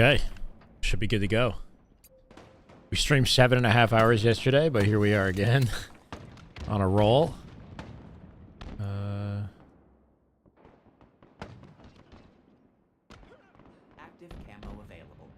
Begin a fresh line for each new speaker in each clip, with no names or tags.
Okay. Should be good to go. We streamed 7.5 hours yesterday, but here we are again. On a roll.
Active camo available.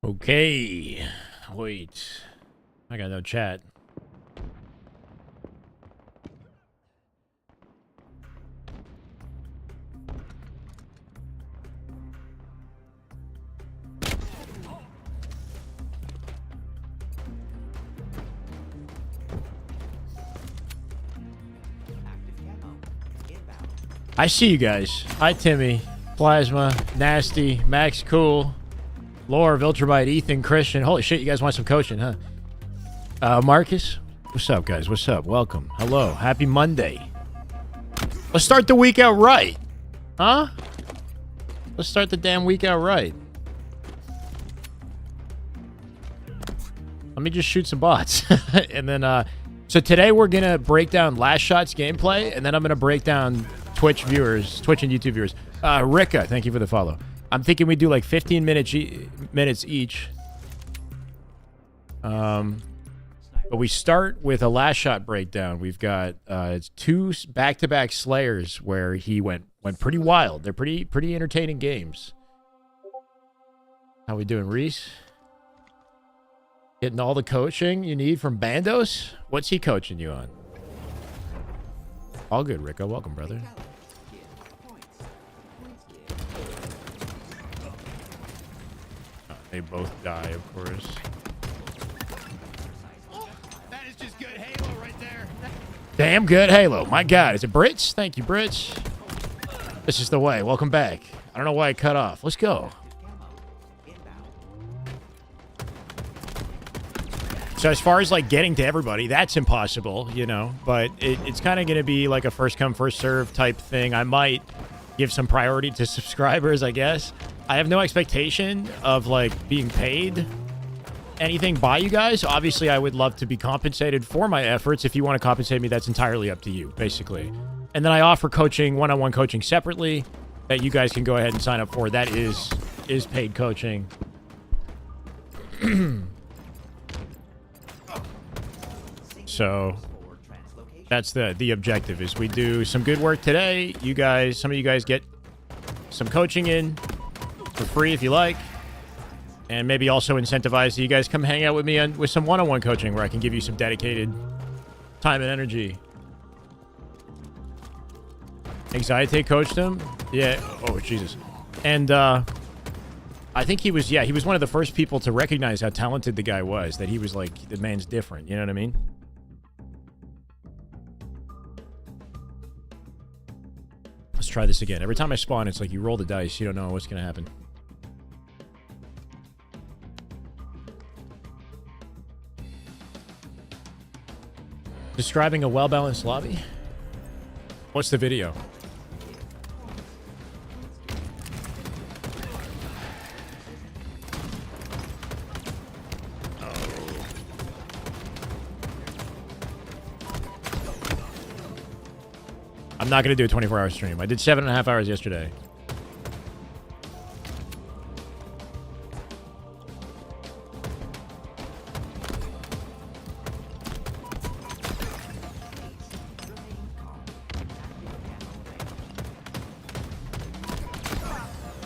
Okay. Wait. I got no chat.
Active camo inbound.
I see you guys. Hi, Timmy. Plasma. Nasty. Max Cool. Lore. Viltrumite. Ethan. Christian. Holy shit, you guys want some coaching, huh? Marcus? What's up, guys? What's up? Welcome. Hello. Happy Monday. Let's start the week out right. Huh? Let's start the damn week out right. Let me just shoot some bots. And then, so today we're going to break down Last Shot's gameplay, and then I'm going to break down Twitch and YouTube viewers. Ricka, thank you for the follow. I'm thinking we do like 15 minutes each. But we start with a Last Shot breakdown. We've got it's 2 back-to-back Slayers where he went pretty wild. They're pretty entertaining games. How we doing, Reese? Getting all the coaching you need from Bandos? What's he coaching you on? All good, Rico. Welcome, brother. They both die, of course.
That is just good Halo right there.
Damn good Halo. My God. Is it Brits? Thank you, Brits. This is the way. Welcome back. I don't know why it cut off. Let's go. So as far as like getting to everybody, that's impossible, you know, but it's kind of going to be like a first come, first serve type thing. I might give some priority to subscribers, I guess. I have no expectation of like being paid anything by you guys. Obviously, I would love to be compensated for my efforts. If you want to compensate me, that's entirely up to you, basically. And then I offer coaching, one-on-one coaching separately that you guys can go ahead and sign up for. That is paid coaching. So that's the objective is we do some good work today. You guys, some of you guys get some coaching in for free if you like. And maybe also incentivize you guys come hang out with me with some one-on-one coaching where I can give you some dedicated time and energy. Anxiety coached him? Yeah. Oh, Jesus. And I think he was one of the first people to recognize how talented the guy was, that he was like, the man's different. You know what I mean? Let's try this again. Every time I spawn, it's like you roll the dice. You don't know what's going to happen. Describing a well-balanced lobby? What's the video? not going to do a 24-hour stream. I did 7.5 hours yesterday.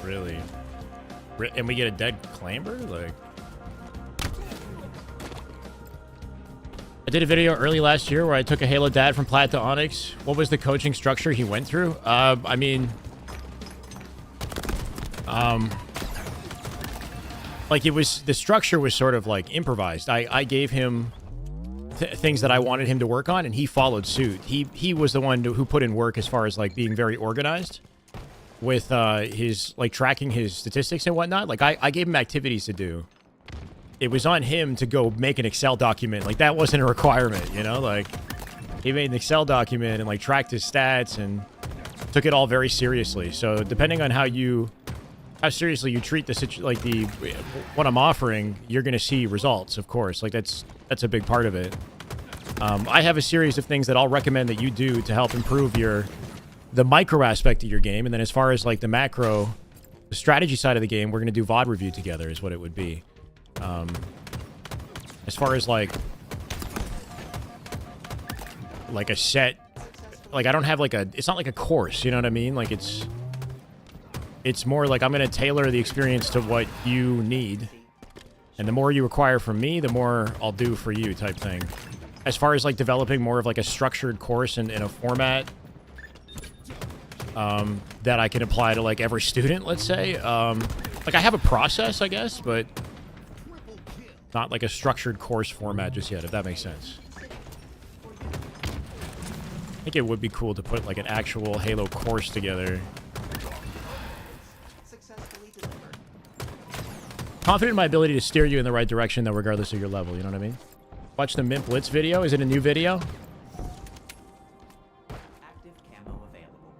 Really? And we get a dead clamber? Like, I did a video early last year where I took a Halo dad from Plat to Onyx. What was the coaching structure he went through? I mean, like the structure was sort of like improvised. I gave him things that I wanted him to work on, and he followed suit. He was the one who put in work as far as like being very organized with his like tracking his statistics and whatnot. Like I gave him activities to do. It was on him to go make an Excel document. Like that wasn't a requirement, you know? Like he made an Excel document and like tracked his stats and took it all very seriously. So depending on how seriously you treat the what I'm offering, you're gonna see results, of course. Like that's a big part of it. I have a series of things that I'll recommend that you do to help improve the micro aspect of your game, and then as far as like the macro, the strategy side of the game, we're gonna do VOD review together is what it would be. As far as like a set, like I don't have like it's not like a course, you know what I mean? Like it's more like I'm gonna tailor the experience to what you need, and the more you require from me, the more I'll do for you type thing. As far as like developing more of like a structured course in a format that I can apply to like every student, let's say. Like I have a process, I guess, but not like a structured course format just yet, if that makes sense. I think it would be cool to put like an actual Halo course together. Confident in my ability to steer you in the right direction, though, regardless of your level, you know what I mean? Watch the Mint Blitz video. Is it a new video?
Active camo available.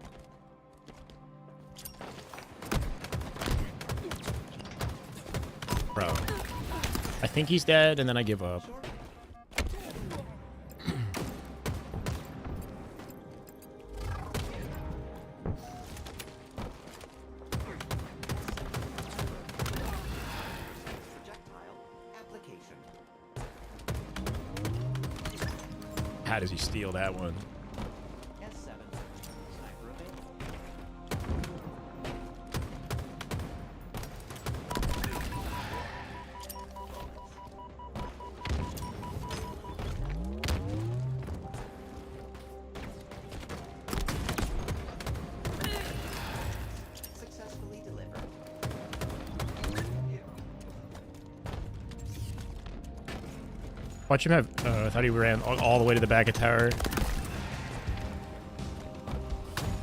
Bro. I think he's dead, and then I give up.
Projectile application.
How does he steal that one?
S7. Sniper available. Successfully delivered.
Watch him have... I thought he ran all the way to the back of tower.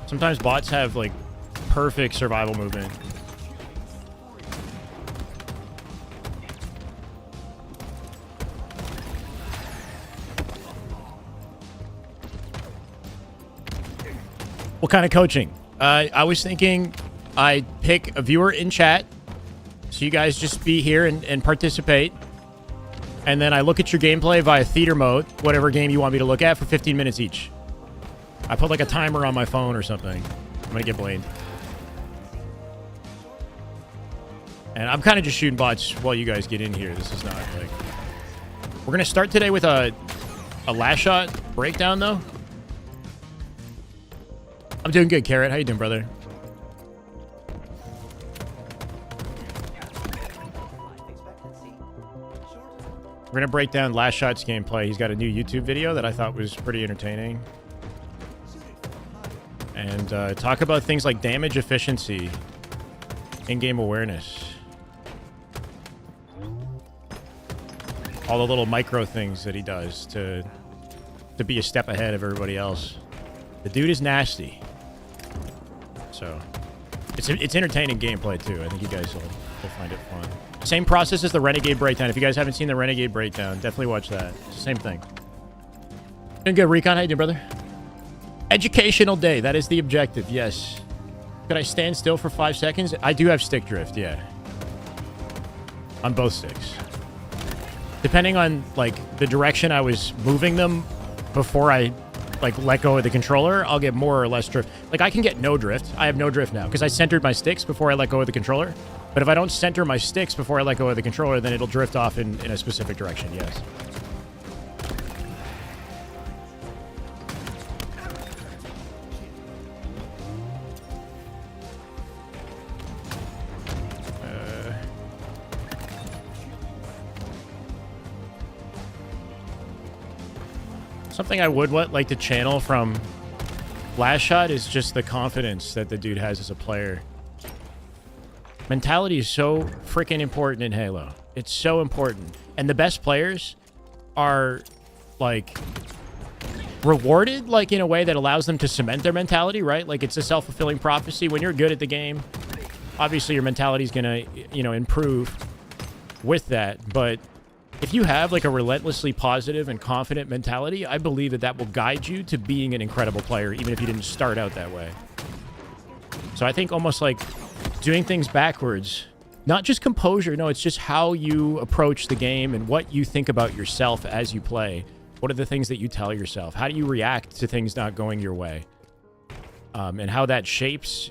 Sometimes bots have, like, perfect survival movement. What kind of coaching? I was thinking I'd pick a viewer in chat, so you guys just be here and participate. And then I look at your gameplay via theater mode, whatever game you want me to look at, for 15 minutes each. I put like a timer on my phone or something. I'm gonna get blamed. And I'm kind of just shooting bots while you guys get in here. This is not like... We're gonna start today with a last shot breakdown, though. I'm doing good, Carrot. How you doing, brother?
Life expectancy. Shorter.
We're gonna break down Last Shot's gameplay. He's got a new YouTube video that I thought was pretty entertaining.
Suited for high.
And talk about things like damage efficiency, in-game awareness. All the little micro things that he does to be a step ahead of everybody else. The dude is nasty. So, it's entertaining gameplay, too. I think you guys will find it fun. Same process as the Renegade Breakdown. If you guys haven't seen the Renegade Breakdown, definitely watch that. It's the same thing. Doing good, Recon. How you doing, brother? Educational day. That is the objective, yes. Could I stand still for 5 seconds? I do have stick drift, yeah. On both sticks. Depending on, like, the direction I was moving them before I like let go of the controller, I'll get more or less drift. Like I can get no drift. I have no drift now because I centered my sticks before I let go of the controller. But if I don't center my sticks before I let go of the controller, then it'll drift off in a specific direction, yes. Something I would like to channel from Last Shot is just the confidence that the dude has as a player. Mentality is so freaking important in Halo. It's so important. And the best players are, like, rewarded, like, in a way that allows them to cement their mentality, right? Like, it's a self-fulfilling prophecy. When you're good at the game, obviously your mentality is going to, you know, improve with that. But if you have, like, a relentlessly positive and confident mentality, I believe that that will guide you to being an incredible player, even if you didn't start out that way. So I think almost like doing things backwards, not just composure, no, it's just how you approach the game and what you think about yourself as you play. What are the things that you tell yourself? How do you react to things not going your way? And how that shapes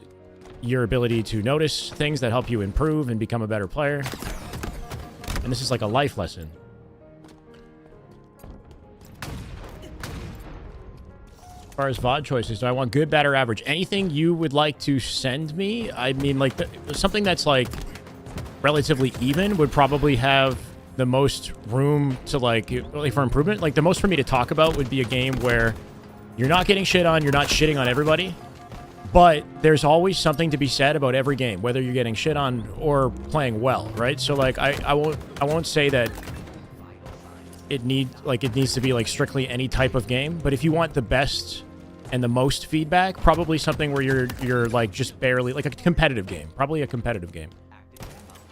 your ability to notice things that help you improve and become a better player. And this is like a life lesson. As far as VOD choices, do I want good, bad, or average? Anything you would like to send me? I mean, like, something that's, like, relatively even would probably have the most room to, like, for improvement. Like, the most for me to talk about would be a game where you're not getting shit on, you're not shitting on everybody, but there's always something to be said about every game, whether you're getting shit on or playing well, right? So, like, I won't say that it needs to be, like, strictly any type of game, but if you want the best and the most feedback, probably something where you're like just barely, like a competitive game, probably a competitive game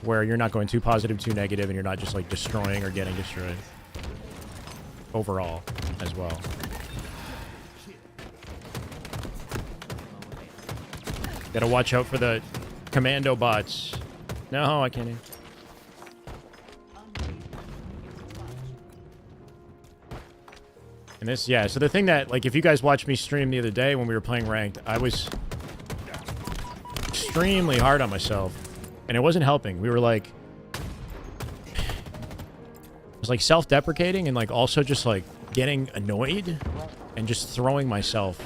where you're not going too positive, too negative, and you're not just like destroying or getting destroyed overall as well. Gotta watch out for the commando bots. No, I can't even. And this, yeah, so the thing that, like, if you guys watched me stream the other day when we were playing ranked, I was extremely hard on myself, and it wasn't helping. We were, like, it was, like, self-deprecating and, like, also just, like, getting annoyed and just throwing myself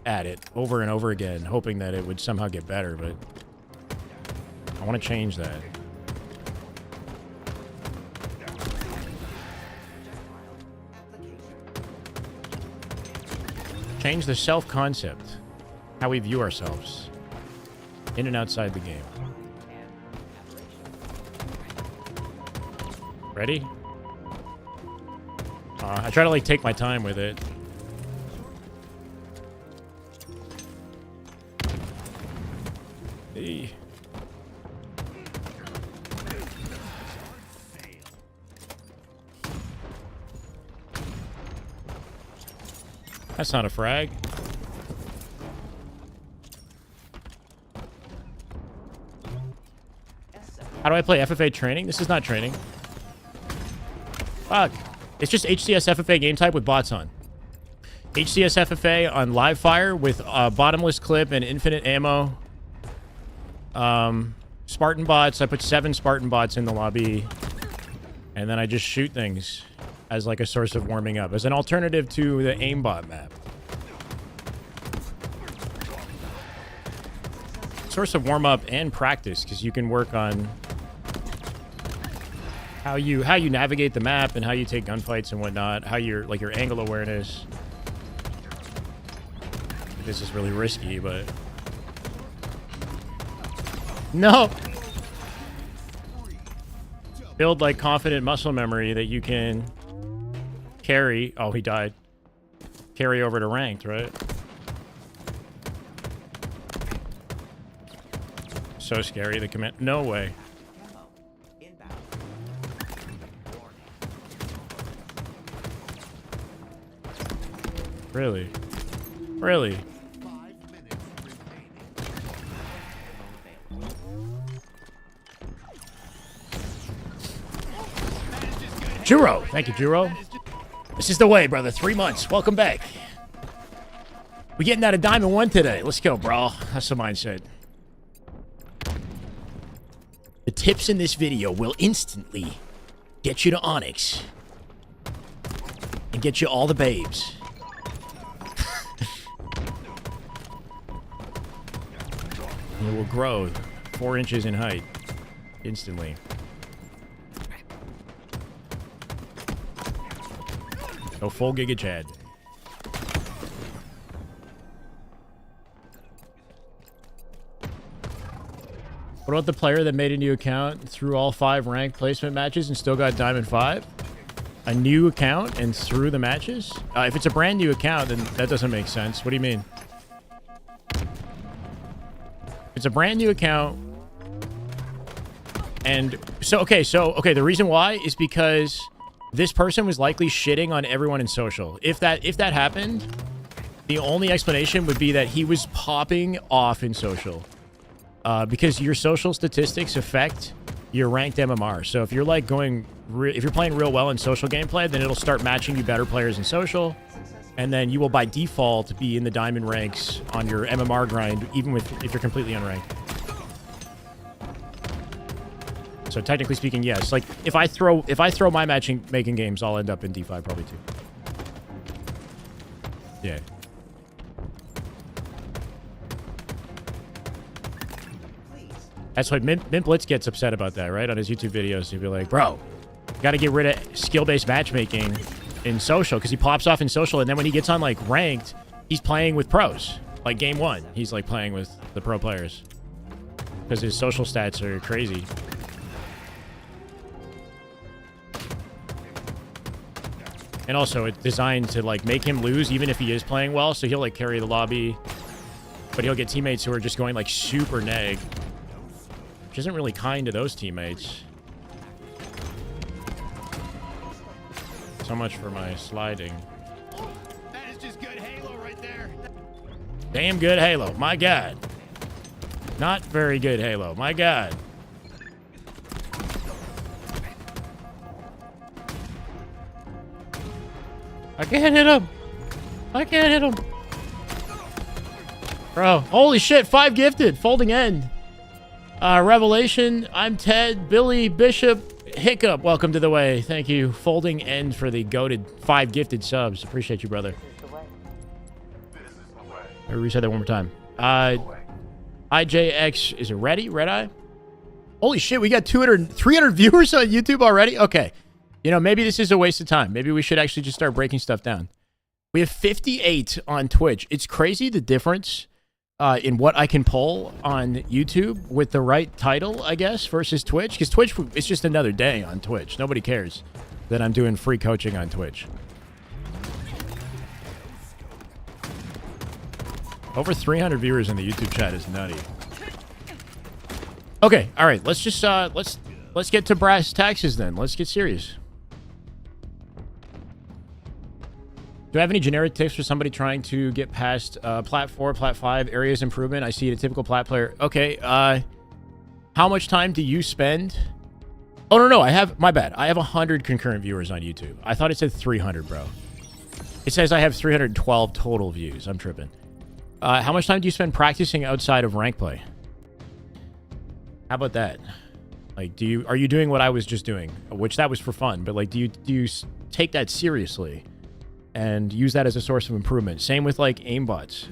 at it over and over again, hoping that it would somehow get better, but I want to change that. Change the self-concept, how we view ourselves, in and outside the game. Ready? I try to, like, take my time with it. Hey. That's not a frag. How do I play FFA training? This is not training. Fuck. It's just HCS FFA game type with bots on. HCS FFA on live fire with bottomless clip and infinite ammo. Spartan bots. I put 7 Spartan bots in the lobby. And then I just shoot things as like a source of warming up, as an alternative to the aimbot map. Source of warm up and practice, because you can work on how you navigate the map and how you take gunfights and whatnot, how your angle awareness. This is really risky, but no. Build like confident muscle memory that you can carry. Oh, he died. Carry over to ranked, right? So scary. The command. No way. Really? Really? Juro! Thank you, Juro. This is the way, brother. 3 months. Welcome back. We getting out of Diamond 1 today. Let's go, bro. That's the mindset. The tips in this video will instantly get you to Onyx. And get you all the babes. And it will grow 4 inches in height. Instantly. Go full Giga Chad. What about the player that made a new account through all 5 ranked placement matches and still got Diamond 5? A new account and through the matches? If it's a brand new account, then that doesn't make sense. What do you mean? It's a brand new account. And so, okay, the reason why is because this person was likely shitting on everyone in social. If that happened, the only explanation would be that he was popping off in social. Because your social statistics affect your ranked MMR. So if you're like if you're playing real well in social gameplay, then it'll start matching you better players in social. And then you will by default be in the diamond ranks on your MMR grind, even if you're completely unranked. So technically speaking, yes. Like if I throw my matchmaking games, I'll end up in D5 probably too. Yeah. That's what Mint Blitz gets upset about that, right? On his YouTube videos, he'd be like, bro, you got to get rid of skill-based matchmaking in social, because he pops off in social, and then when he gets on like ranked, he's playing with pros. Like game 1, he's like playing with the pro players because his social stats are crazy. And also, it's designed to like make him lose even if he is playing well. So he'll like carry the lobby, but he'll get teammates who are just going like super neg, which isn't really kind to those teammates. So much for my sliding.
That is just good Halo right there.
Damn good Halo. My God. Not very good Halo. My God. I can't hit him. I can't hit him. Bro, holy shit. 5 gifted. Folding end. Revelation. I'm Ted. Billy Bishop. Hiccup. Welcome to the way. Thank you. Folding end for the goated 5 gifted subs. Appreciate you, brother. I'll reset that one more time. IJX. Is it ready? Red Eye? Holy shit. We got 300 viewers on YouTube already? Okay. You know, maybe this is a waste of time. Maybe we should actually just start breaking stuff down. We have 58 on Twitch. It's crazy the difference in what I can pull on YouTube with the right title, I guess, versus Twitch. Because Twitch, it's just another day on Twitch. Nobody cares that I'm doing free coaching on Twitch. Over 300 viewers in the YouTube chat is nutty. Okay, all right. Let's just let's get to brass taxes then. Let's get serious. Do I have any generic tips for somebody trying to get past Plat 4, Plat 5, areas improvement? I see a typical Plat player. Okay, how much time do you spend? Oh, no, my bad. I have 100 concurrent viewers on YouTube. I thought it said 300, bro. It says I have 312 total views. I'm tripping. How much time do you spend practicing outside of rank play? How about that? Like, are you doing what I was just doing? Which that was for fun, but like, do you take that seriously and use that as a source of improvement? Same with like aimbots.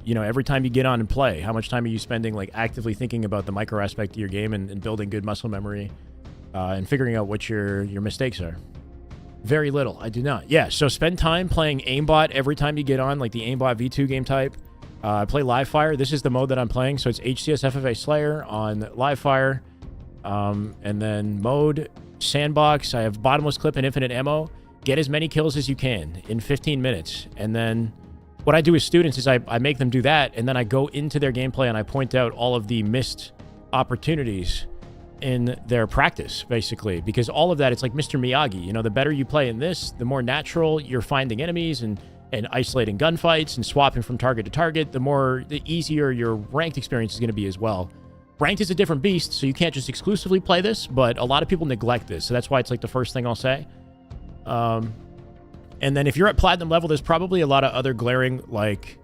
You know, every time you get on and play, how much time are you spending like actively thinking about the micro aspect of your game and building good muscle memory and figuring out what your mistakes are? Very little. I do not. Yeah, so spend time playing aimbot every time you get on, like the aimbot V2 game type. I play Livefire. This is the mode that I'm playing, so it's HCS FFA Slayer on Livefire. And then mode, sandbox. I have bottomless clip and infinite ammo. Get as many kills as you can in 15 minutes. And then what I do with students is I make them do that, and then I go into their gameplay and I point out all of the missed opportunities in their practice, basically. Because all of that, it's like Mr. Miyagi. You know, the better you play in this, the more natural you're finding enemies and isolating gunfights and swapping from target to target, the easier your ranked experience is going to be as well. Ranked is a different beast, so you can't just exclusively play this, but a lot of people neglect this, so that's why it's like the first thing I'll say. And then if you're at platinum level, there's probably a lot of other glaring like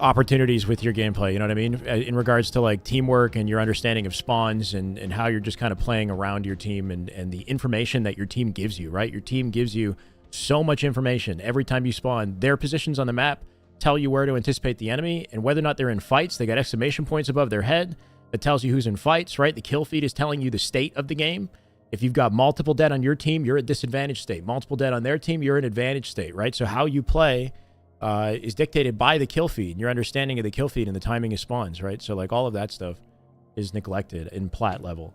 opportunities with your gameplay, you know what I mean? In regards to like teamwork and your understanding of spawns and how you're just kind of playing around your team and the information that your team gives you, right? Your team gives you so much information every time you spawn. Their positions on the map tell you where to anticipate the enemy and whether or not they're in fights. They got exclamation points above their head that tells you who's in fights, right? The kill feed is telling you the state of the game. If you've got multiple dead on your team, you're at disadvantage state. Multiple dead on their team, you're in advantage state, right? So how you play is dictated by the kill feed and your understanding of the kill feed and the timing of spawns, right? So like all of that stuff is neglected in plat level.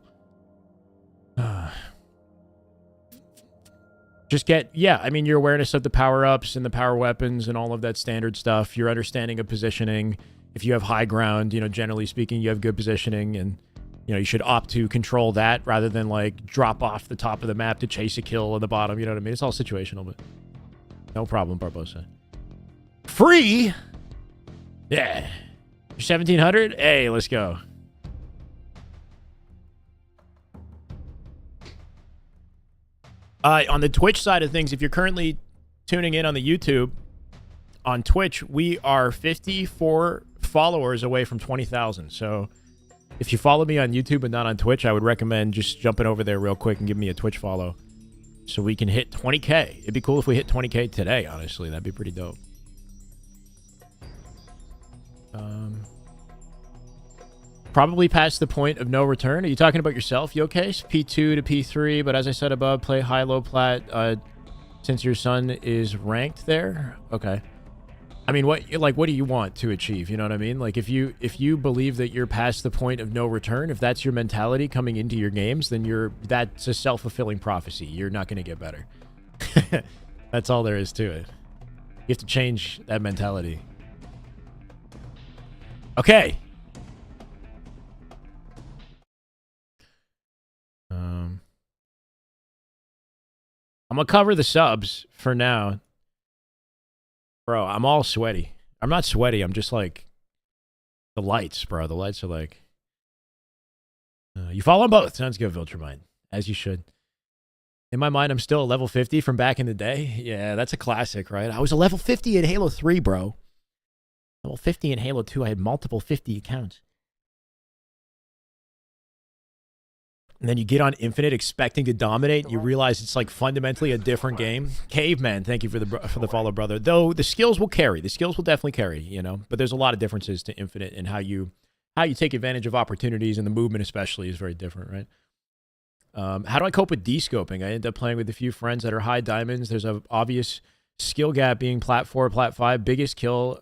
Just get, yeah, I mean, your awareness of the power-ups and the power weapons and all of that standard stuff, your understanding of positioning. If you have high ground, you know, generally speaking, you have good positioning and, you know, you should opt to control that rather than like drop off the top of the map to chase a kill on the bottom. You know what I mean? It's all situational, but no problem, Barbosa. Free? Yeah. 1,700? Hey, let's go. On the Twitch side of things, if you're currently tuning in on the YouTube, on Twitch, we are 54 followers away from 20,000. So if you follow me on YouTube and not on Twitch, I would recommend just jumping over there real quick and give me a Twitch follow so we can hit 20K. It'd be cool if we hit 20K today, honestly. That'd be pretty dope. Probably past the point of no return. Are you talking about yourself, Yokes? P2 to P3, but as I said above, play high, low, plat, since your son is ranked there? Okay. I mean, what do you want to achieve? You know what I mean? Like, if you believe that you're past the point of no return, if that's your mentality coming into your games, then that's a self-fulfilling prophecy. You're not going to get better. That's all there is to it. You have to change that mentality. Okay. I'm gonna cover the subs for now. Bro, I'm all sweaty. I'm not sweaty, I'm just like the lights, bro. The lights are like you follow them both. Sounds good, Viltrumine. As you should. In my mind, I'm still a level 50 from back in the day. Yeah, that's a classic, right? I was a level 50 in Halo 3, bro. Level 50 in Halo 2, I had multiple 50 accounts. And then you get on Infinite expecting to dominate, and you realize it's like fundamentally a different game. Caveman, thank you for the follow, brother. Though the skills will carry. The skills will definitely carry, you know. But there's a lot of differences to Infinite and how you take advantage of opportunities, and the movement especially is very different, right? How do I cope with descoping? I end up playing with a few friends that are high diamonds. There's an obvious skill gap being plat 4, plat 5. Biggest kill,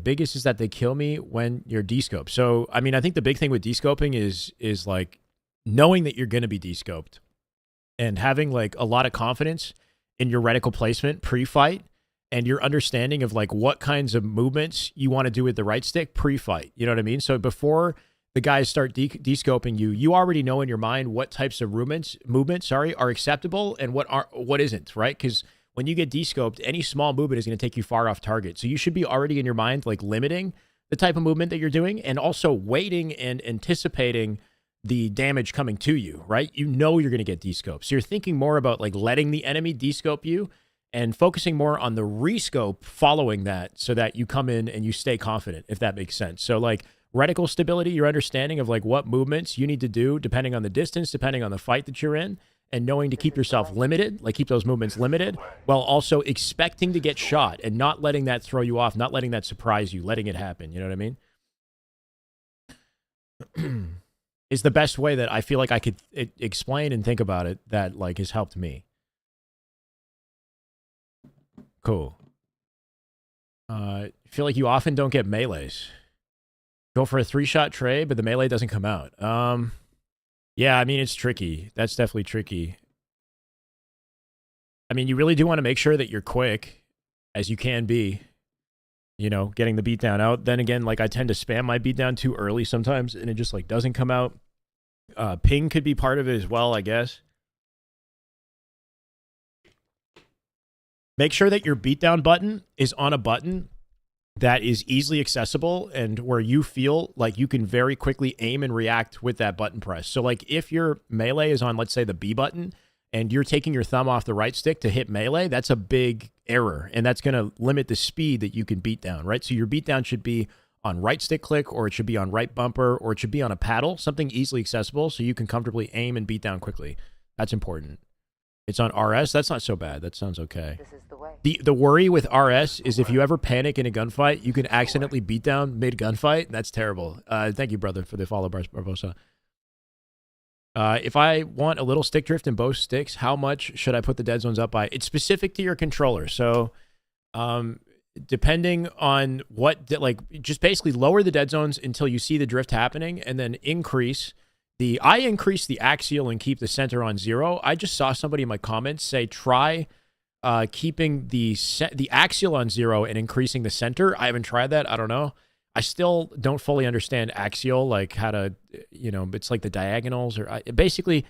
biggest is that they kill me when you're descoped. So, I mean, I think the big thing with descoping is like knowing that you're going to be descoped and having like a lot of confidence in your reticle placement pre-fight and your understanding of like what kinds of movements you want to do with the right stick pre-fight. You know what I mean? So before the guys start descoping you, you already know in your mind what types of movements are acceptable and what isn't, right? Because when you get descoped, any small movement is going to take you far off target. So you should be already in your mind like limiting the type of movement that you're doing and also waiting and anticipating the damage coming to you, right? You know you're going to get descoped. So you're thinking more about like letting the enemy descope you and focusing more on the rescope following that so that you come in and you stay confident, if that makes sense. So like reticle stability, your understanding of like what movements you need to do depending on the distance, depending on the fight that you're in, and knowing to keep yourself limited, like keep those movements limited, while also expecting to get shot and not letting that throw you off, not letting that surprise you, letting it happen. You know what I mean? Is the best way that I feel like I could explain and think about it that like has helped me. Cool. I feel like you often don't get melees. Go for a 3-shot trade, but the melee doesn't come out. Yeah, I mean, it's tricky. That's definitely tricky. I mean, you really do want to make sure that you're quick as you can be, you know, getting the beatdown out. Then again, like I tend to spam my beatdown too early sometimes and it just like doesn't come out. Ping could be part of it as well, I guess. Make sure that your beatdown button is on a button that is easily accessible and where you feel like you can very quickly aim and react with that button press. So like if your melee is on, let's say, the B button, and you're taking your thumb off the right stick to hit melee, that's a big error, and that's going to limit the speed that you can beat down, right? So your beatdown should be on right stick click, or it should be on right bumper, or it should be on a paddle, something easily accessible so you can comfortably aim and beat down quickly. That's important. It's on RS. That's not so bad. That sounds okay.
This is the way.
The worry with RS is if you ever panic in a gunfight, you can accidentally beat down mid-gunfight. That's terrible. Thank you, brother, for the follow, Barbosa. If I want a little stick drift in both sticks, how much should I put the dead zones up by? It's specific to your controller. So depending on what, just basically lower the dead zones until you see the drift happening, and then increase I increase the axial and keep the center on 0. I just saw somebody in my comments say try keeping the axial on 0 and increasing the center. I haven't tried that. I don't know. I still don't fully understand axial, like how to, it's like the diagonals or basically,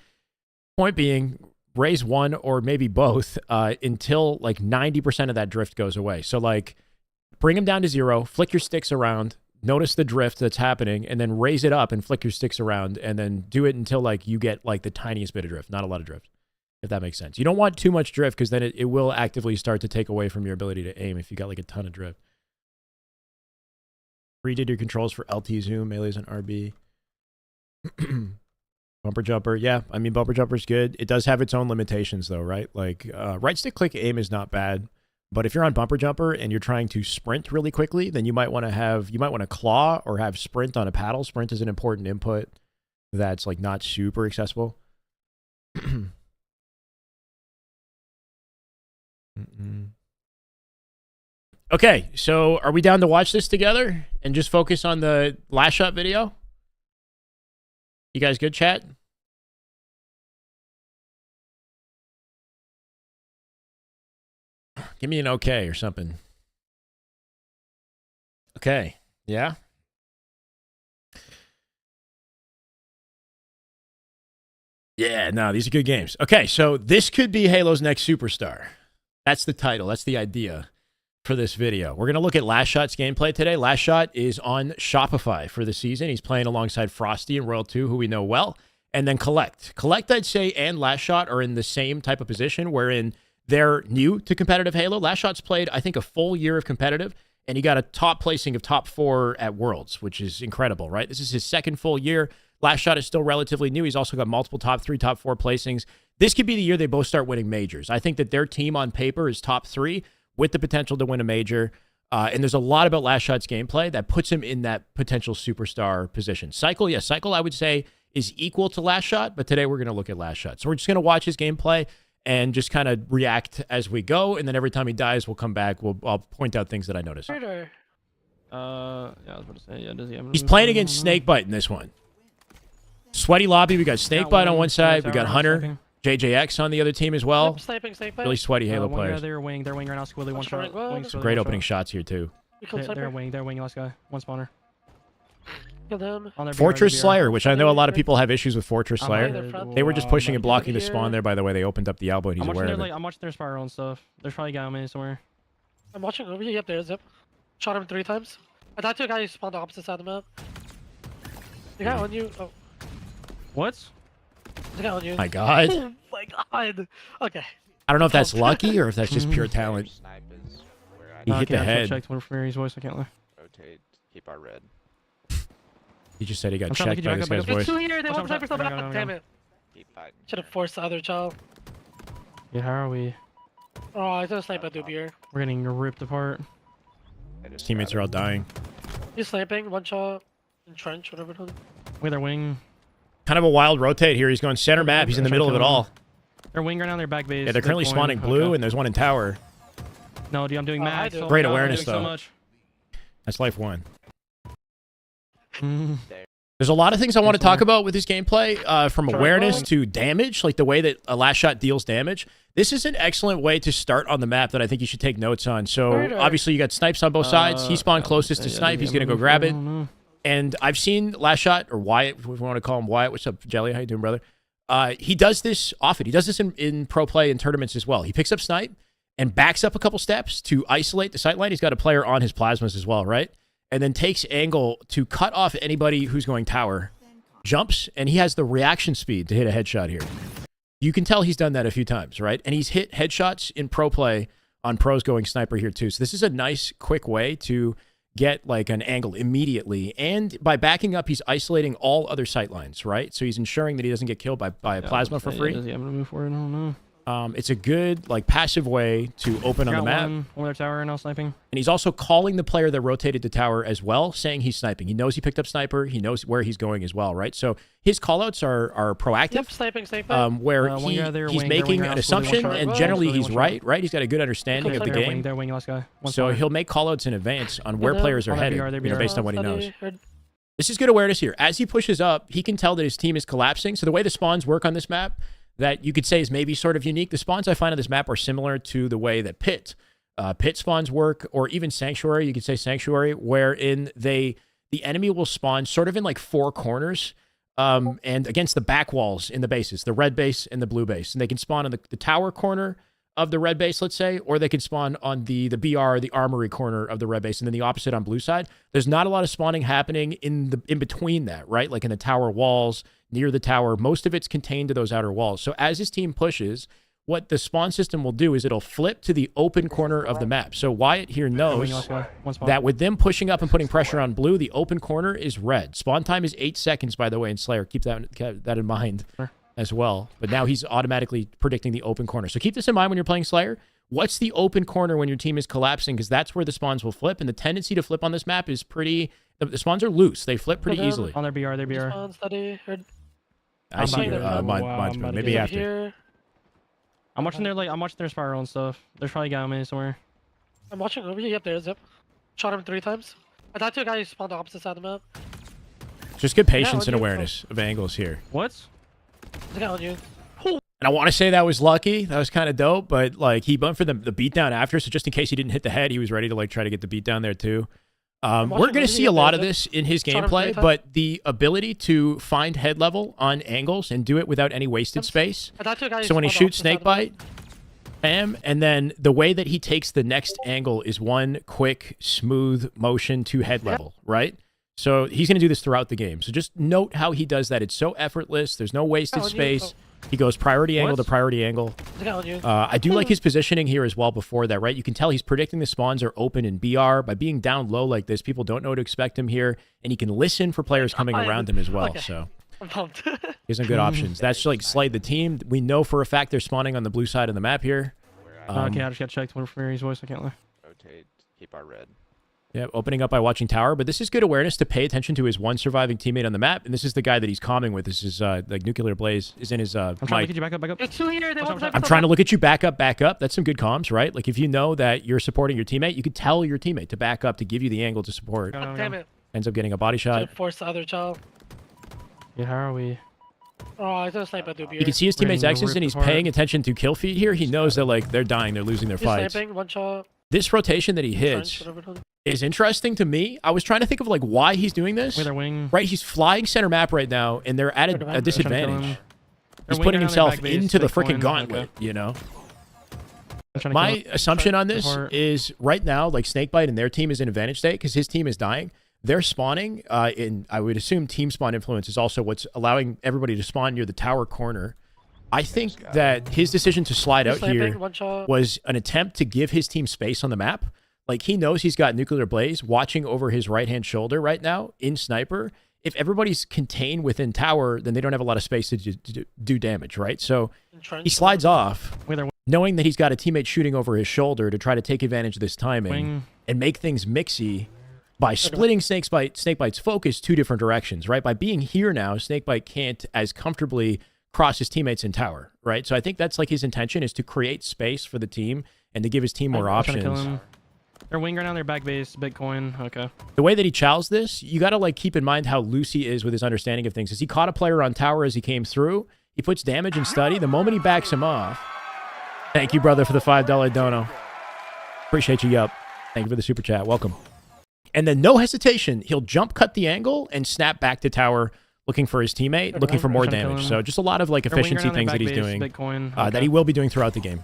point being, raise one or maybe both until like 90% of that drift goes away. So like bring them down to 0, flick your sticks around, notice the drift that's happening, and then raise it up and flick your sticks around, and then do it until like you get like the tiniest bit of drift, not a lot of drift, if that makes sense. You don't want too much drift because then it will actively start to take away from your ability to aim if you got like a ton of drift. Redid your controls for LT zoom, melees, and RB. Bumper jumper, yeah. I mean, bumper jumper's good. It does have its own limitations though, right? Like right stick click aim is not bad. But if you're on bumper jumper and you're trying to sprint really quickly, then you might want to claw or have sprint on a paddle. Sprint is an important input that's like not super accessible. Okay, so are we down to watch this together and just focus on the last shot video? You guys good, chat? Give me an okay or something. Okay. Yeah? Yeah, no, these are good games. Okay, so this could be Halo's next superstar. That's the title. That's the idea for this video. We're going to look at Last Shot's gameplay today. Last Shot is on Shopify for the season. He's playing alongside Frosty and Royal 2, who we know well, and then Collect. Collect, I'd say, and Last Shot are in the same type of position wherein they're new to competitive Halo. Last Shot's played, I think, a full year of competitive, and he got a top placing of top 4 at Worlds, which is incredible, right? This is his second full year. Last Shot is still relatively new. He's also got multiple top 3, top 4 placings. This could be the year they both start winning majors. I think that their team on paper is top 3 with the potential to win a major. And there's a lot about Last Shot's gameplay that puts him in that potential superstar position. Cycle, yes, Cycle, I would say, is equal to Last Shot, but today we're going to look at Last Shot. So we're just going to watch his gameplay and just kind of react as we go. And then every time he dies, we'll come back. I'll point out things that I notice.
Yeah, I was about to say, yeah, does he have
He's playing against Snakebite in this one. Sweaty lobby. We got Snakebite on one side. We got Hunter, JJX on the other team as well.
Sniping.
Really sweaty Halo
one
players.
Guy, they're wing right now. Squilly, one shot.
Some
Great opening shots here too.
They're wing, last guy. One spawner.
Kill him.
On their
Fortress
BR.
Slayer, which I know a lot of people have issues with Fortress Slayer.
front.
They were just pushing and blocking the
here.
spawn there, by the way. They opened up the elbow and he's
I'm watching
aware
their,
of it.
I'm watching their spiral and stuff. There's probably a guy on me somewhere.
I'm watching over you. Yep, there is. Yep. Shot him 3 times. I died to a guy who spawned the opposite side of the map. The guy on you. Oh,
What?
the guy on you.
My God.
Oh my God. Okay.
I don't know if that's lucky or if that's just pure talent.
Snipe is where I
He hit the
I
head.
checked one from Mary's voice. I can't lie.
rotate, keep our red.
He just said he got
I'm trying to
checked
get
by
you
this
back
guy's
up,
There's
voice.
2 here. They
Watch
want
out,
sniper stuff.
watch out.
Damn it.
Keep fighting.
Should have forced the other child.
Yeah, how are we?
Oh, I gonna snipe at Doobie here.
We're getting ripped apart.
His teammates are all dying.
He's sniping. 1 shot. In trench, whatever it is.
Wait, they're wing.
Kind of a wild rotate here. He's going center map. He's in the middle of it all.
They're wing right now. They're back base.
Yeah, they're currently spawning blue, and there's one in tower.
No, dude, I'm doing
Oh, I
max.
do.
Oh
Great
my God,
awareness,
I'm doing
though.
So much.
That's life 1.
Mm.
There's a lot of things I want to talk about with his gameplay, from
Triangle?
awareness to damage, like the way that a Last Shot deals damage. This is an excellent way to start on the map that I think you should take notes on. So
Murder.
obviously you got snipes on both sides. He spawned closest to snipe. He's going to go grab it. And I've seen Last Shot, or Wyatt, if we want to call him Wyatt. What's up, Jelly? How you doing, brother? He does this often. He does this in pro play and tournaments as well. He picks up snipe and backs up a couple steps to isolate the sight line. He's got a player on his plasmas as well, right? And then takes angle to cut off anybody who's going tower. Jumps, and he has the reaction speed to hit a headshot here. You can tell he's done that a few times, right? And he's hit headshots in pro play on pros going sniper here too. So this is a nice, quick way to get like an angle immediately. And by backing up, he's isolating all other sight lines, right? So he's ensuring that he doesn't get killed by a plasma for free.
Yeah, I'm gonna move forward. I don't know.
It's a good like passive way to open on the
Got
map.
one over their tower now sniping.
And he's also calling the player that rotated to tower as well, saying he's sniping. He knows he picked up sniper. He knows where he's going as well, right? So his callouts are proactive.
Yep, sniping.
Where
one guy there,
he's
wing,
making
they're
an
wing, slowly one
assumption,
shot.
and
Well,
generally
slowly
he's
one shot.
right? He's got a good understanding of the
They're
game.
wing last guy. One
So
spot.
he'll make callouts in advance on where
Yeah.
players are
Oh, they're
headed,
BR, they're
you know,
BR.
based on what he knows.
Study.
This is good awareness here. As he pushes up, he can tell that his team is collapsing. So the way the spawns work on this map, that you could say is maybe sort of unique. The spawns I find on this map are similar to the way that Pit spawns work, or even Sanctuary. You could say Sanctuary, wherein the enemy will spawn sort of in like four corners, and against the back walls in the bases, the red base and the blue base, and they can spawn on the tower corner of the red base, let's say, or they can spawn on the BR, the armory corner of the red base, and then the opposite on blue side. There's not a lot of spawning happening in between that, right? Like in the tower walls, near the tower. Most of it's contained to those outer walls. So as his team pushes, what the spawn system will do is it'll flip to the open corner of the map. So Wyatt here
Wing
knows
last guy. One spot.
that with them pushing up and putting pressure on blue, the open corner is red. Spawn time is 8 seconds, by the way, in Slayer. Keep that in mind
Sure.
as well. But now he's automatically predicting the open corner. So keep this in mind when you're playing Slayer. What's the open corner when your team is collapsing? Because that's where the spawns will flip. And the tendency to flip on this map is pretty... The spawns are loose. They flip pretty
down.
easily.
On their BR, their BR.
Spawn, study.
I see.
about to-
Mine's
I'm about to
maybe
get
after.
Here.
I'm watching their spiral and stuff. There's probably a guy on me somewhere.
I'm watching over here. Yep, there's Zip. Shot him 3 times. I died to a guy who spawned the opposite side of the map.
Just good patience
on
and
you.
awareness of angles here.
What?
There's a guy on you.
And I want to say that was lucky. That was kind of dope. But like he bumped for the beatdown after. So just in case he didn't hit the head, he was ready to like try to get the beatdown there too. We're
watching
going to
movie
see a
up
lot
there,
of this in his
Shot him
gameplay,
3 times.
but the ability to find head level on angles and do it without any wasted space.
I died to a guy who
So when he
spawned the
shoots
opposite side of the
Snakebite,
map.
bam, and then the way that he takes the next angle is one quick, smooth motion to head level, right? So he's going to do this throughout the game. So just note how he does that. It's so effortless. There's no wasted
on you.
space. He goes priority angle to
What?
priority angle.
There's a guy on you.
I do like his positioning here as well before that, right? You can tell he's predicting the spawns are open in BR. By being down low like this, people don't know to expect him here, and he can listen for players coming
Fine.
around him as well.
Okay.
So
I'm pumped.
he has some good options. That's like Slade the team. We know for a fact they're spawning on the blue side of the map here.
Where I
Okay, I just got checked from Mary's voice. I can't lie.
rotate, keep our red.
Yeah, opening up by watching tower, but this is good awareness to pay attention to his one surviving teammate on the map, and this is the guy that he's calming with. This is like Nuclear Blaze is in his
I'm trying to
mic.
get you back up, back up.
There's 2 here. They
Watch
want
out,
I'm trying to look at you back up. That's some good comms, right? Like if you know that you're supporting your teammate, you could tell your teammate to back up to give you the angle to support.
Go, go,
Damn
go.
it.
Ends up getting a body shot.
Should force the other child.
Yeah, how are we?
Oh, I don't snipe at Dubier.
You can see his teammates'
Ring,
exits, and he's
rip apart.
paying attention to kill feed here. He knows that like they're dying, they're losing their
He's
fights.
sniping. 1 shot.
This rotation that he
French,
hits
whatever.
is interesting to me. I was trying to think of like why he's doing this.
Where their wing.
Right, he's flying center map right now, and they're at
They're
a
trying to kill
disadvantage.
him.
He's
Their
putting
wing around their
himself
back base,
into the
Bitcoin.
freaking gauntlet,
Okay.
you know?
I'm trying to
My
kill him.
assumption on this
Apart.
is right now, like Snakebite and their team is in advantage state because his team is dying. They're spawning in, I would assume team spawn influence is also what's allowing everybody to spawn near the tower corner. I think that his decision to slide
He's
out
sniping.
here
1 shot.
was an attempt to give his team space on the map. Like he knows he's got Nuclear Blaze watching over his right-hand shoulder right now in Sniper. If everybody's contained within tower, then they don't have a lot of space to do damage, right? So
Entrenched.
he slides off,
Where their
knowing that he's got a teammate shooting over his shoulder to try to take advantage of this timing
wing.
and make things mixy by splitting Snakebite's focus 2 different directions, right? By being here now, Snakebite can't as comfortably cross his teammates in tower, right? So I think that's like his intention is to create space for the team and to give his team more
I'm trying to kill
options.
him. Their wing right now, their back base, Bitcoin. Okay.
The way that he chows this, you got to like keep in mind how loose he is with his understanding of things. As he caught a player on tower as he came through, he puts damage in study. The moment he backs him off, thank you, brother, for the $5 dono. Appreciate you, yup. Thank you for the super chat. Welcome. And then no hesitation, he'll jump cut the angle and snap back to tower, looking for his teammate, looking for more
Trying to kill
damage.
him.
So just a lot of like
Their wing right
efficiency
now, their
things that
back
he's
base,
doing,
Bitcoin.
that
Okay.
he will be doing throughout the game.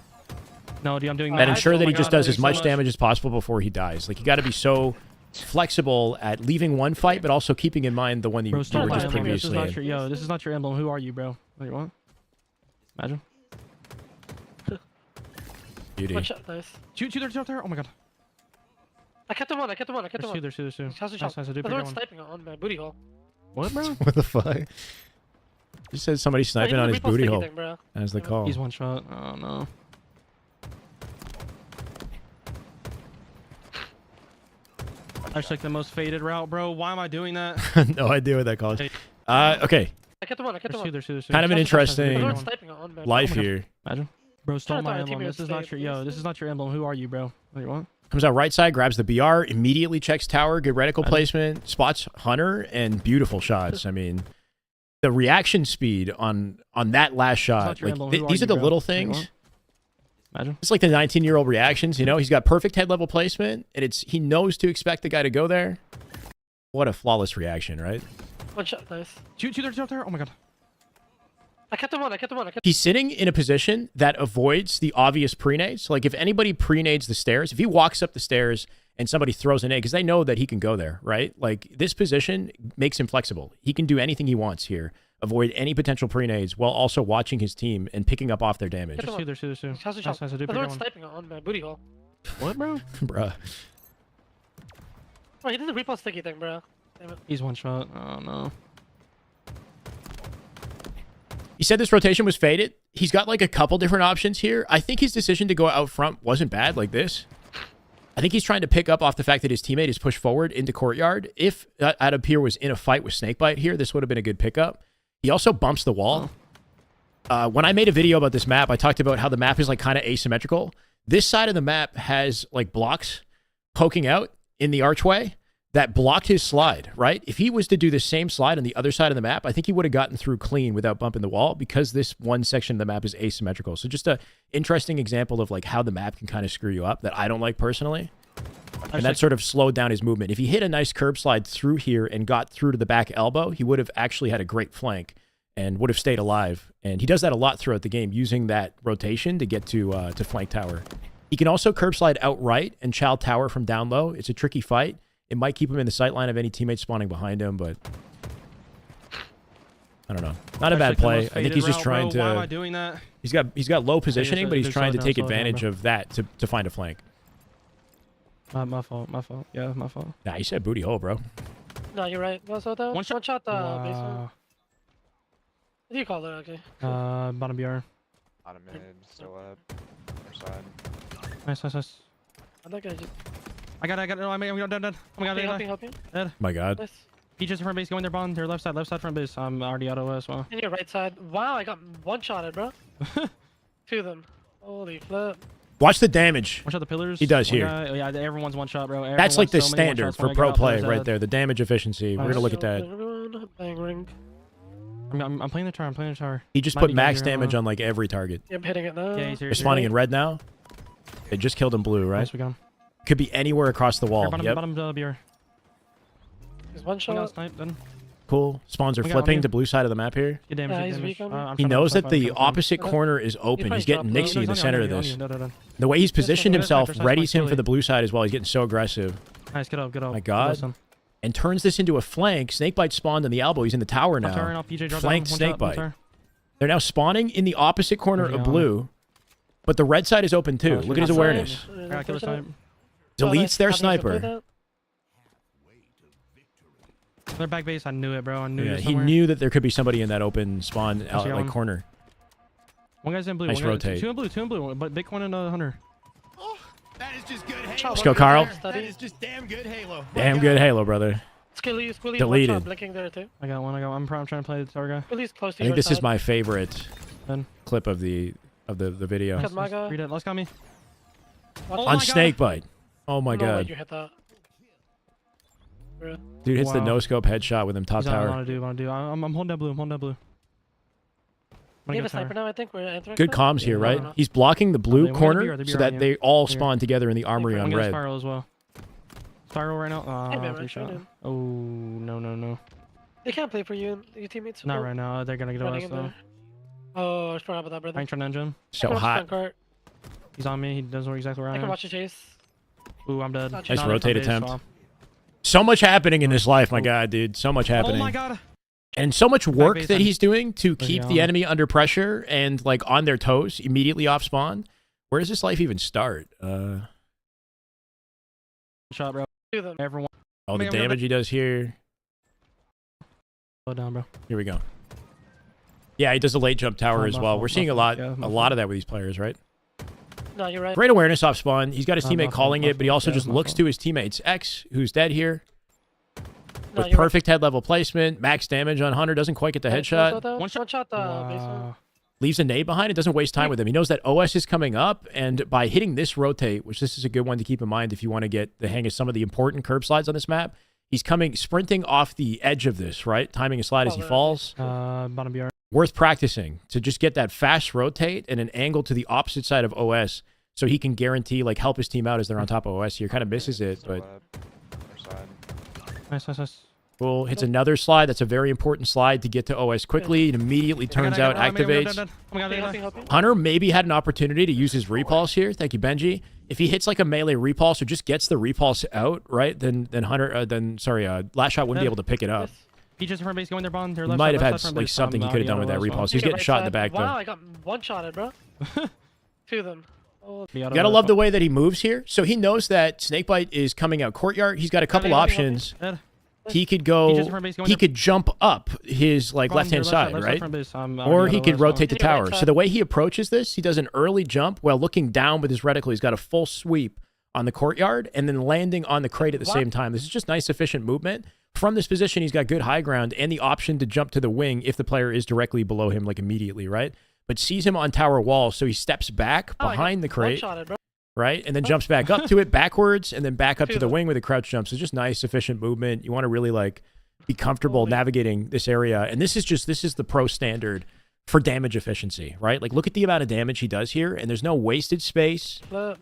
No, dude, I'm doing
And
I-
ensure
oh
that
my
he just
God,
does
thank
as
you so
much
much.
damage as possible before he dies. Like you got to be so flexible at leaving one fight, but also keeping in mind the one that you
Bro,
were
stop
just
my emblem. This is
previously
not
in.
your, yo, this is not your emblem. Who are you, bro? What do you want? Imagine.
Beauty.
One shot, nice.
Two there, there. Oh my god.
I kept him on.
There's two.
How's the
Nice,
shot?
nice, I do
There's
pick
one
one.
sniping on my booty hole.
What, bro?
What the fuck? You said somebody
Oh,
sniping
he
on
did
his
the repost
booty
sticky
hole.
thing, bro.
As the call.
He's one shot. Oh no. I just took the most faded route, bro. Why am I doing that?
No idea what that calls.
Hey.
Okay.
I kept him on.
There's two.
Kind of an
There's
interesting
one sniping on my
life
Oh my God.
here.
Imagine. Bro, stole
Trying to
my
thought our
emblem.
teammate
This is
would
not
stay,
your
please.
this is not your emblem. Who are you, bro? Wait, what?
Comes out right side, grabs the BR, immediately checks tower, good reticle
Imagine.
placement, spots Hunter, and beautiful shots. I mean, the reaction speed on that last shot,
your
like
emblem. Who
these
are
are the
you, bro?
little
Wait,
things.
what? Imagine.
It's like the 19-year-old reactions, you know. He's got perfect head level placement, and he knows to expect the guy to go there. What a flawless reaction, right?
One shot, nice.
Two there. Oh my god.
I kept him on.
He's sitting in a position that avoids the obvious pre-nades. Like if anybody pre-nades the stairs, if he walks up the stairs and somebody throws an egg, because they know that he can go there, right? Like this position makes him flexible. He can do anything he wants here. Avoid any potential pre-nades while also watching his team and picking up off their damage.
Get
There's two.
How's the
Nice,
shot?
nice, I do
There's
pick
one
one.
sniping on my booty hole.
What, bro?
Bruh.
Oh, he did the repost sticky thing, bro. Damn it.
He's one shot. Oh no.
He said this rotation was faded. He's got like a couple different options here. I think his decision to go out front wasn't bad like this. I think he's trying to pick up off the fact that his teammate is pushed forward into courtyard. If Adapir was in a fight with Snakebite here, this would have been a good pickup. He also bumps the wall. When I made a video about this map, I talked about how the map is like kind of asymmetrical. This side of the map has like blocks poking out in the archway that blocked his slide, right? If he was to do the same slide on the other side of the map, I think he would have gotten through clean without bumping the wall because this one section of the map is asymmetrical. So just a interesting example of like how the map can kind of screw you up that I don't like personally. And that sort of slowed down his movement. If he hit a nice curb slide through here and got through to the back elbow, he would have actually had a great flank and would have stayed alive. And he does that a lot throughout the game, using that rotation to get to flank tower. He can also curb slide outright and chow tower from down low. It's a tricky fight. It might keep him in the sight line of any teammates spawning behind him, but I don't know. Not a bad play. I think he's just trying
Why am I
to.
doing that?
He's got low positioning, but he's
just
trying to
slow
take
down,
advantage
bro.
of that to find a flank.
My fault. Yeah, my fault.
Nah, you said booty hole, bro.
No, you're right. What's that?
One shot.
basement.
Wow.
What do you call it? Okay.
Bottom BR.
Bottom mid, still up. Other side.
Nice.
I think I just
I got it. No, I'm dead. Oh my god,
helping.
dead.
My God.
Nice.
He just front base going there, bond. Their left side front base. I'm already out of as well.
In your right side. Wow, I got one shotted, bro. Two of them. Holy flip.
Watch the damage.
One shot the pillars.
He does
One
here.
guy- yeah, everyone's one shot, bro.
That's like the
Everyone's so many
standard
one-shots
for
when I
pro
get out
play
there,
right
Zed.
there. The damage efficiency. We're gonna look at that.
Everyone, bang ring.
I'm playing the tower.
He just
Might
put
be
max
getting
damage
here,
on like every target.
I'm hitting it now.
Yeah, he's here.
They're spawning in red now. They just killed him blue, right?
Nice, we got him.
Could be anywhere across the wall.
Here,
Yep.
bottom BR.
He's one
I got
shot.
sniped. Done.
Cool. Spawns are
We got
flipping
him.
to blue side of the map here.
Good damage.
Yeah,
good
he's
damage.
weak on me.
I'm
He
trying to
knows that
find
the
him.
opposite corner is open.
probably
He's getting
dropped
Nixie
low.
in the
He's
center
on
of
you, on
this.
you. No.
The way he's positioned
Sniper,
himself
sniper,
readies him
sniper.
for the blue side as well. He's getting so aggressive
Nice, get up.
My God.
Listen.
and turns this into a flank. Snakebite spawned on the elbow. He's in the tower
I'm towering
now.
off PJ, drop
Flank
down. One shot, one
Snakebite.
tower.
They're now spawning in the opposite corner
Yeah.
of blue, but the red side is open too.
Oh,
Look at his
shit.
awareness.
I got killer snipe.
Deletes their sniper.
They're back base. I knew it, bro. I knew
Yeah,
it
he
somewhere.
knew that there could be somebody in that open spawn out
got
like
one.
corner.
One guy's in blue.
Nice
one guy,
rotate.
Two in blue. But Bitcoin and Hunter.
Oh, that is just good Halo.
Let's
go,
right
Carl.
there. That is just damn good Halo.
Damn good Halo, brother.
Skilly,
Deleted.
one shot blinking there too.
I got one. I'm trying to play the tower guy.
Skilly's close to
I think
your
this is
side.
my favorite
Done.
clip of the video.
Cut my guy.
Read it. Let's got me.
Watch
Oh
On
my God.
Snakebite. Oh my
no way
God.
you hit that. Bruh.
Dude hits the
Wow.
no scope headshot with him top
He's on. I
tower.
want to do. I'm holding that blue. I'm holding that blue.
We
I'm
have a
gonna
sniper
go tower.
now, I think. We're entering.
Good
now.
comms here,
Yeah,
right?
I don't know.
He's blocking the blue
They wanna
corner
be
so that
on
they all
Here.
spawn together in the armory
One
on
guy's
red.
spiral as well. Spiral right now.
Hey, man,
Three
right,
shot.
right in.
Oh no.
They can't play for you, your teammates.
Not
Well,
right now. They're gonna get
running
us
in
though.
there. Oh, I forgot about that,
I
brother.
ain't trying to engine.
So
I can watch
hot.
the cart.
He's on me. He doesn't know exactly where I
I
am.
can watch the chase.
Ooh, I'm dead.
Nice
Not
rotate
on base,
attempt.
so-
So much happening in this life, my God, dude. So much happening.
Oh my God.
And so much work
base
that
on-
he's doing to
Where's
keep
he
the
on?
enemy under pressure and like on their toes immediately off spawn. Where does this life even start?
Shot, bro.
Two of them.
Everyone.
All the
I'm gonna-
damage he does here.
Slow down, bro.
Here we go. Yeah, he does a late jump tower
Oh,
as
my
well.
fault,
We're
my
seeing a
fault.
lot,
Yeah, my
a lot of that with these players, right?
No, you're right.
Great awareness off spawn. He's got his
My
teammate
fault,
calling
my
it, but he
fault.
also
Yeah,
just
my
looks
fault.
to his teammates. X, who's dead here,
No,
with
you're right.
perfect head level placement, max damage on Hunter, doesn't quite get the headshot.
One shot basement.
Wow.
Leaves a nade behind. It doesn't waste time with him. He knows that OS is coming up, and by hitting this rotate, which this is a good one to keep in mind if you want to get the hang of some of the important curb slides on this map, he's sprinting off the edge of this, right? Timing a slide as he
Oh,
falls.
Bottom BR.
Worth practicing to just get that fast rotate and an angle to the opposite side of OS so he can guarantee, like, help his team out as they're on top of OS here. Kind of misses it,
So,
but
other side.
Nice.
cool. Hits another slide. That's a very important slide to get to OS quickly. It immediately turns out, activates.
Help you.
Hunter maybe had an opportunity to use his repulse here. Thank you, Benji. If he hits like a melee repulse or just gets the repulse out, right, then Last Shot wouldn't be able to pick it up.
He just front base going there, bond.
He might have had like something he could have done with that repulse. He's getting shot in the back though.
Wow, I got one shotted, bro. Two of them. Oh,
You gotta love the way that he moves here. So he knows that Snakebite is coming out courtyard. He's got a couple options. He could go. He could jump up his like left hand side, right? Or he could rotate the
Take it right
tower.
side.
So the way he approaches this, he does an early jump while looking down with his reticle. He's got a full sweep on the courtyard and then landing on the crate at the same time. This is just nice, efficient movement. From this position, he's got good high ground and the option to jump to the wing if the player is directly below him, like immediately, right? But sees him on tower wall, so he steps back
I got
behind the crate,
One-shotted, bro.
right? And then jumps back up to it backwards and then back up to the
Two.
wing with a crouch jump. So just nice, efficient movement. You want to really like be comfortable navigating this area. And this is the pro standard for damage efficiency, right? Like look at the amount of damage he does here, and there's no wasted space,
Flip.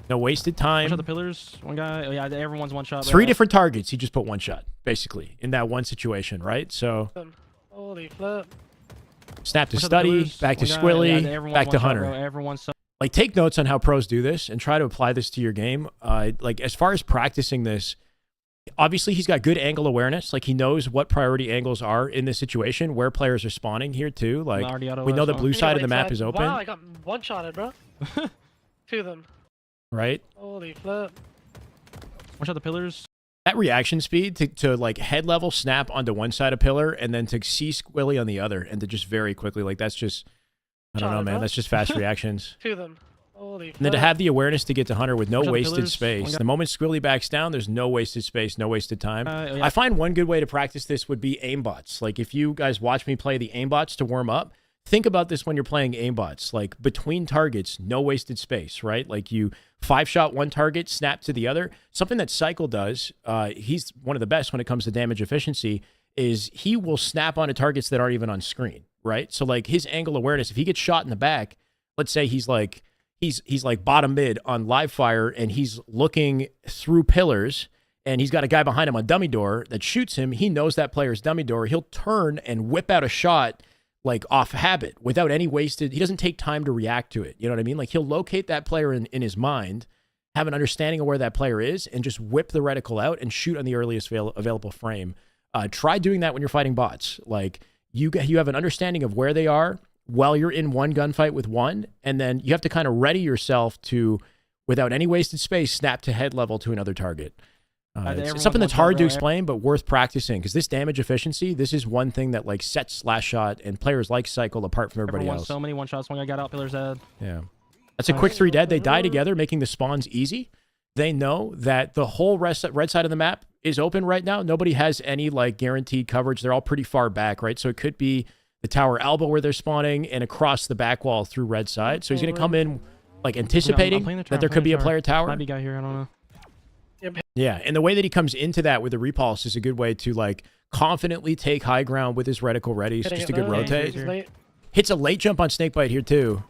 no wasted
One
time.
shot the pillars. One guy. Oh, yeah, everyone's one shot.
Three different targets. He just put one shot, basically, in that one situation, right? So
Holy flip.
snap to
One shot the
study,
pillars,
back to
one guy.
Squilly,
Yeah, everyone's
back
one
to
shot,
Hunter.
bro. Everyone's so
Like take notes on how pros do this and try to apply this to your game. Like as far as practicing this, obviously he's got good angle awareness. Like he knows what priority angles are in this situation, where players are spawning here too. Like
already out of
we know the
OS,
blue
Take it
side of
right
the map
side.
is open,
Wow, I got one shotted, bro. Two of them.
right?
Holy flip.
one shot the pillars.
That reaction speed to like head level snap onto one side of pillar and then to see Squilly on the other and to just very quickly, like that's just, I don't know,
Shot it,
man.
bro.
That's just fast reactions.
Two of them. Holy flip.
And then to have the awareness to get to Hunter with no
Shot the
wasted
pillars,
space.
one guy.
The moment Squilly backs down, there's no wasted space, no wasted time.
Yeah.
I find one good way to practice this would be aimbots. Like if you guys watch me play the aimbots to warm up, think about this when you're playing aimbots. Like between targets, no wasted space, right? Like you 5-shot one target, snap to the other. Something that Cycle does, he's one of the best when it comes to damage efficiency, is he will snap onto targets that aren't even on screen, right? So like his angle awareness, if he gets shot in the back, let's say he's like bottom mid on live fire and he's looking through pillars and he's got a guy behind him on dummy door that shoots him. He knows that player's dummy door. He'll turn and whip out a shot like off habit without any wasted. He doesn't take time to react to it. You know what I mean? Like he'll locate that player in his mind, have an understanding of where that player is, and just whip the reticle out and shoot on the earliest available frame. Try doing that when you're fighting bots. Like you have an understanding of where they are while you're in one gunfight with one, and then you have to kind of ready yourself to, without any wasted space, snap to head level to another target. It's
everyone's
something that's
one shot,
hard to
bro.
explain, but worth practicing because this damage efficiency, this is one thing that like sets Last Shot and players like Cycle apart from everybody
Everyone's
else.
so many one shots. One guy got out pillars head.
Yeah. That's a quick 3 dead. They die together, making the spawns easy. They know that the whole red side of the map is open right now. Nobody has any like guaranteed coverage. They're all pretty far back, right? So it could be the tower elbow where they're spawning and across the back wall through red side. So he's going to come in like anticipating
playing the tower,
that there
I'm
could be
playing
a player tower.
Might be guy here. I don't know.
Yeah, and the way that he comes into that with the repulse is a good way to like confidently take high ground with his reticle ready. It's
Hitting
just a
it
good
low.
rotate.
He's late.
Hits a late jump on Snakebite here too.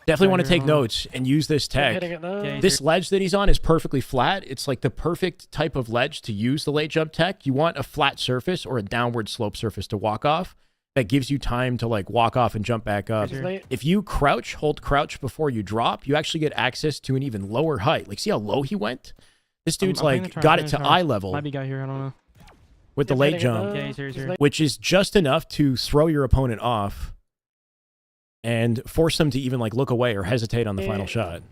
Definitely want to
Right
take
on.
notes and use this tech.
Hitting it now.
Yeah,
This ledge that he's on is perfectly flat. It's like the perfect type of ledge to use the late jump tech. You want a flat surface or a downward slope surface to walk off that gives you time to like walk off and jump back up.
He's late.
If you crouch, hold crouch before you drop, you actually get access to an even lower height. Like see how low he went? This dude's
I'm playing
like
the tower,
got
I'm
it to
playing the
eye
tower.
level
Might be guy here. I don't know.
with the
Yep,
late
hitting it
jump,
now.
Yeah, he's here, he's
He's
here.
late.
which is just enough to throw your opponent off. and force them to even like look away or hesitate on the final
Yeah.
shot.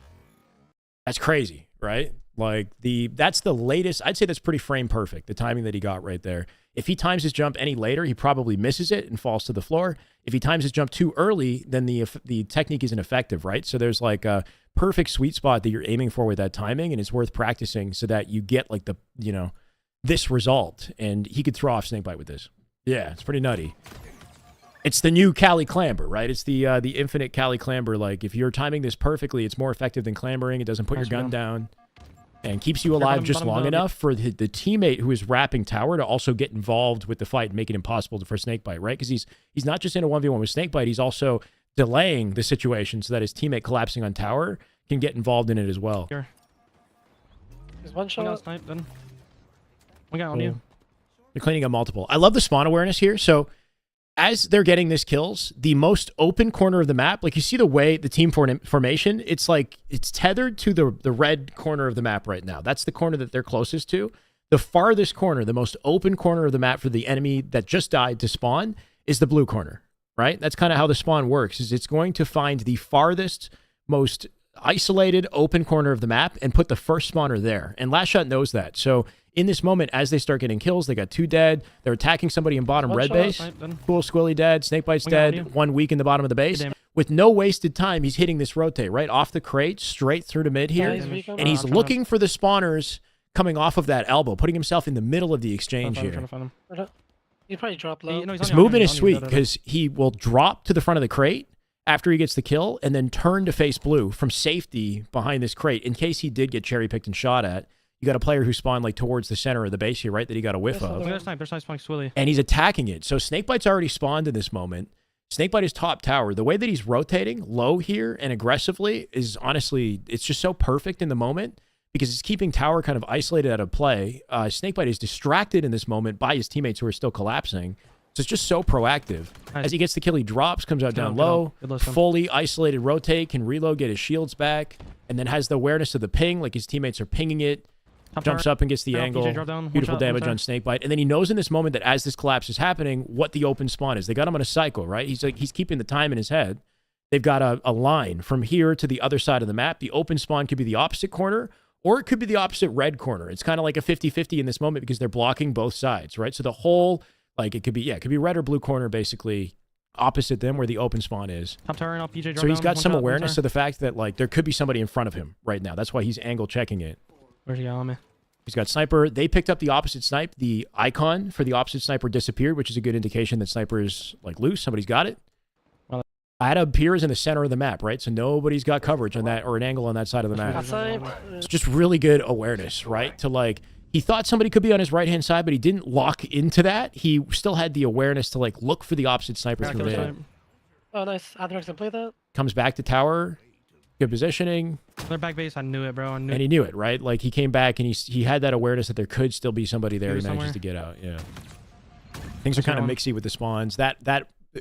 That's crazy, right? Like that's the latest. I'd say that's pretty frame perfect. The timing that he got right there. If he times his jump any later, he probably misses it and falls to the floor. If he times his jump too early, then the technique isn't effective, right? So there's like a perfect sweet spot that you're aiming for with that timing, and it's worth practicing so that you get like the, you know, this result. And he could throw off Snakebite with this. Yeah, it's pretty nutty. It's the new Cali Clamber, right? It's the infinite Cali Clamber. Like if you're timing this perfectly, it's more effective than clambering. It doesn't put your gun down and keeps you alive just long enough for the teammate who is wrapping tower to also get involved with the fight and make it impossible for Snakebite, right? Because he's not just in a 1v1 with Snakebite, he's also delaying the situation so that his teammate collapsing on tower can get involved in it as well.
Here.
There's one
One
shot.
got sniped then. One guy on you.
They're cleaning up multiple. I love the spawn awareness here. So as they're getting this kills, the most open corner of the map, like you see the way the team formation, it's like it's tethered to the red corner of the map right now. That's the corner that they're closest to. The farthest corner, the most open corner of the map for the enemy that just died to spawn is the blue corner, right? That's kind of how the spawn works, is it's going to find the farthest, most isolated open corner of the map and put the first spawner there. And Last Shot knows that. So in this moment, as they start getting kills, they got 2 dead. They're attacking somebody in bottom
One
red
shot,
base.
Snipe then.
Cool, Squilly dead. Snakebite's
One guy on
dead.
you.
1 weak in the bottom of the base.
Good damage.
With no wasted time, he's hitting this rotate right off the crate, straight through to mid here.
Yeah, he's weak on
And he's
I'm trying to-
looking for the spawners coming off of that elbow, putting himself in the middle of the exchange
I'm
here.
trying to find him.
You probably drop low.
Hey, no, he's
His
on you,
movement
on
is
you,
sweet
on you.
because he will drop to the front of the crate after he gets the kill and then turn to face blue from safety behind this crate in case he did get cherry picked and shot at. You got a player who spawned like towards the center of the base here, right? That he got a whiff
Yes,
of.
Look at that snipe. There's snipe spawning Swilly.
And he's attacking it. So Snakebite's already spawned in this moment. Snakebite is top tower. The way that he's rotating low here and aggressively is honestly, it's just so perfect in the moment because it's keeping tower kind of isolated out of play. Snakebite is distracted in this moment by his teammates who are still collapsing. So it's just so proactive.
Nice.
As he gets the kill, he drops, comes out
Good
down
on, good on.
low,
Good listen.
fully isolated rotate, can reload, get his shields back, and then has the awareness of the ping, like his teammates are pinging it.
Top
Jumps
tower.
up and gets the
Down,
angle.
PJ drop down. One
Beautiful
shot, one
damage
tower.
on Snakebite. And then he knows in this moment that as this collapse is happening, what the open spawn is. They got him on a cycle, right? He's keeping the time in his head. They've got a line from here to the other side of the map. The open spawn could be the opposite corner, or it could be the opposite red corner. It's kind of like a 50-50 in this moment because they're blocking both sides, right? So the whole, like it could be red or blue corner basically opposite them where the open spawn is.
Top tower and I'll PJ drop
So he's
down.
got
One
some
shot, one
awareness
tower.
of the fact that like there could be somebody in front of him right now. That's why he's angle checking it.
Where's he on me?
He's got sniper. They picked up the opposite snipe. The icon for the opposite sniper disappeared, which is a good indication that sniper is like loose. Somebody's got it.
Well-
Ada appears in the center of the map, right? So nobody's got coverage on that or an angle on that side of the map.
Outside.
It's just really good awareness, right? To like, he thought somebody could be on his right-hand side, but he didn't lock into that. He still had the awareness to like look for the opposite sniper through
Killer
mid.
snipe.
Oh, nice. Adrex can play that.
Comes back to tower. Good positioning.
They're back base. I knew it, bro. I knew
And
it.
he knew it, right? Like he came back and he had that awareness that there could still be somebody there. He
He was
manages
somewhere.
to get out. Yeah. Things are
What's
kind of
going on?
mixy with the spawns. That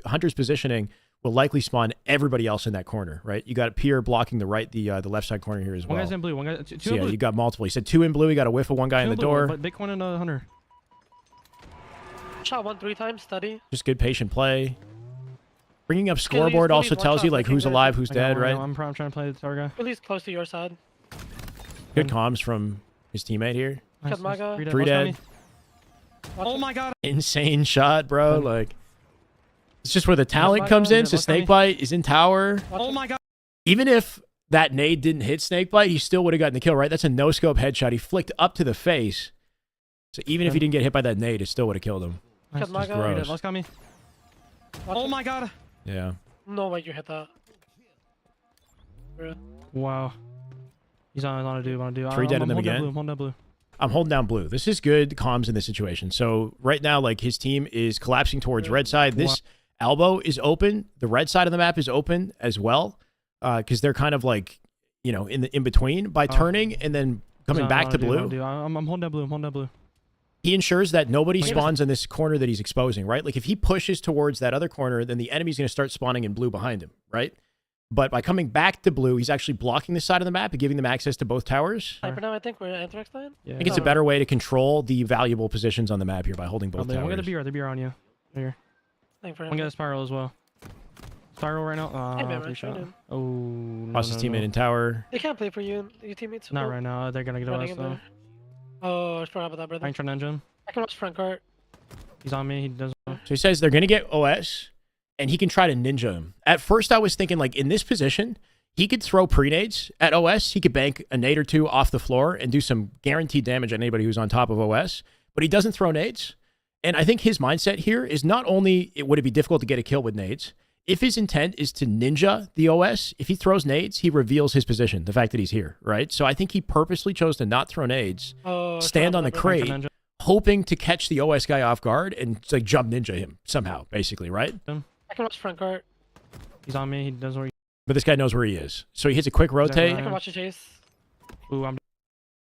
Hunter's positioning will likely spawn everybody else in that corner, right? You got Pierre blocking the left side corner here as
One
well.
guy's in blue. One guy. Two
So
in
yeah,
blue.
you got multiple. He said 2 in blue. He got a whiff of one guy in
Two
the
blue,
door.
But Bitcoin and a hunter.
Shot 1 3 times. Steady.
Just good patient play. Bringing up
Scully's-
scoreboard also
Scully's
tells you
one
like
shot
who's
looking
alive,
good.
who's
I got
dead,
one,
right?
I'm trying to play the tower guy.
Really close to your side.
Good comms from his teammate here.
Cut my guy.
Three dead.
Watch
Oh
it.
my god.
Insane shot, bro. Like it's just where the talent
my
comes
God.
in. So
Watch me.
Snakebite is in tower.
Watch
Oh
it.
my god.
Even if that nade didn't hit Snakebite, he still would have gotten the kill, right? That's a no-scope headshot. He flicked up to the face. So even if he didn't get hit by that nade, it still would have killed him.
Cut my
just
guy.
gross.
Let's got me.
Watch
Oh
it.
my god.
Yeah.
No way you hit that. Bruh.
Wow. He's on a dude. On a dude.
Three dead in them
holding down
again?
Blue, holding down blue.
I'm holding down blue. This is good comms in this situation. So right now, like his team is collapsing towards red side. This elbow is open. The red side of the map is open as well. Because they're kind of like, you know, in between by turning and then coming
He's
back
on
to
a dude, on a
blue.
dude. I'm holding down blue. I'm holding down blue.
He ensures that nobody
Wait a
spawns in this corner that he's exposing, right? Like if he pushes towards that other corner, then the enemy's going to start spawning in blue behind him, right? But by coming back to blue, he's actually blocking this side of the map and giving them access to both towers.
Sniper now, I think. We're at Anthrax 9.
Yeah.
I think it's a better way to control the valuable positions on the map here by holding both
One got
towers.
the beer. The beer on you. Here.
Thank for
One got a spiral as well. Spiral right now.
Hey, man,
Three
right,
shot.
right in.
Oh, no,
Lost his
no,
teammate
no.
in tower.
They can't play for you and your teammates.
Not
Oh,
right now. They're gonna get
running
us
in
though.
there. Oh, I forgot about that, brother.
Fine, engine.
I can watch front cart.
He's on me. He doesn't.
So he says they're going to get OS, and he can try to ninja him. At first, I was thinking, like, in this position, he could throw pre-nades at OS. He could bank a nade or two off the floor and do some guaranteed damage on anybody who's on top of OS. But he doesn't throw nades. And I think his mindset here is not only would it be difficult to get a kill with nades, if his intent is to ninja the OS, if he throws nades, he reveals his position, the fact that he's here, right? So I think he purposely chose to not throw nades,
Oh, I
stand
forgot
on the
about that, brother.
crate,
Engine.
hoping to catch the OS guy off guard and like jump ninja him somehow, basically, right?
I can watch front cart.
He's on me. He does where.
But this guy knows where he is. So he hits a quick rotate.
I
Yeah.
can watch the chase.
Ooh, I'm.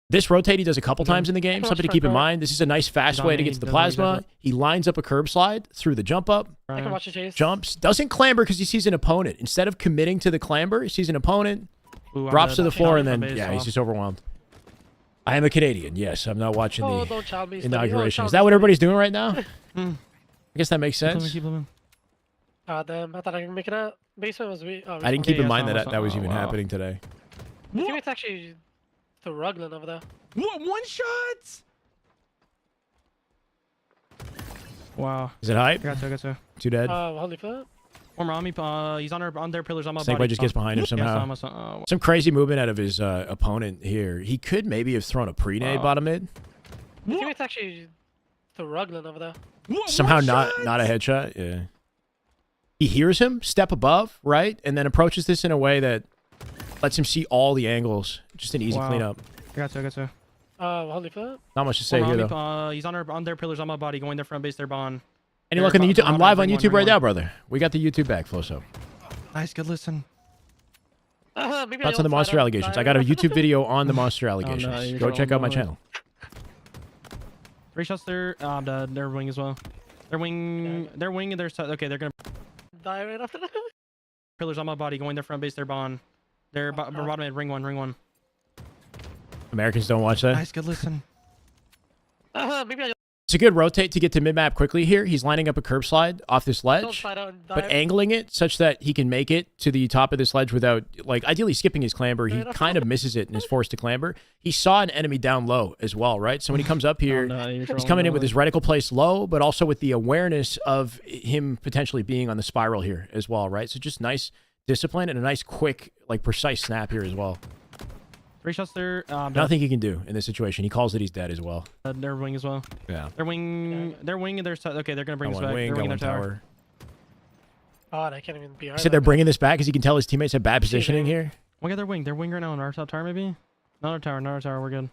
This rotate he does a couple times in the game.
Watch
Something to
front
keep in
guard.
mind. This is a nice fast
He's on
way to
me,
get
he
to the
doesn't know
plasma.
exactly.
He lines up a curb slide through the jump up,
I can watch the chase.
jumps, doesn't clamber because he sees an opponent. Instead of committing to the clamber, he sees an opponent,
Ooh, I'm
drops
dead.
to the floor, and
From
then,
base,
yeah, he's
off.
just overwhelmed. I am a Canadian. Yes, I'm not watching
Oh,
the
don't child me. Steady. Oh,
inauguration.
child
Is
me
that what
steady.
everybody's doing right now?
Hmm.
I guess that makes
Keep living,
sense.
keep living.
God damn, I thought I could make it out. Basement was weak. Oh,
I didn't keep
Yeah,
in
yeah,
mind
it's
that
not-
that was
oh,
even
wow.
happening today.
The teammate's actually struggling over there.
What? One shots?
Wow.
Is it hype?
I got you.
Two dead.
Holy fuck.
One more on me. He's on their pillars. On my
Snakebite
body.
just gets behind him
Yeah,
somehow.
oh,
Some crazy movement out of his opponent here. He could maybe have thrown a pre-nade
Wow.
bottom mid.
The teammate's actually struggling over there.
What?
Somehow
One
not
shots?
a headshot. Yeah. He hears him step above, right? And then approaches this in a way that lets him see all the angles. Just an easy
Wow.
cleanup.
I got you.
Holy fuck.
Not much to say
One
here,
more
though.
on me. He's on their pillars on my body, going their front base, their bond.
Any luck on the YouTube? I'm
bottom,
live on
ring one,
YouTube right
ring
now,
one.
brother. We got the YouTube back, Floso.
Nice, good listen.
Maybe I
Thoughts on the
don't
monster
side
allegations.
on
I got a
fire.
YouTube video on the monster allegations.
you're
Go check out my
wrong.
channel.
3 shots there. I'm dead. Their wing as well. Their wing and their side. Okay, they're gonna
Die right after that.
pillars on my body, going their front base, their bond. Their bottom mid, ring one.
Americans don't watch that.
Nice, good listen.
Maybe I
It's a good rotate to get to mid-map quickly here. He's lining up a curb slide off this
don't
ledge,
slide out and die.
but angling it such that he can make it to the top of this ledge without, like, ideally skipping his clamber. He kind of misses it and is forced to clamber. He saw an enemy down low as well, right? So when he comes up here, he's coming in with his reticle placed low, but also with the awareness of him potentially being on the spiral here as well, right? So just nice discipline and a nice, quick, like, precise snap here as well.
3 shots there.
Nothing he can do in this situation. He calls that he's dead as well.
Their wing as well.
Yeah.
Their wing and their side. Okay, they're gonna bring
Got
us
one
back.
wing,
They're
got
winging
one
their tower.
tower.
God, I can't even be.
He said they're bringing this back because he can tell his teammates have bad positioning here.
We got their wing. Their wing right now on our top tower, maybe. Not our tower. We're good.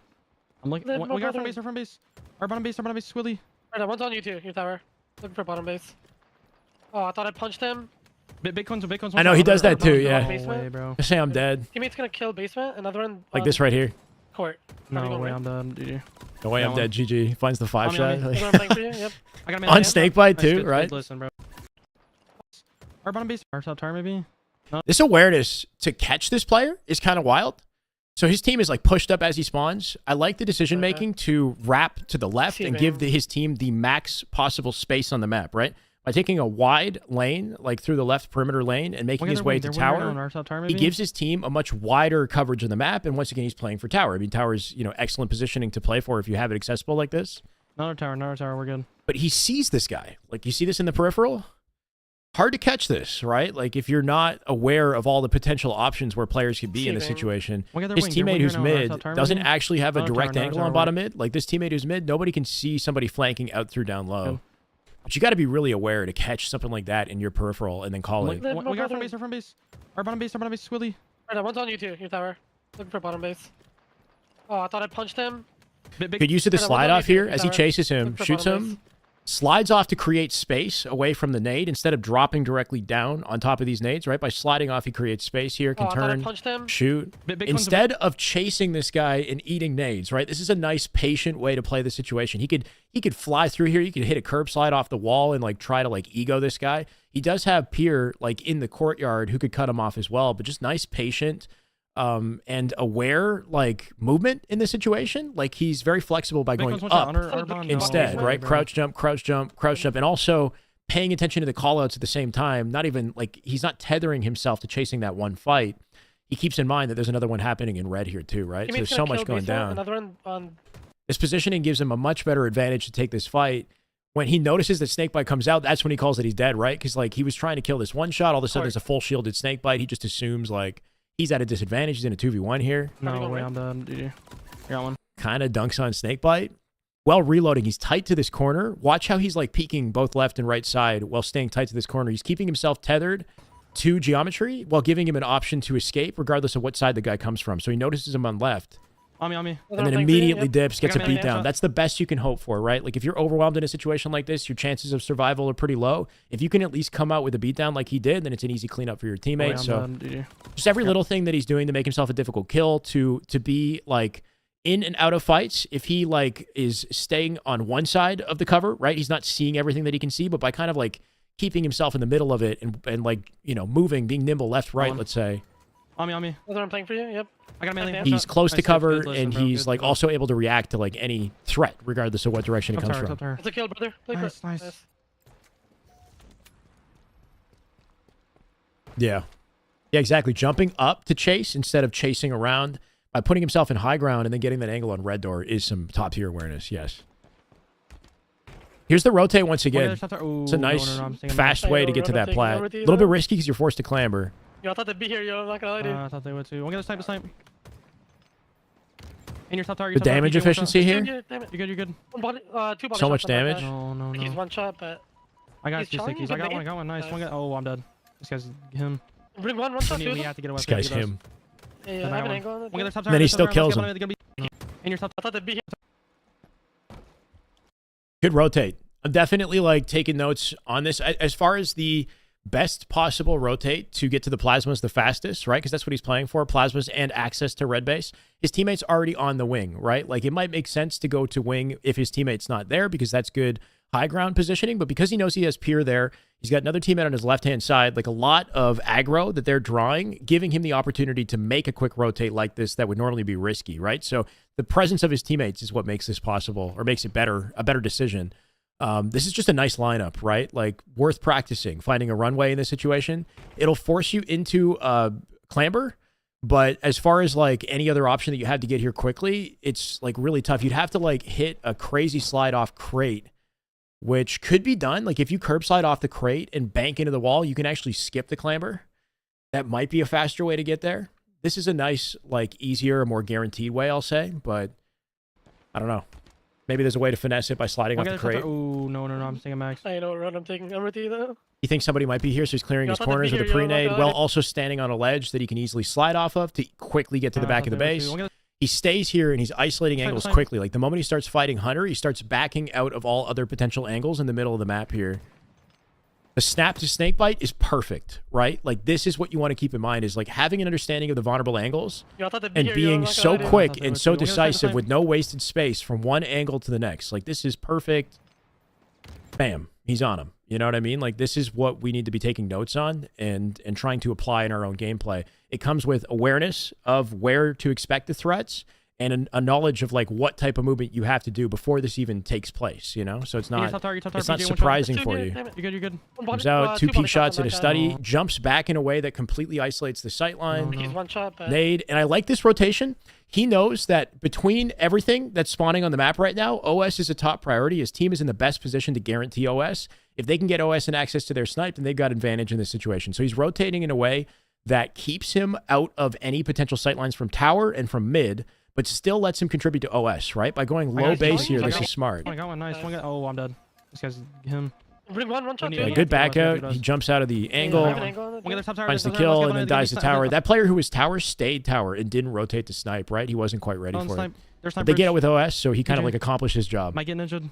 I'm looking.
Then
We
my
got
brother-
our front base. Our bottom base, Squilly.
Right, one's on you too. Your tower. Looking for bottom base. Oh, I thought I punched him.
Big cones.
I know, he does that too, yeah.
No
Basement?
way, bro.
Just say I'm dead.
Teammate's gonna kill basement. Another one.
Like
on
this right here.
Court.
No
Gotta go
way,
right.
I'm done, dude.
No way,
That
I'm
one.
dead. GG. Finds the 5
On me,
shot.
on me.
That's what I'm playing for you. Yep.
I got him
On Snakebite too,
good,
right?
Listen, bro. Our bottom base, our top tower, maybe.
This awareness to catch this player is kind of wild. So his team is like pushed up as he spawns. I like the decision making to wrap to the left and give his team the max possible space on the map, right? By taking a wide lane, like through the left perimeter lane, and making his way to tower,
Our top tower,
he
maybe.
gives his team a much wider coverage of the map. And once again, he's playing for tower. I mean, tower's, excellent positioning to play for if you have it accessible like this.
Not our tower. We're good.
But he sees this guy. Like, you see this in the peripheral? Hard to catch this, right? Like, if you're not aware of all the potential options where players could be in a
Receiving.
situation.
We got their
His
wing, their
teammate
wing
who's
right now on our
mid
top tower,
doesn't
maybe.
actually have a
Not a
direct
tower,
angle
not a
on
tower.
bottom mid. Like, this teammate who's mid, nobody can see somebody flanking out through down low.
Yeah.
But you got to be really aware to catch something like that in your peripheral and then call it.
Look,
We
my
got
brother-
our front base. Our bottom base, Squilly.
Right, one's on you too. Your tower. Looking for bottom base. Oh, I thought I punched him.
Good use of the
Right,
slide
one's on
off
you,
here
your
as he
tower.
chases him,
Look for
shoots
bottom
him, slides off to create space away from the nade instead of dropping directly down on top of these nades, right? By sliding off, he creates space here, can
Oh, I thought I
turn,
punched him.
shoot.
Big ones-
Instead of chasing this guy and eating nades, right? This is a nice, patient way to play the situation. He could fly through here. He could hit a curb slide off the wall and like try to like ego this guy. He does have Pier like in the courtyard who could cut him off as well, but just nice, patient, and aware like movement in this situation. Like he's very flexible by
Big
going
ones, watch
up
out, our bond, no,
instead,
way,
right?
bro.
Crouch jump, and also paying attention to the callouts at the same time. Not even like he's not tethering himself to chasing that one fight. He keeps in mind that there's another one happening in red here too, right? So there's so much going down.
Another one on.
This positioning gives him a much better advantage to take this fight. When he notices that Snakebite comes out, that's when he calls that he's dead, right? Because like he was trying to kill this one shot, all of a sudden there's a full shielded Snakebite. He just assumes like he's at a disadvantage. He's in a 2v1 here.
No way, I'm done. GG. Got one.
Kind of dunks on Snakebite. While reloading, he's tight to this corner. Watch how he's like peeking both left and right side while staying tight to this corner. He's keeping himself tethered to geometry while giving him an option to escape regardless of what side the guy comes from. So he notices him on left.
On me.
And then immediately dips, gets a
got me.
beatdown. That's the best you can hope for, right? Like if you're overwhelmed in a situation like this, your chances of survival are pretty low. If you can at least come out with a beatdown like he did, then it's an easy cleanup for your teammates. So just every little thing that he's doing to make himself a difficult kill, to be like in and out of fights. If he like is staying on one side of the cover, right? He's not seeing everything that he can see, but by kind of like keeping himself in the middle of it and like, you know, moving, being nimble left, right, let's say.
On me.
That's what I'm playing for you. Yep.
I got a melee.
He's close to cover,
Good listen,
and
bro.
he's
Good.
like also able to react to like any threat, regardless of what direction it comes from.
It's a kill, brother. Play
Nice,
for it.
nice.
Yeah, exactly. Jumping up to chase instead of chasing around by putting himself in high ground and then getting that angle on red door is some top tier awareness. Yes. Here's the rotate once again. It's a nice, fast way to get to that plat. A little bit risky because you're forced to clamber.
Yo, I thought they'd be here, yo. I'm not gonna lie to you.
I thought they would too. I'm gonna snipe. In your top tower.
The damage efficiency here.
Yeah, damn it.
You're good.
One body, two body
So much
shots on that
damage.
guy.
No.
He's one shot, but
I got
He's
two
trying
stickies.
to
I got
bait.
one. Nice.
Nice.
Oh, I'm dead. This guy's him.
bring one shot.
We have to get away.
This guy's him.
Yeah, I have an angle on it.
One top
And then he still kills him.
In your top.
I thought they'd be here.
Good rotate. I'm definitely like taking notes on this. As far as the best possible rotate to get to the plasmas the fastest, right? Because that's what he's playing for, plasmas and access to red base. His teammate's already on the wing, right? Like it might make sense to go to wing if his teammate's not there because that's good high ground positioning, but because he knows he has Pier there, he's got another teammate on his left-hand side, like a lot of aggro that they're drawing, giving him the opportunity to make a quick rotate like this that would normally be risky, right? So the presence of his teammates is what makes this possible or makes it better, a better decision. This is just a nice lineup, right? Like worth practicing, finding a runway in this situation. It'll force you into clamber, but as far as like any other option that you have to get here quickly, it's like really tough. You'd have to like hit a crazy slide off crate, which could be done. Like if you curb slide off the crate and bank into the wall, you can actually skip the clamber. That might be a faster way to get there. This is a nice, like easier, more guaranteed way, I'll say, but I don't know. Maybe there's a way to finesse it by sliding off the crate.
Oh, no. I'm taking max.
I know what road I'm taking. I'm with you though.
He thinks somebody might be here, so he's clearing
Yeah,
his
I thought they'd
corners
be
with a
here, yo,
pre-nade,
like,
while also standing on a ledge that he can easily slide off of to quickly get to the back of the base. He stays here and he's isolating angles quickly. Like the moment he starts fighting Hunter, he starts backing out of all other potential angles in the middle of the map here. The snap to Snakebite is perfect, right? Like this is what you want to keep in mind is like having an understanding of the vulnerable angles
Yo, I thought they'd be
and
here, yo, I'm
being
not gonna
so
lie to you.
quick and so
I'm gonna try to
decisive
snipe.
with no wasted space from one angle to the next. Like this is perfect. Bam, he's on him. You know what I mean? Like this is what we need to be taking notes on and trying to apply in our own gameplay. It comes with awareness of where to expect the threats and a knowledge of like what type of movement you have to do before this even takes place, you know? So it's not surprising for you.
You're good.
Comes out, two peak shots in a study, jumps back in a way that completely isolates the sight line.
He's one shot, but
Nade, and I like this rotation. He knows that between everything that's spawning on the map right now, OS is a top priority. His team is in the best position to guarantee OS. If they can get OS and access to their snipe, then they've got advantage in this situation. So he's rotating in a way that keeps him out of any potential sight lines from tower and from mid, but still lets him contribute to OS, right? By going low base here, this is smart.
I got one. Nice. Oh, I'm dead. This guy's him.
bring one shot.
Yeah,
A
too.
good back out. He jumps out of the
I
angle.
have an angle on it,
One
too.
top tower.
Finds the kill and then dies to tower. That player who was tower stayed tower and didn't rotate to snipe, right? He wasn't quite ready for it.
There's
But they get it with OS, so he kind of
GG.
like accomplished his job.
Might get ninja'd. Oh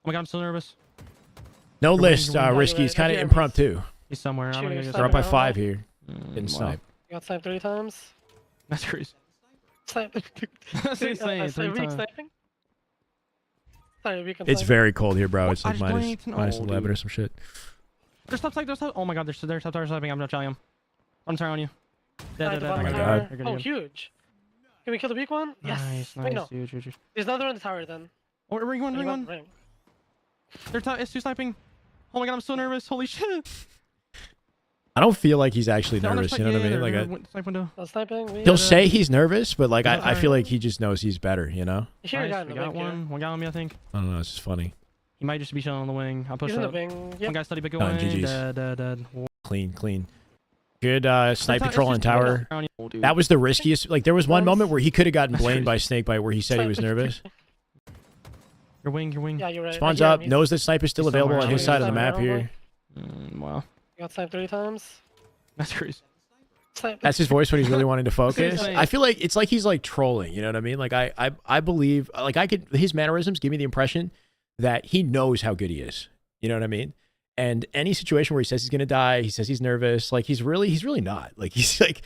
my god, I'm still nervous.
No
You're
list,
winning.
risky. It's kind of
Yeah,
impromptu.
He's somewhere. I'm gonna
Cheers.
get
They're up by
Wow.
5 here. Didn't
wow.
snipe.
You got sniped 3 times.
That's crazy.
Snipe.
That's insane.
Sorry,
3
weak
times.
sniping. Sorry, weak
It's
sniping.
very cold here, bro.
What?
It's
I
like
just blanked.
minus
No,
11
dude.
or some shit.
There's top side. Oh my god, there's top tower sniping. I'm not telling him. I'm turning on you.
Snipe the bottom
my
tower.
God.
You're gonna
Oh,
get
huge. Can we kill the weak one? Yes.
Nice,
Wait, no.
dude.
There's another in the tower then.
Oh, ring one.
Ring.
They're it's two sniping. Oh my god, I'm so nervous. Holy shit.
I don't feel like he's actually
Down their
nervous.
side-
You know what I
yeah,
mean? Like,
they're snipe window.
No sniping. We
he'll
got
say he's nervous, but like, I feel
Alright.
like he just knows he's better. You know?
You hear a guy
Nice,
in
we
the
got
wing here.
one guy on me, I think.
I don't know. It's just funny.
He might just be chilling on the wing. I'll push
He's in the
up.
wing.
One
Yep.
guy study big
Done,
away.
GG's.
Dead.
Clean. Good snipe
It's
patrol on
just-
tower.
Oh, dude.
That was the riskiest. Like, there was one
Nice.
moment where he could have gotten
That's
blamed
crazy.
by Snakebite where he said he was nervous.
Your wing.
Yeah, you're right.
Spawns
I hear
up,
him.
knows that snipe is still
He's somewhere
available on his
around
side of the
here.
map here.
Wow.
He got sniped 3 times.
That's crazy.
Sniped.
That's his voice when he's really wanting to focus.
Seriously.
I feel like it's like he's like trolling. You know what I mean? Like I believe like his mannerisms give me the impression that he knows how good he is. You know what I mean? And any situation where he says he's gonna die, he says he's nervous. Like he's really not. Like he's like,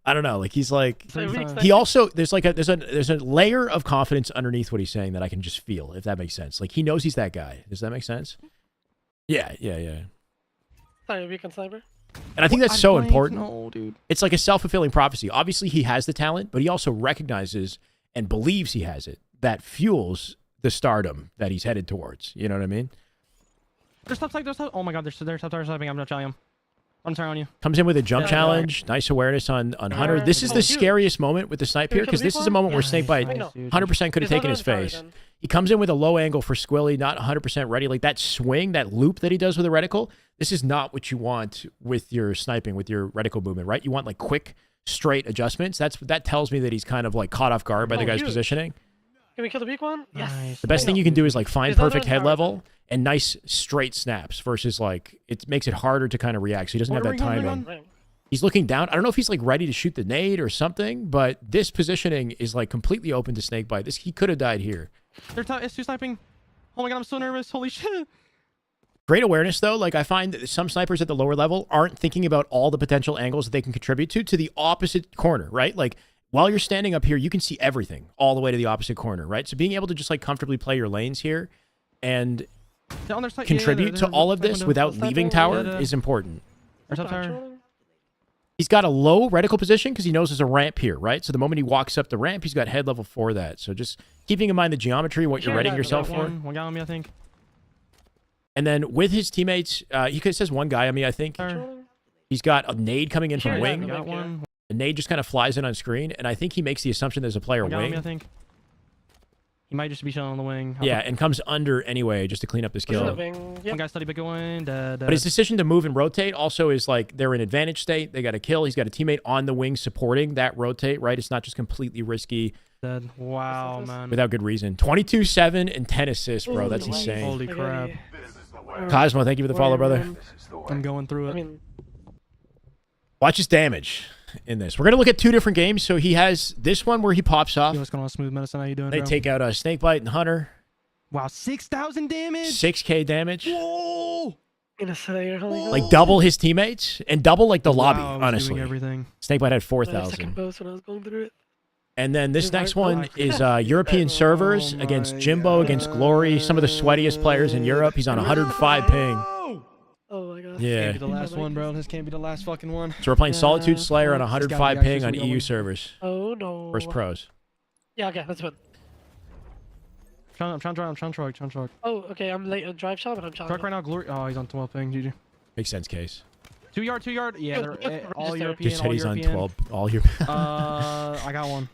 I don't know. Like he's like.
So weak
He also there's a layer of confidence underneath what he's saying that I can just feel, if that makes sense. Like he knows he's that guy. Does that make sense? Yeah.
Sorry, weak on sniper.
And I think that's so important.
No, dude.
It's like a self-fulfilling prophecy. Obviously, he has the talent, but he also recognizes and believes he has it. That fuels the stardom that he's headed towards. You know what I mean?
There's top side. Oh my god, there's top tower sniping. I'm not telling him. I'm turning on you.
Comes in with a jump
Yeah.
challenge. Nice awareness on Hunter. This is
Oh,
the
dude.
scariest moment with the snipe here, because this is a moment where Snakebite
I know.
100% could have
He's
taken
not
his
on tower
face.
then.
He comes in with a low angle for Squilly, not 100% ready. Like that swing, that loop that he does with a reticle, this is not what you want with your sniping, with your reticle movement, right? You want like quick, straight adjustments. That tells me that he's kind of like caught off guard by the
Oh,
guy's
dude.
positioning.
Can we kill the weak one? Yes.
Nice.
The best thing you can do is like find
He's not
perfect
on
head
tower.
level and nice straight snaps versus like it makes it harder to kind of react. So he doesn't have that
Ring on, ring
timing.
on.
Ring.
He's looking down. I don't know if he's like ready to shoot the nade or something, but this positioning is like completely open to Snakebite. He could have died here.
They're S2 sniping. Oh my god, I'm so nervous. Holy shit.
Great awareness though. Like I find that some snipers at the lower level aren't thinking about all the potential angles that they can contribute to the opposite corner, right? Like while you're standing up here, you can see everything all the way to the opposite corner, right? So being able to just like comfortably play your lanes here and
They're on their side.
contribute to all of this without leaving tower
Yeah.
is important.
There's top tower.
Controlling.
He's got a low reticle position because he knows there's a ramp here, right? So the moment he walks up the ramp, he's got head level for that. So just keeping in mind the geometry, what you're
Sure,
readying
yeah,
yourself
that
for.
One guy on me, I think.
And then with his teammates, he says one guy on me, I think.
Controlling.
He's got a nade coming in from
Sure, yeah,
wing.
the
Got
wing here.
one.
The nade just kind of flies in on screen, and I think he makes the assumption there's a player
One guy on me, I
wing.
think. He might just be chilling on the wing.
Yeah, and comes under anyway just to clean up this
He's in the
kill.
wing.
One
Yep.
guy study big one. Dead.
But his decision to move and rotate also is like they're in advantage state. They got a kill. He's got a teammate on the wing supporting that rotate, right? It's not just completely risky
Dead. Wow, man.
without good reason. 22-7 and 10 assists, bro. That's
Nice.
insane.
Holy crap.
Cosmo, thank you for the follow, brother.
I'm going through
I
it.
mean,
Watch his damage in this. We're going to look at two different games. So he has this one where he pops off.
Yo, what's going on, Smooth Medicine? How you doing,
They
bro?
take out Snakebite and Hunter.
Wow, 6,000 damage.
6K damage.
Whoa.
in a slayer. Holy
Like double his teammates and double like the lobby,
Wow, I was
honestly.
doing everything.
Snakebite had
second
4,000.
post when I was going through it.
And then this
Dude,
next
I-
one is European servers against Jimbo, against Glory, some of the sweatiest players in Europe. He's on 105 ping.
Oh my god.
Yeah.
Can't be the last one, bro. This can't be the last fucking one.
So we're playing Solitude
Yeah.
Slayer on
This gotta be
105
actually
ping on
some
EU
going.
servers.
Oh no.
First pros.
Yeah, okay, that's fine.
I'm trying to truck.
Oh, okay, I'm late on drive shot, but I'm
Truck
trying.
right now, Glory. Oh, he's on 12 ping. GG.
Makes sense, Case.
2 yard. Yeah,
Good,
they're
good
all
register.
European.
Just said
All
he's on
European.
12 all year.
I got one.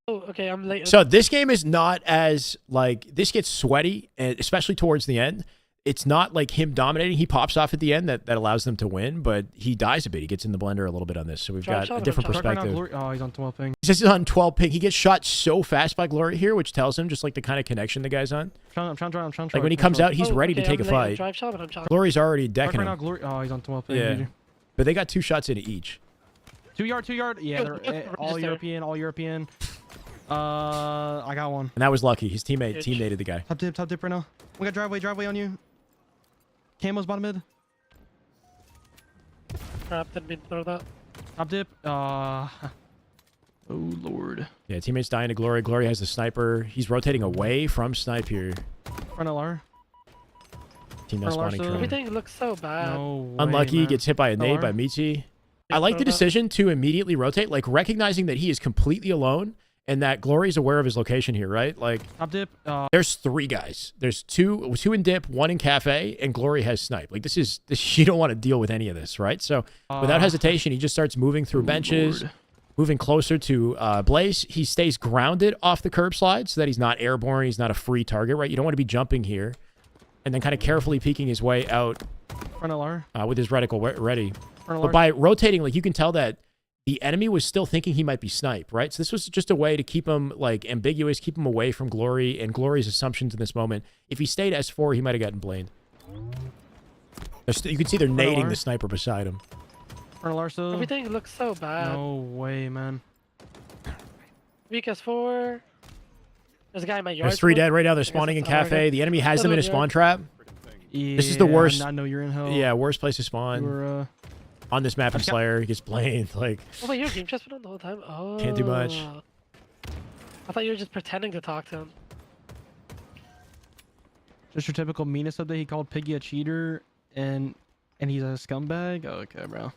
Oh, okay, I'm late.
So this game is not as like this gets sweaty, and especially towards the end. It's not like him dominating. He pops off at the end that allows them to win, but he dies a bit. He gets in the blender a little bit on this. So we've
Drive
got
shot
a
or
different
jump shot?
Truck right now,
perspective.
Glory. Oh, he's on 12 ping.
He says he's on 12 ping. He gets shot so fast by Glory here, which tells him just like the kind of connection the guy's on.
I'm trying to
Like when he comes out, he's
Oh,
ready to
okay,
take a
I'm late on
fight.
Drive shot, but I'm trying.
Glory's already
Truck
decking
right now,
him.
Glory. Oh, he's on 12 ping.
Yeah.
GG.
But they got 2 shots into each.
2 yard. Yeah,
Good,
they're
good
all
register.
European. I got one.
And that was lucky. His teammate
Good.
teammated the guy.
Top dip right now. We got driveway on you. Camo's bottom mid.
Crap, didn't mean to throw that.
Top dip. Oh lord.
Yeah, teammates dying to Glory. Glory has the sniper. He's rotating away from snipe here.
Front LR.
Team now
Or
spawning
Larso.
train.
Everything looks so bad.
No way,
Unlucky,
man.
gets hit by a nade by
LR.
Michi. I like the decision to immediately rotate, like recognizing that he is completely alone and that Glory's aware of his location here, right? Like,
Top dip.
there's 3 guys. There's two in dip, 1 in cafe, and Glory has snipe. Like, this you don't want to deal with any of this, right? So without hesitation, he just starts moving through benches, moving closer to Blaze. He stays grounded off the curb slide so that he's not airborne. He's not a free target, right? You don't want to be jumping here. And then kind of carefully peeking his way out
Front LR.
with his reticle ready.
Front
But
LR.
by rotating, like, you can tell that the enemy was still thinking he might be sniped, right? So this was just a way to keep him, like, ambiguous, keep him away from Glory and Glory's assumptions in this moment. If he stayed S4, he might have gotten blamed. You can see they're nading the sniper beside him.
Front LR still.
Everything looks so bad.
No way, man.
Weak S4. There's a guy in my yard.
There's 3 dead right now. They're
guess
spawning in
it's alright.
cafe. The enemy has them in a spawn trap.
Yeah,
This is the worst-
I know you're in hell.
Yeah, worst place to
You
spawn.
were,
On this map in Slayer, he gets blamed. Like,
Oh wait, your game just been on the whole time? Oh.
Can't do much.
I thought you were just pretending to talk to him.
just your typical meanest update. He called Piggy a cheater, and he's a scumbag. Oh, okay, bro.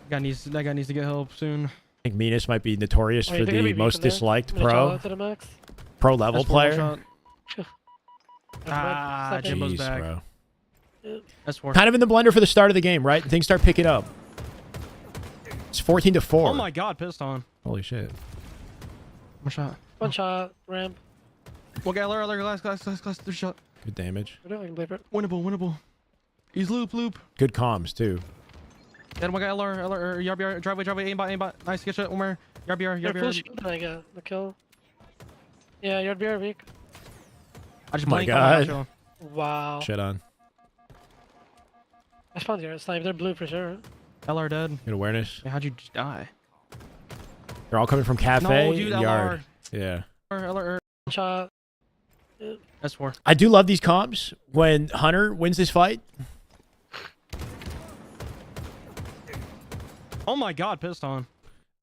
That guy needs to get help soon.
I think Meanest might be notorious
Oh,
for
you think it'll
the
be
most
weak in there?
disliked
I'm gonna
pro
jump to the max.
level
That's one more
player.
shot.
That's
Ah,
one. Second.
Jimbo's
Jeez,
back.
bro.
That's 4.
Kind of in the blender for the start of the game, right? Things start picking up. It's 14-4.
Oh my god, pissed on.
Holy shit.
One shot.
One shot, ramp.
One guy, LR, glass, 3 shot.
Good damage.
I can believe it.
Winnable. He's loop.
Good comms, too.
Then one guy, LR, YRBR, driveway, aimbot. Nice, get shot, one more.
You're full
YRBR.
shield and I get the kill. Yeah, you're BR weak.
I just
Oh my
blanked on
God.
Nacho.
Wow.
Shit on.
I spawned here. Snipe. They're blue for sure.
LR dead.
Good awareness.
Yeah, how'd you just die?
They're all coming from cafe
No, dude,
and yard.
LR.
Yeah.
LR.
One shot.
That's 4.
I do love these comms. When Hunter wins this fight,
Oh my god, pissed on.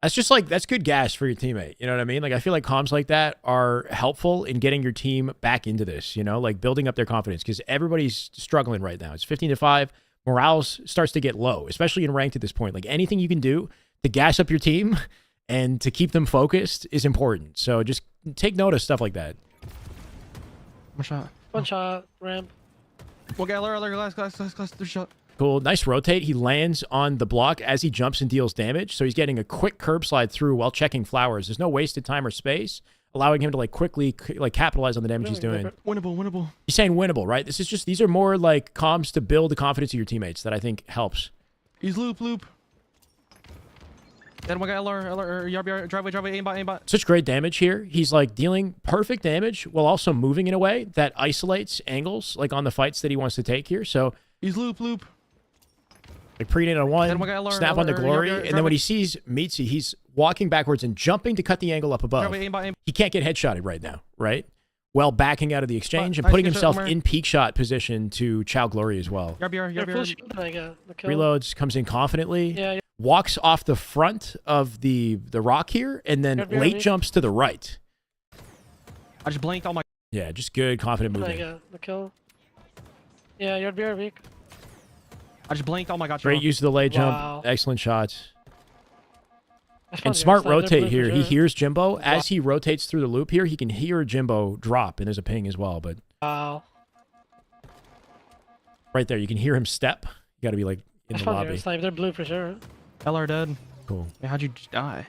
that's just like, that's good gas for your teammate. You know what I mean? Like, I feel like comms like that are helpful in getting your team back into this, you know, like building up their confidence, because everybody's struggling right now. It's 15-5. Morale starts to get low, especially in ranked at this point. Like, anything you can do to gas up your team and to keep them focused is important. So just take note of stuff like that.
One shot.
One shot, ramp.
One guy, LR, glass, 3 shot.
Cool. Nice rotate. He lands on the block as he jumps and deals damage. So he's getting a quick curb slide through while checking flowers. There's no wasted time or space, allowing him to like quickly like capitalize on the damage he's doing.
Winnable.
He's saying winnable, right? These are more like comms to build the confidence of your teammates that I think helps.
He's loop. Then one guy, LR, YRBR, driveway, aimbot.
Such great damage here. He's like dealing perfect damage while also moving in a way that isolates angles like on the fights that he wants to take here. So
He's loop.
like pre-nade on one,
Then one guy, LR,
snap on the glory,
driveway-
and then when he sees Mitzi, he's walking backwards and jumping to cut the angle up above.
Driveway, aimbot.
He can't get headshotted right now, right? Well, backing out of the exchange and
Nice
putting
good shot,
himself
Omar.
in peak shot position to chow glory as well.
YRBR.
You're full shield and I get the kill.
Reloads, comes in confidently,
Yeah,
walks off the front of the rock here, and then
You're
late
BRB.
jumps to the right.
I just blanked all my.
Yeah, just good, confident
I
moving.
get the kill. Yeah, you're BR weak.
I just blanked all my god.
Great use of the late
Wow.
jump. Excellent shots.
I spawned
And
here.
smart
Snipe. They're
rotate
blue for
here. He
sure.
hears Jimbo. As he rotates through the loop here, he can hear Jimbo drop, and there's a ping as well. But
Wow.
right there, you can hear him step. You got to be like in
I
the
spawned here.
lobby.
Snipe. They're blue for sure.
LR dead.
Cool.
Yeah, how'd you just die?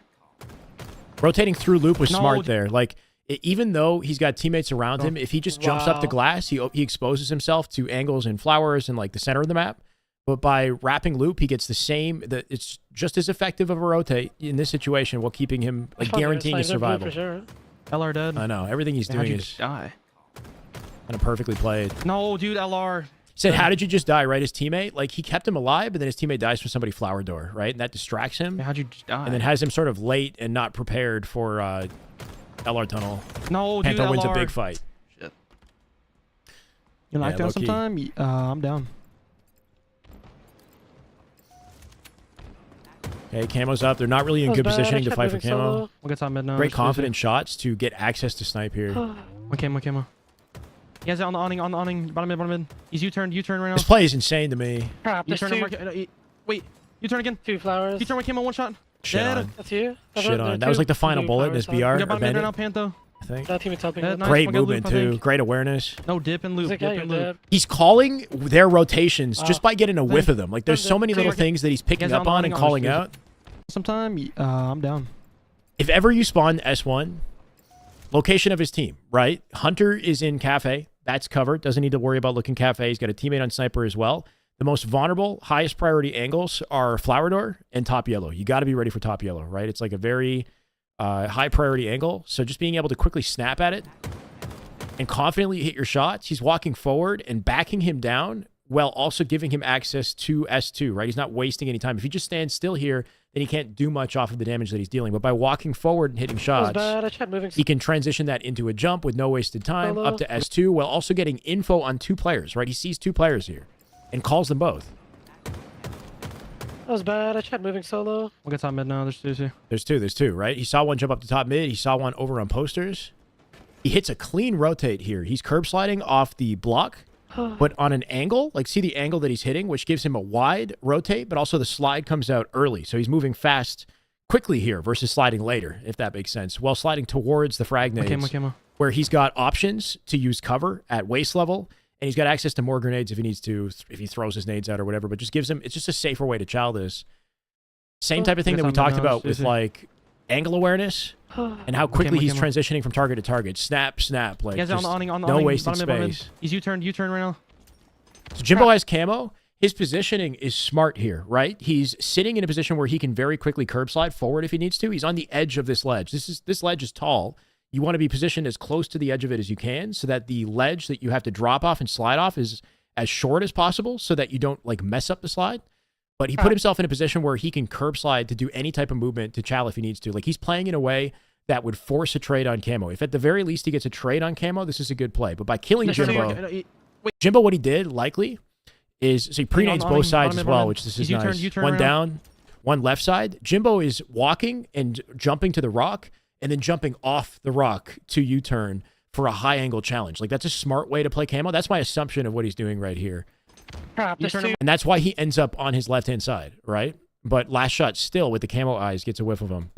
Rotating through loop was
No,
smart
d-
there. Like, even though he's got teammates around him, if he just jumps up the
Wow.
glass, he exposes himself to angles and flowers and like the center of the map. But by wrapping loop, he gets the same. It's just as effective of a rotate in this situation while keeping him
I
like
spawned here.
guaranteeing his
Snipe. They're
survival.
blue for sure.
LR dead.
I know everything he's
Yeah, how'd
doing
you
is
just die?
kind of perfectly played.
No, dude, LR.
He said, "How did you just die?" Right, his teammate, like he kept him alive, but then his teammate dies from somebody flower door, right, and that distracts him,
Yeah, how'd you just die?
and then has him sort of late and not prepared for LR tunnel.
No, dude,
Panther wins a
LR.
big fight.
You knock
Yeah,
down
low-key.
sometime? I'm down.
Okay, camo's up. They're not really in
That was
good
bad. I
positioning to
kept
fight for
moving
camo.
solo.
We'll get top mid now.
Great
Just do it.
confident shots to get access to snipe here.
One camo. He has it on the awning, bottom mid. He's U-turn right now.
This play is insane to me.
Crap, there's
U-turn,
two
wait, U-turn again.
flowers.
U-turn with camo, one shot.
Shit
Dead.
on.
That's you.
Shit on. That was like the final bullet in this BR.
We
or
got bottom mid right now,
bandit,
Pantho.
I think.
That team is helping.
Dead,
Nice.
nice.
Great
one got
movement
loop, I
too.
think.
Great awareness.
No, dip and loop.
He's like,
Dip
yeah,
and
you're
loop.
dead.
He's calling their rotations just by getting a whiff
Then-
of them. Like there's
then
so many
the
little
trigger-
things that he's picking
Guys
up on and
on
calling
the
out.
Sometime, I'm down.
If ever you spawn S1, location of his team, right? Hunter is in cafe. That's covered. Doesn't need to worry about looking cafe. He's got a teammate on sniper as well. The most vulnerable, highest priority angles are flower door and top yellow. You got to be ready for top yellow, right? It's like a very high priority angle. So just being able to quickly snap at it and confidently hit your shots. He's walking forward and backing him down while also giving him access to S2, right? He's not wasting any time. If he just stands still here, then he can't do much off of the damage that he's dealing. But by walking forward and hitting
That was
shots,
bad. I tried moving.
he can transition that into a jump with no wasted time
Hello.
up to S2 while also getting info on 2 players, right? He sees 2 players here and calls them both.
That was bad. I tried moving solo.
We'll get top mid now. There's two.
There's two, right? He saw one jump up to top mid. He saw one over on posters. He hits a clean rotate here. He's curb sliding off the block, but on an angle. Like, see the angle that he's hitting, which gives him a wide rotate, but also the slide comes out early. So he's moving fast quickly here versus sliding later, if that makes sense. While sliding towards the frag nades,
Camo.
where he's got options to use cover at waist level, and he's got access to more grenades if he needs to, if he throws his nades out or whatever, but just gives him, it's just a safer way to chow this. Same type of thing
Guess
that we
I'm
talked
now,
about with
Susie.
like angle awareness and how quickly he's
Camo.
transitioning from target to target. Snap, snap, like
Guys,
just
on the
no wasted
bottom mid.
space.
He's U-turn right now.
So Jimbo has camo. His positioning is smart here, right? He's sitting in a position where he can very quickly curb slide forward if he needs to. He's on the edge of this ledge. This ledge is tall. You want to be positioned as close to the edge of it as you can so that the ledge that you have to drop off and slide off is as short as possible so that you don't like mess up the slide. But he put himself in a position where he can curb slide to do any type of movement to chow if he needs to. Like he's playing in a way that would force a trade on camo. If at the very least he gets a trade on camo, this is a good play. But by killing Jimbo, what he did likely is, so he pre-nades both sides as well, which this is nice.
U-turn
One
around.
down, one left side. Jimbo is walking and jumping to the rock and then jumping off the rock to U-turn for a high angle challenge. Like that's a smart way to play camo. That's my assumption of what he's doing right here.
Crap. There's
turn
two.
him-
And that's why he ends up on his left-hand side, right? But last shot still with the camo eyes gets a whiff of him.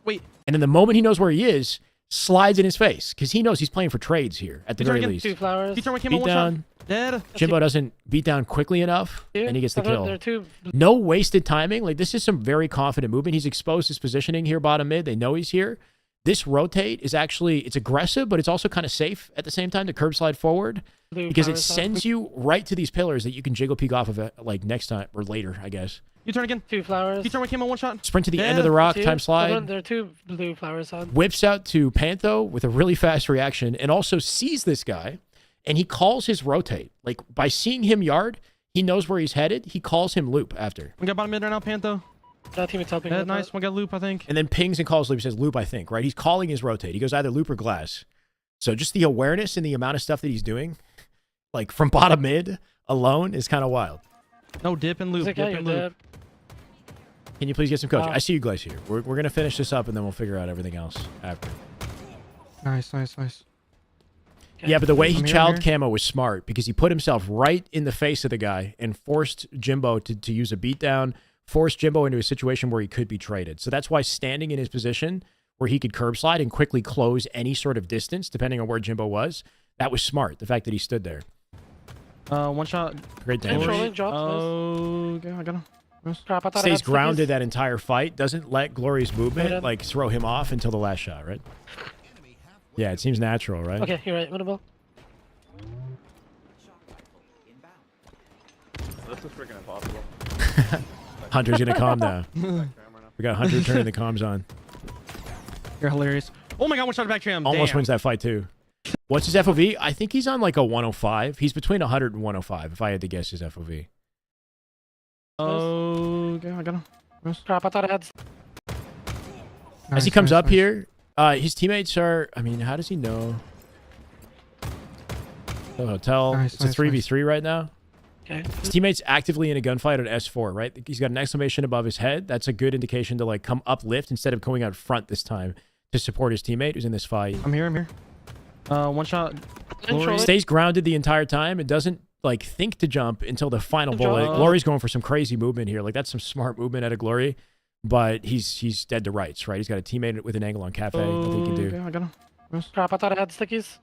Wait.
And then the moment he knows where he is, slides in his face because he knows he's playing for trades here at the
He's
very
already
least.
2 flowers.
You turn with camo
Beat
one
down.
shot. Dead.
Jimbo doesn't beat down quickly enough, and he gets the kill.
There are 2.
No wasted timing. Like, this is some very confident movement. He's exposed his positioning here, bottom mid. They know he's here. This rotate is actually, it's aggressive, but it's also kind of safe at the same time to curb slide forward because it sends you right to these pillars that you can jiggle peek off of it, like next time or later, I guess.
You turn again.
2 flowers.
You turn with camo one shot.
Sprint to the end
Yeah,
of the rock,
Two.
time slide.
There are 2 blue flowers on.
Whips out to Pantho with a really fast reaction and also sees this guy and he calls his rotate. Like by seeing him yard, he knows where he's headed. He calls him loop after
We got bottom mid right now, Pantho.
That team is helping.
Dead.
with
Nice.
that.
One got loop, I think.
and then pings and calls loop. He says loop, I think, right? He's calling his rotate. He goes either loop or glass. So just the awareness and the amount of stuff that he's doing, like from bottom mid alone, is kind of wild.
No dip and loop.
He's like,
Dip
yeah, you're
and loop.
dead.
Can you please get some coaching?
Wow.
I see you guys here. We're going to finish this up and then we'll figure out everything else after.
Nice.
Okay.
Yeah, but the way he
I'm here,
chowed
I'm here.
camo was smart because he put himself right in the face of the guy and forced Jimbo to use a beatdown, forced Jimbo into a situation where he could be traded. So that's why standing in his position where he could curb slide and quickly close any sort of distance, depending on where Jimbo was, that was smart. The fact that he stood there.
One shot.
Great
Controlling
damage.
drops.
Oh, okay, I got him.
Crap, I thought I
Stays
had
grounded
stickies.
that entire fight. Doesn't let Glory's movement
Right.
like throw him off until the last shot, right? Yeah, it seems natural, right?
Okay, you're right. Winnable.
This is freaking impossible.
Hunter's gonna calm down. We got Hunter turning the comms on.
You're hilarious. Oh my god, one shot back tram.
Almost
Damn.
wins that fight too. What's his FOV? I think he's on like a 105. He's between 100 and 105 if I had to guess his FOV.
Oh, okay, I got him.
Crap, I thought I had.
As he comes up here, his teammates are, I mean, how does he know? The hotel.
Nice,
It's a
nice,
3v3 right now.
Okay.
His teammate's actively in a gunfight on S4, right? He's got an exclamation above his head. That's a good indication to like come uplift instead of going out front this time to support his teammate who's in this fight.
I'm here. One shot.
Controlling.
Stays grounded the entire time and doesn't like think to jump until the final bullet.
Jump.
Glory's going for some crazy movement here. Like that's some smart movement out of Glory. but he's dead to rights, right? He's got a teammate with an angle on Cafe. Nothing he can do.
Okay, I got him.
Crap, I thought I had stickies.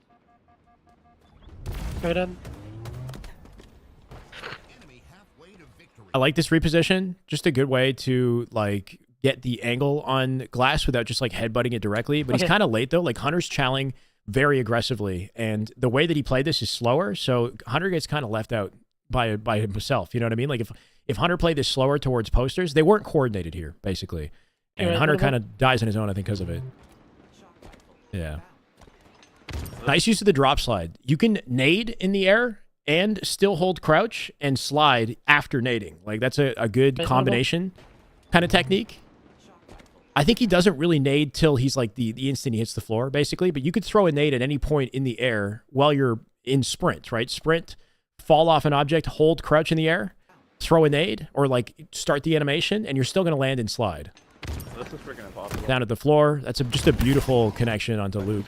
Right in.
I like this reposition. Just a good way to like get the angle on Glass without just like headbutting it directly. But he's
Okay.
kind of late though. Like Hunter's chowing very aggressively, and the way that he played this is slower, so Hunter gets kind of left out by himself. You know what I mean? Like if Hunter played this slower towards posters, they weren't coordinated here basically, and
You're right,
Hunter
what about-
kind of dies on his own, I think, because of it. Yeah. Nice use of the drop slide. You can nade in the air and still hold crouch and slide after nading. Like that's a good combination kind of technique. I think he doesn't really nade till he's like the instant he hits the floor, basically. But you could throw a nade at any point in the air while you're in sprint, right? Sprint, fall off an object, hold crouch in the air, throw a nade, or like start the animation, and you're still going to land and slide.
This is freaking impossible.
Down at the floor. That's just a beautiful connection onto Luke.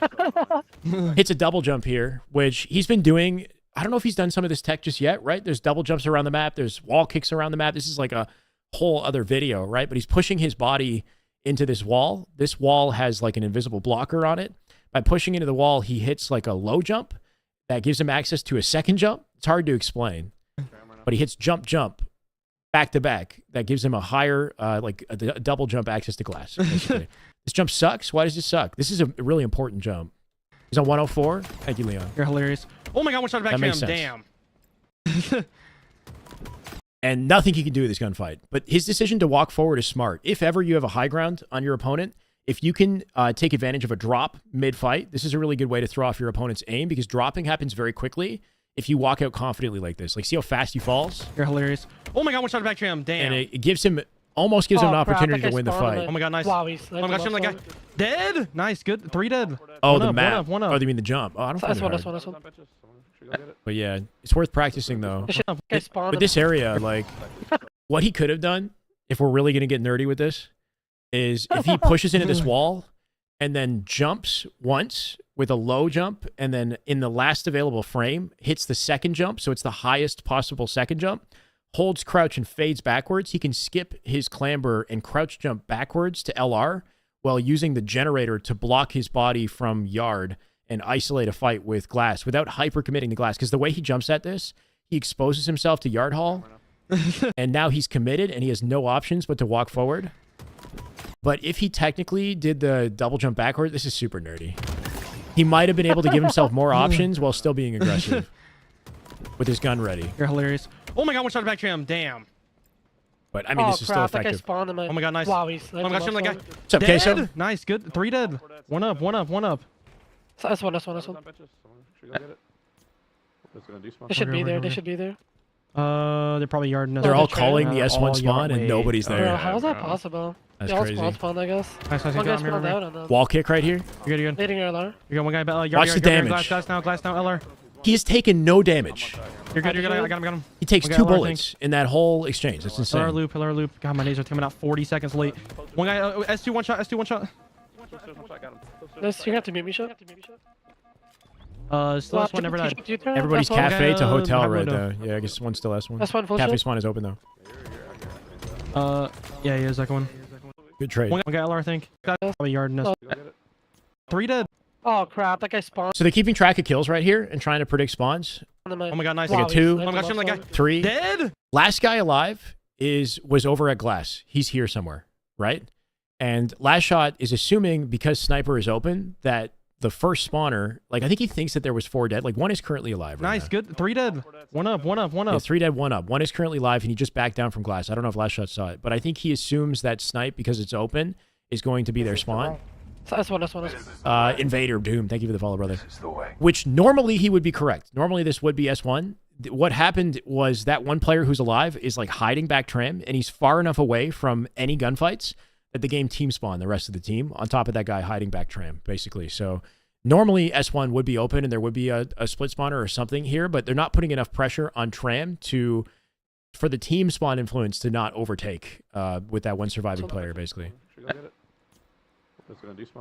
Hits a double jump here, which he's been doing. I don't know if he's done some of this tech just yet, right? There's double jumps around the map. There's wall kicks around the map. This is like a whole other video, right? But he's pushing his body into this wall. This wall has like an invisible blocker on it. By pushing into the wall, he hits like a low jump that gives him access to a second jump. It's hard to explain, but he hits jump, back to back. That gives him a higher, like a double jump access to Glass, basically. This jump sucks. Why does it suck? This is a really important jump. He's on 104. Thank you, Leon.
You're hilarious. Oh my god, one shot back
That makes
jam.
sense.
Damn.
And nothing he can do with this gunfight. But his decision to walk forward is smart. If ever you have a high ground on your opponent, if you can take advantage of a drop mid-fight, this is a really good way to throw off your opponent's aim, because dropping happens very quickly if you walk out confidently like this. Like, see how fast he falls?
You're hilarious. Oh my god, one shot back jam. Damn.
And it gives him, almost gives him an
Oh, crap,
opportunity
that
to win the
guy spawned
fight.
him.
Oh my god, nice.
Wow, he's
Oh my gosh,
sniping
that guy.
us.
Dead. Nice, good. 3 dead.
Oh,
One
the
up,
map.
One up, one up.
Oh, you mean the jump? Oh, I don't find
That's
it
one,
hard.
that's one, that's one.
But yeah, it's worth practicing, though.
This shit, guy spawned
But
him.
this area, like, what he could have done, if we're really going to get nerdy with this, is if he pushes into this wall and then jumps once with a low jump, and then in the last available frame, hits the second jump, so it's the highest possible second jump, holds crouch and fades backwards, he can skip his clamber and crouch jump backwards to LR while using the generator to block his body from yard and isolate a fight with Glass without hyper committing to Glass. Because the way he jumps at this, he exposes himself to yard haul, and now he's committed and he has no options but to walk forward. But if he technically did the double jump backward, this is super nerdy. He might have been able to give himself more options while still being aggressive with his gun ready.
You're hilarious. Oh my god, one shot back jam. Damn.
But I mean,
Oh
this is still
crap, that guy
effective.
spawned him.
Oh my god, nice.
Wow, he's
Oh my gosh,
sniping
that guy.
us.
What's up,
Dead.
Queso?
Nice, good. 3 dead. One up, one up, one up.
That's one, that's one, that's one. They should be there, they should be there.
They're probably yarding us.
They're all
they're
calling
trying
the
They're
S1
all
spawn and
wait.
nobody's
Bro,
there.
how is that possible?
That's
They all
crazy.
spawned, I guess.
Nice, nice,
One guy
nice.
spawned out on them.
Wall kick right here.
You're good, you're good.
Nading LR.
You got one guy. Yard,
Watch
yard,
the
yard,
damage.
Glass now, LR.
He has taken no damage.
You're good, you're good. I got him.
He takes
Okay,
2
LR, I
bullets in that whole exchange. That's
LR
insane.
loop, LR loop. God, my nades are coming out 40 seconds late. One guy, S2 one shot, S2 one shot.
This, you have to mute me, shot.
Still S1 never died.
Everybody's
That's one.
cafe to
Okay,
hotel
high
right
window.
now. Yeah, I guess one's still S1.
That's one full
Cafe
shot.
spawn is open, though.
Yeah, he is that one.
Good trade.
One guy LR, I think. Got probably yarding us. 3 dead.
Oh crap, that guy spawned
So they're keeping track of kills right here and trying to predict spawns.
him.
Oh my god, nice.
Like a
Wow, he's
2.
sniping
Oh my gosh,
us
that guy.
all.
3.
Dead.
Last guy alive was over at Glass. He's here somewhere, right? And Last Shot is assuming, because Sniper is open, that the first spawner, like, I think he thinks that there was 4 dead. Like, 1 is currently alive right
Nice,
now.
good. 3 dead. One up, one up, one
Yeah,
up.
3 dead, 1 up. 1 is currently live, and he just backed down from Glass. I don't know if Last Shot saw it, but I think he assumes that Snipe, because it's open, is going to be their spawn.
That's one, that's one, that's one.
Invader Doom, thank you for the follow, brother. Which normally he would be correct. Normally this would be S1. What happened was that one player who's alive is like hiding back tram, and he's far enough away from any gunfights that the game team spawn the rest of the team on top of that guy hiding back tram, basically. So normally S1 would be open and there would be a split spawner or something here, but they're not putting enough pressure on tram for the team spawn influence to not overtake with that one surviving player, basically.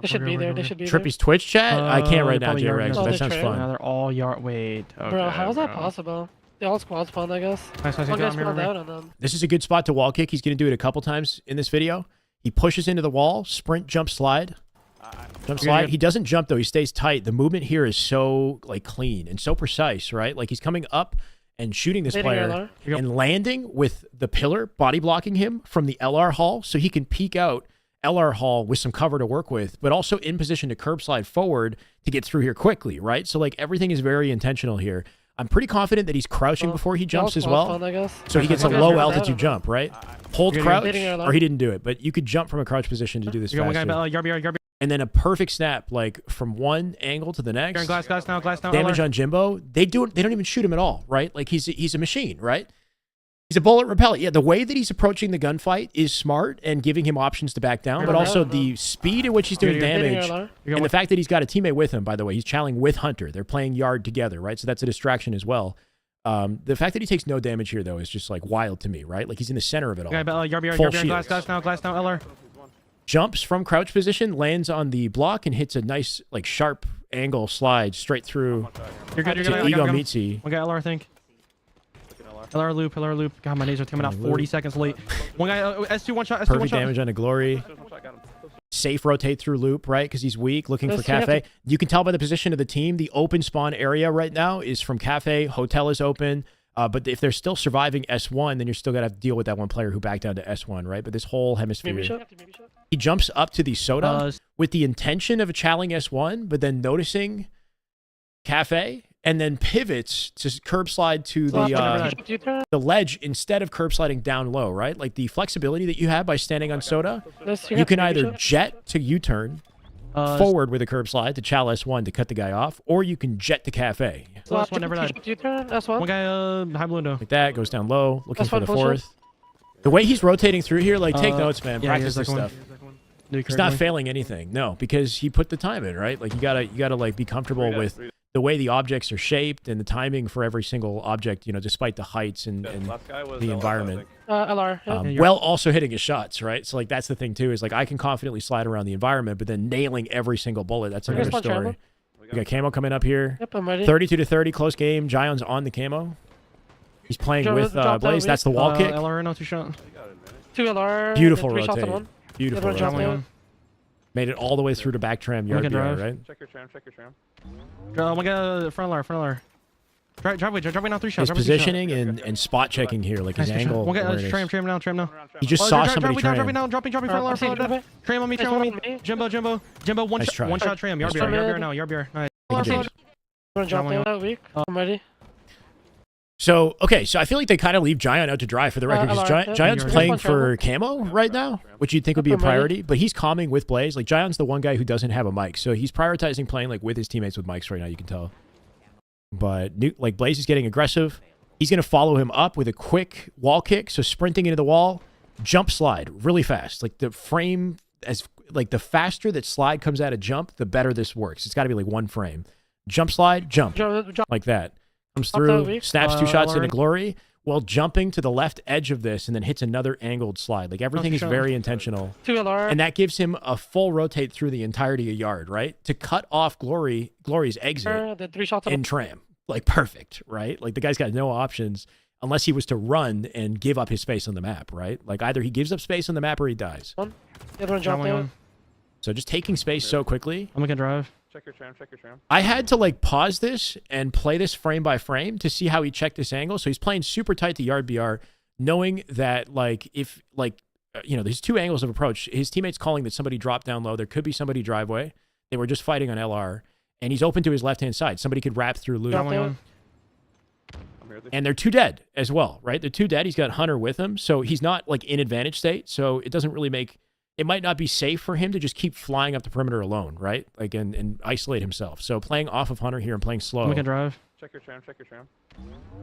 They should be there, they should be there.
Trippy's Twitch chat? I can't right now,
probably
J-Rex.
yarding
Oh,
That
the
sounds
train?
Now
fun.
they're all yard. Wait. Okay,
Bro, how is that
bro.
possible? They all squad spawned, I guess.
Nice, nice.
One guy
I'm here,
spawned
I'm here.
out on them.
This is a good spot to wall kick. He's going to do it a couple times in this video. He pushes into the wall, sprint, jump, slide. Jump,
You're
slide.
good.
He doesn't jump, though. He stays tight. The movement here is so, like, clean and so precise, right? Like, he's coming up and shooting this
Leading
player
LR.
and landing with the pillar body blocking him from the LR hall so he can peek out LR hall with some cover to work with, but also in position to curb slide forward to get through here quickly, right? So, like, everything is very intentional here. I'm pretty confident that he's crouching before he jumps as well.
Fun, I guess.
So he gets a
Okay.
low altitude jump, right? Hold
You're
crouch,
leading LR.
or he didn't do it, but you could jump from a crouch position to do this
You got one guy,
faster.
yard.
And then a perfect snap, like from one angle to the
You're in
next.
glass now,
Damage
LR.
on Jimbo. They don't even shoot him at all, right? Like he's a machine, right? He's a bullet repellent. Yeah, the way that he's approaching the gunfight is smart and giving him options to back down, but also the speed at which he's doing
You're
Leading
damage.
LR.
And the fact that he's got a teammate with him, by the way, he's challenging with Hunter. They're playing yard together, right? So that's a distraction as well. The fact that he takes no damage here, though, is just like wild to me, right? Like he's in the center of it all.
Yard,
Full
glass
shields.
now, LR.
Jumps from crouch position, lands on the block, and hits a nice, like, sharp angle slide straight through
You're good.
to Ego Mitzi.
One guy LR, I think. LR loop. God, my nades are coming out 40 seconds late. One guy, S2 one shot. S2 one
Perfect
shot.
damage on a Glory. Safe rotate through loop, right? Because he's weak, looking for
Yes, you have
Cafe. You can tell by the position of the team, the open spawn area right now is from Cafe. Hotel is open. But if they're still surviving S1, then you're still going to have to deal with that one player who backed down to S1, right? But this whole hemisphere.
Maybe shot.
He jumps up to the soda
Uh,
with the intention of challenging S1, but then noticing Cafe, and then pivots to curb slide to the ledge instead of curb sliding down low, right? Like the flexibility that you have by standing on soda, you can either jet to U-turn forward with a curb slide to chow S1 to cut the guy off, or you can jet to Cafe.
Last one never died. One guy, high blue window.
Like that, goes down low, looking
That's
for
fine,
the
full
fourth. The way he's rotating through here, like, take notes, man.
Yeah,
Practice
here's
this
that one.
stuff. He's not failing anything, no, because he put the time in, right? Like you gotta like be comfortable with the way the objects are shaped and the timing for every single object, you know, despite the heights and the environment.
LR. Yeah.
Well, also hitting his shots, right? So like that's the thing too, is like I can confidently slide around the environment, but then nailing every single bullet, that's another
Here's one
story. We got Camo coming up here.
Yep, I'm ready.
32-30, close game. Jion's on the Camo. He's playing
Drop
with
down
Blaze.
weak.
That's the wall kick.
LR, no two shot.
2 LR.
Beautiful
then 3 shots on
rotate.
one.
Beautiful
Everyone jump
rotate.
down.
Made it all the way through to back tram yard
can
BR,
drive.
right?
Check your tram.
One guy, front LR. Driveway now, 3 shots.
His positioning and spot checking here, like his angle.
One guy,
awareness.
tram now.
He just saw somebody
Dropping
tram.
dropping front
I'm seeing
LR.
it.
Tram on me. Jimbo, one
Nice try.
shot. One shot tram. Yard
Nice
BR
try.
now. Yard BR. Nice.
Good game.
Everyone jump
Driveway
down weak. I'm ready.
So, okay, so I feel like they kind of leave Jion out to dry for the record, because
LR,
Jion's
yeah.
playing
One
for Camo right now, which you'd think would be a
I'm ready.
priority, but he's calming with Blaze. Like, Jion's the one guy who doesn't have a mic, so he's prioritizing playing, like, with his teammates with mics right now, you can tell. But, like, Blaze is getting aggressive. He's going to follow him up with a quick wall kick, so sprinting into the wall, jump slide really fast. Like, the frame, the faster that slide comes out of jump, the better this works. It's got to be, like, one frame. Jump slide, jump,
Jump.
like that. Comes
Up that
through,
weak.
snaps 2 shots into
Lauren.
Glory, while jumping to the left edge of this and then hits another angled slide. Like, everything is
shot.
very intentional.
2 LR.
And that gives him a full rotate through the entirety of yard, right? To cut off Glory's exit
Then 3 shots on
in tram. Like, perfect, right? Like, the guy's got no options unless he was to run and give up his space on the map, right? Like, either he gives up space on the map or he dies.
one. Everyone jump down.
So just taking space so quickly.
I'm gonna drive.
Check your tram.
I had to, like, pause this and play this frame by frame to see how he checked this angle. So he's playing super tight to yard BR, knowing that, like, if, like, you know, there's 2 angles of approach. His teammate's calling that somebody dropped down low. There could be somebody driveway. They were just fighting on LR. And he's open to his left-hand side. Somebody could wrap through loop.
Drop down.
And they're 2 dead as well, right? They're 2 dead. He's got Hunter with him. So he's not, like, in advantage state. So it doesn't really make... It might not be safe for him to just keep flying up the perimeter alone, right? Like, and isolate himself. So playing off of Hunter here and playing slow.
I'm gonna drive.
Check your tram.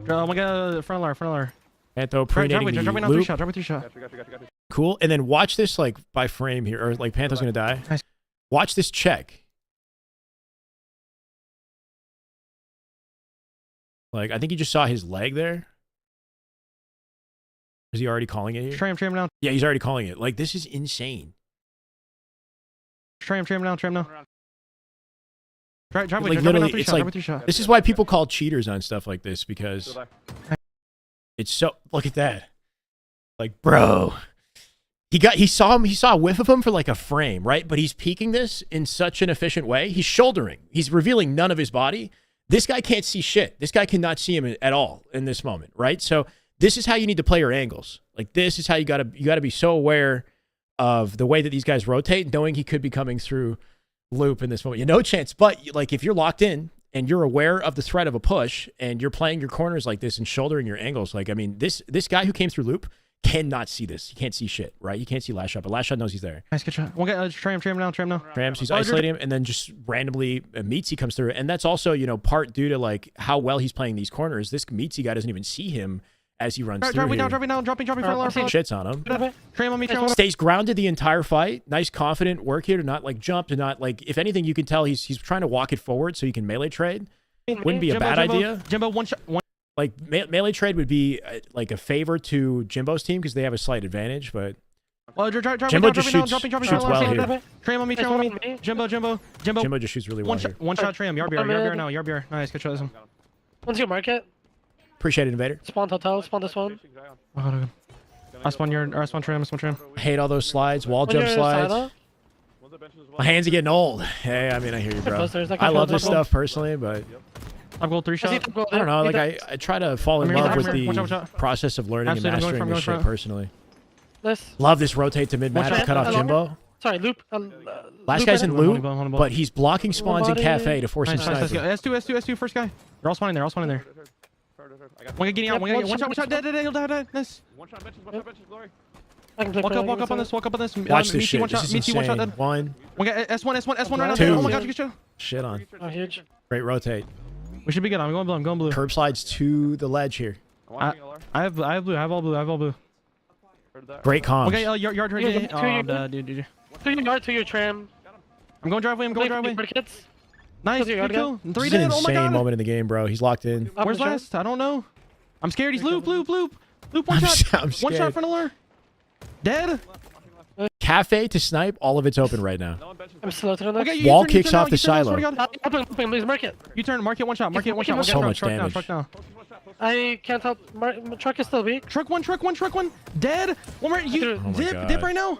One guy, front LR.
Pantho pre-nating the
Driveway now, 3
loop.
shot. 3 shot.
Got you.
Cool. And then watch this, like, by frame here. Or, like, Pantho's going to die.
Nice.
Watch this check. Like, I think you just saw his leg there. Is he already calling it here?
Tram now.
Yeah, he's already calling it. Like, this is insane.
Tram now. Driveway.
Like,
Driveway
literally,
now, 3
it's
shot.
like-
3 shot.
This is why people call cheaters on stuff like this, because it's so... Look at that. Like, bro. He saw a whiff of him for like a frame, right? But he's peeking this in such an efficient way. He's shouldering. He's revealing none of his body. This guy can't see shit. This guy cannot see him at all in this moment, right? So this is how you need to play your angles. Like this is how you gotta be so aware of the way that these guys rotate, knowing he could be coming through loop in this moment. You no chance, but like if you're locked in and you're aware of the threat of a push and you're playing your corners like this and shouldering your angles, like I mean, this guy who came through loop cannot see this. He can't see shit, right? You can't see last shot, but last shot knows he's there.
Nice, good shot. One guy, tram now.
Trams, he's isolating him, and then just randomly Meatsy comes through, and that's also part due to like how well he's playing these corners. This Meatsy guy doesn't even see him as he runs through
Dropping
here.
down, dropping front alarm.
Shits on him.
Tram on me, tram on me.
Stays grounded the entire fight. Nice confident work here to not like jump, to not like, if anything, you can tell he's trying to walk it forward so he can melee trade. Wouldn't be a bad idea.
Jimbo, one shot.
Like melee trade would be like a favor to Jimbo's team because they have a slight advantage, but Jimbo just shoots well here.
Tram on me. Jimbo.
Jimbo just shoots really well here.
One shot tram. Yarbier now. Yarbier. Nice, good shot. This one.
One's your market.
Appreciate it, Invader.
Spawn hotel. Spawn this one.
I spawn tram.
I hate all those slides, wall jump slides. My hands are getting old. Hey, I mean, I hear you, bro. I love this stuff personally, but
I've gold 3 shot.
I don't know. Like I try to fall in love with the process of learning and mastering this shit personally. Love this rotate to mid map to cut off Jimbo.
Sorry, loop.
Last guy's in loop, but he's blocking spawns in cafe to force him sniper.
S2, first guy. They're all spawning there. One guy getting out. One shot. Dead. Nice. Walk up on this.
Watch this shit. This is
Meatsy, one shot
insane.
dead.
One.
S1 right now.
Two.
Oh my gosh, good shot.
Shit on.
Oh, huge.
Great rotate.
We should be good. I'm going blue.
Curb slides to the ledge here.
I have blue. I have all blue.
Great comms.
Okay, yard turn. Dude.
2 yard to your tram.
I'm going driveway.
Kids.
Nice.
Close your
Good
yard,
kill.
This
3
is an
dead. Oh my
insane
god.
moment in the game, bro. He's locked in.
Where's last? I don't know. I'm scared. He's loop. One
I'm
shot.
I'm
One shot
scared.
front of lure. Dead.
Cafe to snipe, all of it's open right now.
I'm slow to the
Okay,
next.
you
Wall
turn,
kicks
turn
off
now,
the
you turn now,
silo.
swear to God.
Open, please market.
You turn. Market one shot.
So much damage.
Truck now.
I can't help. Truck is still weak.
Truck one. Dead. One more. You
Oh my God.
dip right now.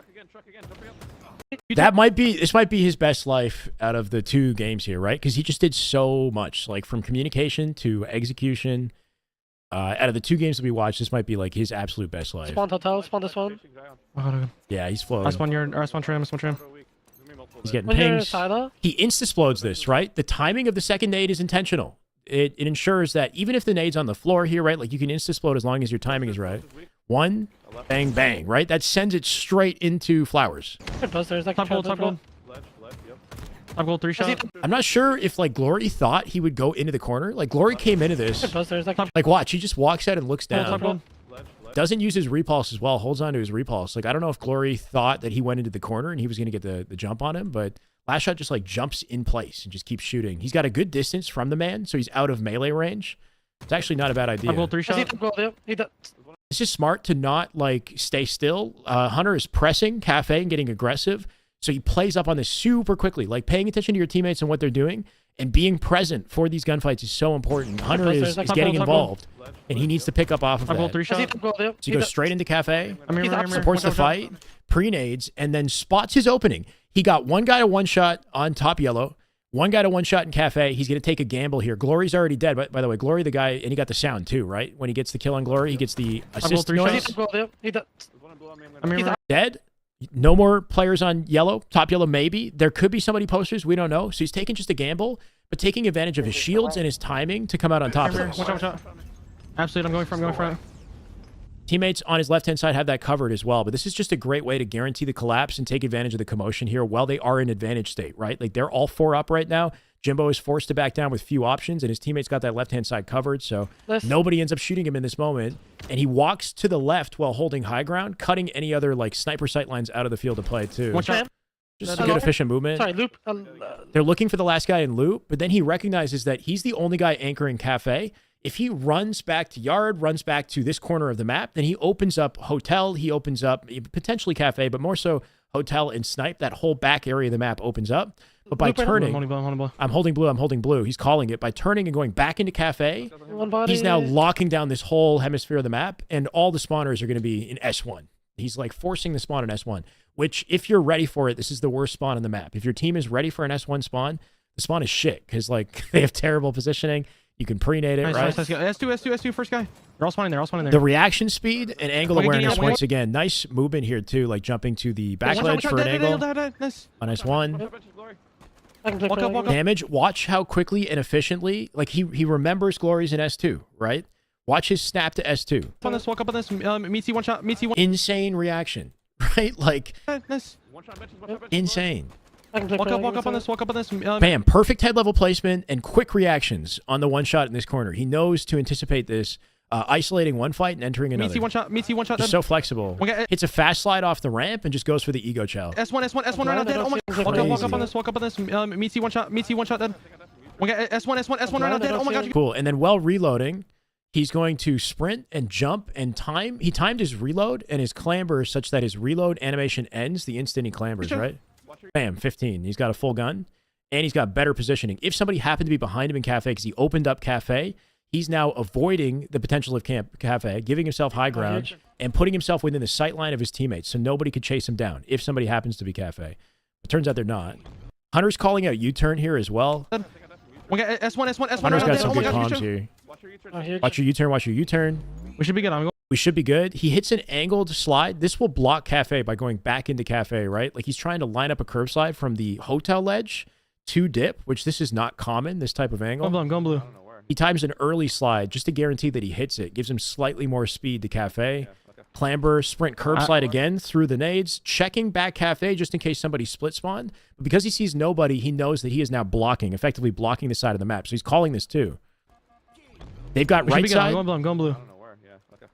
This might be his best life out of the 2 games here, right? Because he just did so much, like from communication to execution. Out of the 2 games that we watched, this might be like his absolute best life.
Spawn hotel. Spawn this one.
Yeah, he's
I
flowing.
spawn tram.
He's getting
When you're
pings.
silo.
He insta-explodes this, right? The timing of the second nade is intentional. It ensures that even if the nade's on the floor here, right? Like you can insta-explode as long as your timing is right. 1, bang, bang, right? That sends it straight into flowers.
Good posters.
Top gold. Top gold 3 shot.
I'm not sure if like Glory thought he would go into the corner. Like Glory came into
Good
this.
posters.
Like watch, he just walks out and looks
Top
down.
gold.
Doesn't use his repulse as well. Holds on to his repulse. Like I don't know if Glory thought that he went into the corner and he was going to get the jump on him, but last shot just like jumps in place and just keeps shooting. He's got a good distance from the man, so he's out of melee range. It's actually not a bad idea.
Top gold 3 shot.
It's just smart to not like stay still. Hunter is pressing Cafe and getting aggressive, so he plays up on this super quickly. Like paying attention to your teammates and what they're doing and being present for these gunfights is so important. Hunter is getting involved, and he needs to pick up off of
Top gold
that.
3 shot.
So he goes straight into Cafe,
I'm here.
supports the fight, pre-nades, and then spots his opening. He got one guy to one shot on top yellow, one guy to one shot in Cafe. He's going to take a gamble here. Glory's already dead. By the way, Glory, the guy, and he got the sound too, right? When he gets the kill on Glory, he gets the assist noise.
I'm here.
Dead. No more players on yellow. Top yellow, maybe. There could be somebody posters. We don't know. So he's taking just a gamble, but taking advantage of his shields and his timing to come out on top of this.
Watch out. Absolutely, I'm going front.
Teammates on his left-hand side have that covered as well, but this is just a great way to guarantee the collapse and take advantage of the commotion here while they are in advantage state, right? Like they're all 4 up right now. Jimbo is forced to back down with few options, and his teammates got that left-hand side covered, so nobody ends up shooting him in this moment. And he walks to the left while holding high ground, cutting any other like sniper sight lines out of the field to play too.
One shot.
Just a good efficient movement.
Sorry, loop.
They're looking for the last guy in loop, but then he recognizes that he's the only guy anchoring Cafe. If he runs back to yard, runs back to this corner of the map, then he opens up hotel, he opens up potentially Cafe, but more so hotel and snipe. That whole back area of the map opens up. But by turning, I'm holding blue. He's calling it. By turning and going back into Cafe, he's now locking down this whole hemisphere of the map, and all the spawners are going to be in S1. He's like forcing the spawn in S1, which if you're ready for it, this is the worst spawn on the map. If your team is ready for an S1 spawn, the spawn is shit because like they have terrible positioning. You can pre-nade it,
Nice,
right?
nice, nice. S2, first guy. They're all spawning there. All spawning there.
The reaction speed and angle
Okay,
awareness
yeah,
once again. Nice movement here too, like jumping to the back
Watch out,
ledge
watch
for
out,
an
dead,
angle
dead, nice.
on S1.
I can play
Walk up, walk up.
Damage, watch how quickly and efficiently, like he remembers glories in S2, right? Watch his snap to S2.
On this, walk up on this. Meets you one shot. Meets you one.
Insane reaction, right? Like
Nice.
insane.
I can play
Walk up on this. Walk up on this.
Bam, perfect head level placement and quick reactions on the one shot in this corner. He knows to anticipate this, isolating one fight and entering another.
Meets you one shot. Meets you one shot.
Just so flexible.
Okay.
Hits a fast slide off the ramp and just goes for the ego chow.
S1 right now, dead. Oh my. Walk up on this. Walk up on this. Meets you one shot. Meets you one shot, dead. Okay, S1 right now, dead. Oh my god.
Cool. And then while reloading, he's going to sprint and jump and time. He timed his reload and his clamber such that his reload animation ends the instant he clambers, right? Bam, 15. He's got a full gun and he's got better positioning. If somebody happened to be behind him in Cafe because he opened up Cafe, he's now avoiding the potential of Cafe, giving himself high ground and putting himself within the sight line of his teammates so nobody could chase him down if somebody happens to be Cafe. It turns out they're not. Hunter's calling out U-turn here as well.
Okay, S1
Hunter's
right now,
got
dead.
some
Oh my
good
god.
comms here.
Huge.
Watch your U-turn, watch your U-turn.
We should be good. I'm going.
We should be good. He hits an angled slide. This will block Cafe by going back into Cafe, right? Like he's trying to line up a curve slide from the hotel ledge to dip, which this is not common, this type of angle.
I'm going blue.
He times an early slide just to guarantee that he hits it. Gives him slightly more speed to Cafe. Clamber, sprint, curb slide again through the nades. Checking back Cafe just in case somebody split spawn. But because he sees nobody, he knows that he is now blocking, effectively blocking the side of the map. So he's calling this too. They've got
We should
right
be good. I'm
side.
going blue. I'm going blue.
I don't know where. Yeah. Okay.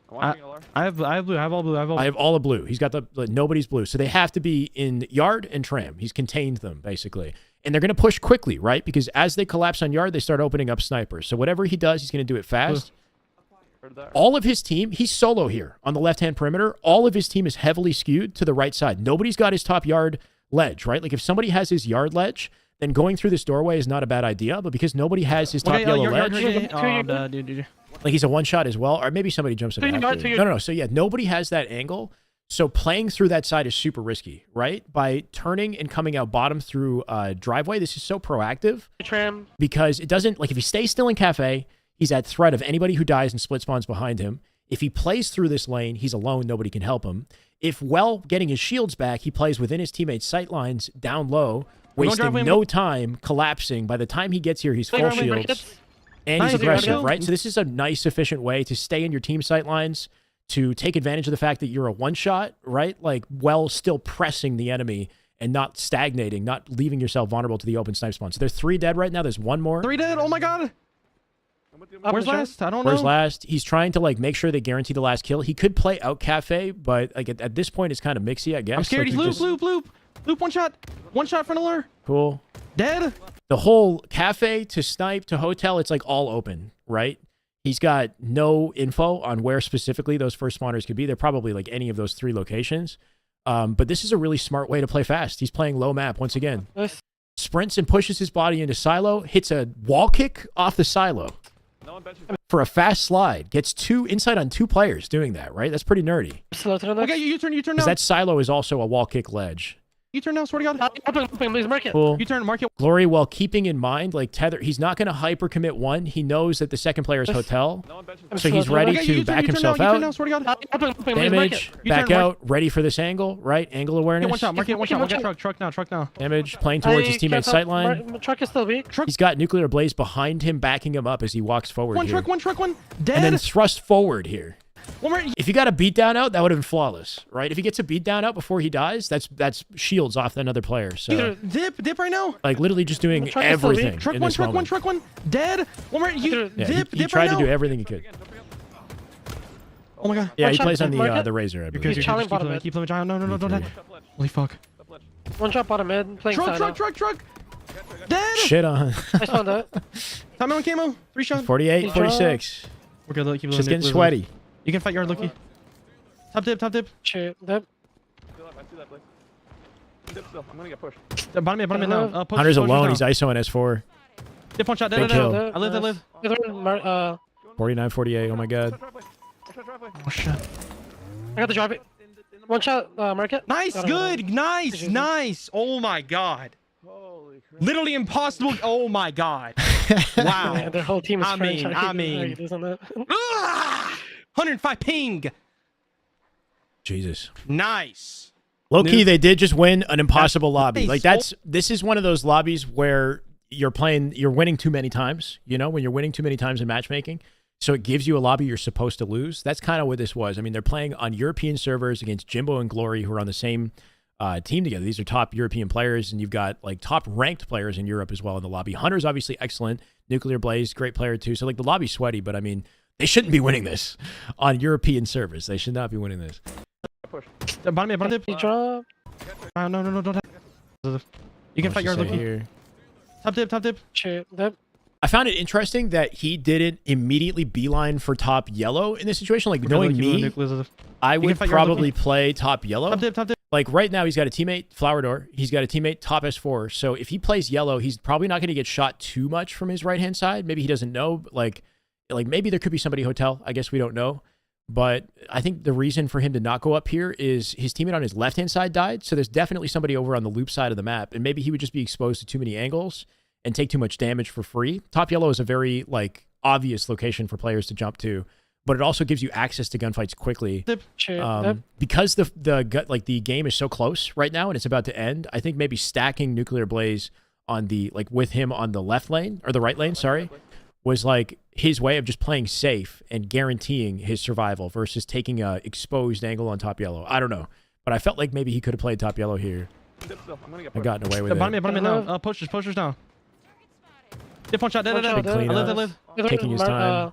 I'm watching LR.
I have blue. I have all blue. I have all.
I have all of blue. He's got the nobody's blue. So they have to be in yard and tram. He's contained them basically. And they're going to push quickly, right? Because as they collapse on yard, they start opening up snipers. So whatever he does, he's going to do it fast. All of his team, he's solo here on the left-hand perimeter. All of his team is heavily skewed to the right side. Nobody's got his top yard ledge, right? Like if somebody has his yard ledge, then going through this doorway is not a bad idea. But because nobody has his top yellow ledge, like he's a one-shot as well. Or maybe somebody jumps in after. No. So yeah, nobody has that angle. So playing through that side is super risky, right? By turning and coming out bottom through driveway, this is so proactive
Tram.
because it doesn't, like if he stays still in Cafe, he's at threat of anybody who dies and split spawns behind him. If he plays through this lane, he's alone, nobody can help him. If while getting his shields back, he plays within his teammates' sight lines down low, wasting no time, collapsing. By the time he gets here, he's full shields and he's
Nice,
aggressive, right? So this is a nice, efficient way to stay in your team sight lines, to take advantage of the fact that you're a one-shot, right? Like, while still pressing the enemy and not stagnating, not leaving yourself vulnerable to the open snipe spawn. So there's 3 dead right now. There's 1 more.
3 dead. Oh my god. Where's last? I don't know.
Where's last? He's trying to like make sure they guarantee the last kill. He could play out Cafe, but like at this point, it's kind of mixy, I guess.
I'm scared.
Like,
He's
you
loop,
just-
loop, loop. Loop, one shot front alert.
Cool.
Dead.
The whole Cafe to snipe to hotel, it's like all open, right? He's got no info on where specifically those first spawners could be. They're probably like any of those 3 locations. But this is a really smart way to play fast. He's playing low map once again.
Nice.
Sprints and pushes his body into silo, hits a wall kick off the silo for a fast slide. Gets 2 inside on 2 players doing that, right? That's pretty nerdy.
Slow to the
Okay,
next.
you turn now.
Because that silo is also a wall kick ledge.
You turn now. Swear to God.
Open, please mark it.
Cool.
You turn. Mark it.
Glory, while keeping in mind, like Tether, he's not going to hyper commit 1. He knows that the second player is hotel, so he's ready
Okay,
to
you
back
turn
himself
now. You turn now.
out.
Swear to God.
Open, please mark
Damage,
it.
You
back
turn, mark-
out, ready for this angle, right? Angle
Okay,
awareness.
one shot. Mark it. One shot. One shot. Truck now.
Damage, playing towards his teammate's sight line.
Truck is still weak.
He's got Nuclear Blaze behind him, backing him up as he walks forward
One
here.
truck. One.
And then
Dead.
thrust forward here.
One more.
If you got a beatdown out, that would have been flawless, right? If he gets a beatdown out before he dies, that's shields off another player. So,
Dip right now.
like, literally just doing
Truck is still weak.
everything
Truck
in
one.
this
Truck
moment.
one. Dead. One more. You
Yeah,
dip.
he
Dip
tried
right
to do
now.
everything he could.
Oh my god.
Yeah,
One
he
shot,
plays on
mark
the
it.
the Razor, I believe.
He's challenging
Keep
bottom
living.
mid.
Keep living. No, don't die. Holy fuck.
One shot bottom mid. Playing side.
Truck. Dead.
Shit on.
I found that.
Time on camo. 3 shots.
48, 46.
We're good. Keep living.
Just getting sweaty.
You can fight yard, Loki. Top dip.
Shoot. That.
I'm gonna get pushed.
Bottom mid now. Push,
Hunter's
push
alone.
down.
He's ISO on S4.
Dip one shot.
Big
Dead.
kill.
I live.
The other one,
49, 48. Oh my god.
Oh shit.
I got the drive. One shot, market.
Nice,
Got him.
good, nice,
Appreciate it.
nice. Oh my god. Literally impossible. Oh my god.
Yeah,
Wow.
their whole team is
I
French.
mean,
How
I
you
mean.
losing that?
Ah! 105 ping.
Jesus.
Nice.
Low key,
Nuke.
they did just win an impossible lobby.
nice.
Like this is one of those lobbies where you're winning too many times, you know, when you're winning too many times in matchmaking. So it gives you a lobby you're supposed to lose. That's kind of what this was. I mean, they're playing on European servers against Jimbo and Glory, who are on the same team together. These are top European players, and you've got like top ranked players in Europe as well in the lobby. Hunter's obviously excellent. Nuclear Blaze, great player too. So like the lobby's sweaty, but I mean, they shouldn't be winning this on European servers. They should not be winning this.
Bottom
He dropped.
no, don't have. You can fight your
Let's just say
looking.
here.
Top tip.
Shit. That,
I found it interesting that he didn't immediately beeline for top yellow in this situation. Like knowing me, I would
fight your
probably play top yellow.
Top tip.
Like right now, he's got a teammate, Flower Door. He's got a teammate, top S4. So if he plays yellow, he's probably not going to get shot too much from his right-hand side. Maybe he doesn't know. Like maybe there could be somebody hotel. I guess we don't know. But I think the reason for him to not go up here is his teammate on his left-hand side died. So there's definitely somebody over on the loop side of the map. And maybe he would just be exposed to too many angles and take too much damage for free. Top yellow is a very like obvious location for players to jump to, but it also gives you access to gunfights quickly.
shit.
Because the game is so close right now and it's about to end. I think maybe stacking Nuclear Blaze on the with him on the left lane or the right lane, sorry, was like his way of just playing safe and guaranteeing his survival versus taking a exposed angle on top yellow. I don't know, but I felt like maybe he could have played top yellow here and gotten away with it.
Bottom mid now. Pushers now. Dip one shot.
One shot,
Big clean
I
up.
live.
Taking his time.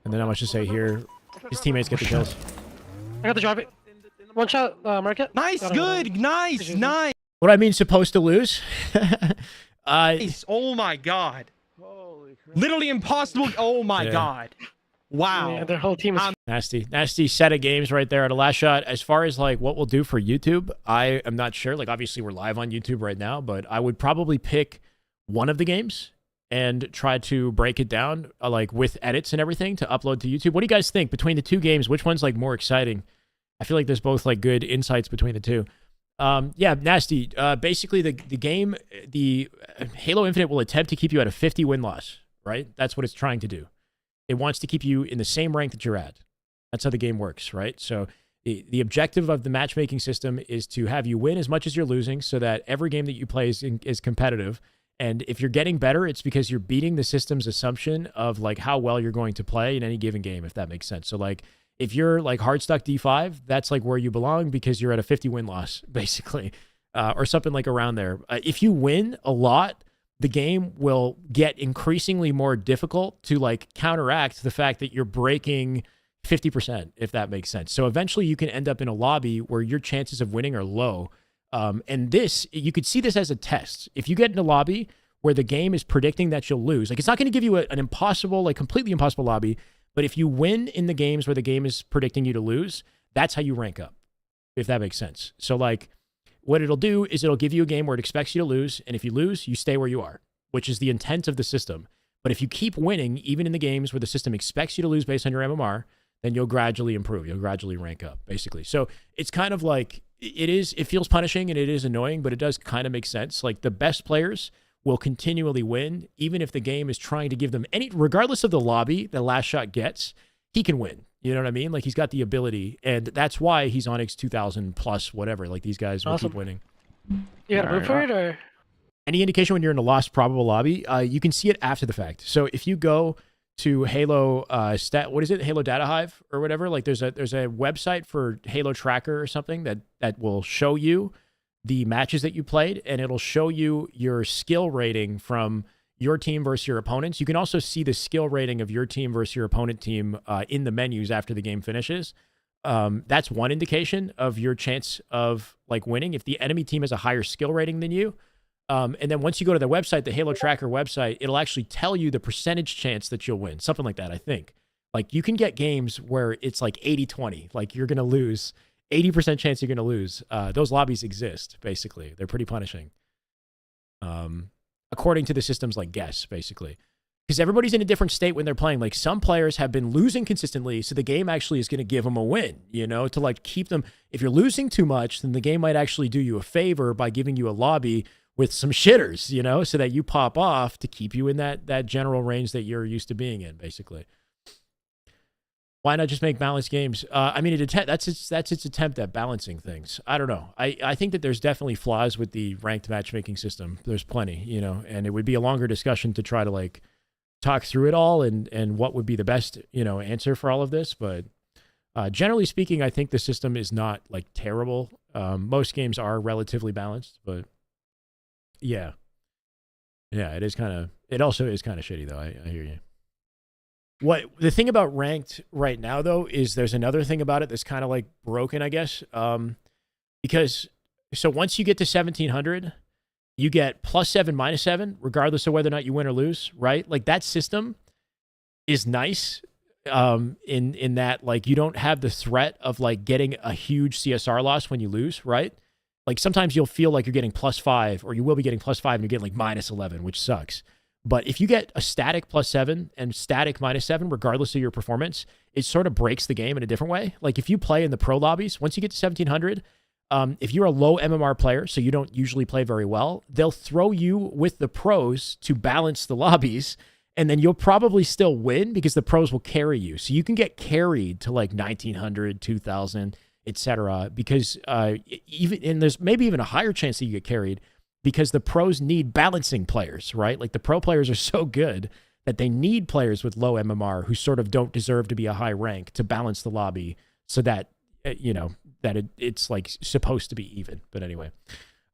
And then how much to say here? His teammates get the kills.
I got the drive. One shot, market.
Nice,
Got him.
good, nice.
What I mean, supposed to lose?
Oh my god. Literally impossible. Oh my
Yeah.
god. Wow.
Yeah, their whole team is
Nasty set of games right there at a last shot. As far as like what we'll do for YouTube, I am not sure. Like obviously we're live on YouTube right now, but I would probably pick one of the games and try to break it down like with edits and everything to upload to YouTube. What do you guys think between the two games? Which one's like more exciting? I feel like there's both like good insights between the two. Yeah, Nasty. Basically the game, the Halo Infinite will attempt to keep you at a 50 win-loss, right? That's what it's trying to do. It wants to keep you in the same rank that you're at. That's how the game works, right? So the objective of the matchmaking system is to have you win as much as you're losing so that every game that you play is competitive. And if you're getting better, it's because you're beating the system's assumption of like how well you're going to play in any given game, if that makes sense. So like if you're like hard stuck D5, that's like where you belong because you're at a 50 win loss, basically, or something like around there. If you win a lot, the game will get increasingly more difficult to like counteract the fact that you're breaking 50%, if that makes sense. So eventually you can end up in a lobby where your chances of winning are low. And this, you could see this as a test. If you get in a lobby where the game is predicting that you'll lose, like it's not going to give you an impossible, like completely impossible lobby, but if you win in the games where the game is predicting you to lose, that's how you rank up, if that makes sense. So like what it'll do is it'll give you a game where it expects you to lose. And if you lose, you stay where you are, which is the intent of the system. But if you keep winning, even in the games where the system expects you to lose based on your MMR, then you'll gradually improve. You'll gradually rank up, basically. So it's kind of like, it feels punishing and it is annoying, but it does kind of make sense. Like the best players will continually win, even if the game is trying to give them regardless of the lobby the last shot gets, he can win. You know what I mean? Like he's got the ability, and that's why he's Onyx 2000 plus whatever. Like these guys will keep winning.
You got a move for it or?
Any indication when you're in a lost probable lobby, you can see it after the fact. So if you go to Halo what is it? Halo Data Hive or whatever. Like there's a website for Halo Tracker or something that will show you the matches that you played, and it'll show you your skill rating from your team versus your opponents. You can also see the skill rating of your team versus your opponent team in the menus after the game finishes. That's one indication of your chance of like winning if the enemy team has a higher skill rating than you. And then once you go to the website, the Halo Tracker website, it'll actually tell you the percentage chance that you'll win. Something like that, I think. Like you can get games where it's like 80-20, like you're going to lose, 80% chance you're going to lose. Those lobbies exist, basically. They're pretty punishing. According to the system's like guess, basically. because everybody's in a different state when they're playing. Like some players have been losing consistently, so the game actually is going to give them a win, you know, to like keep them. If you're losing too much, then the game might actually do you a favor by giving you a lobby with some shitters, you know, so that you pop off to keep you in that general range that you're used to being in, basically. Why not just make balanced games? I mean, that's its attempt at balancing things. I don't know. I think that there's definitely flaws with the ranked matchmaking system. There's plenty, you know, and it would be a longer discussion to try to like talk through it all and what would be the best, you know, answer for all of this. But generally speaking, I think the system is not like terrible. Most games are relatively balanced, but yeah, it also is kind of shitty though. I hear you. What the thing about ranked right now though is there's another thing about it that's kind of like broken, I guess. Because so once you get to 1700, you get +7, -7, regardless of whether or not you win or lose, right? Like that system is nice in that like you don't have the threat of like getting a huge CSR loss when you lose, right? Like sometimes you'll feel like you're getting +5 or you will be getting +5 and you're getting like -11, which sucks. But if you get a static +7 and static -7, regardless of your performance, it sort of breaks the game in a different way. Like if you play in the pro lobbies, once you get to 1700, if you're a low MMR player, so you don't usually play very well, they'll throw you with the pros to balance the lobbies, and then you'll probably still win because the pros will carry you. So you can get carried to like 1900, 2000, etc. Because and there's maybe even a higher chance that you get carried because the pros need balancing players, right? Like the pro players are so good that they need players with low MMR who sort of don't deserve to be a high rank to balance the lobby so that, you know, that it's like supposed to be even. But anyway,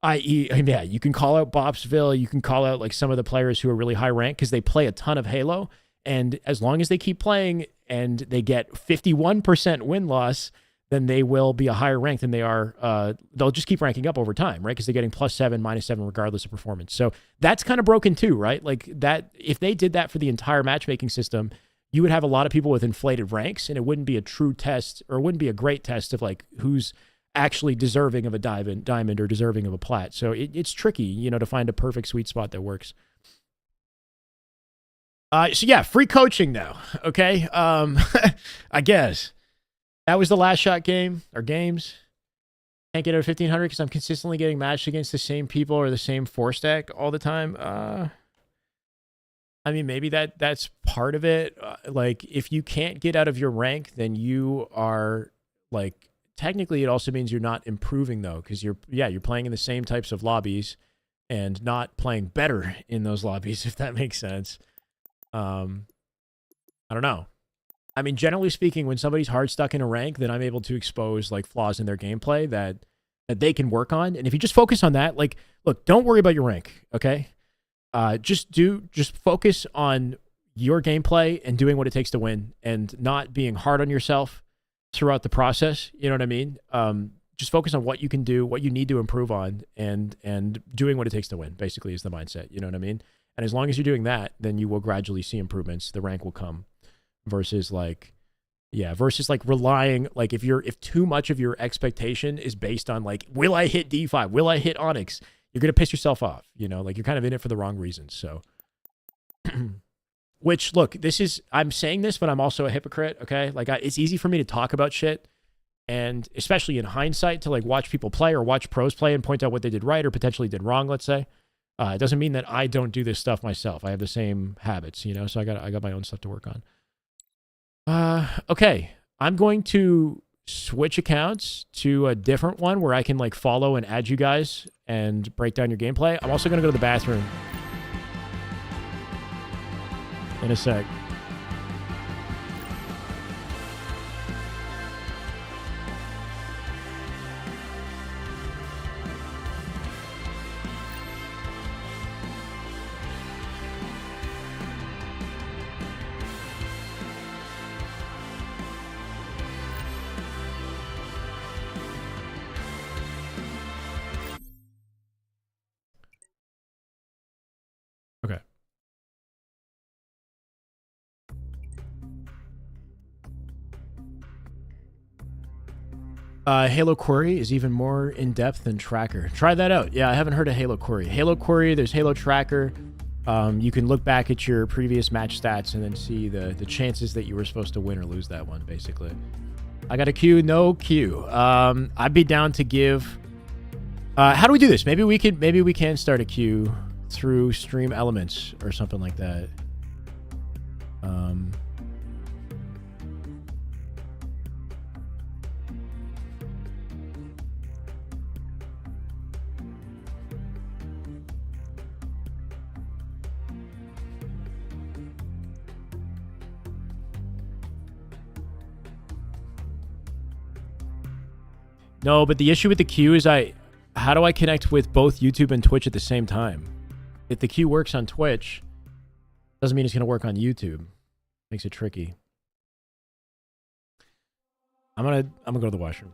yeah, you can call out Bopsville. You can call out like some of the players who are really high rank because they play a ton of Halo. And as long as they keep playing and they get 51% win-loss, then they will be a higher rank than they are. They'll just keep ranking up over time, right? Because they're getting +7, -7, regardless of performance. So that's kind of broken too, right? Like that, if they did that for the entire matchmaking system, you would have a lot of people with inflated ranks and it wouldn't be a true test or it wouldn't be a great test of like who's actually deserving of a diamond or deserving of a plat. So it's tricky, you know, to find a perfect sweet spot that works. So yeah, free coaching now. Okay. I guess. That was the last shot game or games. Can't get out of 1500 because I'm consistently getting matched against the same people or the same 4-stack all the time. I mean, maybe that's part of it. Like, if you can't get out of your rank, then you are like, technically, it also means you're not improving though, because you're playing in the same types of lobbies and not playing better in those lobbies, if that makes sense. I don't know. I mean, generally speaking, when somebody's hard stuck in a rank, then I'm able to expose like flaws in their gameplay that they can work on. And if you just focus on that, like, look, don't worry about your rank, okay? Just focus on your gameplay and doing what it takes to win and not being hard on yourself throughout the process. You know what I mean? Just focus on what you can do, what you need to improve on, and doing what it takes to win, basically, is the mindset. You know what I mean? And as long as you're doing that, then you will gradually see improvements. The rank will come. Versus like relying, like if too much of your expectation is based on like, will I hit D5? Will I hit Onyx? You're going to piss yourself off, you know, like you're kind of in it for the wrong reasons. So, which look, I'm saying this, but I'm also a hypocrite. Okay. Like it's easy for me to talk about shit. And especially in hindsight to like watch people play or watch pros play and point out what they did right or potentially did wrong, let's say. It doesn't mean that I don't do this stuff myself. I have the same habits, you know, so I got my own stuff to work on. Okay, I'm going to switch accounts to a different one where I can like follow and add you guys and break down your gameplay. I'm also going to go to the bathroom in a sec. Okay. Halo Query is even more in-depth than Tracker. Try that out. Yeah, I haven't heard of Halo Query. Halo Query, there's Halo Tracker. You can look back at your previous match stats and then see the chances that you were supposed to win or lose that one, basically. I got a queue, no queue. I'd be down to give... how do we do this? Maybe we can start a queue through Stream Elements or something like that. No, but the issue with the queue is how do I connect with both YouTube and Twitch at the same time? If the queue works on Twitch, doesn't mean it's going to work on YouTube. Makes it tricky. I'm gonna go to the washroom.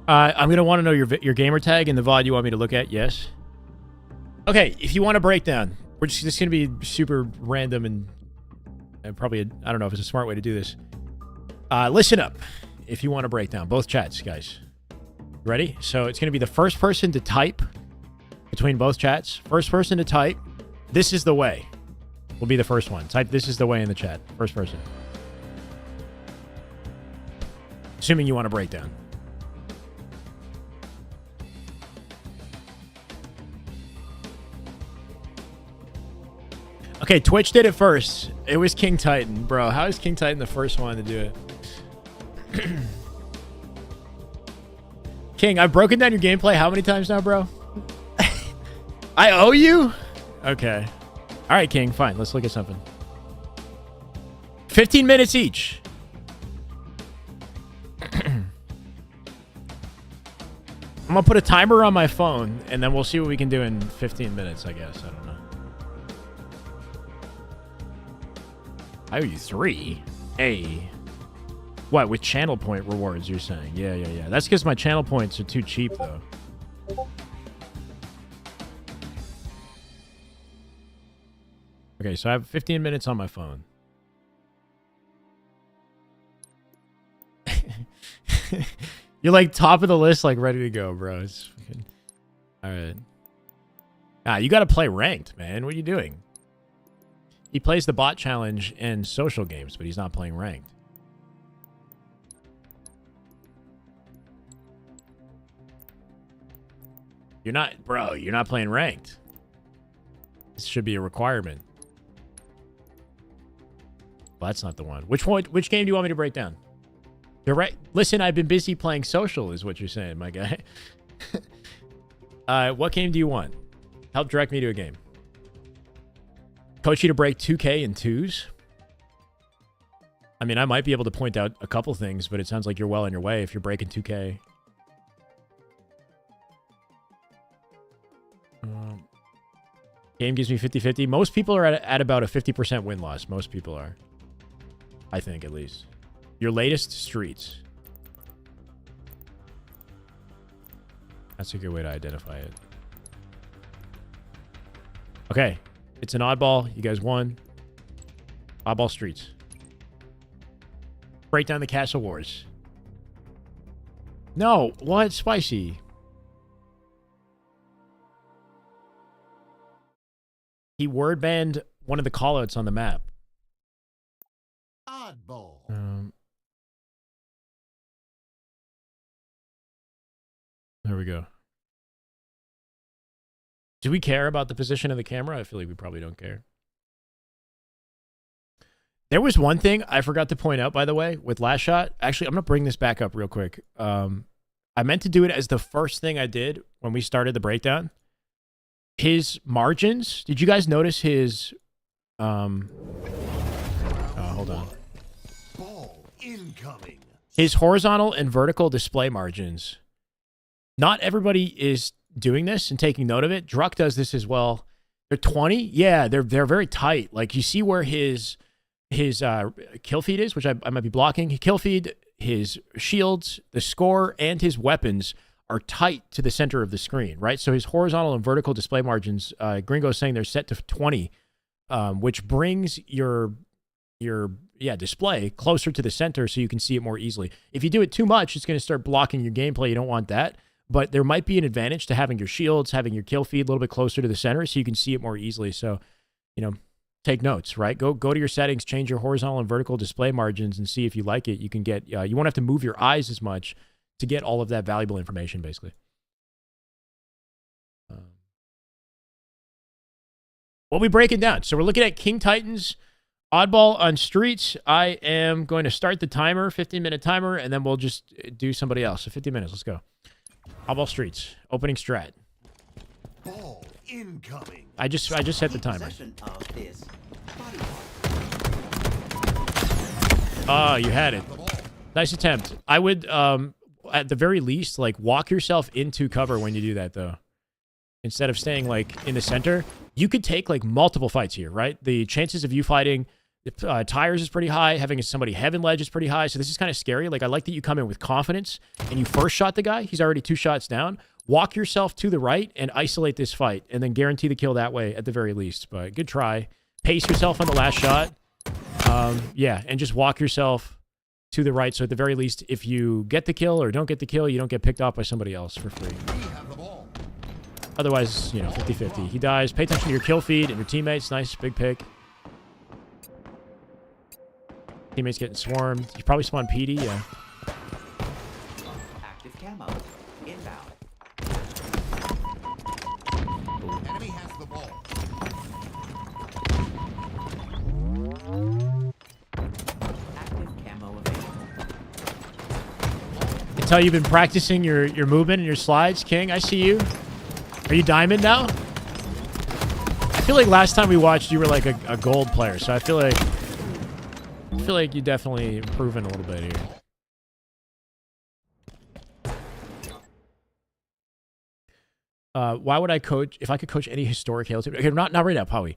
I'm going to want to know your gamer tag and the VOD you want me to look at. Yes. Okay, if you want a breakdown, this is going to be super random and probably, I don't know if it's a smart way to do this. Listen up if you want a breakdown. Both chats, guys. Ready? So it's going to be the first person to type between both chats. First person to type, "This is the way," will be the first one. Type "This is the way" in the chat. First person. Assuming you want a breakdown. Okay, Twitch did it first. It was King Titan, bro. How is King Titan the first one to do it? King, I've broken down your gameplay how many times now, bro? I owe you? Okay. All right, King, fine. Let's look at something. 15 minutes each. I'm going to put a timer on my phone, and then we'll see what we can do in 15 minutes, I guess. I don't know. I owe you 3. Hey. What, with channel point rewards, you're saying? Yeah. That's because my channel points are too cheap, though. Okay, so I have 15 minutes on my phone. You're like top of the list, like ready to go, bro. It's fucking... All right. You got to play ranked, man. What are you doing? He plays the bot challenge and social games, but he's not playing ranked. You're not, bro, you're not playing ranked. This should be a requirement. Well, that's not the one. Which game do you want me to break down? Direct. Listen, I've been busy playing social is what you're saying, my guy. What game do you want? Help direct me to a game. Coach you to break 2K in 2s? I mean, I might be able to point out a couple things, but it sounds like you're well on your way if you're breaking 2K. Game gives me 50-50. Most people are at about a 50% win-loss. Most people are. I think, at least. Your latest streets. That's a good way to identify it. Okay. It's an oddball. You guys won. Oddball Streets. Break down the Castle Wars. No, what? Spicy. He word banned one of the callouts on the map.
Oddball.
There we go. Do we care about the position of the camera? I feel like we probably don't care. There was one thing I forgot to point out, by the way, with last shot. Actually, I'm going to bring this back up real quick. I meant to do it as the first thing I did when we started the breakdown. His margins. Did you guys notice his... hold on.
Ball incoming.
His horizontal and vertical display margins. Not everybody is doing this and taking note of it. Druck does this as well. They're 20. Yeah, they're very tight. Like you see where his kill feed is, which I might be blocking. Kill feed, his shields, the score, and his weapons are tight to the center of the screen, right? So his horizontal and vertical display margins, Gringo's saying they're set to 20, which brings your display closer to the center so you can see it more easily. If you do it too much, it's going to start blocking your gameplay. You don't want that. But there might be an advantage to having your shields, having your kill feed a little bit closer to the center so you can see it more easily. So, take notes, right? Go to your settings, change your horizontal and vertical display margins, and see if you like it. You can get, you won't have to move your eyes as much to get all of that valuable information, basically. What we breaking down? So we're looking at King Titans, Oddball on Streets. I am going to start the timer, 15-minute timer, and then we'll just do somebody else. So 50 minutes, let's go. Oddball Streets, opening strat.
Ball incoming.
I just set the timer.
Possession of this body part.
Oh, you had it. Nice attempt. I would, at the very least, like, walk yourself into cover when you do that, though. Instead of staying, like, in the center. You could take, like, multiple fights here, right? The chances of you fighting tires is pretty high. Having somebody heaven ledge is pretty high. So this is kind of scary. Like, I like that you come in with confidence and you first shot the guy. He's already 2 shots down. Walk yourself to the right and isolate this fight and then guarantee the kill that way at the very least. But good try. Pace yourself on the last shot. Yeah, and just walk yourself to the right. So at the very least, if you get the kill or don't get the kill, you don't get picked off by somebody else for free.
We have the ball.
Otherwise, 50-50. He dies. Pay attention to your kill feed and your teammates. Nice, big pick. Teammates getting swarmed. You probably spawned PD, yeah.
Active camo. Inbound.
Enemy has the ball.
Active camo available.
I can tell you've been practicing your movement and your slides, King. I see you. Are you diamond now? I feel like last time we watched, you were like a gold player, so I feel like you definitely improving a little bit here. Why would I coach if I could coach any historic Halo team? Okay, not right now, Powie.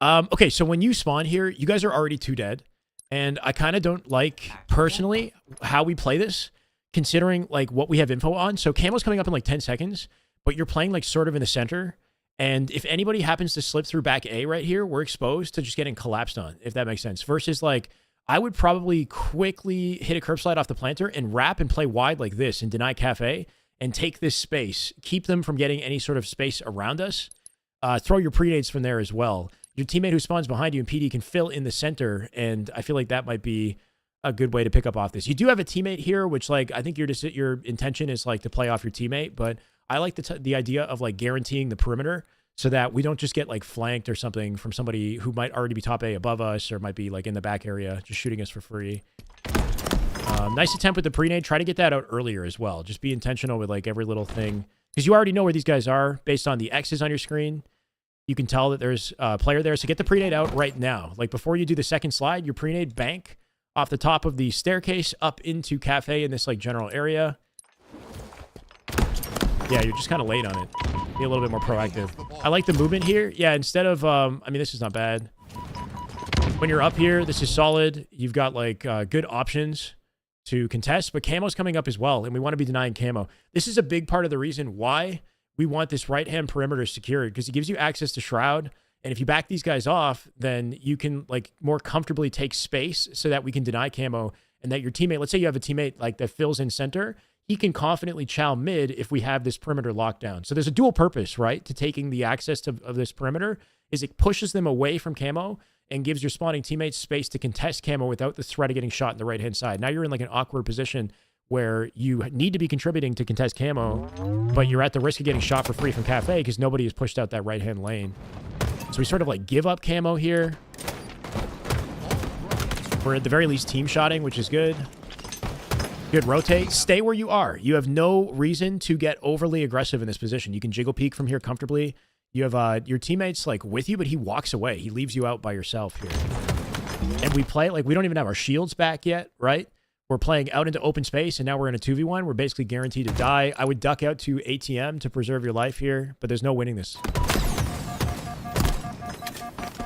Okay, so when you spawn here, you guys are already 2 dead, and I kind of don't like personally how we play this, considering like what we have info on. So camo's coming up in like 10 seconds, but you're playing like sort of in the center. And if anybody happens to slip through back A right here, we're exposed to just getting collapsed on, if that makes sense. Versus like, I would probably quickly hit a curb slide off the planter and wrap and play wide like this and deny Cafe and take this space. Keep them from getting any sort of space around us. Throw your pre-nades from there as well. Your teammate who spawns behind you in PD can fill in the center, and I feel like that might be a good way to pick up off this. You do have a teammate here, which like I think your intention is like to play off your teammate, but I like the idea of like guaranteeing the perimeter so that we don't just get like flanked or something from somebody who might already be top A above us or might be like in the back area just shooting us for free. Nice attempt with the pre-nade. Try to get that out earlier as well. Just be intentional with like every little thing because you already know where these guys are based on the X's on your screen. You can tell that there's a player there. So get the pre-nade out right now. Like before you do the second slide, your pre-nade bank off the top of the staircase up into Cafe in this like general area. Yeah, you're just kind of late on it. Be a little bit more proactive. I like the movement here. Yeah, instead of, I mean, this is not bad. When you're up here, this is solid. You've got like good options to contest, but camo's coming up as well, and we want to be denying camo. This is a big part of the reason why we want this right-hand perimeter secured, because it gives you access to Shroud, And if you back these guys off, then you can like more comfortably take space so that we can deny camo and that your teammate, let's say you have a teammate like that fills in center, he can confidently chow mid if we have this perimeter locked down. So there's a dual purpose, right, to taking the access of this perimeter is it pushes them away from camo and gives your spawning teammates space to contest camo without the threat of getting shot in the right-hand side. Now you're in like an awkward position where you need to be contributing to contest camo, but you're at the risk of getting shot for free from Cafe because nobody has pushed out that right-hand lane. So we sort of like give up camo here. We're at the very least team shotting, which is good. Good rotate. Stay where you are. You have no reason to get overly aggressive in this position. You can jiggle peek from here comfortably. You have your teammates like with you, but he walks away. He leaves you out by yourself here. And we play like we don't even have our shields back yet, right? We're playing out into open space, and now we're in a 2v1. We're basically guaranteed to die. I would duck out to ATM to preserve your life here, but there's no winning this.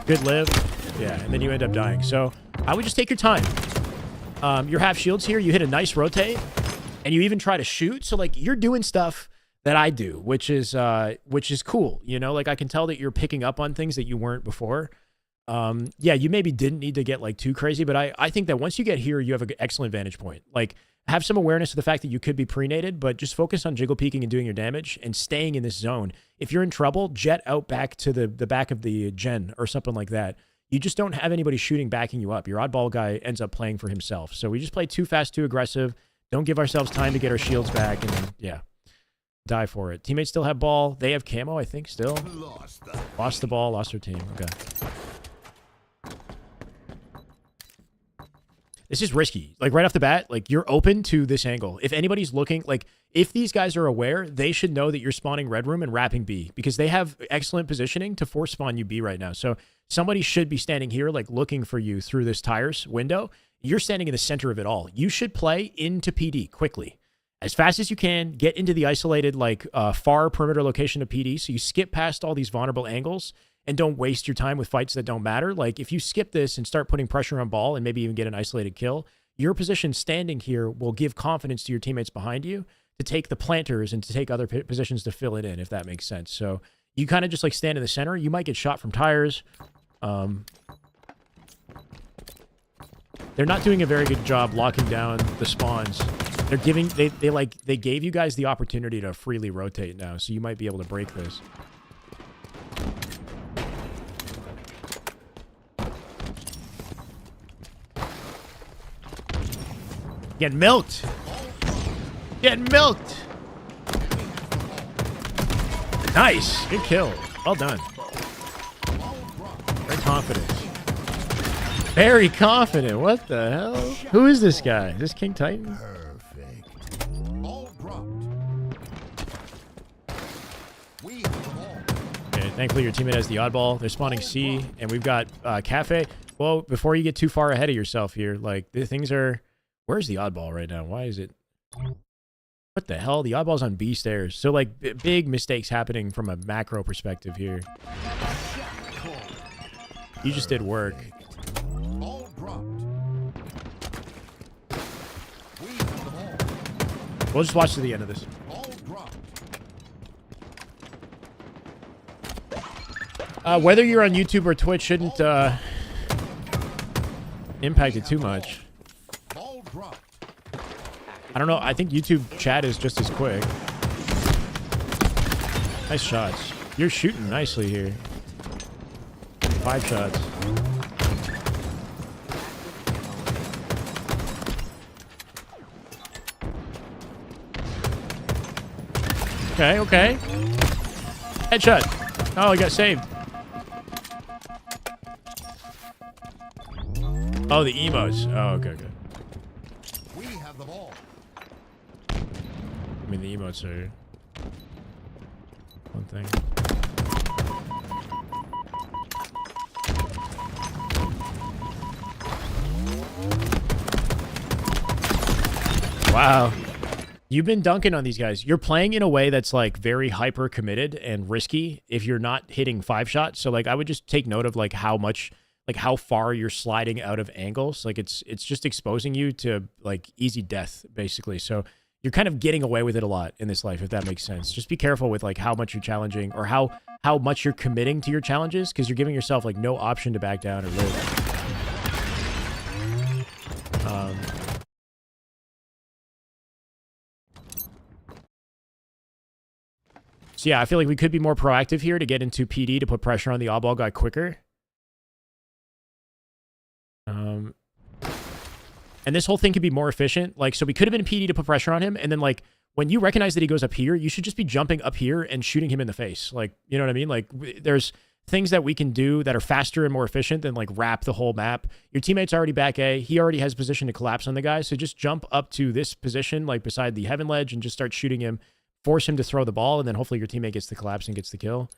Good live. Yeah, and then you end up dying. So I would just take your time. Your half shields here, you hit a nice rotate, and you even try to shoot. So like you're doing stuff that I do, which is cool. You know, like I can tell that you're picking up on things that you weren't before. Yeah, you maybe didn't need to get like too crazy, but I think that once you get here, you have an excellent vantage point. Like have some awareness of the fact that you could be pre-nated, but just focus on jiggle peeking and doing your damage and staying in this zone. If you're in trouble, jet out back to the back of the gen or something like that. You just don't have anybody shooting backing you up. Your oddball guy ends up playing for himself. So we just play too fast, too aggressive. Don't give ourselves time to get our shields back, and then, yeah, die for it. Teammates still have ball. They have camo, I think, still. Lost the ball, lost their team. Okay. This is risky. Like right off the bat, like you're open to this angle. If anybody's looking, like if these guys are aware, they should know that you're spawning red room and wrapping B because they have excellent positioning to force spawn you B right now. So somebody should be standing here like looking for you through this tires window. You're standing in the center of it all. You should play into PD quickly. As fast as you can, get into the isolated like far perimeter location of PD so you skip past all these vulnerable angles and don't waste your time with fights that don't matter. Like if you skip this and start putting pressure on ball and maybe even get an isolated kill, your position standing here will give confidence to your teammates behind you to take the planters and to take other positions to fill it in, if that makes sense. So you kind of just like stand in the center. You might get shot from tires. They're not doing a very good job locking down the spawns. They're giving, they gave you guys the opportunity to freely rotate now. So you might be able to break this. Getting milked. Getting milked. Nice. Good kill. Well done. Very confident. Very confident. What the hell? Who is this guy? Is this King Titan?
Perfect. All dropped. We have the ball.
Okay, thankfully your teammate has the oddball. They're spawning C, and we've got Cafe. Well, before you get too far ahead of yourself here, like the things are... Where's the oddball right now? Why is it... What the hell? The oddball's on B stairs. So, like, big mistakes happening from a macro perspective here. You just did work.
All dropped. We have the ball.
We'll just watch to the end of this.
All dropped.
Whether you're on YouTube or Twitch shouldn't impact it too much.
Ball dropped.
I don't know. I think YouTube chat is just as quick. Nice shots. You're shooting nicely here. 5 shots. Okay, okay. Headshot. Oh, he got saved. Oh, the emotes. Oh, okay, okay.
We have the ball.
I mean, the emotes are one thing. Wow. You've been dunking on these guys. You're playing in a way that's like very hyper committed and risky if you're not hitting 5 shots. So like I would just take note of like how much, like how far you're sliding out of angles. Like it's just exposing you to like easy death basically. So you're kind of getting away with it a lot in this life, if that makes sense. Just be careful with like how much you're challenging or how much you're committing to your challenges, because you're giving yourself like no option to back down or live. So yeah, I feel like we could be more proactive here to get into PD to put pressure on the oddball guy quicker. And this whole thing could be more efficient. Like, so we could have been PD to put pressure on him. And then like, when you recognize that he goes up here, you should just be jumping up here and shooting him in the face. Like, you know what I mean? Like there's things that we can do that are faster and more efficient than like wrap the whole map. Your teammate's already back A. He already has position to collapse on the guy. So just jump up to this position, like beside the heaven ledge, and just start shooting him. Force him to throw the ball, and then hopefully your teammate gets the collapse and gets the kill.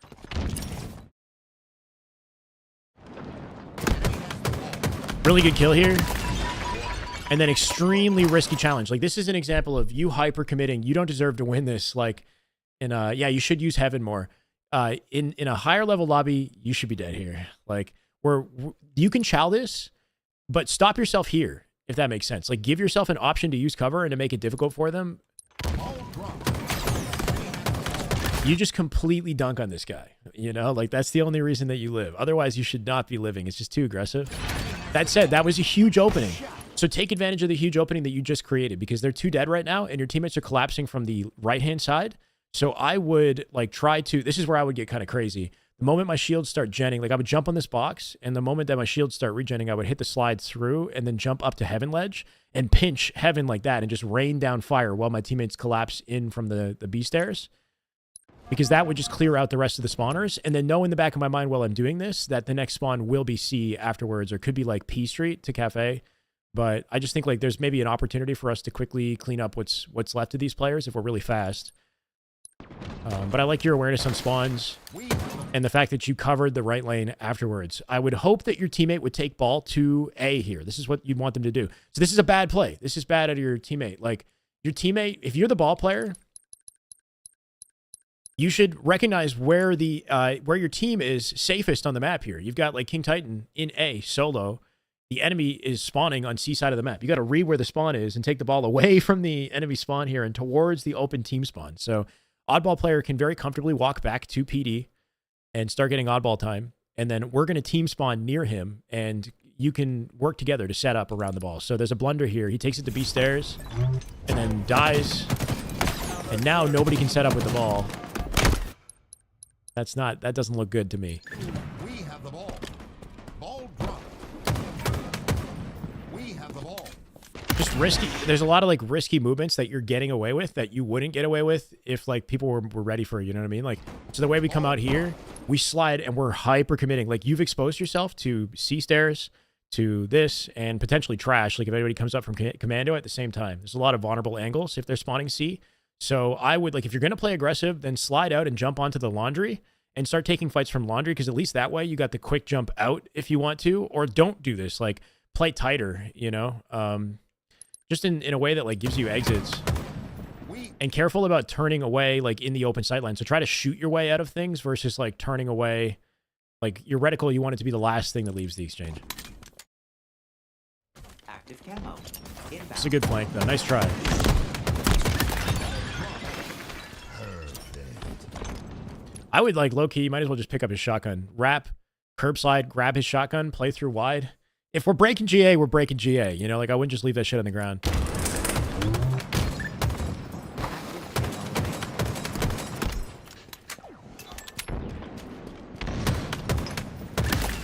Really good kill here. And then extremely risky challenge. Like, this is an example of you hyper committing. You don't deserve to win this. Like, yeah, you should use heaven more. In a higher level lobby, you should be dead here. Like, you can chow this, but stop yourself here, if that makes sense. Like, give yourself an option to use cover and to make it difficult for them. You just completely dunk on this guy, you know? Like, that's the only reason that you live. Otherwise, you should not be living. It's just too aggressive. That said, that was a huge opening. So take advantage of the huge opening that you just created, because they're 2 dead right now, and your teammates are collapsing from the right-hand side. So I would, like, try to... This is where I would get kind of crazy. The moment my shields start genning, like, I would jump on this box, and the moment that my shields start regenning, I would hit the slide through and then jump up to heaven ledge and pinch heaven like that and just rain down fire while my teammates collapse in from the B stairs. Because that would just clear out the rest of the spawners, and then know in the back of my mind while I'm doing this that the next spawn will be C afterwards, or could be like P Street to Cafe. But I just think like there's maybe an opportunity for us to quickly clean up what's left of these players if we're really fast. But I like your awareness on spawns and the fact that you covered the right lane afterwards. I would hope that your teammate would take ball to A here. This is what you'd want them to do. So this is a bad play. This is bad out of your teammate. Like, your teammate, if you're the ball player, you should recognize where your team is safest on the map here. You've got like King Titan in A solo. The enemy is spawning on C side of the map. You got to read where the spawn is and take the ball away from the enemy spawn here and towards the open team spawn. So oddball player can very comfortably walk back to PD and start getting oddball time. And then we're going to team spawn near him, and you can work together to set up around the ball. So there's a blunder here. He takes it to B stairs and then dies. And now nobody can set up with the ball. That doesn't look good to me.
We have the ball. Ball drop. We have the ball.
Just risky. There's a lot of like risky movements that you're getting away with that you wouldn't get away with if like people were ready for it, you know what I mean? Like, so the way we come out here, we slide and we're hyper committing. Like, you've exposed yourself to C stairs, to this, and potentially trash. Like, if anybody comes up from commando at the same time, there's a lot of vulnerable angles if they're spawning C. So I would, like, if you're going to play aggressive, then slide out and jump onto the laundry and start taking fights from laundry, because at least that way you got the quick jump out if you want to, or don't do this. Like, play tighter, you know? Just in a way that, like, gives you exits. And careful about turning away, like, in the open sightline. So try to shoot your way out of things versus, like, turning away. Like, your reticle, you want it to be the last thing that leaves the exchange.
Active camo. Inbound.
It's a good flank, though. Nice try. I would, like, low-key, you might as well just pick up his shotgun. Wrap, curb slide, grab his shotgun, play through wide. If we're breaking GA, we're breaking GA. You know, like, I wouldn't just leave that shit on the ground.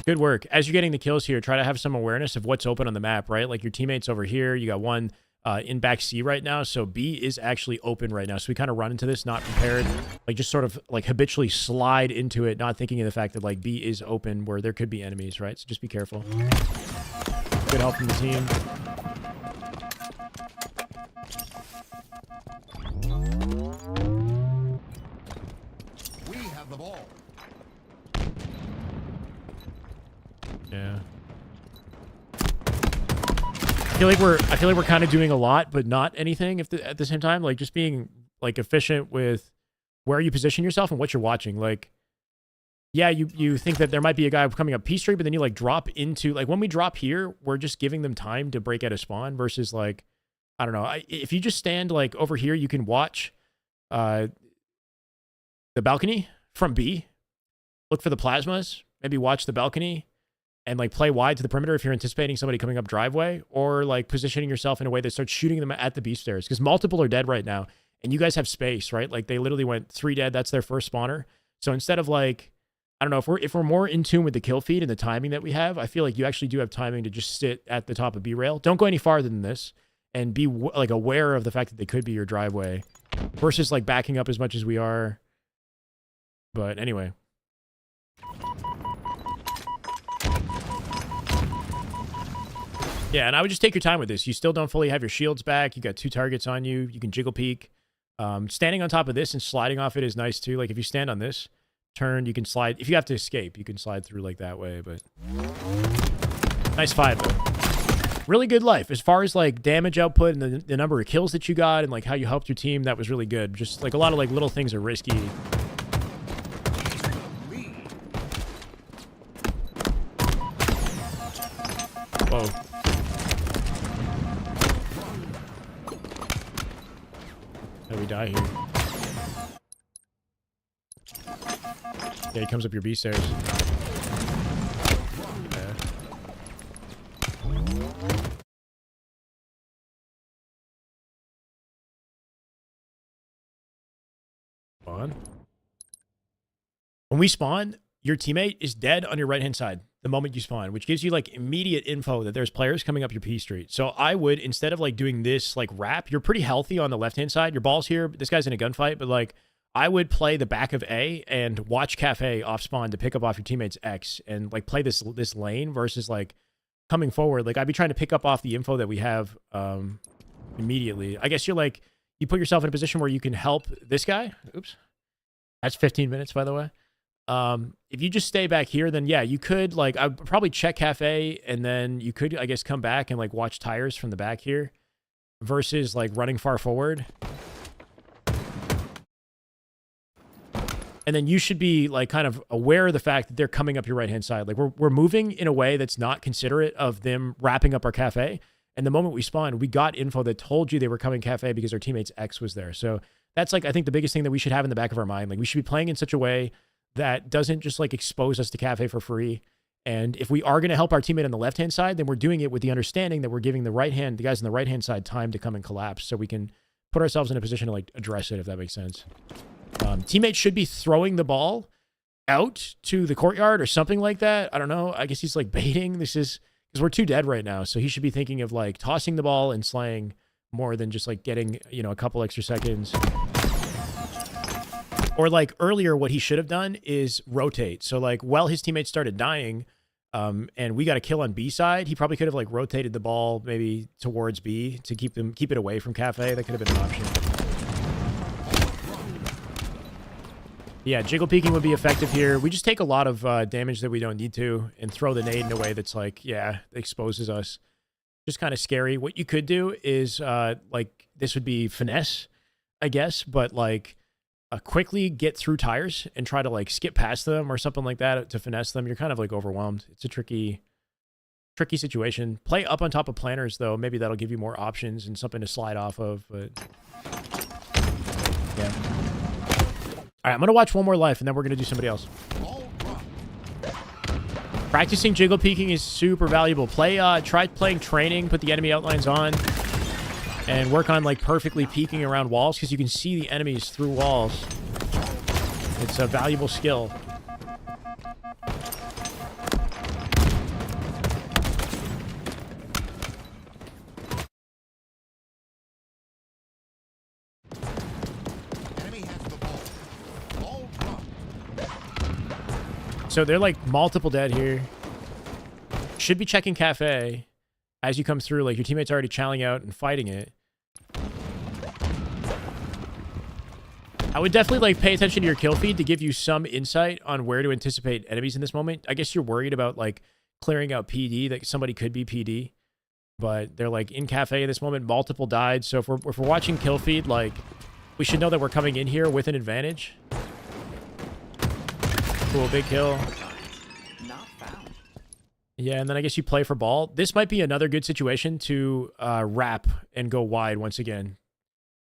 Good work. As you're getting the kills here, try to have some awareness of what's open on the map, right? Like, your teammates over here, you got one in back C right now, so B is actually open right now. So we kind of run into this not prepared, like, just sort of like habitually slide into it, not thinking of the fact that, like, B is open where there could be enemies, right? So just be careful. Good help from the team.
We have the ball.
Yeah. I feel like we're kind of doing a lot, but not anything at the same time. Like, just being, like, efficient with where you position yourself and what you're watching. Like, yeah, you think that there might be a guy coming up P Street, but then you, like, drop into, like, when we drop here, we're just giving them time to break out a spawn versus, like, I don't know. If you just stand like over here, you can watch the balcony from B. Look for the plasmas. Maybe watch the balcony and like play wide to the perimeter if you're anticipating somebody coming up driveway, or like positioning yourself in a way that starts shooting them at the B stairs, because multiple are dead right now and you guys have space, right? Like they literally went 3 dead. That's their first spawner. So instead of like, I don't know, if we're more in tune with the kill feed and the timing that we have, I feel like you actually do have timing to just sit at the top of B rail. Don't go any farther than this, and be like aware of the fact that they could be your driveway, versus like backing up as much as we are. But anyway. Yeah, and I would just take your time with this. You still don't fully have your shields back. You got 2 targets on you. You can jiggle peek. Standing on top of this and sliding off it is nice too. Like if you stand on this, turn, you can slide. If you have to escape, you can slide through like that way. But nice fight though. Really good life as far as like damage output and the number of kills that you got and like how you helped your team. That was really good. Just like a lot of like little things are risky. Whoa. How do we die here? Yeah, he comes up your B stairs. Yeah. Spawn. When we spawn, your teammate is dead on your right-hand side the moment you spawn, which gives you like immediate info that there's players coming up your P street. So I would, instead of like doing this like wrap, you're pretty healthy on the left-hand side. Your ball's here. This guy's in a gunfight, but like I would play the back of A and watch Cafe off spawn to pick up off your teammate's X and like play this lane versus like coming forward. Like I'd be trying to pick up off the info that we have immediately. I guess you're like, you put yourself in a position where you can help this guy. Oops. That's 15 minutes, by the way. If you just stay back here, then yeah, you could like, I'd probably check Cafe and then you could, I guess, come back and like watch tires from the back here versus like running far forward. And then you should be like kind of aware of the fact that they're coming up your right-hand side. Like we're moving in a way that's not considerate of them wrapping up our Cafe. And the moment we spawned, we got info that told you they were coming Cafe because our teammate's X was there. So that's like, I think the biggest thing that we should have in the back of our mind. Like we should be playing in such a way that doesn't just like expose us to Cafe for free. And if we are going to help our teammate on the left-hand side, then we're doing it with the understanding that we're giving the guys on the right-hand side time to come and collapse so we can put ourselves in a position to like address it, if that makes sense. Teammate should be throwing the ball out to the courtyard or something like that. I don't know. I guess he's like baiting. This is because we're 2 dead right now. So he should be thinking of like tossing the ball and slaying more than just like getting, you know, a couple extra seconds. Or like earlier, what he should have done is rotate. So like while his teammates started dying and we got a kill on B side, he probably could have like rotated the ball maybe towards B to keep it away from Cafe. That could have been an option. Yeah, jiggle peeking would be effective here. We just take a lot of damage that we don't need to and throw the nade in a way that's like, yeah, exposes us. Just kind of scary. What you could do is like this would be finesse, I guess, but like quickly get through tires and try to like skip past them or something like that to finesse them. You're kind of like overwhelmed. It's a tricky situation. Play up on top of planners though. Maybe that'll give you more options and something to slide off of, but yeah. All right, I'm going to watch one more life and then we're going to do somebody else. Practicing jiggle peeking is super valuable. Try playing training, put the enemy outlines on, and work on like perfectly peeking around walls because you can see the enemies through walls. It's a valuable skill.
Enemy has the ball. Ball drop.
So they're like multiple dead here. Should be checking Cafe as you come through. Like your teammate's already chowing out and fighting it. I would definitely like pay attention to your kill feed to give you some insight on where to anticipate enemies in this moment. I guess you're worried about like clearing out PD, that somebody could be PD, but they're like in Cafe at this moment. Multiple died. So if we're watching kill feed, like we should know that we're coming in here with an advantage. Cool, big kill.
Not found.
Yeah, and then I guess you play for ball. This might be another good situation to wrap and go wide once again.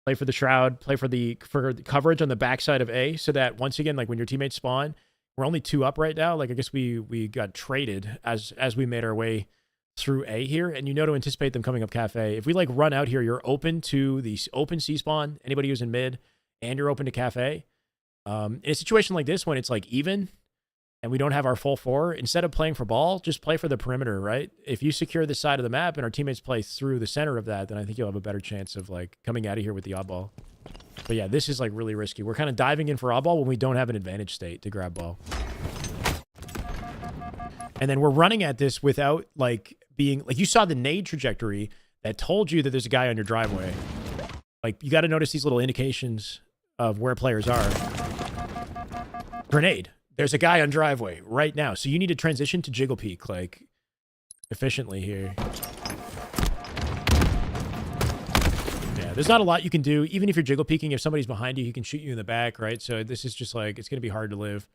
Play for the shroud, play for the coverage on the backside of A, so that once again, like when your teammates spawn, we're only 2 up right now. Like I guess we got traded as we made our way through A here, and you know to anticipate them coming up cafe. If we like run out here, you're open to the open C spawn, anybody who's in mid, and you're open to cafe. In a situation like this, when it's like even, and we don't have our full 4, instead of playing for ball, just play for the perimeter, right? If you secure this side of the map and our teammates play through the center of that, then I think you'll have a better chance of like coming out of here with the oddball. But yeah, this is like really risky. We're kind of diving in for oddball when we don't have an advantage state to grab ball. And then we're running at this without like being, like you saw the nade trajectory that told you that there's a guy on your driveway. Like you got to notice these little indications of where players are. Grenade. There's a guy on driveway right now. So you need to transition to jiggle peek like efficiently here. Yeah, there's not a lot you can do. Even if you're jiggle peeking, if somebody's behind you, he can shoot you in the back, right? So this is just like, it's going to be hard to live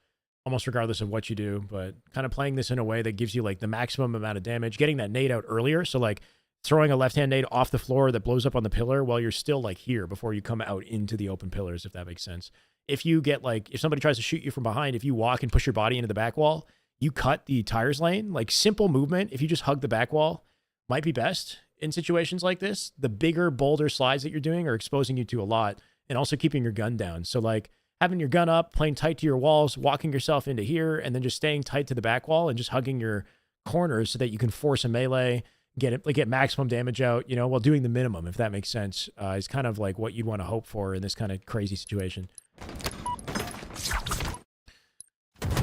almost regardless of what you do, but kind of playing this in a way that gives you like the maximum amount of damage, getting that nade out earlier. So like throwing a left-hand nade off the floor that blows up on the pillar while you're still like here before you come out into the open pillars, if that makes sense. If you get like, if somebody tries to shoot you from behind, if you walk and push your body into the back wall, you cut the tires lane. Like simple movement, if you just hug the back wall, might be best in situations like this. The bigger, bolder slides that you're doing are exposing you to a lot and also keeping your gun down. So like having your gun up, playing tight to your walls, walking yourself into here, and then just staying tight to the back wall and just hugging your corners so that you can force a melee, get maximum damage out, you know, while doing the minimum, if that makes sense, is kind of like what you'd want to hope for in this kind of crazy situation.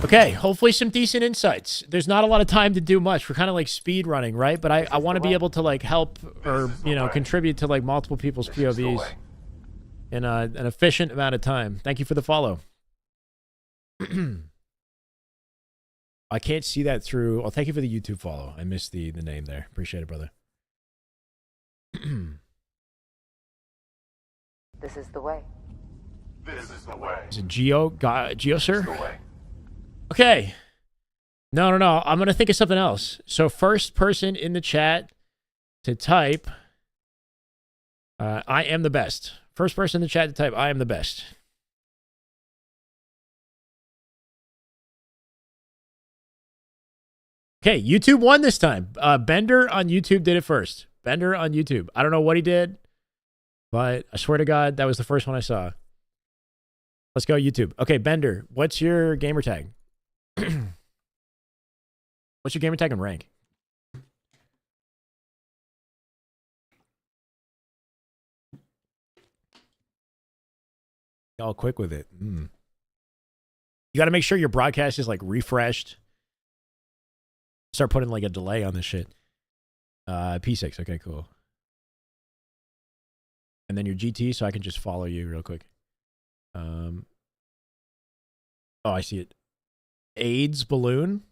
Okay, hopefully some decent insights. There's not a lot of time to do much. We're kind of like speed running, right? But I want to be able to like help or, you know, contribute to like multiple people's POVs in an efficient amount of time. Thank you for the follow. I can't see that through. Oh, thank you for the YouTube follow. I missed the name there. Appreciate it, brother.
This is the way.
This is the way.
Is it Geo, sir? Okay. No. I'm going to think of something else. So first person in the chat to type, I am the best. First person in the chat to type, I am the best. Okay, YouTube won this time. Bender on YouTube did it first. Bender on YouTube. I don't know what he did, but I swear to God, that was the first one I saw. Let's go YouTube. Okay, Bender, what's your gamer tag? What's your gamer tag and rank? All quick with it. You got to make sure your broadcast is like refreshed. Start putting like a delay on this shit. P6. Okay, cool. And then your GT, so I can just follow you real quick. Oh, I see it. AIDS balloon.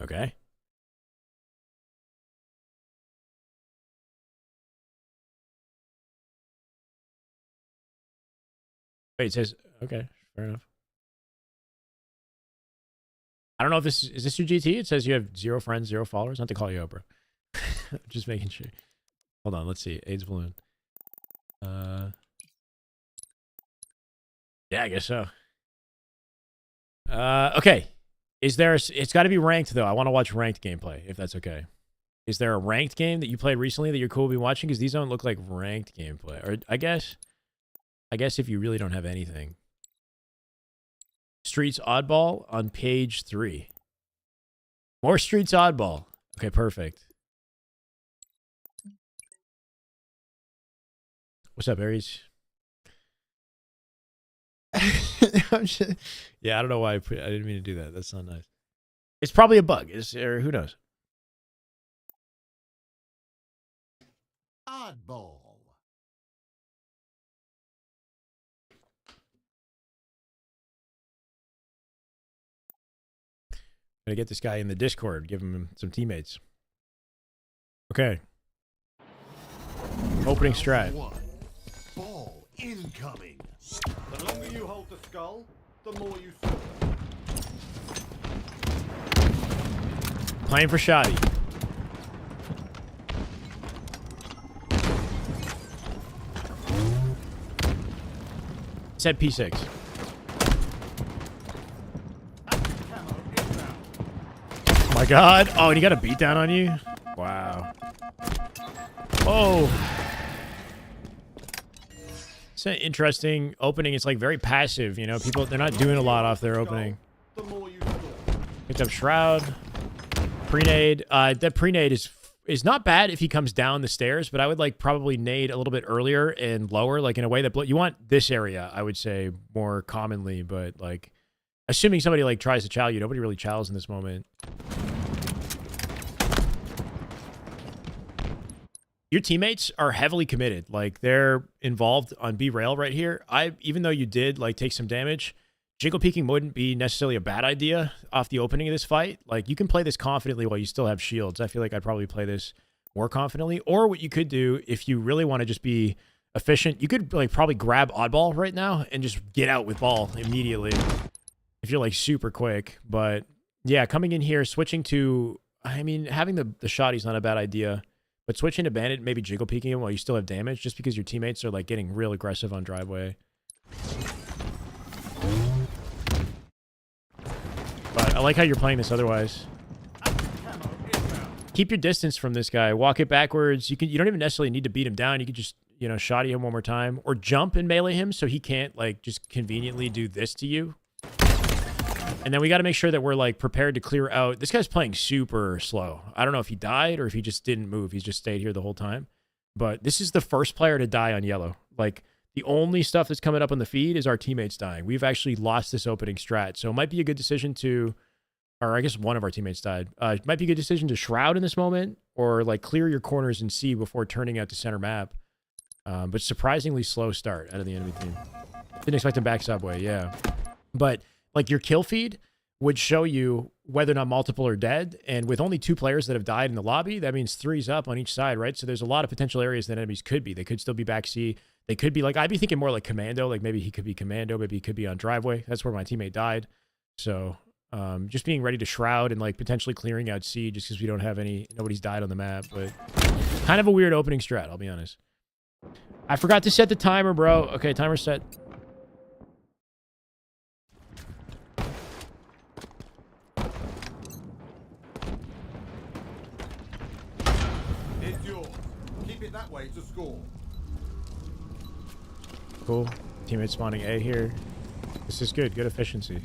Okay. Wait, it says, okay, fair enough. I don't know if this is this your GT? It says you have 0 friends, 0 followers. Not to call you out, bro. Just making sure. Hold on, let's see. AIDS balloon. Yeah, I guess so. Okay. Is there it's got to be ranked though. I want to watch ranked gameplay if that's okay. Is there a ranked game that you played recently that you're cool with watching? Because these don't look like ranked gameplay. Or I guess if you really don't have anything. Streets Oddball on page 3. More Streets Oddball. Okay, perfect. What's up, Aries? Yeah, I don't know why I didn't mean to do that. That's not nice. It's probably a bug. Or who knows?
Oddball.
Gonna get this guy in the Discord, give him some teammates. Okay. Opening strat.
Ball incoming.
The longer you hold the skull, the more you suffer.
Playing for Shoddy. Said P6. Oh my god. Oh, and he got a beat down on you? Wow. Oh. It's an interesting opening. It's like very passive, you know. People, they're not doing a lot off their opening.
The more you score.
Picked up Shroud. Pre-nade. That pre-nade is not bad if he comes down the stairs, but I would like probably nade a little bit earlier and lower, like in a way that you want this area, I would say, more commonly, but like assuming somebody like tries to chow you, nobody really chows in this moment. Your teammates are heavily committed. Like they're involved on B rail right here. Even though you did like take some damage, jiggle peeking wouldn't be necessarily a bad idea off the opening of this fight. Like you can play this confidently while you still have shields. I feel like I'd probably play this more confidently. Or what you could do if you really want to just be efficient, you could like probably grab oddball right now and just get out with ball immediately if you're like super quick. But yeah, coming in here, switching to, I mean, having the shoddy's not a bad idea. But switching to bandit, maybe jiggle peeking him while you still have damage, just because your teammates are like getting real aggressive on driveway. But I like how you're playing this otherwise. Keep your distance from this guy. Walk it backwards. You don't even necessarily need to beat him down. You can just, you know, shoddy him one more time. Or jump and melee him so he can't like just conveniently do this to you. And then we got to make sure that we're like prepared to clear out. This guy's playing super slow. I don't know if he died or if he just didn't move. He's just stayed here the whole time. But this is the first player to die on yellow. Like the only stuff that's coming up on the feed is our teammates dying. We've actually lost this opening strat. So it might be a good decision to, or I guess one of our teammates died. It might be a good decision to shroud in this moment or like clear your corners and C before turning out to center map. But surprisingly slow start out of the enemy team. Didn't expect him back subway. Yeah. But like your kill feed would show you whether or not multiple are dead. And with only 2 players that have died in the lobby, that means 3's up on each side, right? So there's a lot of potential areas that enemies could be. They could still be back C. They could be like, I'd be thinking more like commando. Like maybe he could be commando. Maybe he could be on driveway. That's where my teammate died. So just being ready to shroud and like potentially clearing out C just because we don't have nobody's died on the map. But kind of a weird opening strat, I'll be honest. I forgot to set the timer, bro. Okay, timer set.
It's yours. Keep it that way to score.
Cool. Teammate spawning A here. This is good. Good efficiency.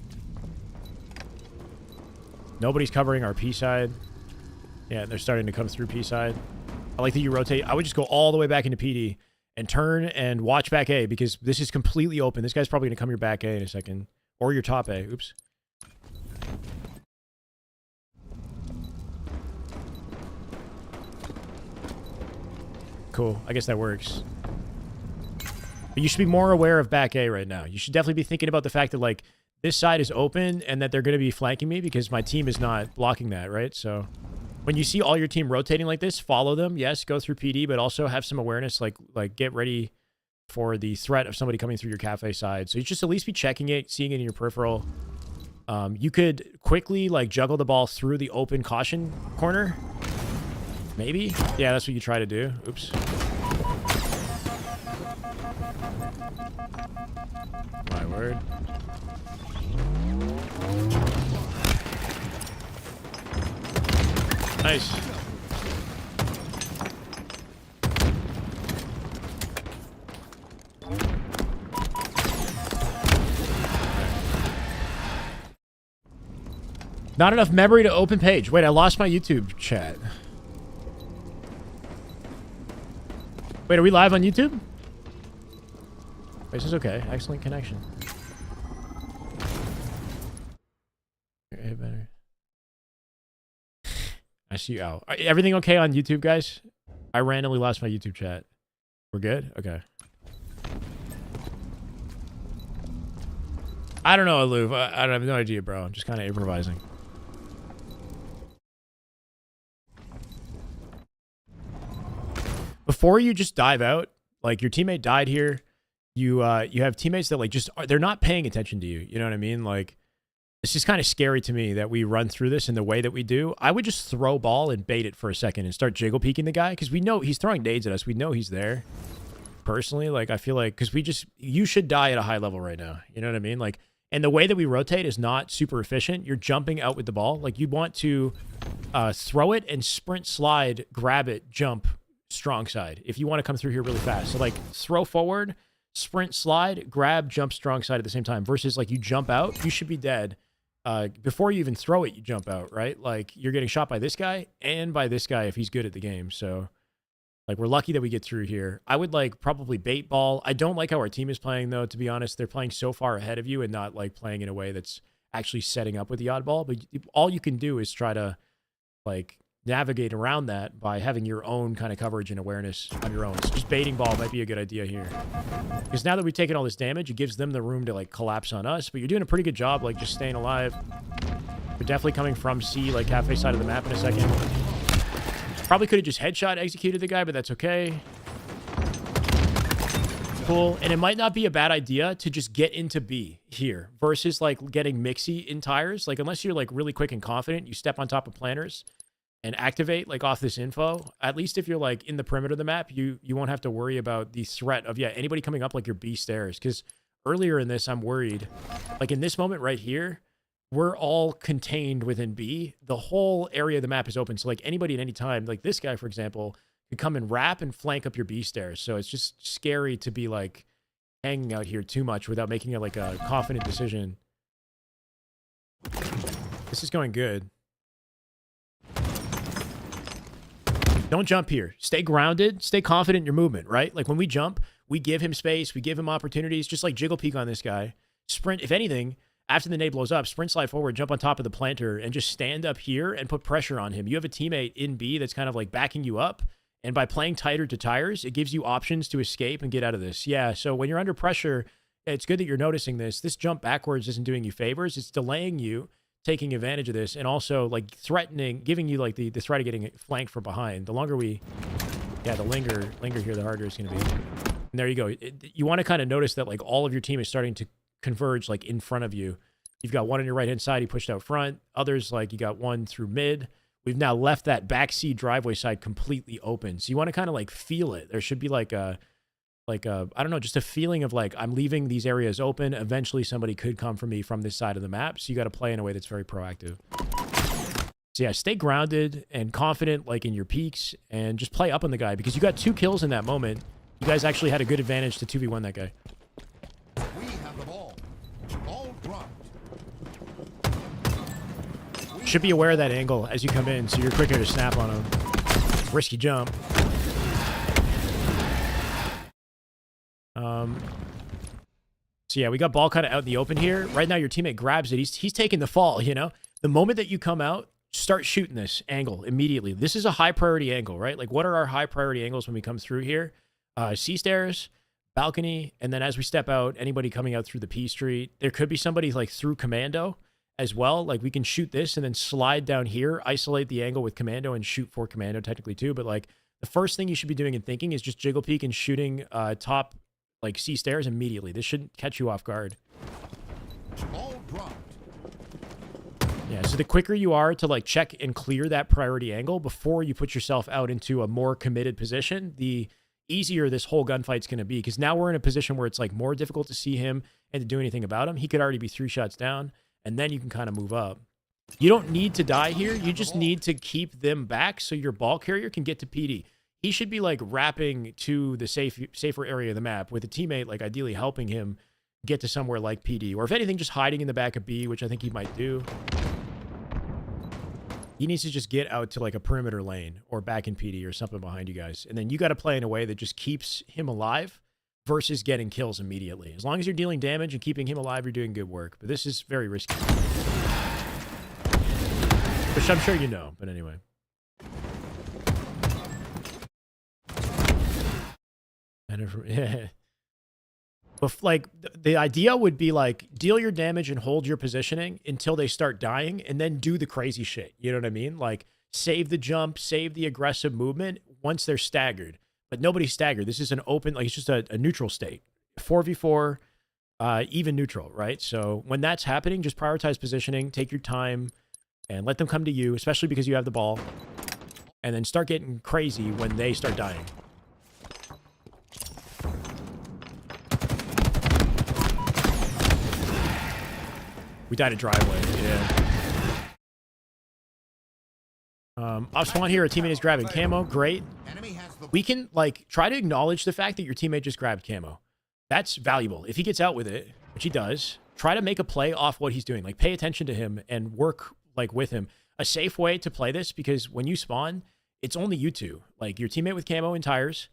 Nobody's covering our P side. Yeah, they're starting to come through P side. I like that you rotate. I would just go all the way back into PD and turn and watch back A because this is completely open. This guy's probably going to come your back A in a second. Or your top A. Oops. Cool. I guess that works. But you should be more aware of back A right now. You should definitely be thinking about the fact that, like, this side is open and that they're going to be flanking me because my team is not blocking that, right? So when you see all your team rotating like this, follow them. Yes, go through PD, but also have some awareness, like get ready for the threat of somebody coming through your cafe side. So you just at least be checking it, seeing it in your peripheral. You could quickly, like, juggle the ball through the open caution corner. Maybe? Yeah, that's what you try to do. Oops. My word. Nice. Not enough memory to open page. Wait, I lost my YouTube chat. Wait, are we live on YouTube? This is okay. Excellent connection. Hey, better. I see you out. Everything okay on YouTube, guys? I randomly lost my YouTube chat. We're good? Okay. I don't know, Aloof. I have no idea, bro. I'm just kind of improvising. Before you just dive out, like your teammate died here, you have teammates that like just they're not paying attention to you. You know what I mean? Like It's just kind of scary to me that we run through this in the way that we do. I would just throw ball and bait it for a second and start jiggle peeking the guy because we know he's throwing nades at us. We know he's there. Personally, like I feel like because you should die at a high level right now. You know what I mean? Like, and the way that we rotate is not super efficient. You're jumping out with the ball. Like you want to throw it and sprint, slide, grab it, jump, strong side. If you want to come through here really fast, so like throw forward, sprint, slide, grab, jump, strong side at the same time. Versus like you jump out, you should be dead. Before you even throw it, you jump out, right? Like you're getting shot by this guy and by this guy if he's good at the game. So like we're lucky that we get through here. I would like probably bait ball. I don't like how our team is playing though, to be honest. They're playing so far ahead of you and not like playing in a way that's actually setting up with the oddball. But all you can do is try to like navigate around that by having your own kind of coverage and awareness on your own. So just baiting ball might be a good idea here. Because now that we've taken all this damage, it gives them the room to like collapse on us. But you're doing a pretty good job like just staying alive. We're definitely coming from C, like cafe side of the map in a second. Probably could have just headshot executed the guy, but that's okay. Cool. And it might not be a bad idea to just get into B here versus like getting mixy in tires. Like unless you're like really quick and confident, you step on top of planters and activate like off this info. At least if you're like in the perimeter of the map, you won't have to worry about the threat of anybody coming up like your B stairs. Because earlier in this, I'm worried. Like in this moment right here, we're all contained within B. The whole area of the map is open. So like anybody at any time, like this guy, for example, could come and wrap and flank up your B stairs. So it's just scary to be like hanging out here too much without making it like a confident decision. This is going good. Don't jump here. Stay grounded. Stay confident in your movement, right? Like when we jump, we give him space. We give him opportunities, just like jiggle peek on this guy. Sprint, if anything, after the nade blows up, sprint, slide forward, jump on top of the planter, and just stand up here and put pressure on him. You have a teammate in B that's kind of like backing you up. And by playing tighter to tires, it gives you options to escape and get out of this. Yeah, so when you're under pressure, it's good that you're noticing this. This jump backwards isn't doing you favors. It's delaying you, taking advantage of this, and also like threatening, giving you like the threat of getting flanked from behind. The longer we, the linger here, the harder it's going to be. And there you go. You want to kind of notice that like all of your team is starting to converge like in front of you. You've got one on your right hand side, he pushed out front. Others, like you got one through mid. We've now left that back C driveway side completely open. So you want to kind of like feel it. There should be like a I don't know, just a feeling of like, I'm leaving these areas open. Eventually somebody could come for me from this side of the map. So you got to play in a way that's very proactive. So yeah, stay grounded and confident like in your peaks and just play up on the guy because you got 2 kills in that moment. You guys actually had a good advantage to 2v1 that guy.
We have the ball. Ball dropped.
Should be aware of that angle as you come in so you're quicker to snap on him. Risky jump. So yeah, we got ball kind of out in the open here. Right now your teammate grabs it. He's taking the fall, you know? The moment that you come out, start shooting this angle immediately. This is a high priority angle, right? Like what are our high priority angles when we come through here? C stairs, balcony, and then as we step out, anybody coming out through the P street. There could be somebody like through commando as well. Like we can shoot this and then slide down here, isolate the angle with commando and shoot for commando technically too. But like the first thing you should be doing and thinking is just jiggle peek and shooting top like C stairs immediately. This shouldn't catch you off guard.
Ball dropped.
Yeah, so the quicker you are to like check and clear that priority angle before you put yourself out into a more committed position, the easier this whole gunfight's going to be. Because now we're in a position where it's like more difficult to see him and to do anything about him. He could already be 3 shots down, and then you can kind of move up. You don't need to die here. You just need to keep them back so your ball carrier can get to PD. He should be like wrapping to the safer area of the map with a teammate like ideally helping him get to somewhere like PD. Or if anything, just hiding in the back of B, which I think he might do. He needs to just get out to like a perimeter lane or back in PD or something behind you guys. And then you got to play in a way that just keeps him alive versus getting kills immediately. As long as you're dealing damage and keeping him alive, you're doing good work. But this is very risky. Which I'm sure you know, but anyway. Yeah. But like the idea would be like deal your damage and hold your positioning until they start dying and then do the crazy shit. You know what I mean? Like save the jump, save the aggressive movement once they're staggered. But nobody's staggered. This is an open, like it's just a neutral state. 4v4, even neutral, right? So when that's happening, just prioritize positioning, take your time, and let them come to you, especially because you have the ball. And then start getting crazy when they start dying. We died a driveway, yeah. Off spawn here, a teammate is grabbing camo, great.
Enemy has the
We can, like, try to acknowledge the fact that your teammate just grabbed camo. That's valuable. If he gets out with it, which he does, try to make a play off what he's doing. Like, pay attention to him and work, like, with him. A safe way to play this, because when you spawn, it's only you two. Like, your teammate with camo and tires,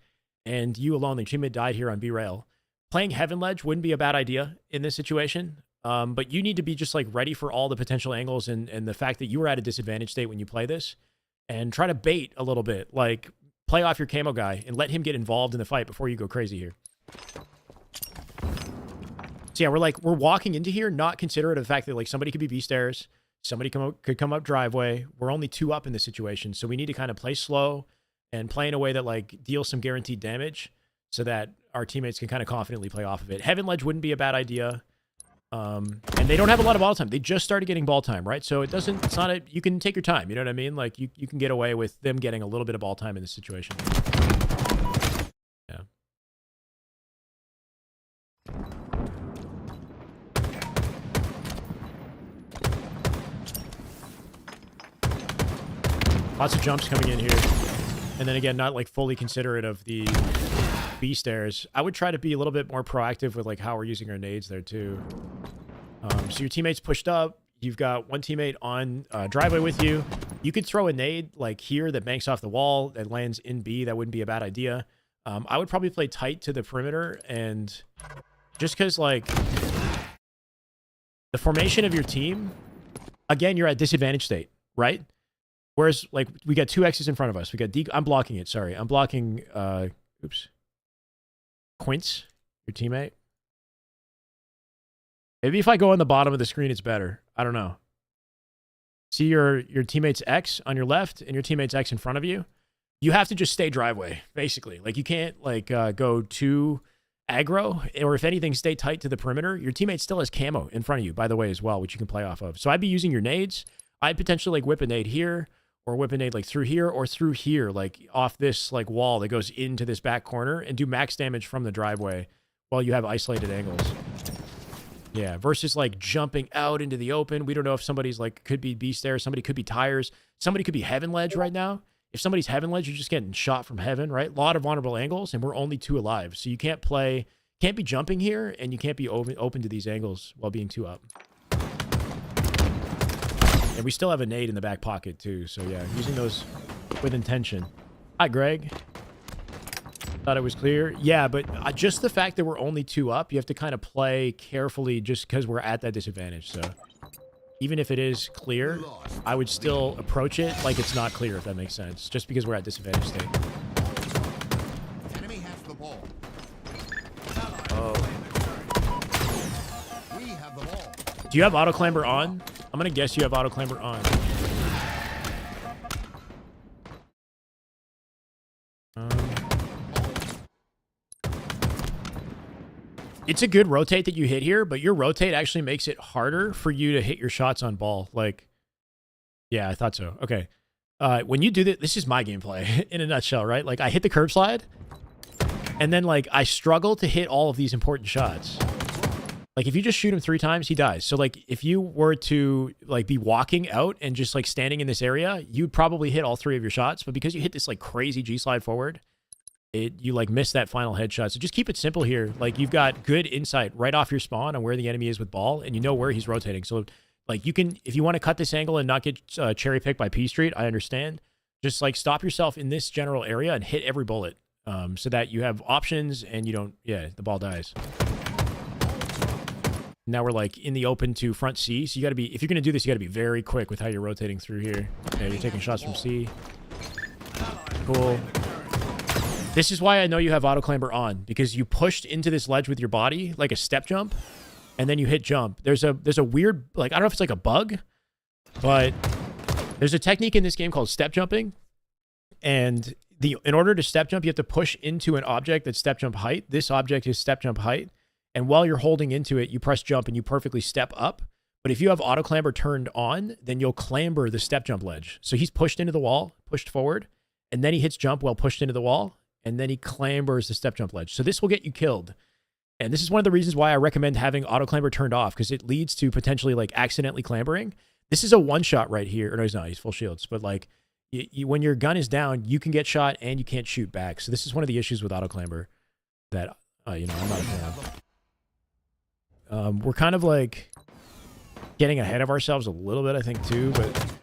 and you alone. The teammate died here on B-Rail. Playing Heaven Ledge wouldn't be a bad idea in this situation, but you need to be just, like, ready for all the potential angles and the fact that you were at a disadvantage state when you play this, and try to bait a little bit. Like, play off your camo guy and let him get involved in the fight before you go crazy here. So yeah, we're walking into here not considerate of the fact that, like, somebody could be B-stairs, somebody could come up driveway. We're only 2 up in this situation, so we need to kind of play slow and play in a way that, like, deals some guaranteed damage so that our teammates can kind of confidently play off of it. Heaven Ledge wouldn't be a bad idea. And they don't have a lot of ball time. They just started getting ball time, right? So it's not a, you can take your time, you know what I mean? Like, you can get away with them getting a little bit of ball time in this situation. Yeah. Lots of jumps coming in here. And then again, not, like, fully considerate of the B stairs. I would try to be a little bit more proactive with, like, how we're using our nades there too. So your teammate's pushed up. You've got one teammate on driveway with you. You could throw a nade, like, here that banks off the wall that lands in B. That wouldn't be a bad idea. I would probably play tight to the perimeter, and just because, like, the formation of your team, again, you're at disadvantage state, right? Whereas, like, we got 2 X's in front of us. We got I'm blocking it. Sorry. I'm blocking, oops. Quince, your teammate. Maybe if I go on the bottom of the screen, it's better. I don't know. See your teammate's X on your left and your teammate's X in front of you. You have to just stay driveway, basically. Like, you can't, like, go too aggro, or if anything, stay tight to the perimeter. Your teammate still has camo in front of you, by the way, as well, which you can play off of. So I'd be using your nades. I'd potentially, like, whip a nade here, or whip a nade, like, through here or through here, like, off this, like, wall that goes into this back corner, and do max damage from the driveway while you have isolated angles. Yeah, versus, like, jumping out into the open. We don't know if somebody's, like, could be B-stairs, somebody could be tires, somebody could be Heaven Ledge right now. If somebody's Heaven Ledge, you're just getting shot from heaven, right? A lot of vulnerable angles, and we're only 2 alive. So you can't be jumping here, and you can't be open to these angles while being 2 up. And we still have a nade in the back pocket, too. So, yeah, using those with intention. Hi, Greg. Thought it was clear. Yeah, but just the fact that we're only 2 up, you have to kind of play carefully just because we're at that disadvantage. So even if it is clear, I would still approach it like it's not clear, if that makes sense, just because we're at disadvantage state.
enemy has the ball.
Oh,
We have the ball.
Do you have auto clamber on? I'm going to guess you have auto clamber on. It's a good rotate that you hit here, but your rotate actually makes it harder for you to hit your shots on ball. Like, yeah, I thought so. Okay. When you do that, this is my gameplay in a nutshell, right? Like, I hit the curb slide, and then, like, I struggle to hit all of these important shots. Like, if you just shoot him 3 times, he dies. So, like, if you were to, like, be walking out and just, like, standing in this area, you'd probably hit all 3 of your shots. But because you hit this, like, crazy G-slide forward, you, like, miss that final headshot. So just keep it simple here. Like, you've got good insight right off your spawn on where the enemy is with ball, and you know where he's rotating. So, like, you can, if you want to cut this angle and not get cherry-picked by P Street, I understand. Just, like, stop yourself in this general area and hit every bullet so that you have options and you don't, yeah, the ball dies. Now we're, like, in the open to front C. So you got to be, if you're going to do this, you got to be very quick with how you're rotating through here. Yeah, you're taking shots from C. Cool. This is why I know you have auto clamber on, because you pushed into this ledge with your body like a step jump, and then you hit jump. There's a weird, like, I don't know if it's like a bug, but there's a technique in this game called step jumping, and in order to step jump, you have to push into an object that's step jump height. This object is step jump height, And while you're holding into it, you press jump and you perfectly step up. But if you have auto clamber turned on, then you'll clamber the step jump ledge. So he's pushed into the wall, pushed forward, and then he hits jump while pushed into the wall, and then he clambers the step jump ledge. So this will get you killed. And this is one of the reasons why I recommend having auto clamber turned off, because it leads to potentially like accidentally clambering. This is a one shot right here. Or no, he's not. He's full shields. But like when your gun is down, you can get shot and you can't shoot back. So this is one of the issues with auto clamber that I'm not a fan of. We're kind of like getting ahead of ourselves a little bit, I think, too. But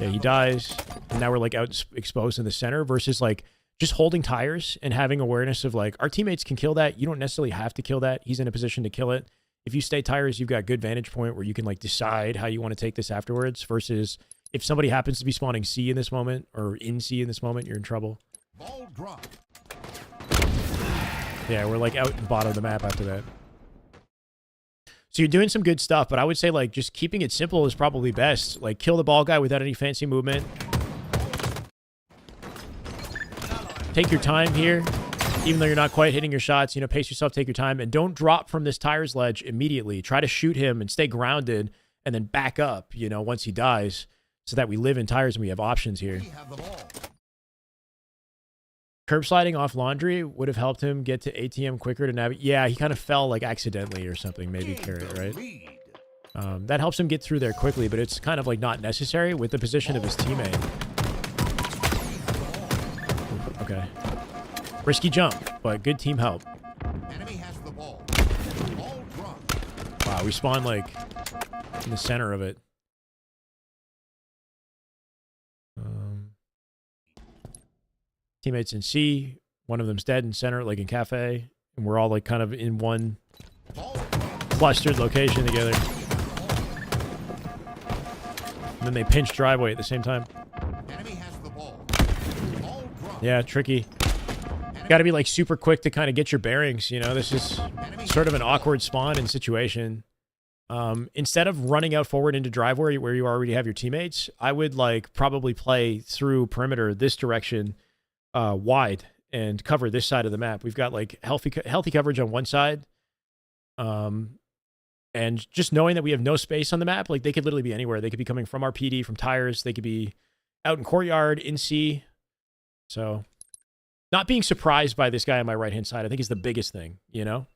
yeah, he dies, and now we're like out exposed in the center versus like just holding tires and having awareness of like our teammates can kill that. You don't necessarily have to kill that. He's in a position to kill it. If you stay tires, you've got good vantage point where you can like decide how you want to take this afterwards versus if somebody happens to be spawning C in this moment or in C in this moment, you're in trouble.
Ball drop.
Yeah, we're like out in the bottom of the map after that. So you're doing some good stuff, but I would say like just keeping it simple is probably best. Like kill the ball guy without any fancy movement. Take your time here, even though you're not quite hitting your shots, you know, pace yourself, take your time, and don't drop from this tires ledge immediately. Try to shoot him and stay grounded and then back up, you know, once he dies so that we live in tires and we have options here.
We have the ball.
Curb sliding off laundry would have helped him get to ATM quicker to navigate. Yeah, he kind of fell like accidentally or something, maybe carrot, right? That helps him get through there quickly, but it's kind of like not necessary with the position of his teammate. Okay. Risky jump, but good team help.
Enemy has the ball. Ball drop.
Wow, we spawned like in the center of it. Teammates in C, one of them's dead in center, like in cafe, and we're all like kind of in one clustered location together. And then they pinch driveway at the same time.
Enemy has the ball. Ball drop.
Yeah, tricky. Got to be like super quick to kind of get your bearings. You know, this is sort of an awkward spawn and situation. Instead of running out forward into driveway where you already have your teammates, I would like probably play through perimeter this direction wide and cover this side of the map. We've got like healthy coverage on one side. And just knowing that we have no space on the map, like they could literally be anywhere. They could be coming from our PD, from tires. They could be out in courtyard, in C. So not being surprised by this guy on my right-hand side, I think is the biggest thing, you know?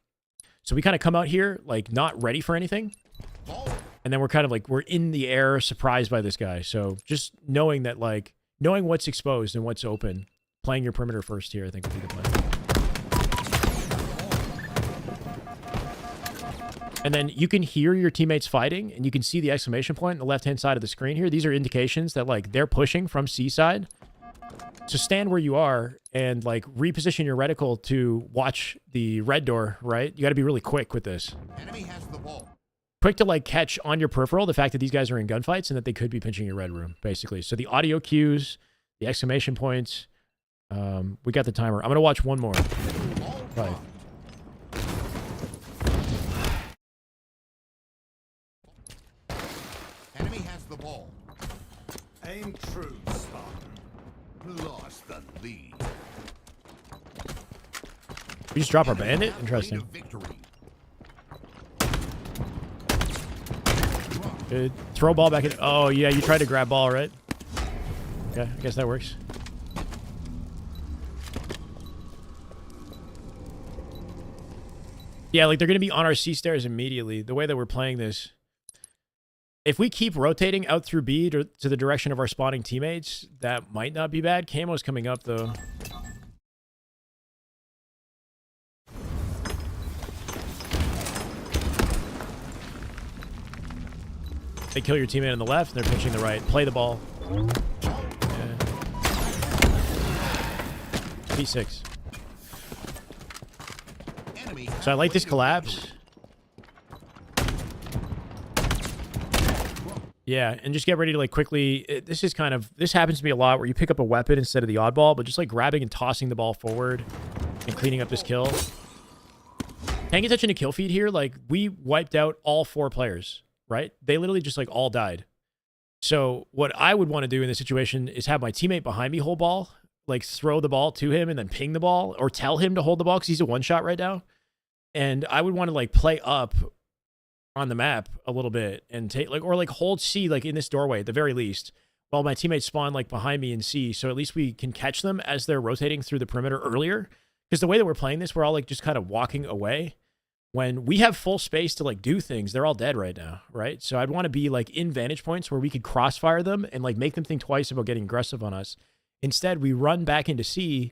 So we kind of come out here, like not ready for anything. And then we're kind of like, we're in the air, surprised by this guy. So just knowing that, like, knowing what's exposed and what's open, playing your perimeter first here, I think would be the plan. And then you can hear your teammates fighting, and you can see the exclamation point on the left-hand side of the screen here. These are indications that, like, they're pushing from C side. So stand where you are and, like, reposition your reticle to watch the red door, right? You got to be really quick with this.
Enemy has the ball.
Quick to, like, catch on your peripheral the fact that these guys are in gunfights and that they could be pinching your red room, basically. So the audio cues, the exclamation points. We got the timer. I'm going to watch one more. Right.
Enemy has the ball.
Aim true, Spartan.
Lost the lead.
We just drop our bandit? Interesting.
Victory.
Good. Throw ball back in. Oh, yeah, you tried to grab ball, right? Okay, I guess that works. Yeah, like they're going to be on our C stairs immediately. The way that we're playing this. If we keep rotating out through B to the direction of our spawning teammates, that might not be bad. Camo's coming up, though. They kill your teammate on the left, and they're pinching the right. Play the ball. Yeah. P6. So I like this collapse. Yeah, and just get ready to like quickly. This happens to me a lot where you pick up a weapon instead of the oddball, but just like grabbing and tossing the ball forward and cleaning up this kill. Paying attention to kill feed here, like we wiped out all 4 players, right? They literally just like all died. So what I would want to do in this situation is have my teammate behind me hold ball like throw the ball to him and then ping the ball or tell him to hold the ball because he's a one shot right now. And I would want to like play up on the map a little bit and take like, or like hold C like in this doorway at the very least while my teammates spawn like behind me in C. So at least we can catch them as they're rotating through the perimeter earlier. Because the way that we're playing this, we're all like just kind of walking away. When we have full space to like do things, they're all dead right now, right? So I'd want to be like in vantage points where we could crossfire them and like make them think twice about getting aggressive on us. Instead, we run back into C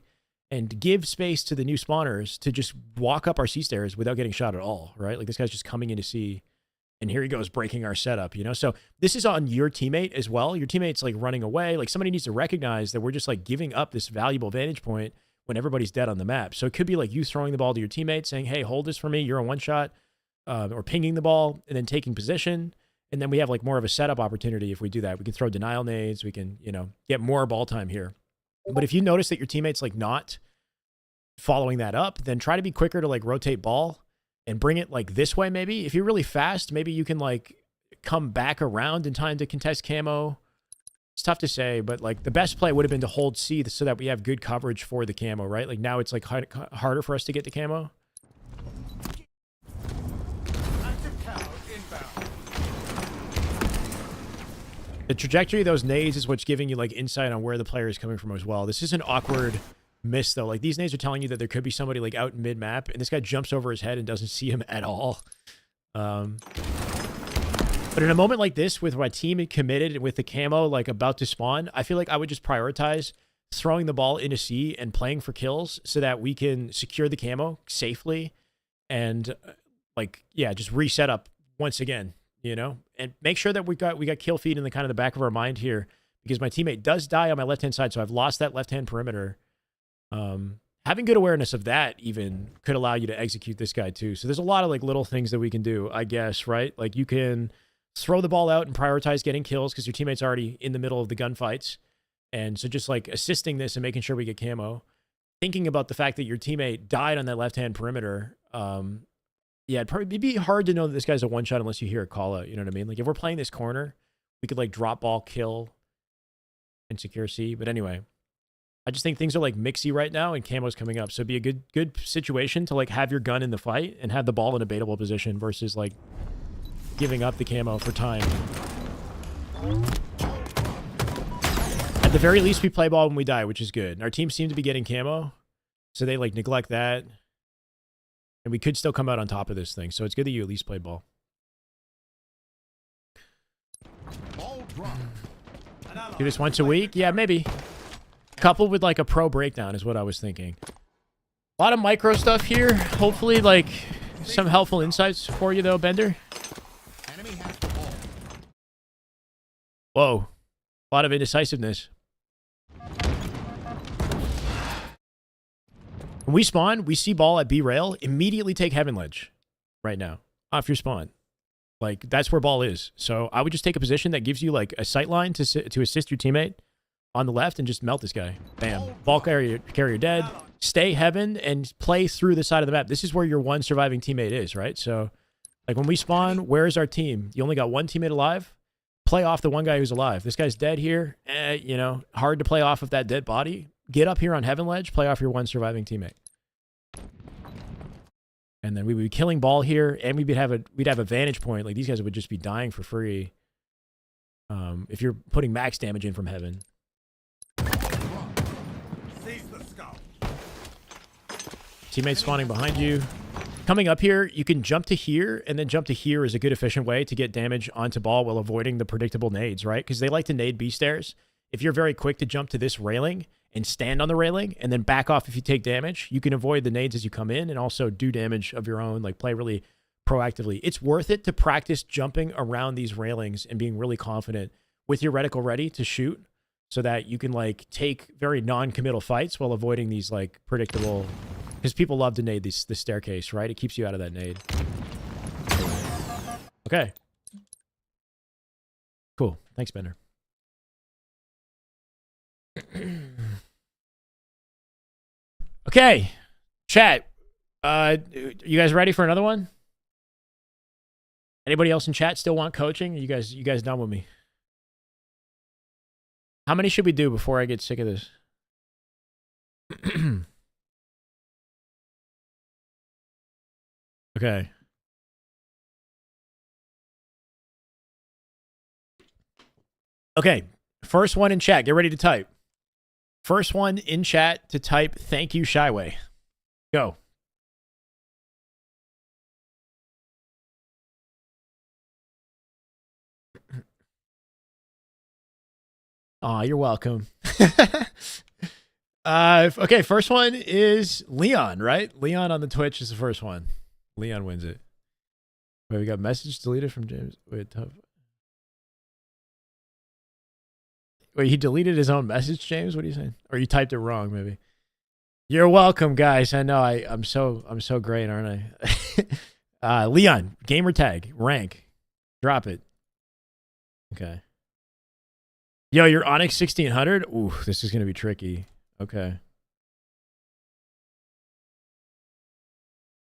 and give space to the new spawners to just walk up our C stairs without getting shot at all, right? Like this guy's just coming into C and here he goes breaking our setup, you know? So this is on your teammate as well. Your teammate's like running away. Like somebody needs to recognize that we're just like giving up this valuable vantage point when everybody's dead on the map. So it could be like you throwing the ball to your teammate saying, hey, hold this for me. You're a one shot, or pinging the ball and then taking position. And then we have like more of a setup opportunity. If we do that, we can throw denial nades. We can, you know, get more ball time here. But if you notice that your teammate's like not following that up, then try to be quicker to like rotate ball and bring it like this way. Maybe if you're really fast, maybe you can like come back around in time to contest camo. It's tough to say, but like the best play would have been to hold C so that we have good coverage for the camo, right? Like now it's like harder for us to get the camo.
Active camo inbound.
The trajectory of those nades is what's giving you like insight on where the player is coming from as well. This is an awkward miss though. Like these nades are telling you that there could be somebody like out mid map and this guy jumps over his head and doesn't see him at all. But in a moment like this, with my team committed with the camo like about to spawn, I feel like I would just prioritize throwing the ball into C and playing for kills so that we can secure the camo safely and like, yeah, just reset up once again, you know, and make sure that we got kill feed in the kind of the back of our mind here because my teammate does die on my left-hand side. So I've lost that left-hand perimeter. Having good awareness of that even could allow you to execute this guy too. So there's a lot of like little things that we can do, I guess, right? Like you can throw the ball out and prioritize getting kills because your teammate's already in the middle of the gunfights. And so just like assisting this and making sure we get camo, thinking about the fact that your teammate died on that left-hand perimeter. Yeah, it'd probably be hard to know that this guy's a one-shot unless you hear a call out, you know what I mean? Like if we're playing this corner, we could like drop ball, kill, and secure C. But anyway, I just think things are like mixy right now and camo's coming up. So it'd be a good situation to like have your gun in the fight and have the ball in a baitable position versus like giving up the camo for time. At the very least, we play ball when we die, which is good. Our team seemed to be getting camo, so they like neglect that. And we could still come out on top of this thing. So it's good that you at least play ball.
Ball drop.
Do this once a week? Yeah, maybe. Coupled with like a pro breakdown is what I was thinking. A lot of micro stuff here. Hopefully like some helpful insights for you though, Bender.
Enemy has the ball.
Whoa. A lot of indecisiveness. When we spawn, we see ball at B rail, immediately take Heaven Ledge right now off your spawn. Like that's where ball is. So I would just take a position that gives you like a sight line to assist your teammate on the left and just melt this guy. Bam. Ball carrier dead. Stay Heaven and play through the side of the map. This is where your one surviving teammate is, right? So like when we spawn, where's our team? You only got one teammate alive. Play off the one guy who's alive. This guy's dead here. You know, hard to play off of that dead body. Get up here on Heaven Ledge, play off your one surviving teammate. And then we would be killing ball here, and we'd have a vantage point. Like these guys would just be dying for free. If you're putting max damage in from Heaven.
Seize the skull.
Teammates spawning behind you. Coming up here, you can jump to here, and then jump to here is a good efficient way to get damage onto ball while avoiding the predictable nades, right? Because they like to nade B stairs. If you're very quick to jump to this railing and stand on the railing and then back off if you take damage, you can avoid the nades as you come in and also do damage of your own, like play really proactively. It's worth it to practice jumping around these railings and being really confident with your reticle ready to shoot so that you can like take very non-committal fights while avoiding these like predictable, because people love to nade the staircase, right? It keeps you out of that nade. Okay. Cool. Thanks, Bender. Okay, chat. You guys ready for another one? Anybody else in chat still want coaching? You guys done with me? How many should we do before I get sick of this? Okay. Okay. First one in chat. Get ready to type. First one in chat to type thank you, Shyway. Go. Aw, you're welcome. Okay, first one is Leon, right? Leon on the Twitch is the first one. Leon wins it. Wait, we got message deleted from James. Wait, he deleted his own message, James? What are you saying? Or you typed it wrong, maybe. You're welcome, guys. I know I'm so great, aren't I? Leon, gamer tag, rank. Drop it. Okay. Yo, your Onyx 1600? Ooh, this is gonna be tricky. Okay.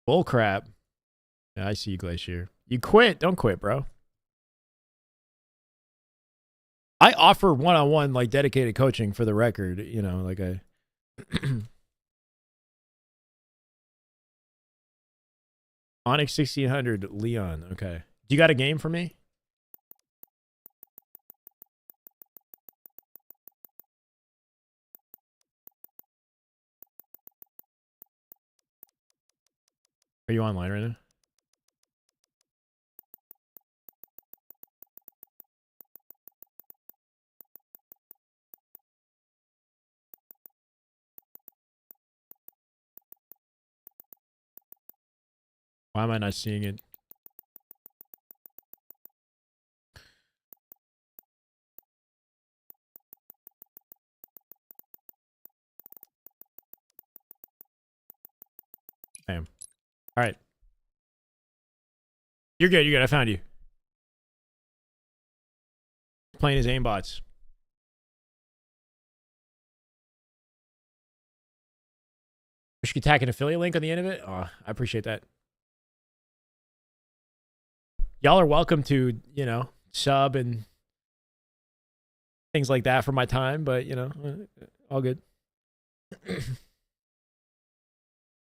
Bull crap. Yeah, I see you, Glacier. You quit. Don't quit, bro. I offer one-on-one, like, dedicated coaching for the record. You know, like I... Onyx 1600, Leon. Okay. Do you got a game for me? Are you online right now? Why am I not seeing it? Damn. All right. You're good. You're good. I found you. Playing his aimbots. Wish you could tack an affiliate link on the end of it. Oh, I appreciate that. Y'all are welcome to, you know, sub and things like that for my time, but, you know, all good.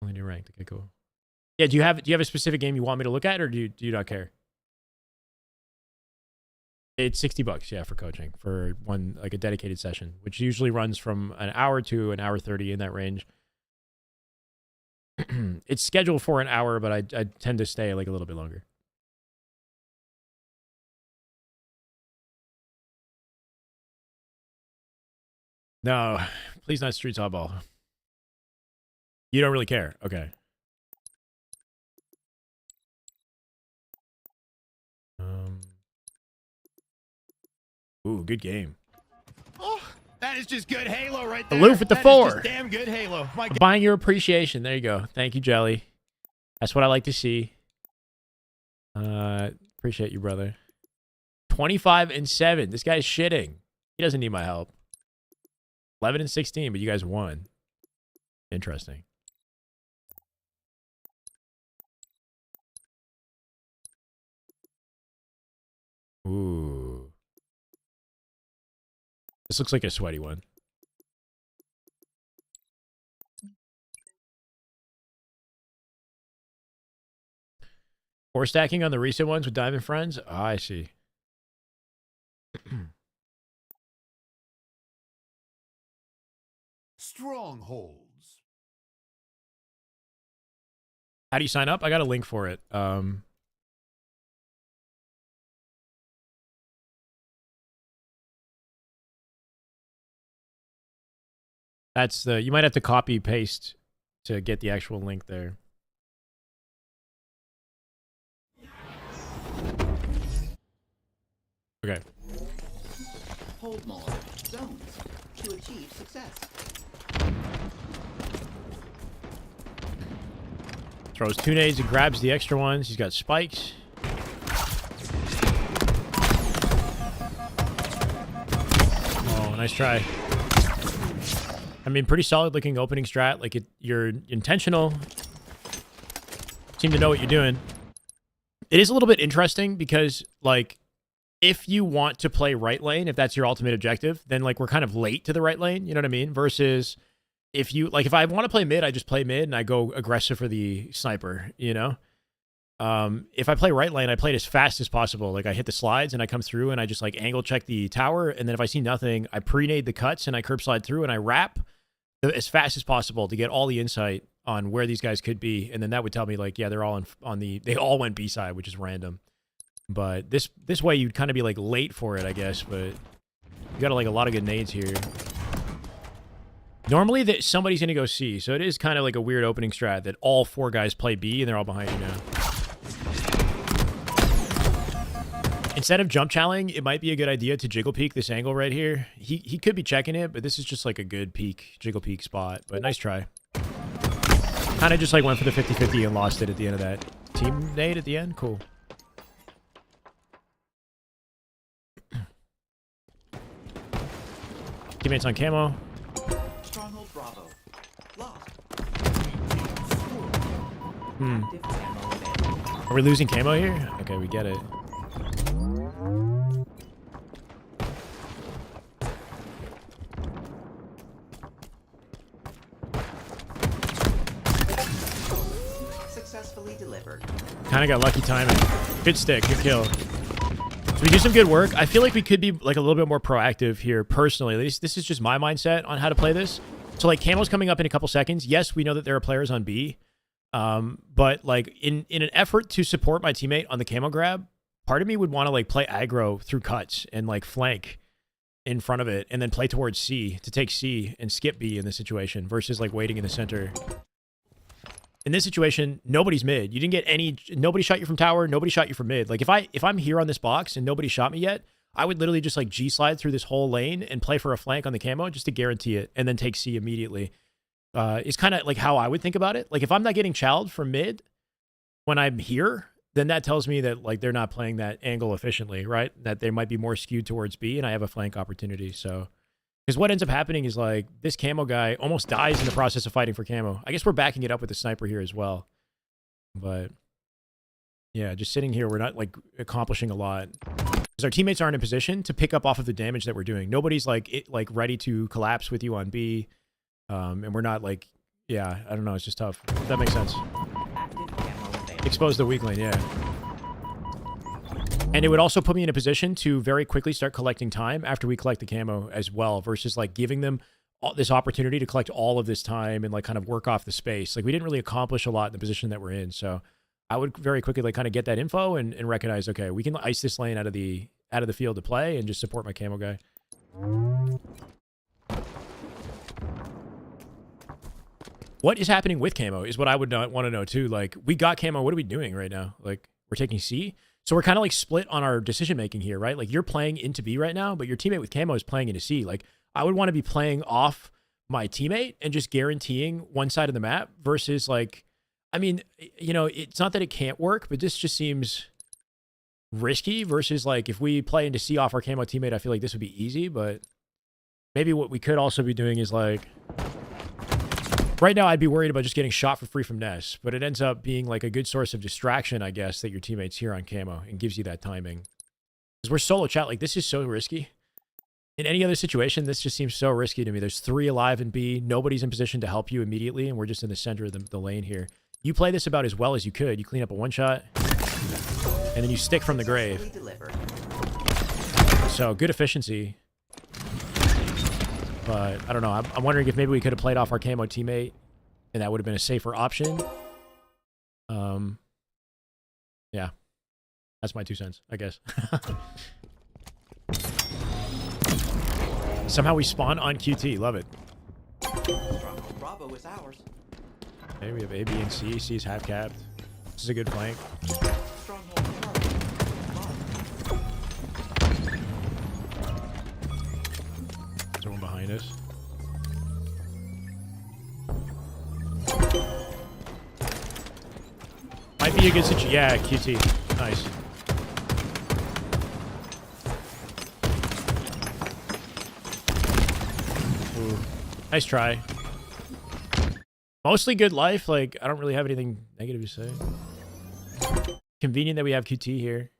Only new ranked. Okay, cool. Yeah, do you have a specific game you want me to look at, or do you not care? It's $60, yeah, for coaching, for one, like, a dedicated session, which usually runs from an hour to an hour 30, in that range. It's scheduled for an hour, but I tend to stay like a little bit longer. No, please not Streets Oddball. You don't really care. Okay. Ooh, good game.
Oh, that is just good Halo right there.
Aloof with the
That is
4.
just damn good Halo. My God.
Buying your appreciation. There you go. Thank you, Jelly. That's what I like to see. Appreciate you, brother. 25 and 7. This guy's shitting. He doesn't need my help. 11 and 16, but you guys won. Interesting. Ooh. This looks like a sweaty one. Core stacking on the recent ones with Diamond Friends? Oh, I see.
Strongholds.
How do you sign up? I got a link for it. That's the, you might have to copy paste to get the actual link there. Okay.
Hold more zones to achieve success.
Throws 2 nades and grabs the extra ones. He's got spikes. Oh, nice try. I mean, pretty solid looking opening strat. Like, you're intentional. Seem to know what you're doing. It is a little bit interesting because, like, if you want to play right lane, if that's your ultimate objective, then, like, we're kind of late to the right lane. You know what I mean? Versus if you like, if I want to play mid, I just play mid and I go aggressive for the sniper, you know? If I play right lane, I play it as fast as possible. Like I hit the slides and I come through and I just like angle check the tower. And then if I see nothing, I pre-nade the cuts and I curb slide through and I wrap as fast as possible to get all the insight on where these guys could be. And then that would tell me like, yeah, they're all they all went B side, which is random. But this way you'd kind of be like late for it, I guess. But you got like a lot of good nades here. Normally somebody's going to go C. So it is kind of like a weird opening strat that all 4 guys play B and they're all behind you now. Instead of jump challenging, it might be a good idea to jiggle peek this angle right here. He could be checking it, but this is just like a good jiggle peek spot. But nice try. Kind of just like went for the 50-50 and lost it at the end of that. Team nade at the end? Cool. Teammates on camo.
Stronghold Bravo. Lost.
Hmm.
Active camo available.
Are we losing camo here? Okay, we get it.
Successfully delivered.
Kind of got lucky timing. Good stick, good kill. So we do some good work. I feel like we could be like a little bit more proactive here personally. At least this is just my mindset on how to play this. So like camo's coming up in a couple seconds. Yes, we know that there are players on B. But like in an effort to support my teammate on the camo grab, part of me would want to like play aggro through cuts and like flank in front of it and then play towards C to take C and skip B in this situation versus like waiting in the center. In this situation, nobody's mid. You didn't get nobody shot you from tower, nobody shot you from mid. Like if I'm here on this box and nobody shot me yet, I would literally just like G slide through this whole lane and play for a flank on the camo just to guarantee it and then take C immediately. It's kind of like how I would think about it. Like if I'm not getting chowed from mid when I'm here, then that tells me that like they're not playing that angle efficiently, right? That they might be more skewed towards B and I have a flank opportunity. So, because what ends up happening is like this camo guy almost dies in the process of fighting for camo. I guess we're backing it up with the sniper here as well. But yeah, just sitting here, we're not like accomplishing a lot because our teammates aren't in position to pick up off of the damage that we're doing. Nobody's like ready to collapse with you on B. And we're not like, yeah, I don't know. It's just tough. If that makes sense.
Active camo available.
Expose the weak lane, yeah. And it would also put me in a position to very quickly start collecting time after we collect the camo as well, versus like giving them this opportunity to collect all of this time and like kind of work off the space. Like we didn't really accomplish a lot in the position that we're in. So I would very quickly like kind of get that info and recognize, okay, we can ice this lane out of the field to play and just support my camo guy. What is happening with camo is what I would want to know too. Like we got camo. What are we doing right now? Like we're taking C. So we're kind of like split on our decision making here, right? Like you're playing into B right now, but your teammate with camo is playing into C. Like I would want to be playing off my teammate and just guaranteeing one side of the map versus like, I mean, you know, it's not that it can't work, but this just seems risky versus like if we play into C off our camo teammate, I feel like this would be easy, but maybe what we could also be doing is like, right now, I'd be worried about just getting shot for free from Ness, but it ends up being like a good source of distraction, I guess, that your teammate's here on camo and gives you that timing. Because we're solo chat, like this is so risky. In any other situation, this just seems so risky to me. There's 3 alive in B, nobody's in position to help you immediately, and we're just in the center of the lane here. You play this about as well as you could. You clean up a one-shot, and then you stick from the grave.
Successfully delivered.
So, good efficiency. But I don't know. I'm wondering if maybe we could have played off our camo teammate, and that would have been a safer option. Yeah, that's my 2 cents, I guess. Somehow we spawn on QT. Love it.
Stronghold Bravo is ours.
Okay, we have A, B, and C. C is half capped. This is a good flank.
Stronghold Charlie.
There's one behind us. Might be a good situation. Yeah, QT. Nice. Ooh. Nice try. Mostly good life. Like, I don't really have anything negative to say. Convenient that we have QT here.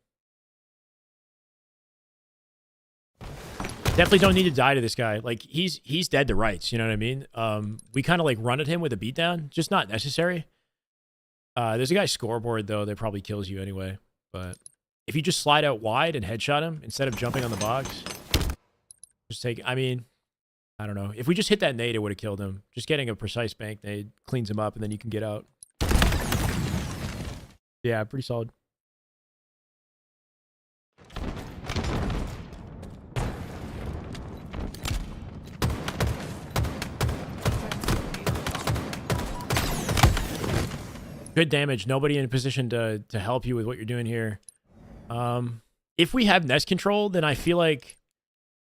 Definitely don't need to die to this guy. Like he's dead to rights. You know what I mean? We kind of like run at him with a beatdown, just not necessary. There's a guy scoreboard though that probably kills you anyway. But if you just slide out wide and headshot him instead of jumping on the box, just take. I mean, I don't know. If we just hit that nade, it would have killed him. Just getting a precise bank nade cleans him up, and then you can get out. Yeah, pretty solid. Good damage. Nobody in a position to help you with what you're doing here. If we have nest control, then I feel like,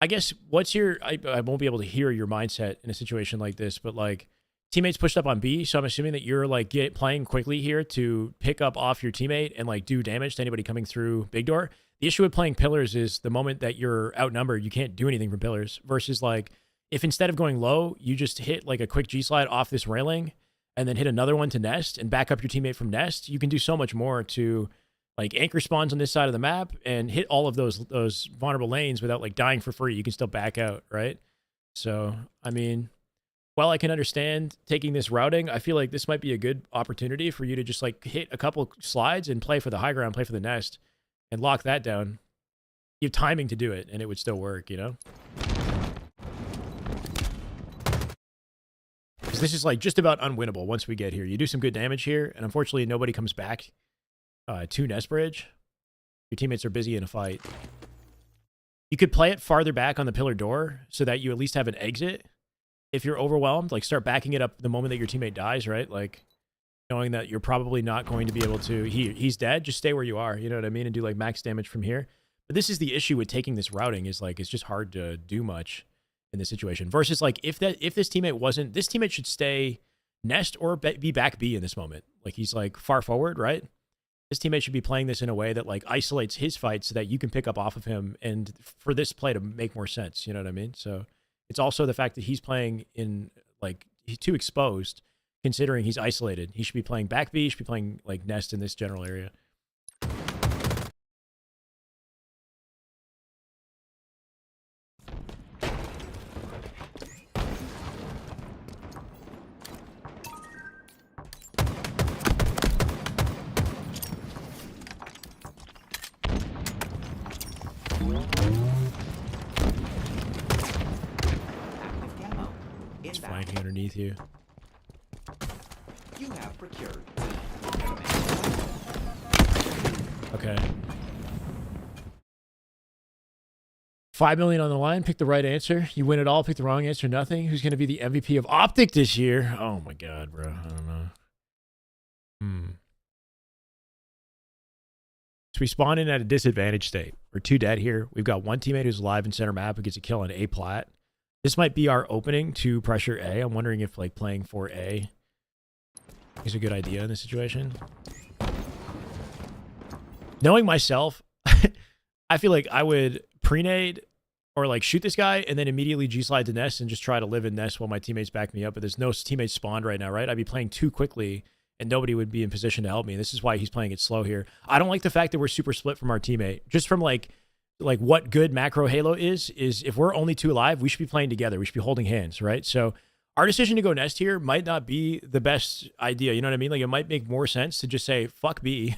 I guess, what's your... I won't be able to hear your mindset in a situation like this, but like teammates pushed up on B, so I'm assuming that you're like playing quickly here to pick up off your teammate and like do damage to anybody coming through big door. The issue with playing pillars is the moment that you're outnumbered, you can't do anything from pillars, versus like if instead of going low, you just hit like a quick G slide off this railing and then hit another one to nest and back up your teammate from nest, you can do so much more to like anchor spawns on this side of the map and hit all of those vulnerable lanes without like dying for free. You can still back out, right? So, I mean, while I can understand taking this routing, I feel like this might be a good opportunity for you to just like hit a couple slides and play for the high ground, play for the nest, and lock that down. You have timing to do it, and it would still work, you know? Because this is like just about unwinnable once we get here. You do some good damage here, and unfortunately nobody comes back to nest bridge. Your teammates are busy in a fight. You could play it farther back on the pillar door so that you at least have an exit. If you're overwhelmed, like start backing it up the moment that your teammate dies, right? Like knowing that you're probably not going to be able to, he's dead, just stay where you are, you know what I mean? And do like max damage from here. But this is the issue with taking this routing, is like, it's just hard to do much in this situation. Versus like, if this teammate wasn't, this teammate should stay nest or be back B in this moment. Like he's like far forward, right? This teammate should be playing this in a way that like isolates his fight so that you can pick up off of him, and for this play to make more sense, you know what I mean? So it's also the fact that he's playing in like, he's too exposed considering he's isolated. He should be playing back B, he should be playing like nest in this general area.
Active camo.
It's
Inbound.
flanking underneath you.
You have procured.
Okay. 5 million on the line. Pick the right answer. You win it all. Pick the wrong answer. Nothing. Who's going to be the MVP of Optic this year? Oh my god, bro. I don't know. So we spawn in at a disadvantage state. We're 2 dead here. We've got one teammate who's alive in center map who gets a kill on A plat. This might be our opening to pressure A. I'm wondering if like playing for A is a good idea in this situation. Knowing myself, I feel like I would pre-nade or like shoot this guy and then immediately G-slide to nest and just try to live in nest while my teammates back me up. But there's no teammates spawned right now, right? I'd be playing too quickly and nobody would be in position to help me. This is why he's playing it slow here. I don't like the fact that we're super split from our teammate. Just from like what good macro Halo is if we're only 2 alive, we should be playing together. We should be holding hands, right? So our decision to go nest here might not be the best idea. You know what I mean? Like it might make more sense to just say, fuck B.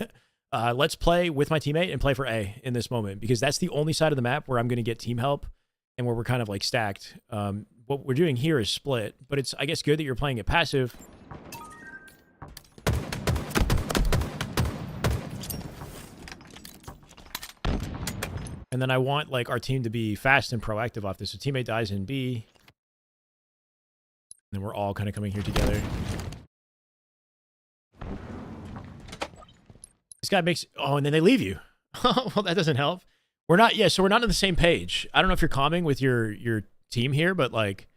Let's play with my teammate and play for A in this moment, because that's the only side of the map where I'm going to get team help and where we're kind of like stacked. What we're doing here is split, but it's, I guess, good that you're playing it passive. And then I want like our team to be fast and proactive off this. So teammate dies in B. And then we're all kind of coming here together. This guy makes... Oh, and then they leave you. Well, that doesn't help. We're not... Yeah, so we're not on the same page. I don't know if you're calming with your team here, but like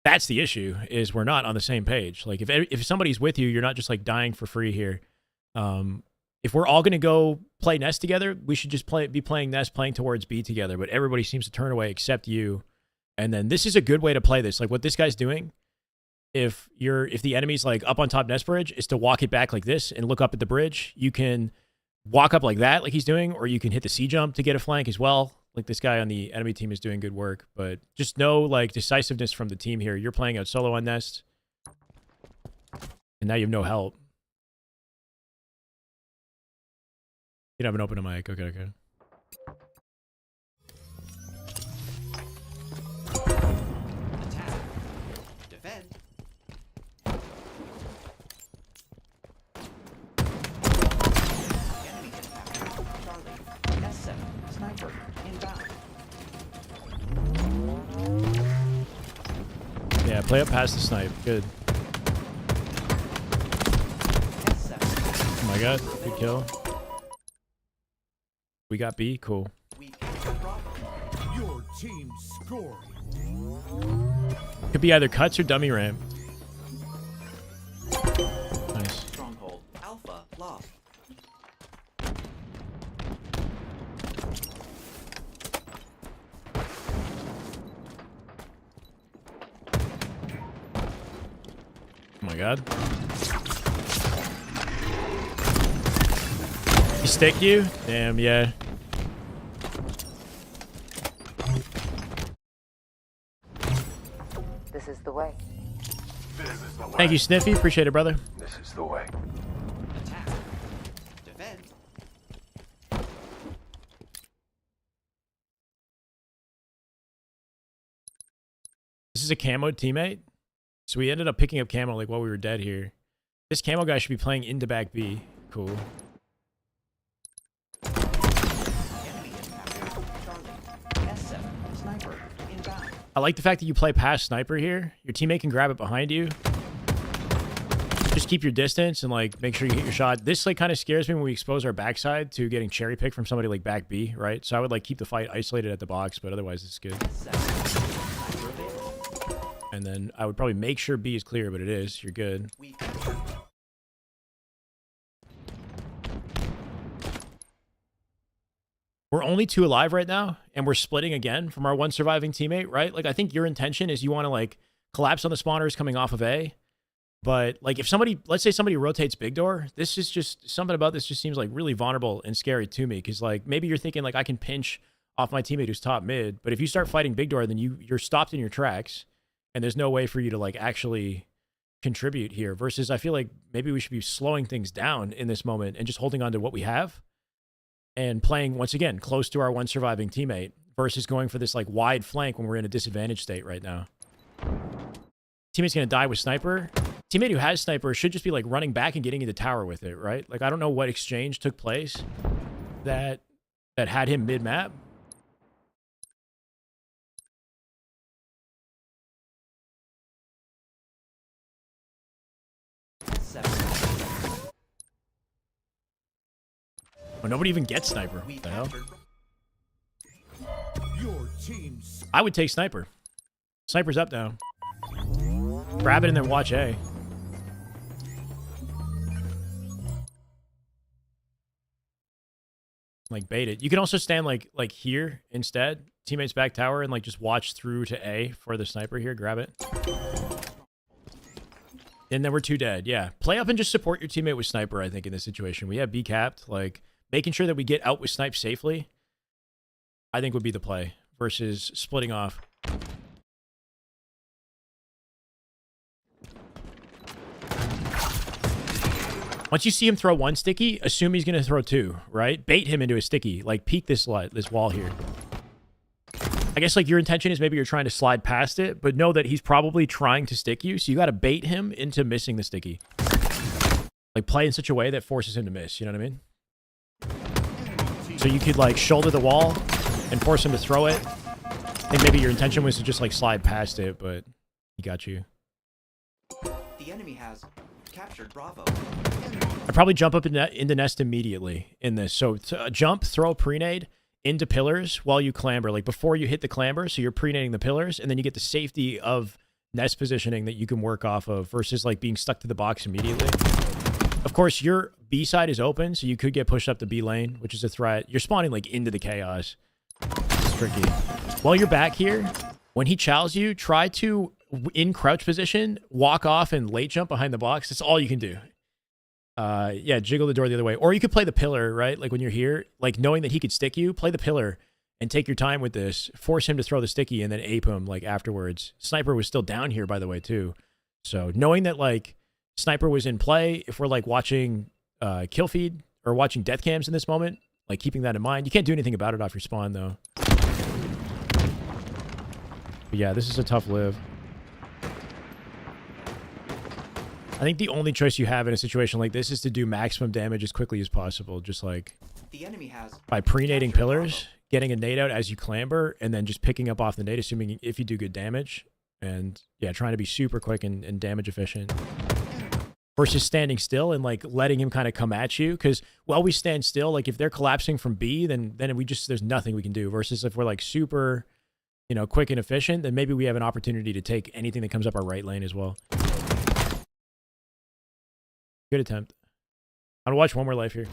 that's the issue, is we're not on the same page. Like if somebody's with you, you're not just like dying for free here. If we're all going to go play nest together, we should just be playing nest, playing towards B together. But everybody seems to turn away except you. And then this is a good way to play this. Like what this guy's doing, if the enemy's like up on top nest bridge, is to walk it back like this and look up at the bridge. You can walk up like that, like he's doing, or you can hit the C jump to get a flank as well. Like this guy on the enemy team is doing good work, but just no like decisiveness from the team here. You're playing out solo on Nest, and now you have no help. You haven't opened a mic. Okay, okay.
Attack. Defend. Enemy has captured Charlie. S7. Sniper. Inbound.
Yeah, play up past the snipe. Good.
S7.
Oh my god, good kill. We got B. Cool.
We captured Bravo.
Your team scoring.
Could be either cuts or dummy ramp. Nice.
Stronghold. Alpha lost.
Oh my god. He stick you? Damn, yeah.
This is the way.
Thank you, Sniffy. Appreciate it, brother.
This is the way.
Attack. Defend.
This is a camo teammate. So we ended up picking up camo like while we were dead here. This camo guy should be playing into back B. Cool.
Enemy has captured Charlie. S7. Sniper. Inbound.
I like the fact that you play past sniper here. Your teammate can grab it behind you. Just keep your distance and like make sure you hit your shot. This like kind of scares me when we expose our backside to getting cherry picked from somebody like back B, right? So I would like keep the fight isolated at the box, but otherwise it's good.
S7. Sniper available.
And then I would probably make sure B is clear, but it is. You're good.
We captured.
We're only 2 alive right now, and we're splitting again from our one surviving teammate, right? Like, I think your intention is you want to, like, collapse on the spawners coming off of A. But, like, if somebody, let's say somebody rotates big door, this is just, something about this just seems, like, really vulnerable and scary to me. Because, like, maybe you're thinking, like, I can pinch off my teammate who's top mid. But if you start fighting big door, then you're stopped in your tracks. And there's no way for you to, like, actually contribute here. Versus, I feel like maybe we should be slowing things down in this moment and just holding on to what we have. And playing, once again, close to our one surviving teammate versus going for this, like, wide flank when we're in a disadvantaged state right now. Teammate's going to die with sniper. Teammate who has sniper should just be, like, running back and getting into tower with it, right? Like, I don't know what exchange took place that had him mid-map.
S7.
Oh, nobody even gets sniper.
We
What the hell?
captured.
Your team
I would take sniper. Sniper's up now. Grab it and then watch A. Like bait it. You can also stand like here instead. Teammates back tower and like just watch through to A for the sniper here. Grab it. And then we're 2 dead. Yeah. Play up and just support your teammate with sniper, I think, in this situation. We have B capped. Like making sure that we get out with snipe safely, I think would be the play versus splitting off. Once you see him throw 1 sticky, assume he's going to throw 2, right? Bait him into a sticky. Like, peek this wall here. I guess, like, your intention is maybe you're trying to slide past it, but know that he's probably trying to stick you, so you got to bait him into missing the sticky. Like, play in such a way that forces him to miss, you know what I mean? So you could, like, shoulder the wall and force him to throw it. I think maybe your intention was to just, like, slide past it, but he got you.
The enemy has captured Bravo.
I'd probably jump up into nest immediately in this. So jump, throw a pre-nade into pillars while you clamber, like before you hit the clamber. So you're pre-nading the pillars, and then you get the safety of nest positioning that you can work off of versus like being stuck to the box immediately. Of course, your B side is open, so you could get pushed up the B lane, which is a threat. You're spawning like into the chaos. It's tricky. While you're back here, when he chows you, try to, in crouch position, walk off and late jump behind the box. That's all you can do. Yeah, jiggle the door the other way. Or you could play the pillar, right? Like when you're here, like knowing that he could stick you, play the pillar and take your time with this. Force him to throw the sticky and then ape him like afterwards. Sniper was still down here, by the way, too. So knowing that like Sniper was in play, if we're like watching kill feed or watching death cams in this moment, like keeping that in mind. You can't do anything about it off your spawn though. But yeah, this is a tough live. I think the only choice you have in a situation like this is to do maximum damage as quickly as possible. Just like
The enemy has
by pre-nading pillars, getting a nade out as you clamber, and then just picking up off the nade, assuming if you do good damage. And yeah, trying to be super quick and damage efficient. Versus standing still and like letting him kind of come at you. Because while we stand still, like if they're collapsing from B, then we just, there's nothing we can do. Versus if we're like super, you know, quick and efficient, then maybe we have an opportunity to take anything that comes up our right lane as well. Good attempt. I'll watch one more life here.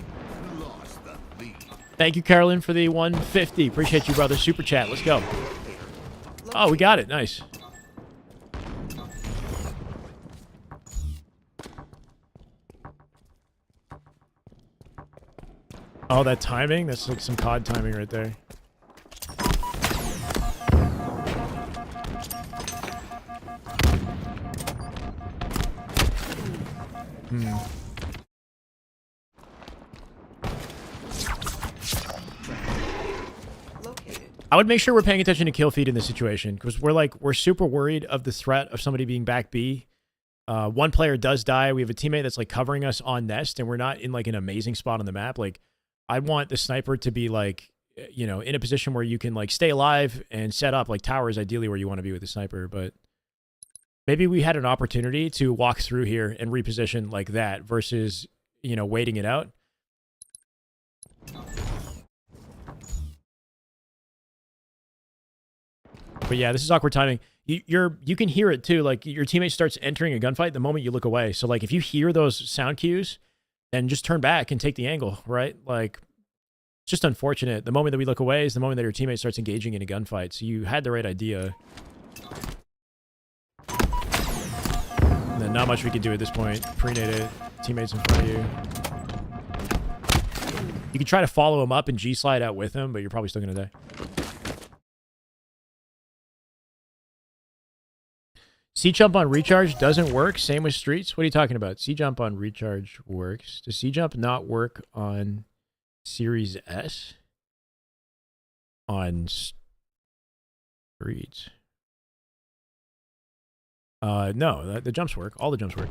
Lost the lead.
Thank you, Carolyn, for the 150. Appreciate you, brother. Super chat. Let's go. Oh, we got it. Nice. Oh, that timing? That's like some COD timing right there.
located.
I would make sure we're paying attention to kill feed in this situation because we're super worried of the threat of somebody being back B. One player does die. We have a teammate that's like covering us on nest, and we're not in like an amazing spot on the map. Like, I want the sniper to be like, you know, in a position where you can like stay alive and set up. Like tower is ideally where you want to be with the sniper, but maybe we had an opportunity to walk through here and reposition like that versus, you know, waiting it out. But yeah, this is awkward timing. You can hear it too. Like your teammate starts entering a gunfight the moment you look away. So like if you hear those sound cues, then just turn back and take the angle, right? Like it's just unfortunate. The moment that we look away is the moment that your teammate starts engaging in a gunfight. So you had the right idea. And then not much we can do at this point. Pre-nade it. Teammates in front of you. You can try to follow him up and G-slide out with him, but you're probably still going to die. C-jump on recharge doesn't work. Same with streets. What are you talking about? C-jump on recharge works. Does C-jump not work on Series S? On streets. No, the jumps work. All the jumps work.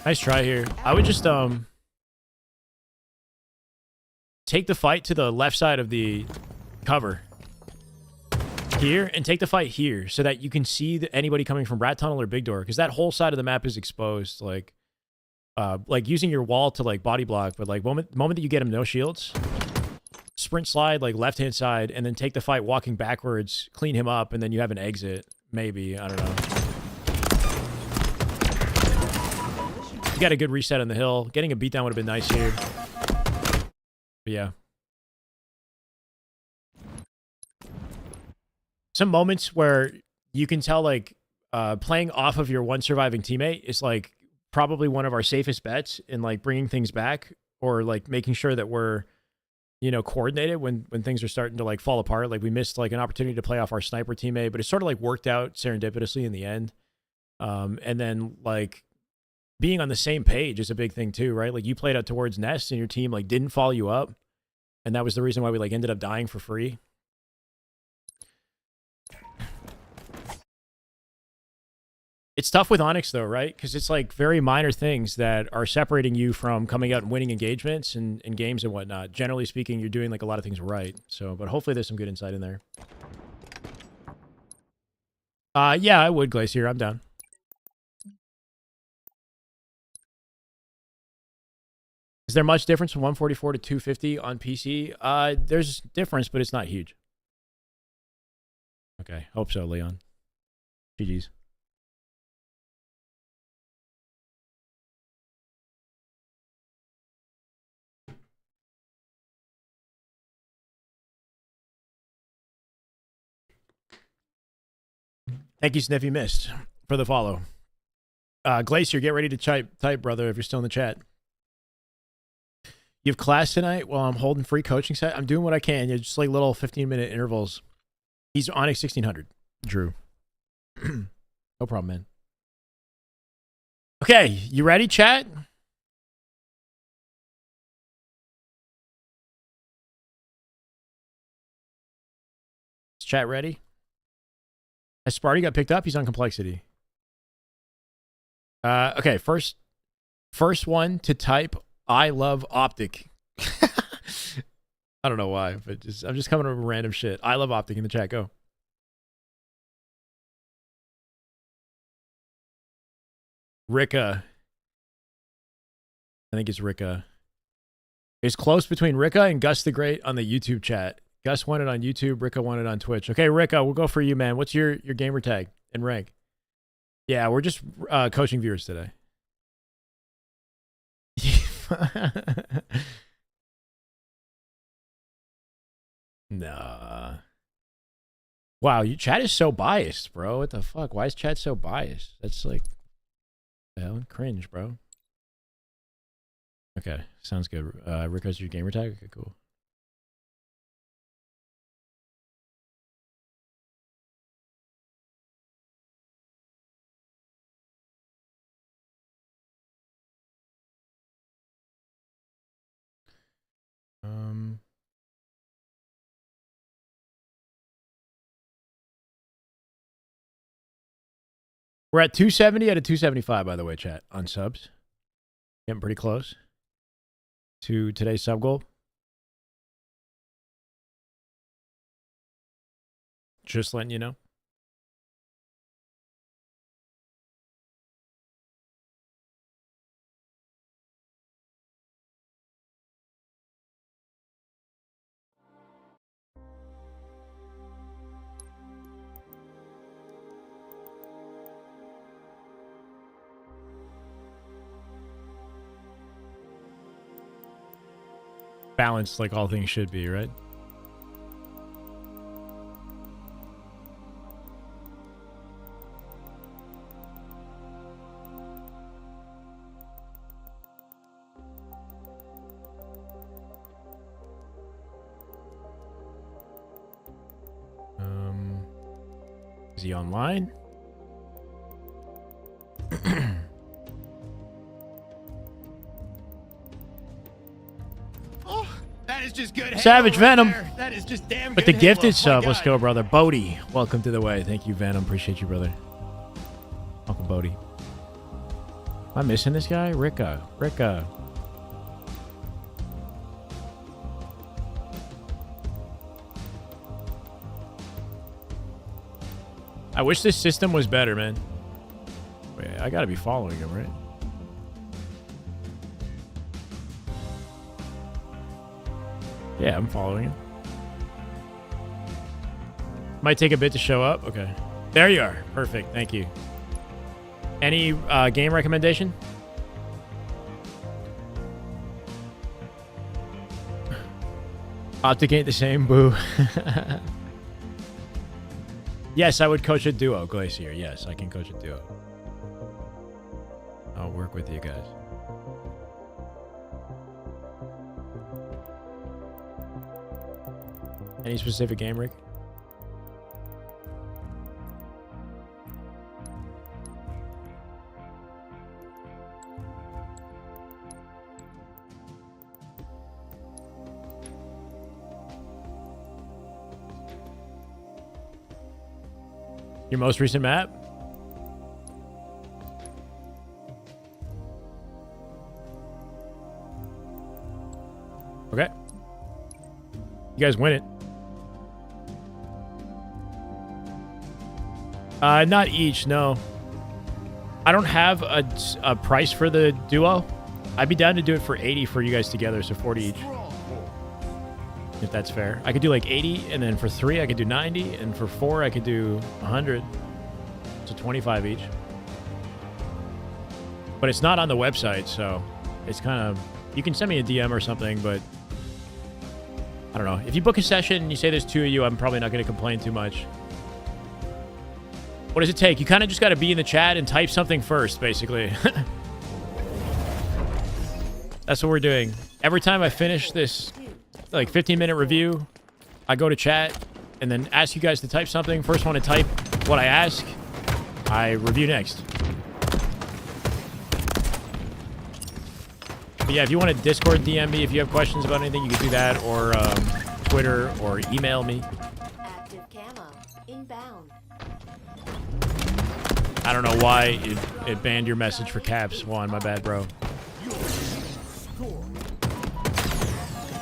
Nice try here. I would just take the fight to the left side of the cover here and take the fight here so that you can see anybody coming from Rat Tunnel or Big Door, because that whole side of the map is exposed. Like using your wall to like body block, but like moment that you get him no shields, sprint slide like left hand side and then take the fight walking backwards, clean him up, and then you have an exit. Maybe, I don't know. Got a good reset on the hill. Getting a beatdown would have been nice here. But yeah. Some moments where you can tell like playing off of your one surviving teammate is like probably one of our safest bets in like bringing things back or like making sure that we're, you know, coordinated when things are starting to like fall apart. Like we missed like an opportunity to play off our sniper teammate, but it sort of like worked out serendipitously in the end. And then like being on the same page is a big thing too, right? Like you played out towards nest and your team like didn't follow you up. And that was the reason why we like ended up dying for free. It's tough with Onyx though, right? Because it's like very minor things that are separating you from coming out and winning engagements and games and whatnot. Generally speaking, you're doing like a lot of things right. So, but hopefully there's some good insight in there. Yeah, I would, Glacier. I'm down. Is there much difference from 144 to 250 on PC? There's difference, but it's not huge. Okay, hope so, Leon. GG's. Thank you, Sniffy Mist, for the follow. Glacier, get ready to type, brother, if you're still in the chat. You have class tonight? Well, I'm holding free coaching set. I'm doing what I can. Yeah, just like little 15-minute intervals. He's Onyx 1600, Drew. No problem, man. Okay, you ready, chat? Is chat ready? Has Sparty got picked up? He's on complexity. Okay, first one to type I love Optic. I don't know why, but I'm just coming up with random shit. I love Optic in the chat. Go. Rika. I think it's Rika. It's close between Rika and Gus the Great on the YouTube chat. Gus won it on YouTube. Rika won it on Twitch. Okay, Rika, we'll go for you, man. What's your gamer tag and rank? Yeah, we're just coaching viewers today. Nah. Wow, you chat is so biased, bro. What the fuck? Why is chat so biased? That's like, hell, cringe, bro. Okay, sounds good. Rika's your gamer tag? Okay, cool. We're at 270 out of 275, by the way, chat, on subs. Getting pretty close to today's sub goal. Just letting you know. Balanced like all things should be, right? Is he online?
That is just good.
Savage Venom.
There. That is just damn good.
With the gifted
Halo.
sub, let's go, brother. Bodie, welcome to the way. Thank you, Venom. Appreciate you, brother. Welcome, Bodie. Am I missing this guy? Rika. I wish this system was better, man. Wait, I gotta be following him, right? Yeah, I'm following him. Might take a bit to show up. Okay. There you are. Perfect. Thank you. Any game recommendation? Optic ain't the same. Boo. Yes, I would coach a duo, Glacier. Yes, I can coach a duo. I'll work with you guys. Any specific game, Rick? Your most recent map? Okay. You guys win it. Not each, no. I don't have a price for the duo. I'd be down to do it for 80 for you guys together, so 40 each. If that's fair. I could do like 80, and then for 3 I could do 90, and for 4 I could do 100. So 25 each. But it's not on the website, so it's kind of... You can send me a DM or something, but... I don't know. If you book a session and you say there's 2 of you, I'm probably not going to complain too much. What does it take? You kind of just got to be in the chat and type something first, basically. That's what we're doing. Every time I finish this, like, 15-minute review, I go to chat and then ask you guys to type something. First one to type what I ask, I review next. But yeah, if you want to Discord DM me, if you have questions about anything, you can do that, or Twitter, or email me.
Active camo inbound.
I don't know why it banned your message for caps. Juan, my bad, bro.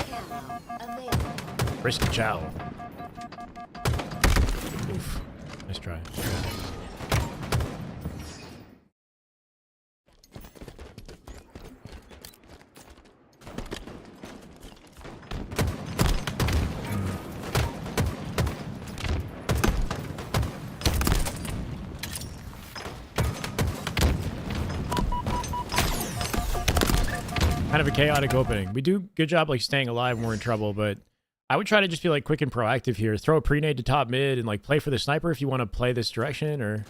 Camo available.
Risky chow. Oof. Nice try. Kind of a chaotic opening. We do good job like staying alive when we're in trouble, but I would try to just be like quick and proactive here. Throw a pre-nade to top mid and like play for the sniper if you want to play this direction, or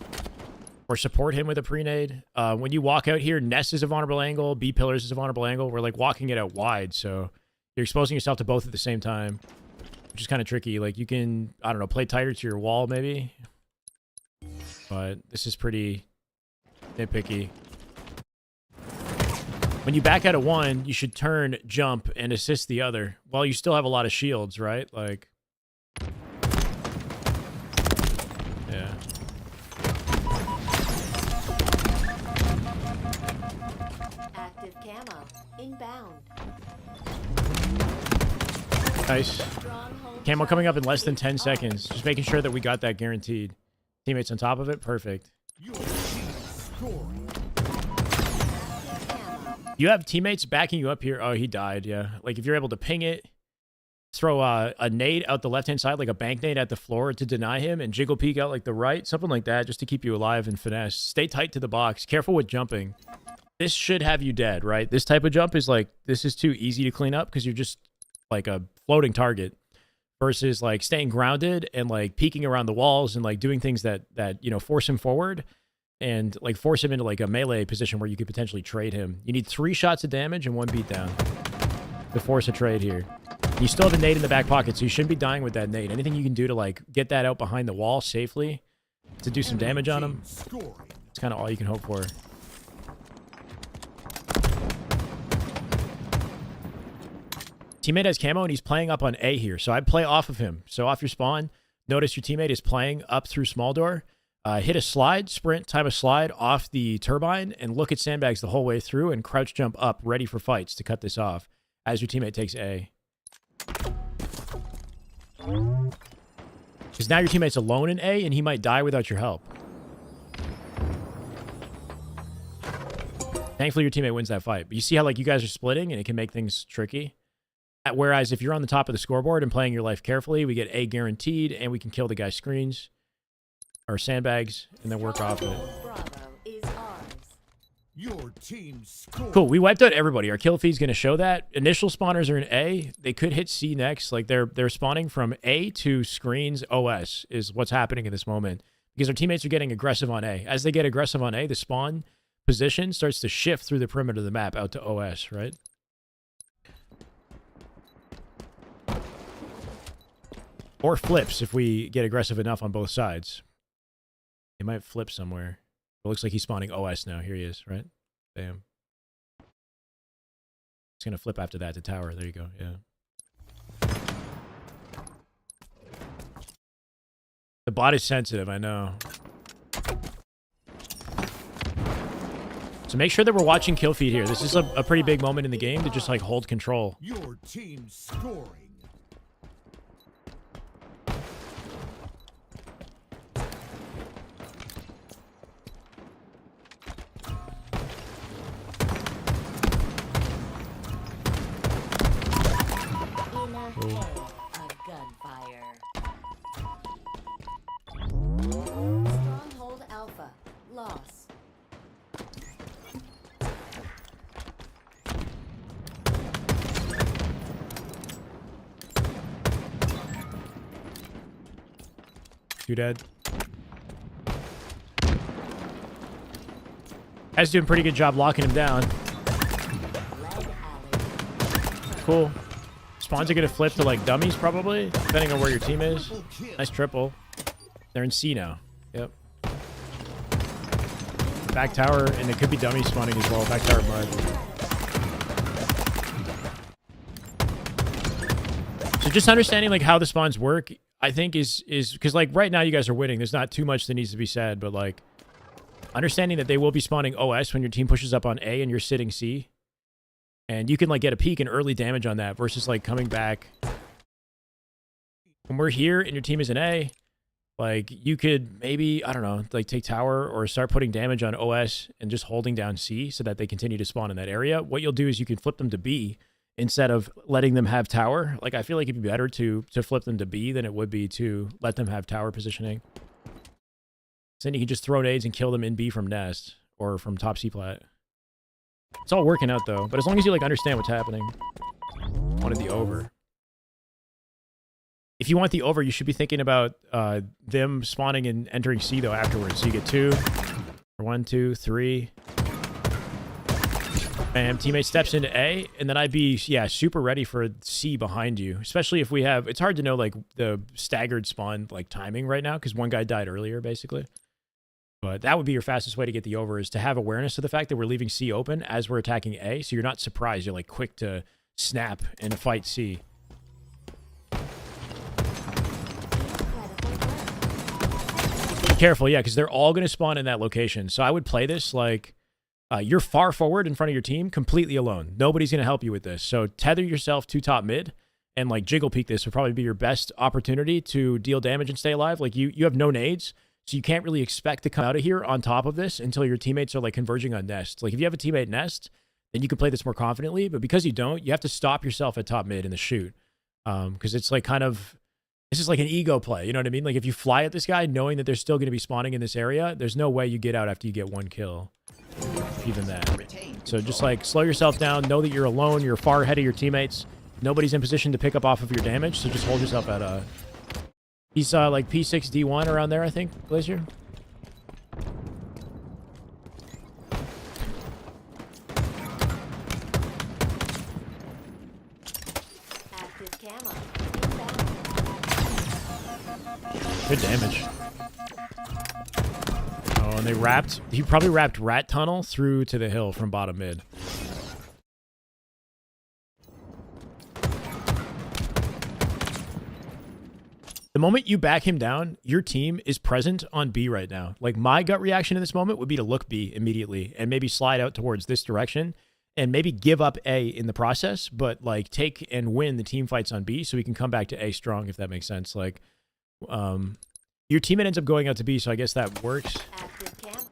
support him with a pre-nade. When you walk out here, Nest is a vulnerable angle, B pillars is a vulnerable angle. We're like walking it out wide, so you're exposing yourself to both at the same time, which is kind of tricky. Like you can, I don't know, play tighter to your wall maybe, but this is pretty nitpicky. When you back out of one, you should turn, jump, and assist the other while you still have a lot of shields, right? Like, yeah.
Active camo inbound.
Nice.
Stronghold
Camo coming up in less than
charge
10
is
seconds. Just making sure that we got that guaranteed. Teammates on top of it. Perfect.
Your team scoring.
Active camo.
You have teammates backing you up here. Oh, he died. Yeah. Like if you're able to ping it, throw a nade out the left-hand side, like a bank nade at the floor to deny him, and jiggle peek out like the right, something like that, just to keep you alive and finesse. Stay tight to the box. Careful with jumping. This should have you dead, right? This type of jump is like, this is too easy to clean up because you're just like a floating target versus like staying grounded and like peeking around the walls and like doing things that you know, force him forward and like force him into like a melee position where you could potentially trade him. You need 3 shots of damage and 1 beatdown to force a trade here. You still have a nade in the back pocket, so you shouldn't be dying with that nade. Anything you can do to like get that out behind the wall safely to do some damage on him,
Scoring.
it's kind of all you can hope for. Teammate has camo and he's playing up on A here, so I'd play off of him. So off your spawn, notice your teammate is playing up through small door. Hit a slide, sprint, time a slide off the turbine, and look at sandbags the whole way through and crouch jump up, ready for fights to cut this off as your teammate takes A. Because now your teammate's alone in A and he might die without your help. Thankfully, your teammate wins that fight. But you see how like you guys are splitting and it can make things tricky? Whereas if you're on the top of the scoreboard and playing your life carefully, we get A guaranteed and we can kill the guy's screens or sandbags and then work off it.
Bravo is ours.
Your team scoring.
Cool. We wiped out everybody. Our kill feed's going to show that. Initial spawners are in A. They could hit C next. Like they're spawning from A to screens OS is what's happening in this moment because our teammates are getting aggressive on A. As they get aggressive on A, the spawn position starts to shift through the perimeter of the map out to OS, right? Or flips if we get aggressive enough on both sides. He might flip somewhere. It looks like he's spawning OS now. Here he is, right? Bam. He's going to flip after that to tower. There you go. Yeah. The bot is sensitive, I know. So make sure that we're watching kill feed here. This is a pretty big moment in the game to just like hold control.
Your team scoring.
In ahead of gunfire. Stronghold Alpha lost.
You dead? Guy's doing a pretty good job locking him down.
Lead alley.
Cool. Spawns are going to flip to like dummies probably, depending on where your team is.
Triple kill.
Nice triple. They're in C now. Yep. Back tower, and it could be dummies spawning as well. Back tower mud. So just understanding like how the spawns work, I think is because like right now you guys are winning. There's not too much that needs to be said, but like understanding that they will be spawning OS when your team pushes up on A and you're sitting C. And you can like get a peek and early damage on that versus like coming back. When we're here and your team is in A, like you could maybe, I don't know, like take tower or start putting damage on OS and just holding down C so that they continue to spawn in that area. What you'll do is you can flip them to B instead of letting them have tower. Like I feel like it'd be better to flip them to B than it would be to let them have tower positioning. So then you can just throw nades and kill them in B from nest or from top C plat. It's all working out though, but as long as you like understand what's happening. Wanted the over. If you want the over, you should be thinking about them spawning and entering C though afterwards. So you get 2, or 1, 2, 3. Bam, teammate steps into A, and then I'd be super ready for C behind you. Especially if we have, it's hard to know like the staggered spawn like timing right now because one guy died earlier basically. But that would be your fastest way to get the over, is to have awareness of the fact that we're leaving C open as we're attacking A, so you're not surprised. You're like quick to snap and fight C. Be careful, yeah, because they're all going to spawn in that location. So I would play this like you're far forward in front of your team, completely alone. Nobody's going to help you with this. So tether yourself to top mid and like jiggle peek this would probably be your best opportunity to deal damage and stay alive. Like you have no nades. So you can't really expect to come out of here on top of this until your teammates are like converging on nest. Like if you have a teammate nest, then you can play this more confidently. But because you don't, you have to stop yourself at top mid in the shoot. Because it's like kind of, this is like an ego play. You know what I mean? Like if you fly at this guy knowing that they're still going to be spawning in this area, there's no way you get out after you get 1 kill. Even that. So just like slow yourself down. Know that you're alone. You're far ahead of your teammates. Nobody's in position to pick up off of your damage. So just hold yourself at he's like P6 D1 around there, I think, Glacier.
Active camo.
Good damage. Oh, and they wrapped. He probably wrapped rat tunnel through to the hill from bottom mid. The moment you back him down, your team is present on B right now. Like my gut reaction in this moment would be to look B immediately and maybe slide out towards this direction and maybe give up A in the process, but like take and win the team fights on B so we can come back to A strong, if that makes sense. Like, your teammate ends up going out to B, so I guess that works.
Active camo.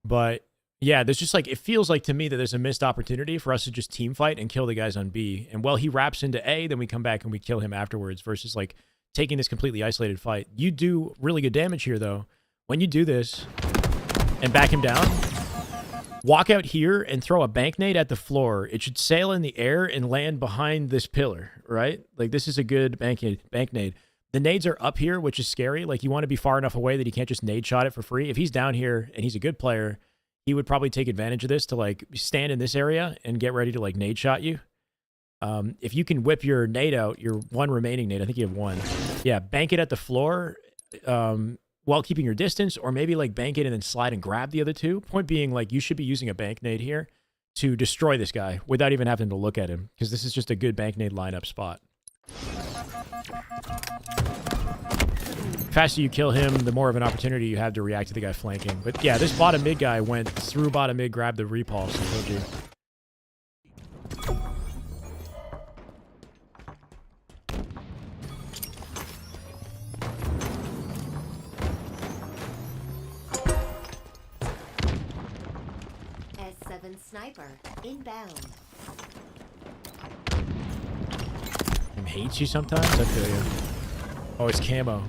But yeah, there's just like, it feels like to me that there's a missed opportunity for us to just team fight and kill the guys on B. And while he wraps into A, then we come back and we kill him afterwards versus like taking this completely isolated fight. You do really good damage here though. When you do this and back him down, walk out here and throw a bank nade at the floor. It should sail in the air and land behind this pillar, right? Like this is a good bank nade. The nades are up here, which is scary. Like you want to be far enough away that he can't just nade shot it for free. If he's down here and he's a good player, he would probably take advantage of this to like stand in this area and get ready to like nade shot you. If you can whip your nade out, your one remaining nade, I think you have one. Yeah, bank it at the floor while keeping your distance, or maybe like bank it and then slide and grab the other two. Point being, like you should be using a bank nade here to destroy this guy without even having to look at him, because this is just a good bank nade lineup spot. The faster you kill him, the more of an opportunity you have to react to the guy flanking. But yeah, this bottom mid guy went through bottom mid, grabbed the repulse, I told you.
S7 sniper inbound.
Him hates you sometimes? I feel you. Oh, it's camo.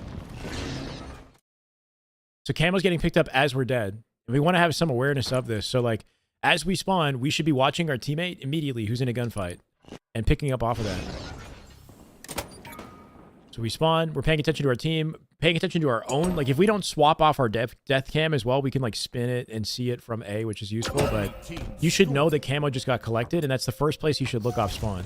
So camo's getting picked up as we're dead. And we want to have some awareness of this. So like, as we spawn, we should be watching our teammate immediately who's in a gunfight and picking up off of that. So we spawn, we're paying attention to our team, paying attention to our own, like if we don't swap off our death cam as well, we can like spin it and see it from A, which is useful. But you should know that camo just got collected, and that's the first place you should look off spawn.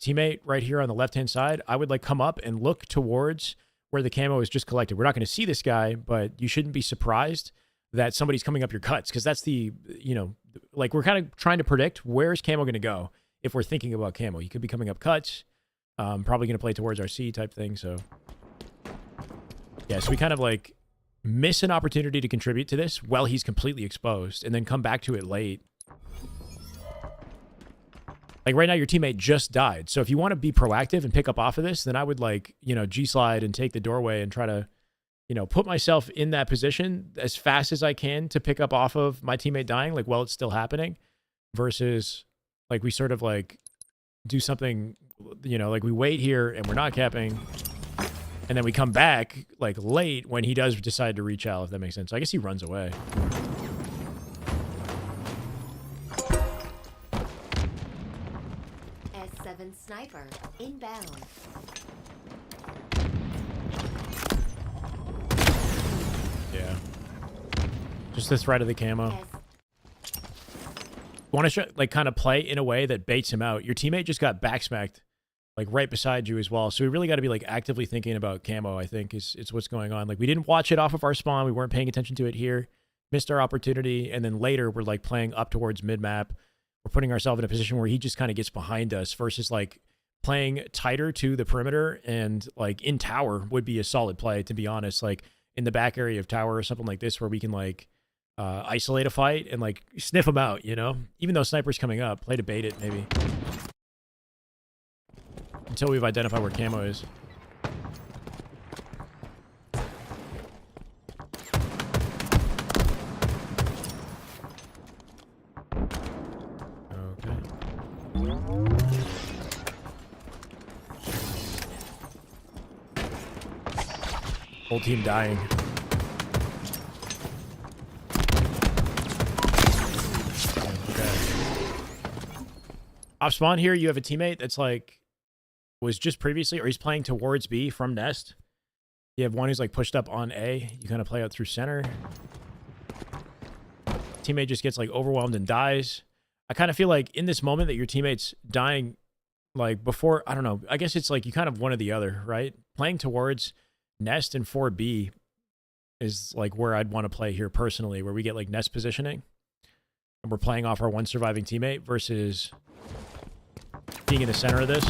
Teammate right here on the left-hand side, I would like come up and look towards where the camo is just collected. We're not going to see this guy, but you shouldn't be surprised that somebody's coming up your cuts, because that's the, you know, like we're kind of trying to predict where's camo going to go if we're thinking about camo. You could be coming up cuts, probably going to play towards our C type thing. So yeah, so we kind of like miss an opportunity to contribute to this while he's completely exposed, and then come back to it late. Like right now, your teammate just died. So if you want to be proactive and pick up off of this, then I would like, you know, G-slide and take the doorway and try to, you know, put myself in that position as fast as I can to pick up off of my teammate dying, like while it's still happening, versus like we sort of like do something, you know, like we wait here and we're not capping, and then we come back like late when he does decide to reach out, if that makes sense. I guess he runs away.
S7 sniper inbound.
Yeah. Just the threat of the camo.
S
Want to like kind of play in a way that baits him out. Your teammate just got backsmacked like right beside you as well. So we really got to be like actively thinking about camo, I think is what's going on. Like we didn't watch it off of our spawn. We weren't paying attention to it here. Missed our opportunity. And then later we're like playing up towards mid-map. We're putting ourselves in a position where he just kind of gets behind us versus like playing tighter to the perimeter, and like in tower would be a solid play, to be honest. Like in the back area of tower or something like this where we can like isolate a fight and like sniff them out, you know? Even though sniper's coming up, play to bait it maybe. Until we've identified where camo is. Whole team dying. Okay. Off spawn here, you have a teammate that's like was just previously, or he's playing towards B from Nest. You have one who's like pushed up on A. You kind of play out through center. Teammate just gets like overwhelmed and dies. I kind of feel like in this moment that your teammate's dying, like before, I don't know. I guess it's like you kind of one or the other, right? Playing towards Nest and 4B is like where I'd want to play here personally, where we get like Nest positioning and we're playing off our one surviving teammate versus being in the center of this.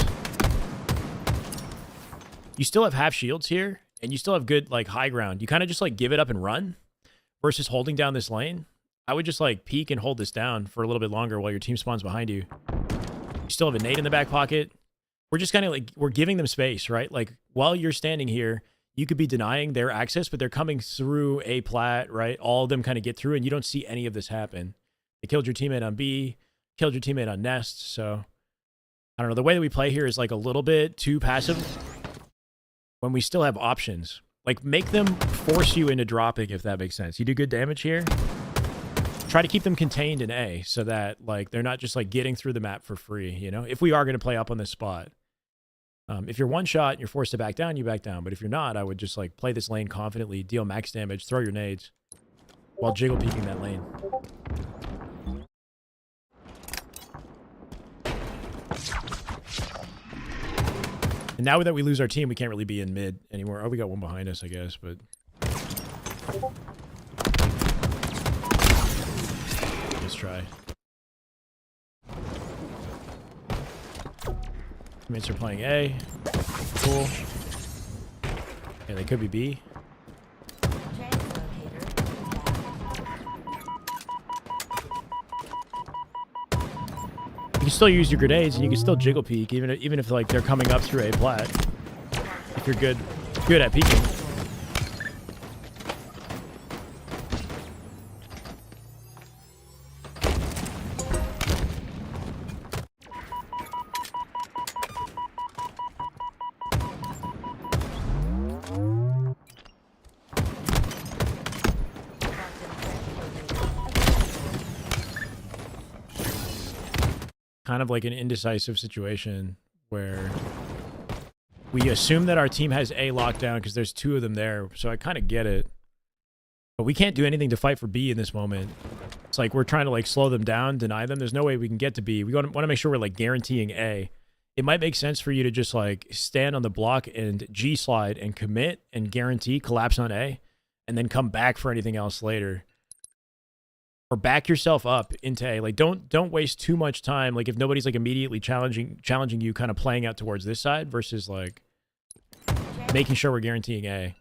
You still have half shields here and you still have good like high ground. You kind of just like give it up and run versus holding down this lane. I would just like peek and hold this down for a little bit longer while your team spawns behind you. You still have a nade in the back pocket. We're just kind of like, we're giving them space, right? Like while you're standing here, you could be denying their access, but they're coming through A plat, right? All of them kind of get through and you don't see any of this happen. They killed your teammate on B, killed your teammate on Nest. So I don't know. The way that we play here is like a little bit too passive when we still have options. Like make them force you into dropping, if that makes sense. You do good damage here. Try to keep them contained in A so that like they're not just like getting through the map for free, you know? If we are going to play up on this spot. If you're one shot and you're forced to back down, you back down. But if you're not, I would just like play this lane confidently, deal max damage, throw your nades while jiggle peeking that lane. And now that we lose our team, we can't really be in mid anymore. Oh, we got one behind us, I guess, but let's try. Teammates are playing A. Cool. Yeah, they could be B.
translocator
You can still use your grenades and you can still jiggle peek, even if like they're coming up through A plat. If you're good at peeking. Kind of like an indecisive situation where we assume that our team has A locked down because there's 2 of them there. So I kind of get it. But we can't do anything to fight for B in this moment. It's like we're trying to like slow them down, deny them. There's no way we can get to B. We want to make sure we're like guaranteeing A. It might make sense for you to just like stand on the block and G slide and commit and guarantee collapse on A and then come back for anything else later. Or back yourself up into A. Like don't waste too much time. Like if nobody's like immediately challenging you kind of playing out towards this side versus like making sure we're guaranteeing A.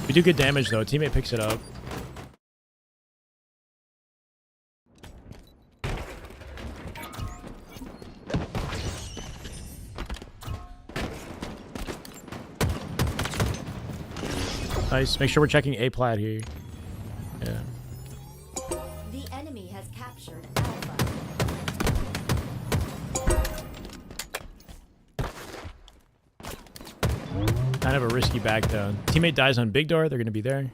We do good damage though. Teammate picks it up. Nice. Make sure we're checking A plat here. Yeah.
The enemy has captured Alpha.
Kind of a risky back down. Teammate dies on big door. They're going to be there.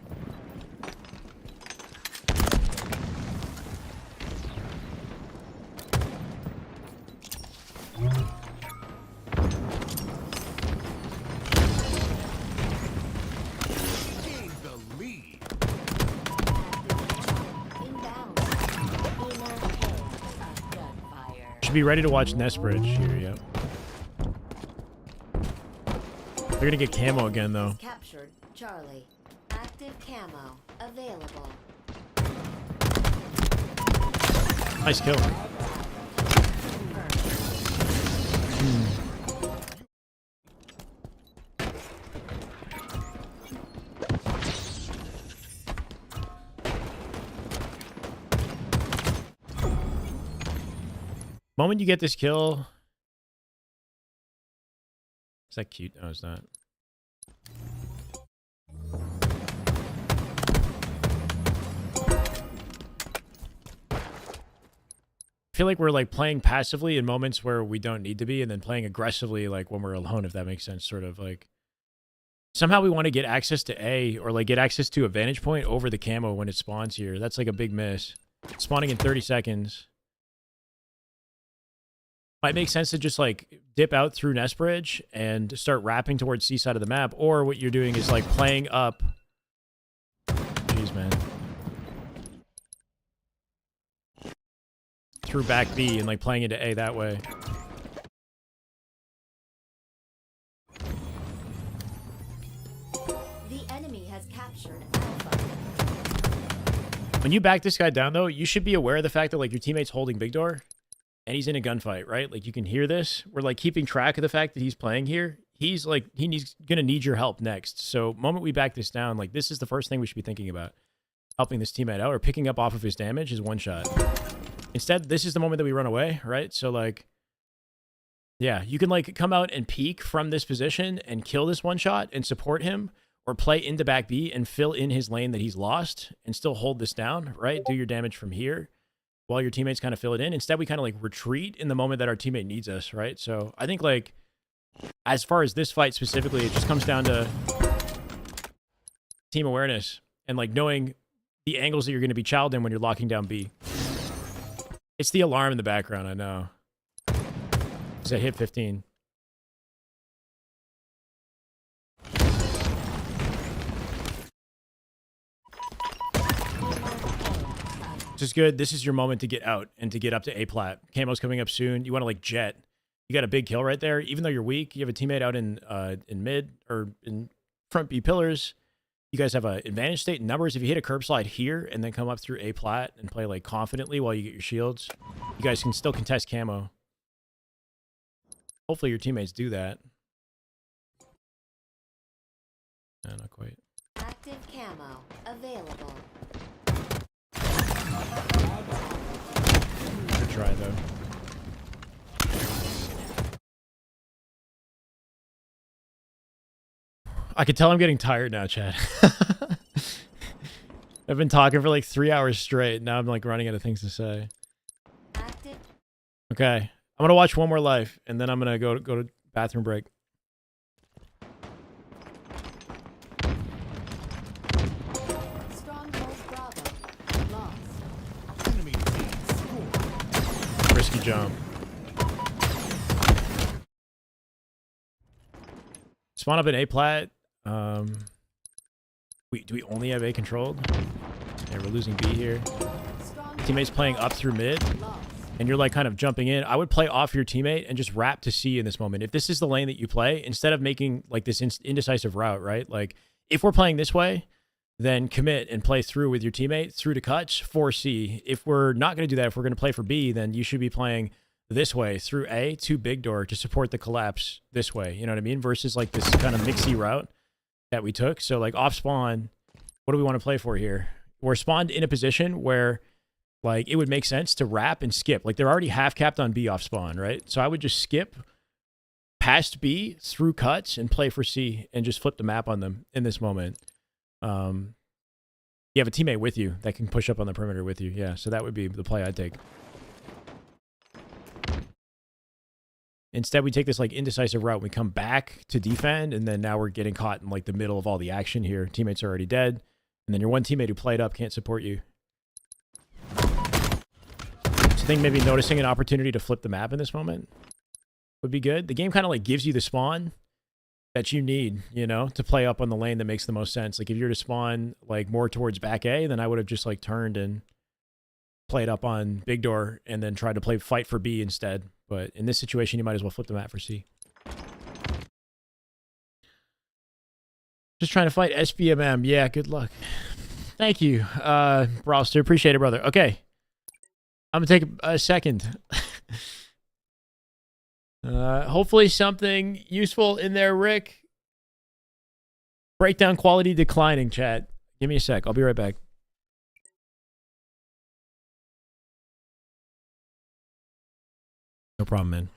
Gain the lead.
Inbound. Inner kill. Gunfire.
Should be ready to watch Nest Bridge here. Yep. They're going to get camo again though.
Captured Charlie. Active camo available.
Nice kill. Moment you get this kill. Is that cute? No, it's not. I feel like we're like playing passively in moments where we don't need to be, and then playing aggressively like when we're alone, if that makes sense. Sort of like somehow we want to get access to A or like get access to a vantage point over the camo when it spawns here. That's like a big miss. Spawning in 30 seconds. Might make sense to just like dip out through Nest Bridge and start wrapping towards C side of the map, or what you're doing is like playing up. Jeez, man. Through back B and like playing into A that way.
The enemy has captured Alpha.
When you back this guy down though, you should be aware of the fact that like your teammate's holding big door and he's in a gunfight, right? Like you can hear this. We're like keeping track of the fact that he's playing here. He's like, he's gonna need your help next. So moment we back this down, like this is the first thing we should be thinking about. Helping this teammate out or picking up off of his damage is one shot. Instead, this is the moment that we run away, right? So like, yeah, you can like come out and peek from this position and kill this one shot and support him, or play into back B and fill in his lane that he's lost and still hold this down, right? Do your damage from here while your teammates kind of fill it in. Instead, we kind of like retreat in the moment that our teammate needs us, right? So I think like, as far as this fight specifically, it just comes down to team awareness and like knowing the angles that you're going to be chowed in when you're locking down B. It's the alarm in the background, I know. It's a hit 15. This is good. This is your moment to get out and to get up to A plat. Camo's coming up soon. You want to like jet. You got a big kill right there. Even though you're weak, you have a teammate out in mid or in front B pillars. You guys have an advantage state in numbers. If you hit a curb slide here and then come up through A plat and play like confidently while you get your shields, you guys can still contest camo. Hopefully your teammates do that. No, not quite.
Active camo available.
Good try though. I can tell I'm getting tired now, Chad. I've been talking for like 3 hours straight. Now I'm like running out of things to say.
Active.
Okay. I'm going to watch one more live and then I'm going to go to bathroom break.
Stronghold Bravo. Lost.
Enemy team score.
Risky jump. Spawn up an A plat. Wait, do we only have A controlled? Yeah, we're losing B here. Teammates playing up through mid, and you're like kind of jumping in. I would play off your teammate and just wrap to C in this moment. If this is the lane that you play, instead of making like this indecisive route, right? Like if we're playing this way, then commit and play through with your teammate through to Kutch for C. If we're not going to do that, if we're going to play for B, then you should be playing this way through A to Big Door to support the collapse this way. You know what I mean? Versus like this kind of mixy route that we took. So like off spawn, what do we want to play for here? We're spawned in a position where like it would make sense to wrap and skip. Like they're already half capped on B off spawn, right? So I would just skip past B through Cuts and play for C and just flip the map on them in this moment. You have a teammate with you that can push up on the perimeter with you. Yeah, so that would be the play I'd take. Instead, we take this like indecisive route. We come back to defend, and then now we're getting caught in like the middle of all the action here. Teammates are already dead, and then your one teammate who played up can't support you. So I think maybe noticing an opportunity to flip the map in this moment would be good. The game kind of like gives you the spawn that you need, you know, to play up on the lane that makes the most sense. Like if you're to spawn like more towards back A, then I would have just like turned and played up on Big Door and then tried to play fight for B instead. But in this situation, you might as well flip the map for C. Just trying to fight SBMM. Yeah, good luck. Thank you, Brawlster. Appreciate it, brother. Okay. I'm going to take a second. Hopefully something useful in there, Rick. Breakdown quality declining, chat. Give me a sec. I'll be right back. No problem, man.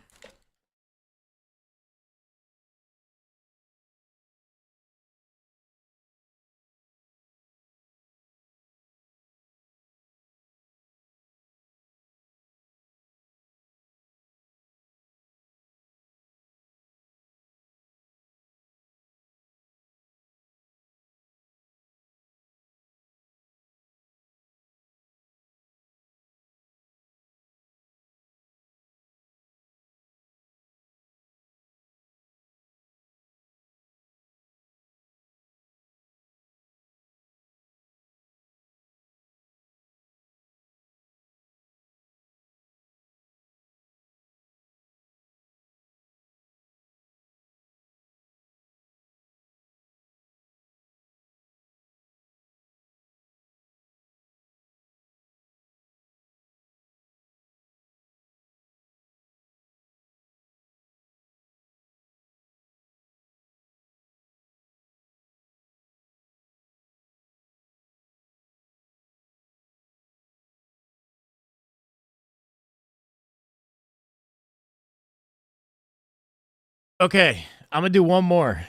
Okay, I'm going to do one more,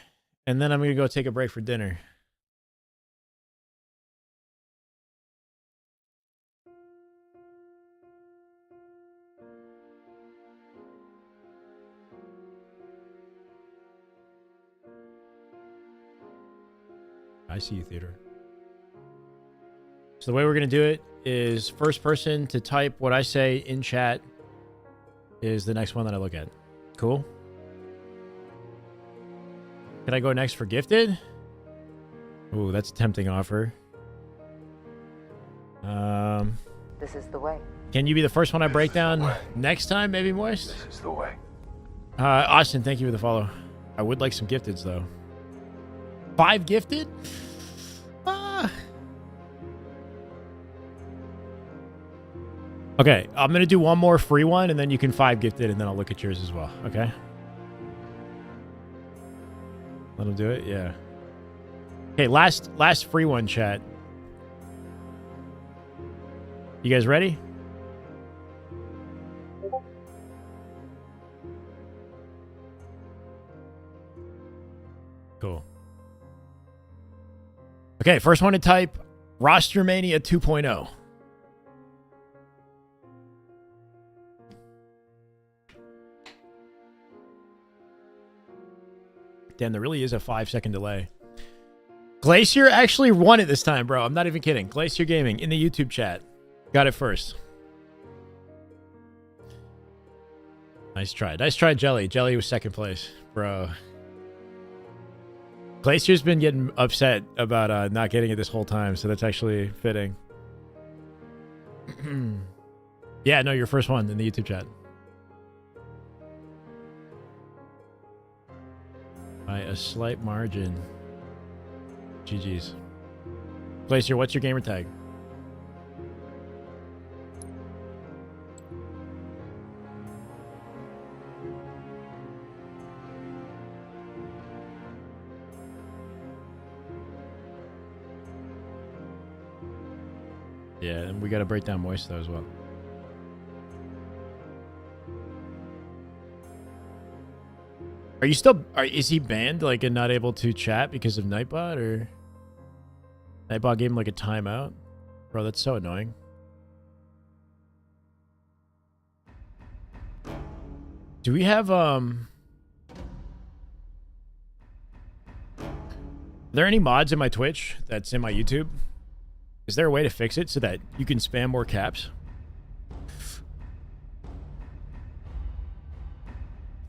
and then I'm going to go take a break for dinner. I see you, Theodore. So the way we're going to do it is first person to type what I say in chat is the next one that I look at. Cool? Can I go next for gifted? Ooh, that's a tempting offer.
This is the way.
Can you be the first one I break down next time, maybe, Moist?
This is the way.
Austin, thank you for the follow. I would like some gifteds, though. 5 gifted? Okay, I'm going to do one more free one, and then you can 5 gifted, and then I'll look at yours as well, okay? Let him do it? Yeah. Okay, last free one, chat. You guys ready? Cool. Okay, first one to type Roster Mania 2.0. Damn, there really is a 5-second delay. Glacier actually won it this time, bro. I'm not even kidding. Glacier Gaming in the YouTube chat got it first. Nice try. Nice try, Jelly. Jelly was second place, bro. Glacier's been getting upset about not getting it this whole time, so that's actually fitting. Yeah, no, your first one in the YouTube chat. By a slight margin. GG's. Glacier, what's your gamer tag? Yeah, and we got to break down Moist though as well. Are you still? Is he banned like and not able to chat because of Nightbot, or Nightbot gave him like a timeout? Bro, that's so annoying. Do we have Are there any mods in my Twitch that's in my YouTube? Is there a way to fix it so that you can spam more caps?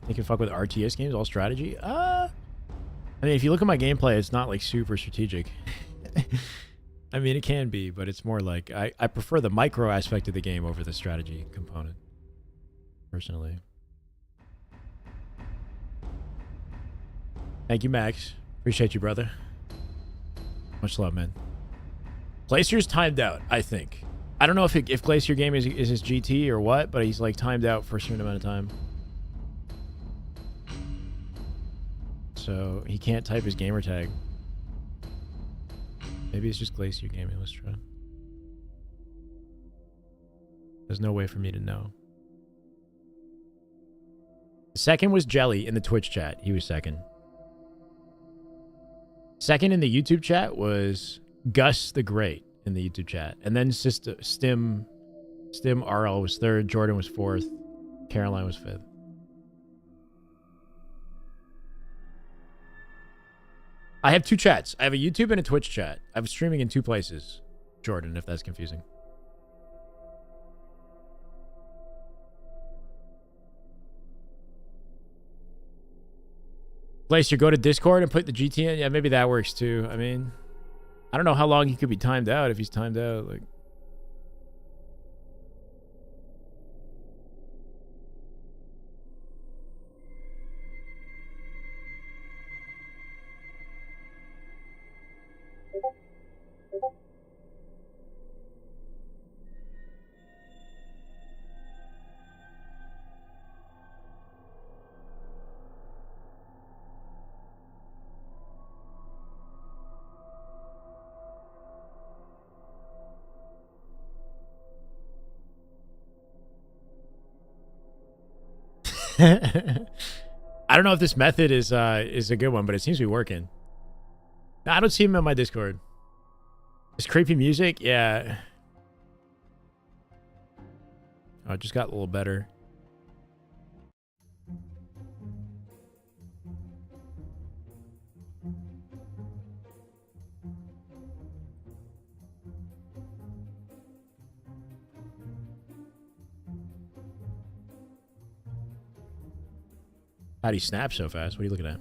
You can fuck with RTS games, all strategy? I mean, if you look at my gameplay, it's not like super strategic. I mean, it can be, but it's more like I prefer the micro aspect of the game over the strategy component, personally. Thank you, Max. Appreciate you, brother. Much love, man. Glacier's timed out, I think. I don't know if Glacier game is his GT or what, but he's like timed out for a certain amount of time. So he can't type his gamer tag. Maybe it's just Glacier Gaming. Let's try. There's no way for me to know. The second was Jelly in the Twitch chat. He was second. Second in the YouTube chat was Gus the Great in the YouTube chat. And then Stim RL was third. Jordan was fourth. Caroline was fifth. I have two chats. I have a YouTube and a Twitch chat. I'm streaming in two places. Jordan, if that's confusing. Glacier, go to Discord and put the GT in. Yeah, maybe that works too. I mean, I don't know how long he could be timed out if he's timed out. Like, I don't know if this method is a good one, but it seems to be working. No, I don't see him on my Discord. This creepy music, yeah. Oh, it just got a little better. How'd he snap so fast? What are you looking at?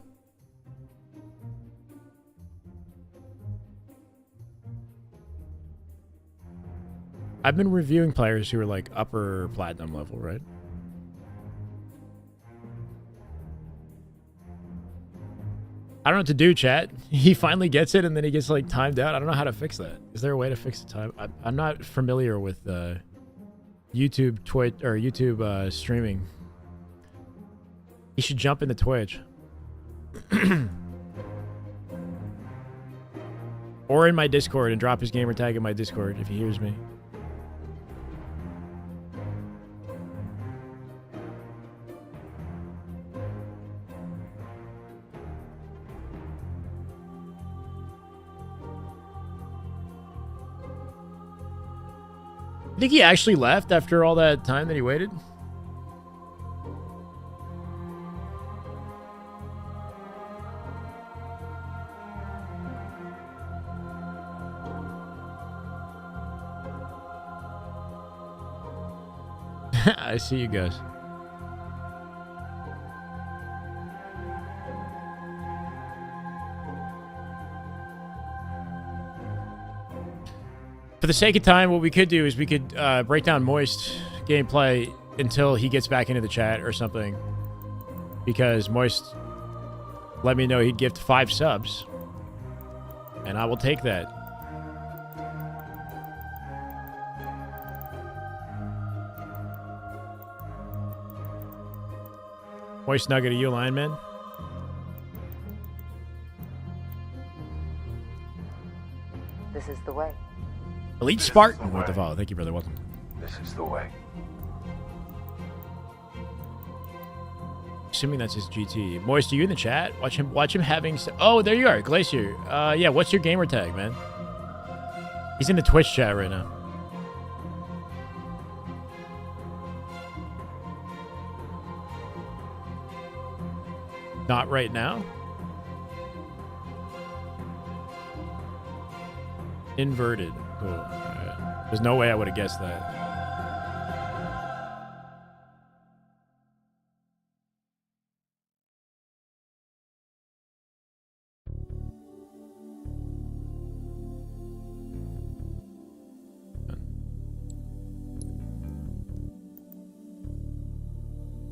I've been reviewing players who are like upper platinum level, right? I don't know what to do, chat. He finally gets it and then he gets like timed out. I don't know how to fix that. Is there a way to fix the time? I'm not familiar with YouTube, Twitch, or YouTube streaming. He should jump into Twitch. Or in my Discord and drop his gamer tag in my Discord if he hears me. You think he actually left after all that time that he waited? I see you guys. For the sake of time, what we could do is we could break down Moist gameplay until he gets back into the chat or something. Because Moist let me know he'd gift 5 subs. And I will take that. Moist Nugget, are you a lineman?
This is the way.
Elite Spartan with the follow. Thank you, brother. Welcome.
This is the way.
Assuming that's his GT. Moist, are you in the chat? Watch him having... Oh, there you are. Glacier. Yeah, what's your gamer tag, man? He's in the Twitch chat right now. Not right now? Inverted. Cool. Alright. There's no way I would have guessed that.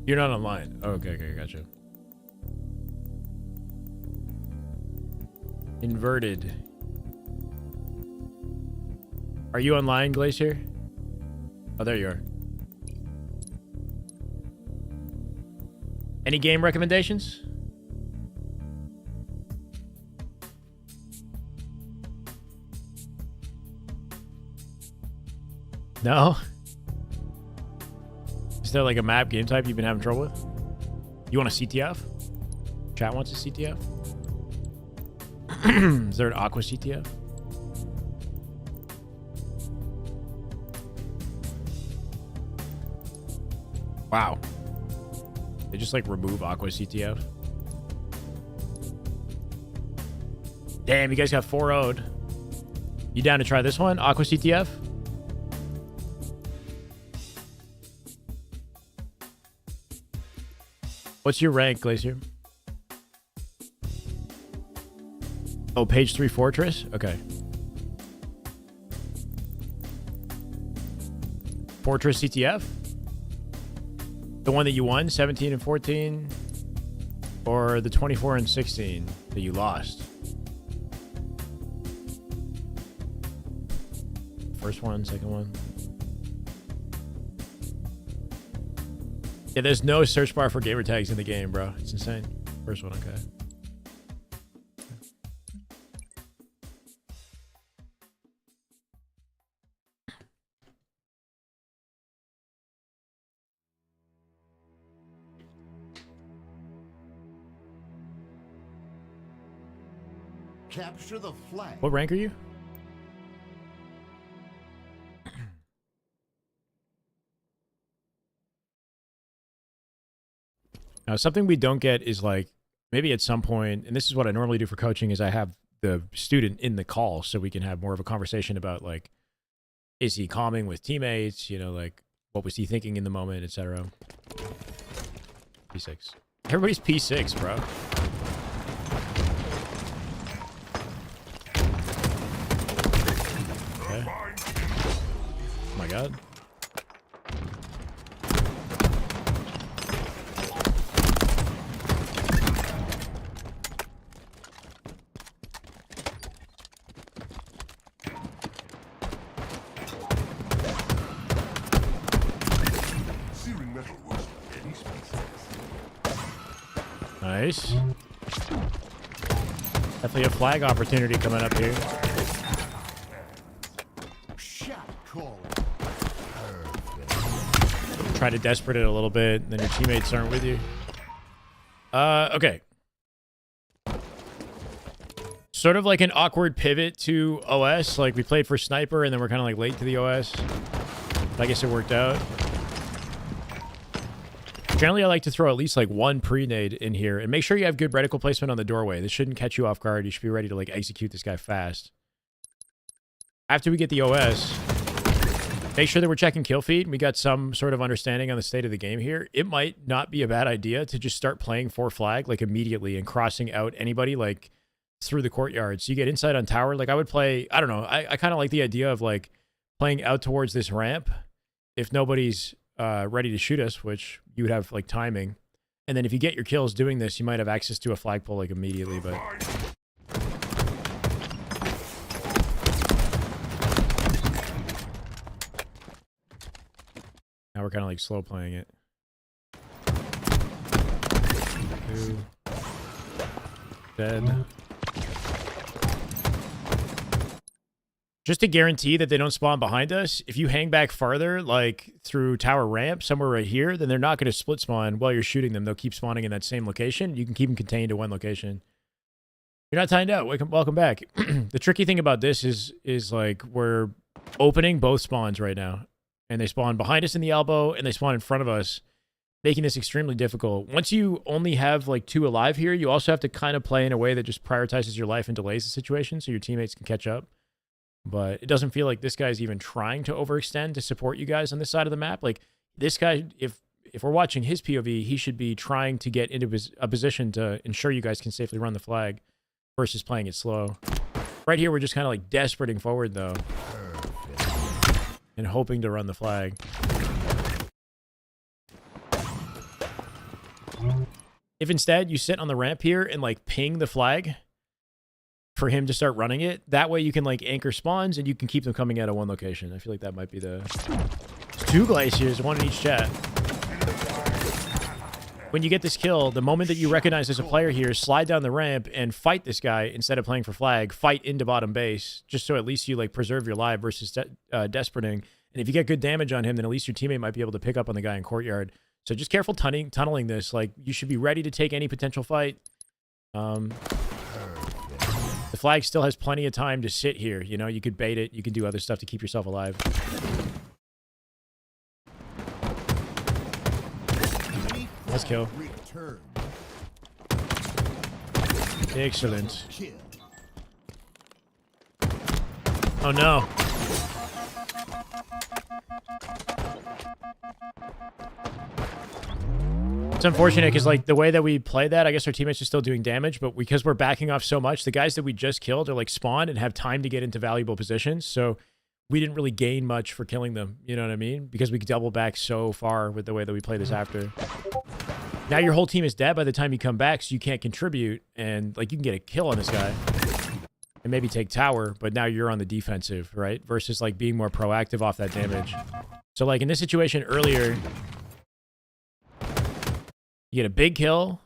You're not online. Oh, okay, gotcha. Inverted. Are you online, Glacier? Oh, there you are. Any game recommendations? No? Is there like a map game type you've been having trouble with? You want a CTF? Chat wants a CTF? Is there an Aqua CTF? Wow. They just like remove Aqua CTF. Damn, you guys got 4-0'd. You down to try this one? Aqua CTF? What's your rank, Glacier? Oh, page 3 Fortress? Okay. Fortress CTF? The one that you won, 17 and 14? Or the 24 and 16 that you lost? First one, second one. Yeah, there's no search bar for gamer tags in the game, bro. It's insane. First one, okay.
Capture the flag.
What rank are you? Now, something we don't get is like, maybe at some point, and this is what I normally do for coaching, is I have the student in the call so we can have more of a conversation about like, is he calming with teammates? You know, like, what was he thinking in the moment, etc. P6. Everybody's P6, bro. Okay. Oh my god. Nice. Definitely a flag opportunity coming up here.
Shot caller.
Try to desperate it a little bit, then your teammates aren't with you. Okay. Sort of like an awkward pivot to OS. Like we played for Sniper and then we're kind of like late to the OS. But I guess it worked out. Generally, I like to throw at least like one pre-nade in here and make sure you have good reticle placement on the doorway. This shouldn't catch you off guard. You should be ready to like execute this guy fast. After we get the OS, make sure that we're checking kill feed. We got some sort of understanding on the state of the game here. It might not be a bad idea to just start playing for flag like immediately and crossing out anybody like through the courtyard. So you get inside on tower. Like I would play, I don't know. I kind of like the idea of like playing out towards this ramp. If nobody's ready to shoot us, which you would have like timing. And then if you get your kills doing this, you might have access to a flagpole like immediately, but... Now we're kind of like slow playing it. 2. Dead. Just to guarantee that they don't spawn behind us, if you hang back farther, like through tower ramp, somewhere right here, then they're not going to split spawn while you're shooting them. They'll keep spawning in that same location. You can keep them contained to one location. You're not timed out. Welcome back. The tricky thing about this is like we're opening both spawns right now. And they spawn behind us in the elbow, and they spawn in front of us, making this extremely difficult. Once you only have like 2 alive here, you also have to kind of play in a way that just prioritizes your life and delays the situation so your teammates can catch up. But it doesn't feel like this guy's even trying to overextend to support you guys on this side of the map. Like this guy, if we're watching his POV, he should be trying to get into a position to ensure you guys can safely run the flag versus playing it slow. Right here, we're just kind of like desperating forward though. And hoping to run the flag. If instead you sit on the ramp here and like ping the flag for him to start running it, that way you can like anchor spawns and you can keep them coming out of one location. I feel like that might be the... It's 2 glaciers, 1 in each chat. When you get this kill, the moment that you recognize there's a player here, slide down the ramp and fight this guy instead of playing for flag. Fight into bottom base, just so at least you like preserve your life versus desperating. And if you get good damage on him, then at least your teammate might be able to pick up on the guy in courtyard. So just careful tunneling this. Like you should be ready to take any potential fight. The flag still has plenty of time to sit here. You know, you could bait it. You can do other stuff to keep yourself alive. Let's kill. Excellent. Oh no. It's unfortunate because like the way that we play that, I guess our teammates are still doing damage, but because we're backing off so much, the guys that we just killed are like spawned and have time to get into valuable positions. So we didn't really gain much for killing them. You know what I mean? Because we double back so far with the way that we play this after. Now your whole team is dead by the time you come back, so you can't contribute, and like you can get a kill on this guy and maybe take tower, but now you're on the defensive, right? Versus like being more proactive off that damage. So like in this situation earlier, you get a big kill,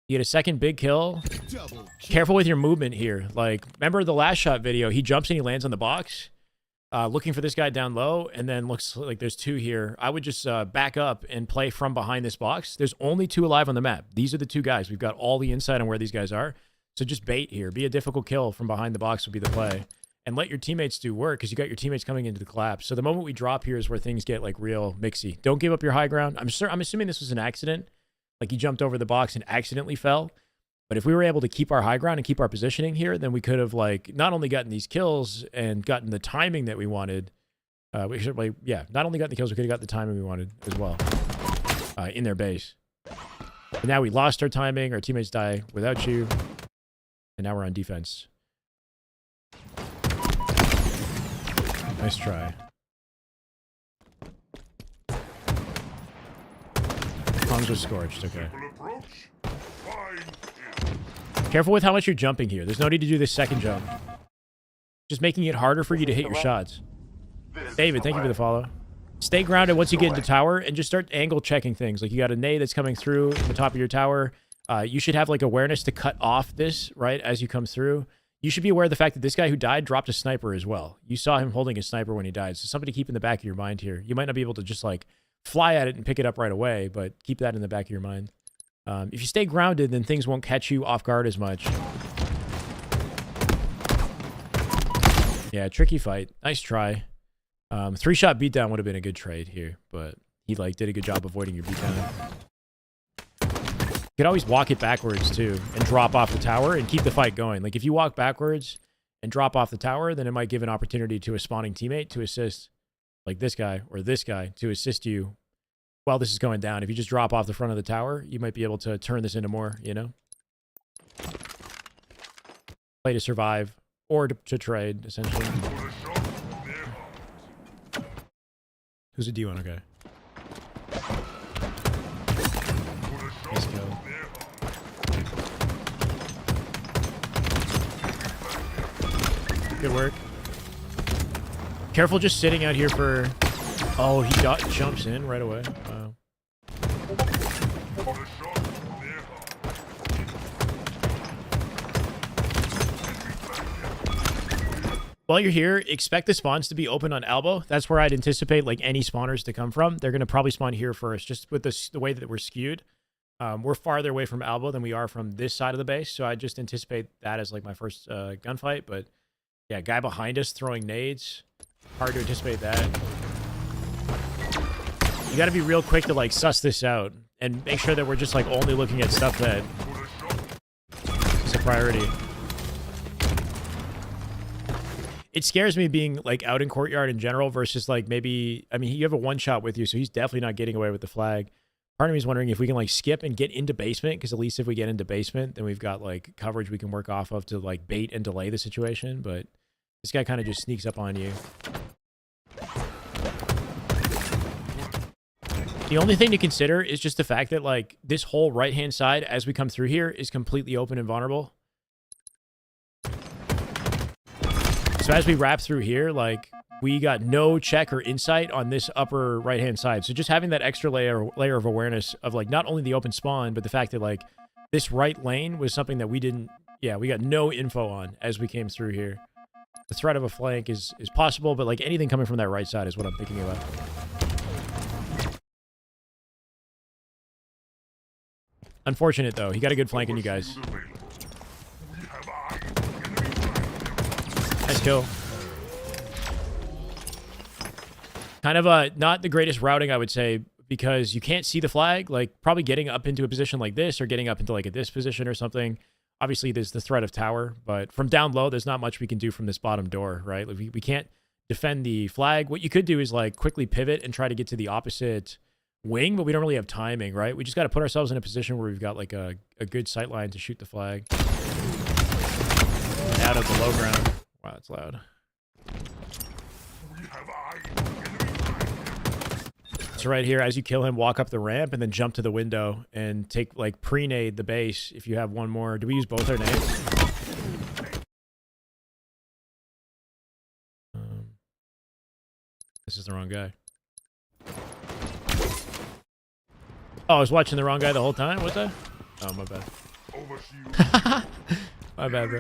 you get a second big kill. Careful with your movement here. Like remember the last shot video, he jumps and he lands on the box. Looking for this guy down low, and then looks like there's 2 here. I would just back up and play from behind this box. There's only 2 alive on the map. These are the 2 guys. We've got all the insight on where these guys are. So just bait here. Be a difficult kill from behind the box would be the play. And let your teammates do work, because you got your teammates coming into the collapse. So the moment we drop here is where things get like real mixy. Don't give up your high ground. I'm assuming this was an accident. Like he jumped over the box and accidentally fell. But if we were able to keep our high ground and keep our positioning here, then we could have like not only gotten these kills and gotten the timing that we wanted. Not only gotten the kills, we could have got the timing we wanted as well in their base. But now we lost our timing. Our teammates die without you. And now we're on defense. Nice try. Tongues are scorched. Okay. Careful with how much you're jumping here. There's no need to do this second jump. Just making it harder for you to hit your shots. David, thank you for the follow. Stay grounded once you get into tower and just start angle checking things. Like you got a nade that's coming through the top of your tower. You should have like awareness to cut off this, right, as you come through. You should be aware of the fact that this guy who died dropped a sniper as well. You saw him holding a sniper when he died. So something to keep in the back of your mind here. You might not be able to just like fly at it and pick it up right away, but keep that in the back of your mind. If you stay grounded, then things won't catch you off guard as much. Yeah, tricky fight. Nice try. 3-shot beatdown would have been a good trade here, but he like did a good job avoiding your beatdown. You could always walk it backwards too and drop off the tower and keep the fight going. Like if you walk backwards and drop off the tower, then it might give an opportunity to a spawning teammate to assist, like this guy or this guy, to assist you while this is going down. If you just drop off the front of the tower, you might be able to turn this into more, you know? Play to survive or to trade, essentially. Who's a D1? Okay. Nice kill. Good work. Careful just sitting out here for... Oh, he jumps in right away. Wow. While you're here, expect the spawns to be open on elbow. That's where I'd anticipate like any spawners to come from. They're going to probably spawn here first, just with the way that we're skewed. We're farther away from elbow than we are from this side of the base, so I just anticipate that as like my first gunfight. But yeah, guy behind us throwing nades. Hard to anticipate that. You got to be real quick to like suss this out and make sure that we're just like only looking at stuff that is a priority. It scares me being like out in courtyard in general versus like maybe, I mean, you have a one shot with you, so he's definitely not getting away with the flag. Part of me is wondering if we can like skip and get into basement, because at least if we get into basement, then we've got like coverage we can work off of to like bait and delay the situation. But this guy kind of just sneaks up on you. The only thing to consider is just the fact that like this whole right hand side as we come through here is completely open and vulnerable. So as we wrap through here, like we got no check or insight on this upper right hand side. So just having that extra layer of awareness of like not only the open spawn, but the fact that like this right lane was something that we didn't, we got no info on as we came through here. The threat of a flank is possible, but like anything coming from that right side is what I'm thinking about. Unfortunate though, he got a good flank on you guys. Nice kill. Kind of not the greatest routing, I would say, because you can't see the flag. Like probably getting up into a position like this or getting up into like this position or something. Obviously, there's the threat of tower, but from down low, there's not much we can do from this bottom door, right? Like, we can't defend the flag. What you could do is like quickly pivot and try to get to the opposite wing, but we don't really have timing, right? We just got to put ourselves in a position where we've got like a good sight line to shoot the flag. Out of the low ground. Wow, that's loud. So right here, as you kill him, walk up the ramp and then jump to the window and take like pre-nade the base if you have one more. Do we use both our nades? This is the wrong guy. Oh, I was watching the wrong guy the whole time? What's that? Oh, my bad. My bad, bro.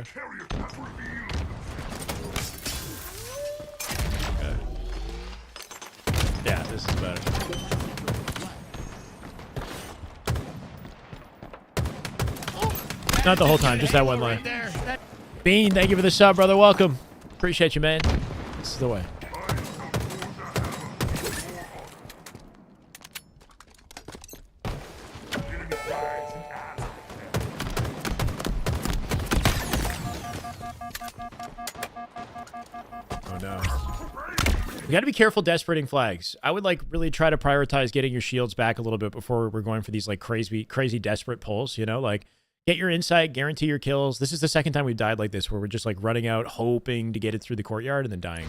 Okay. Yeah, this is better. Not the whole time, just that one line. Bean, thank you for the sub, brother. Welcome. Appreciate you, man. This is the way. Oh no. You got to be careful desperating flags. I would like really try to prioritize getting your shields back a little bit before we're going for these like crazy desperate pulls, you know, like get your insight, guarantee your kills. This is the second time we've died like this, where we're just like running out, hoping to get it through the courtyard and then dying.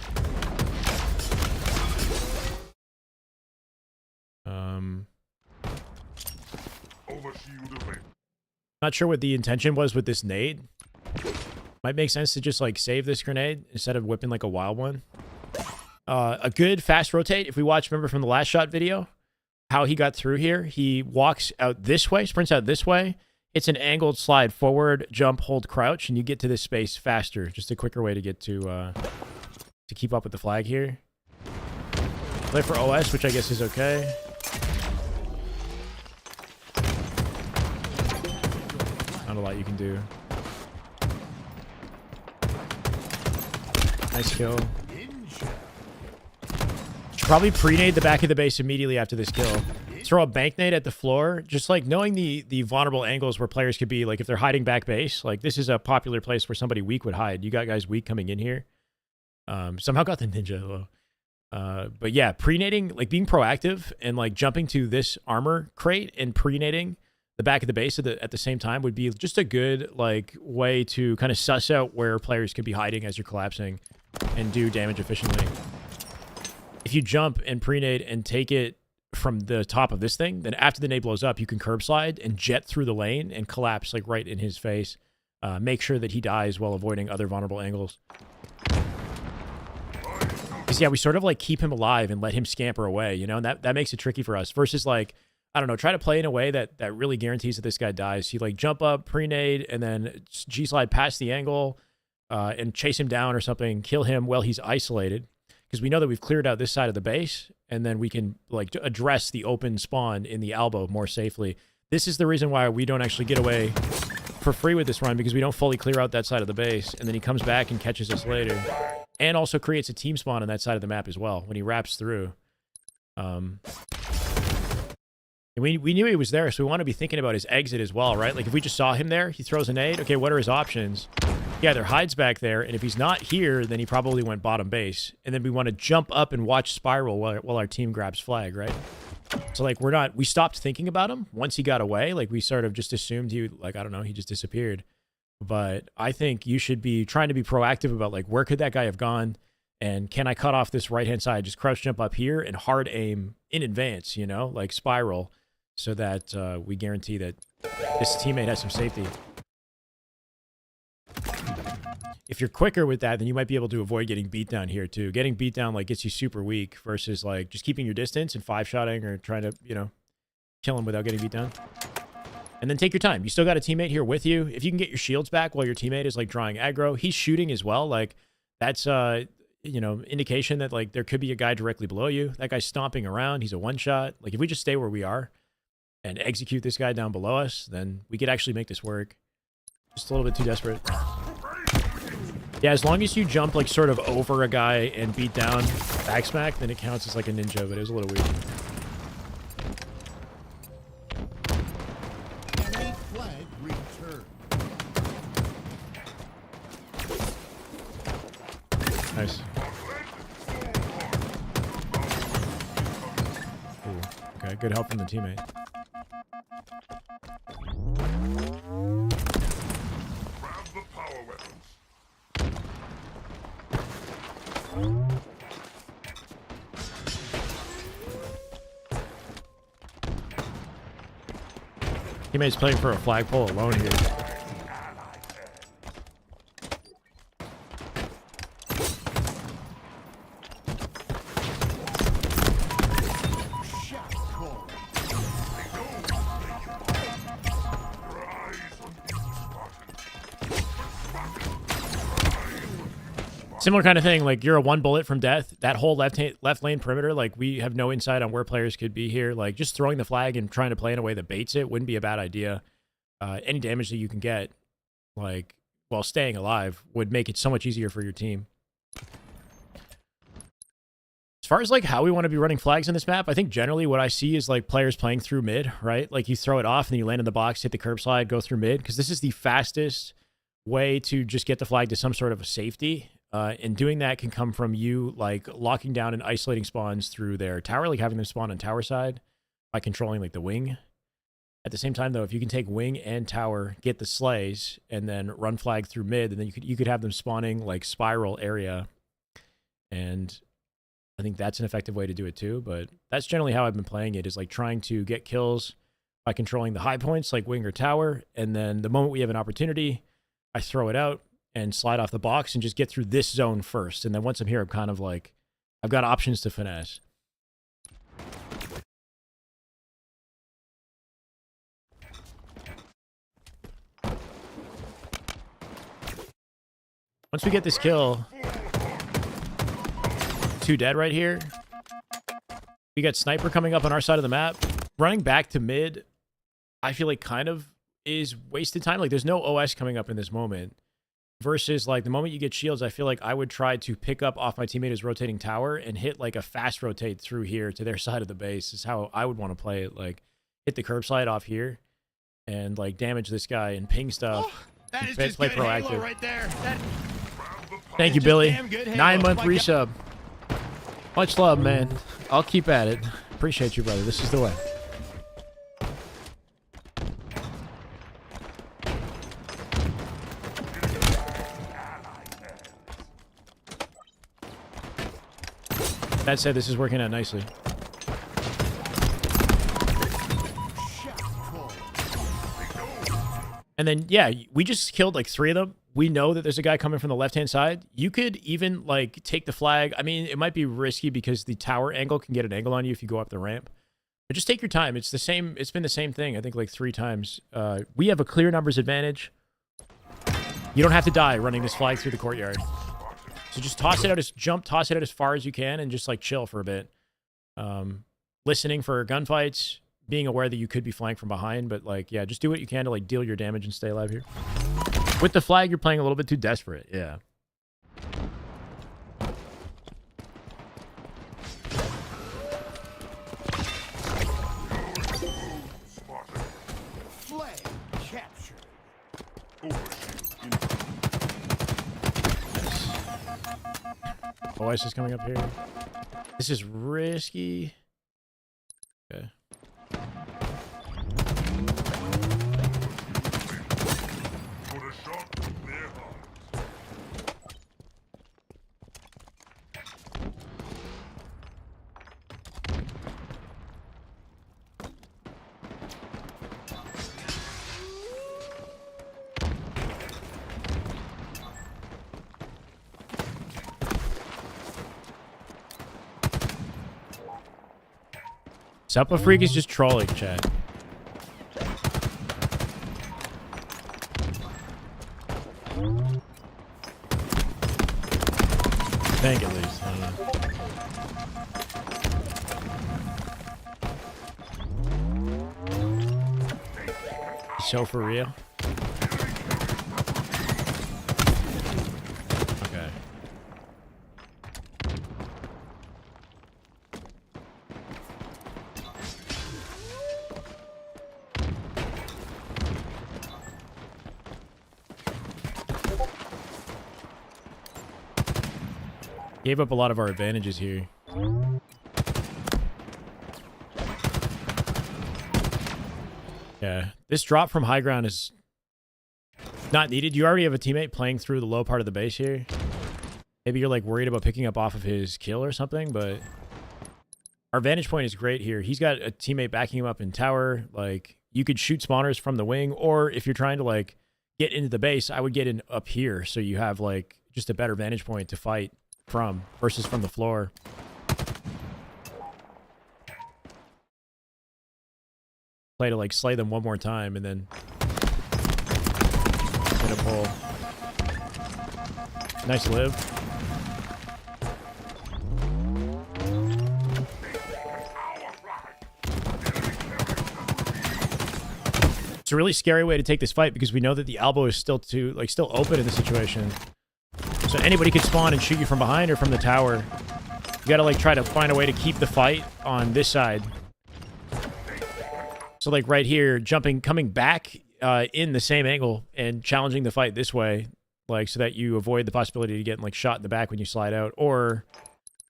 Not sure what the intention was with this nade. Might make sense to just like save this grenade instead of whipping like a wild one. A good fast rotate, if we watch, remember from the last shot video, how he got through here. He walks out this way, sprints out this way. It's an angled slide forward, jump, hold, crouch, and you get to this space faster. Just a quicker way to get to keep up with the flag here. Play for OS, which I guess is okay. Not a lot you can do. Nice kill. Probably pre-nade the back of the base immediately after this kill. Throw a bank nade at the floor. Just like knowing the vulnerable angles where players could be, like if they're hiding back base, like this is a popular place where somebody weak would hide. You got guys weak coming in here. Somehow got the ninja though. But yeah, pre-nading, like being proactive and like jumping to this armor crate and pre-nading the back of the base at the same time would be just a good like way to kind of suss out where players could be hiding as you're collapsing and do damage efficiently. if you jump and pre-nade and take it from the top of this thing, then after the nade blows up, you can curb slide and jet through the lane and collapse like right in his face. Make sure that he dies while avoiding other vulnerable angles. Because, yeah, we sort of like keep him alive and let him scamper away, you know, and that makes it tricky for us versus like, I don't know, try to play in a way that really guarantees that this guy dies. You like jump up, pre-nade, and then G-slide past the angle and chase him down or something, kill him while he's isolated. Because we know that we've cleared out this side of the base, and then we can like address the open spawn in the elbow more safely. This is the reason why we don't actually get away for free with this run, because we don't fully clear out that side of the base, and then he comes back and catches us later. And also creates a team spawn on that side of the map as well when he wraps through. And we knew he was there, so we want to be thinking about his exit as well, right? Like if we just saw him there, he throws a nade. Okay, what are his options? He either hides back there, and if he's not here, then he probably went bottom base. And then we want to jump up and watch Spiral while our team grabs flag, right? So like we stopped thinking about him once he got away. Like we sort of just assumed he, like, I don't know, he just disappeared. But I think you should be trying to be proactive about like, where could that guy have gone? And can I cut off this right-hand side, just crouch jump up here and hard aim in advance, you know, like Spiral, so that we guarantee that this teammate has some safety. If you're quicker with that, then you might be able to avoid getting beat down here too. Getting beat down like gets you super weak versus like just keeping your distance and 5-shotting or trying to, you know, kill him without getting beat down. And then take your time. You still got a teammate here with you. If you can get your shields back while your teammate is like drawing aggro, he's shooting as well. Like that's you know, indication that like there could be a guy directly below you. That guy's stomping around. He's a one-shot. Like if we just stay where we are and execute this guy down below us, then we could actually make this work. Just a little bit too desperate. Yeah, as long as you jump like sort of over a guy and beat down back smack, then it counts as like a ninja, but it was a little weird.
Enemy flag returned.
Nice. Ooh, okay, good help from the teammate.
Grab the power weapons.
Teammate's playing for a flagpole alone here.
Shot called.
Similar kind of thing, like you're a 1 bullet from death. That whole left lane perimeter, like we have no insight on where players could be here. Like just throwing the flag and trying to play in a way that baits it wouldn't be a bad idea. Any damage that you can get, like while staying alive, would make it so much easier for your team. As far as like how we want to be running flags on this map, I think generally what I see is like players playing through mid, right? Like you throw it off and then you land in the box, hit the curb slide, go through mid, because this is the fastest way to just get the flag to some sort of a safety. And doing that can come from you like locking down and isolating spawns through their tower, like having them spawn on tower side by controlling like the wing. At the same time though, if you can take wing and tower, get the slays, and then run flag through mid, and then you could have them spawning like spiral area. And I think that's an effective way to do it too. But that's generally how I've been playing it, is like trying to get kills by controlling the high points like wing or tower. And then the moment we have an opportunity, I throw it out and slide off the box and just get through this zone first. And then once I'm here, I'm kind of like, I've got options to finesse. Once we get this kill, 2 dead right here. We got sniper coming up on our side of the map. Running back to mid, I feel like kind of is wasted time. Like there's no OS coming up in this moment. Versus like the moment you get shields, I feel like I would try to pick up off my teammate who's rotating tower and hit like a fast rotate through here to their side of the base is how I would want to play it. Like hit the curb slide off here and like damage this guy and ping stuff.
Oh, that is
Play
just good
proactive.
Halo right there.
Thank you,
just
Billy.
damn good Halo.
9-month
Oh my
resub. Much love, man. I'll keep at it. Appreciate you, brother. This is the way. That said, this is working out nicely. And then, yeah, we just killed like 3 of them. We know that there's a guy coming from the left-hand side. You could even like take the flag. I mean, it might be risky because the tower angle can get an angle on you if you go up the ramp. But just take your time. It's the same. It's been the same thing, I think, like 3 times. We have a clear numbers advantage. You don't have to die running this flag through the courtyard. So just toss it out as toss it out as far as you can and just like chill for a bit. Listening for gunfights, being aware that you could be flanked from behind, but like, yeah, just do what you can to like deal your damage and stay alive here. With the flag, you're playing a little bit too desperate. Yeah.
Flag captured.
OS is coming up here. This is risky. Okay. Suppa Freak is just trolling, chat. Think at least. I don't know. So for real? Okay. Gave up a lot of our advantages here. Yeah, this drop from high ground is not needed. You already have a teammate playing through the low part of the base here. Maybe you're like worried about picking up off of his kill or something, but our vantage point is great here. He's got a teammate backing him up in tower. Like, you could shoot spawners from the wing, or if you're trying to like get into the base, I would get in up here so you have like just a better vantage point to fight from versus from the floor. Play to like slay them one more time and then hit a pull. Nice live. It's a really scary way to take this fight because we know that the elbow is still still open in the situation. So anybody could spawn and shoot you from behind or from the tower. You gotta like try to find a way to keep the fight on this side. So like right here, coming back in the same angle and challenging the fight this way, like so that you avoid the possibility of getting like shot in the back when you slide out, or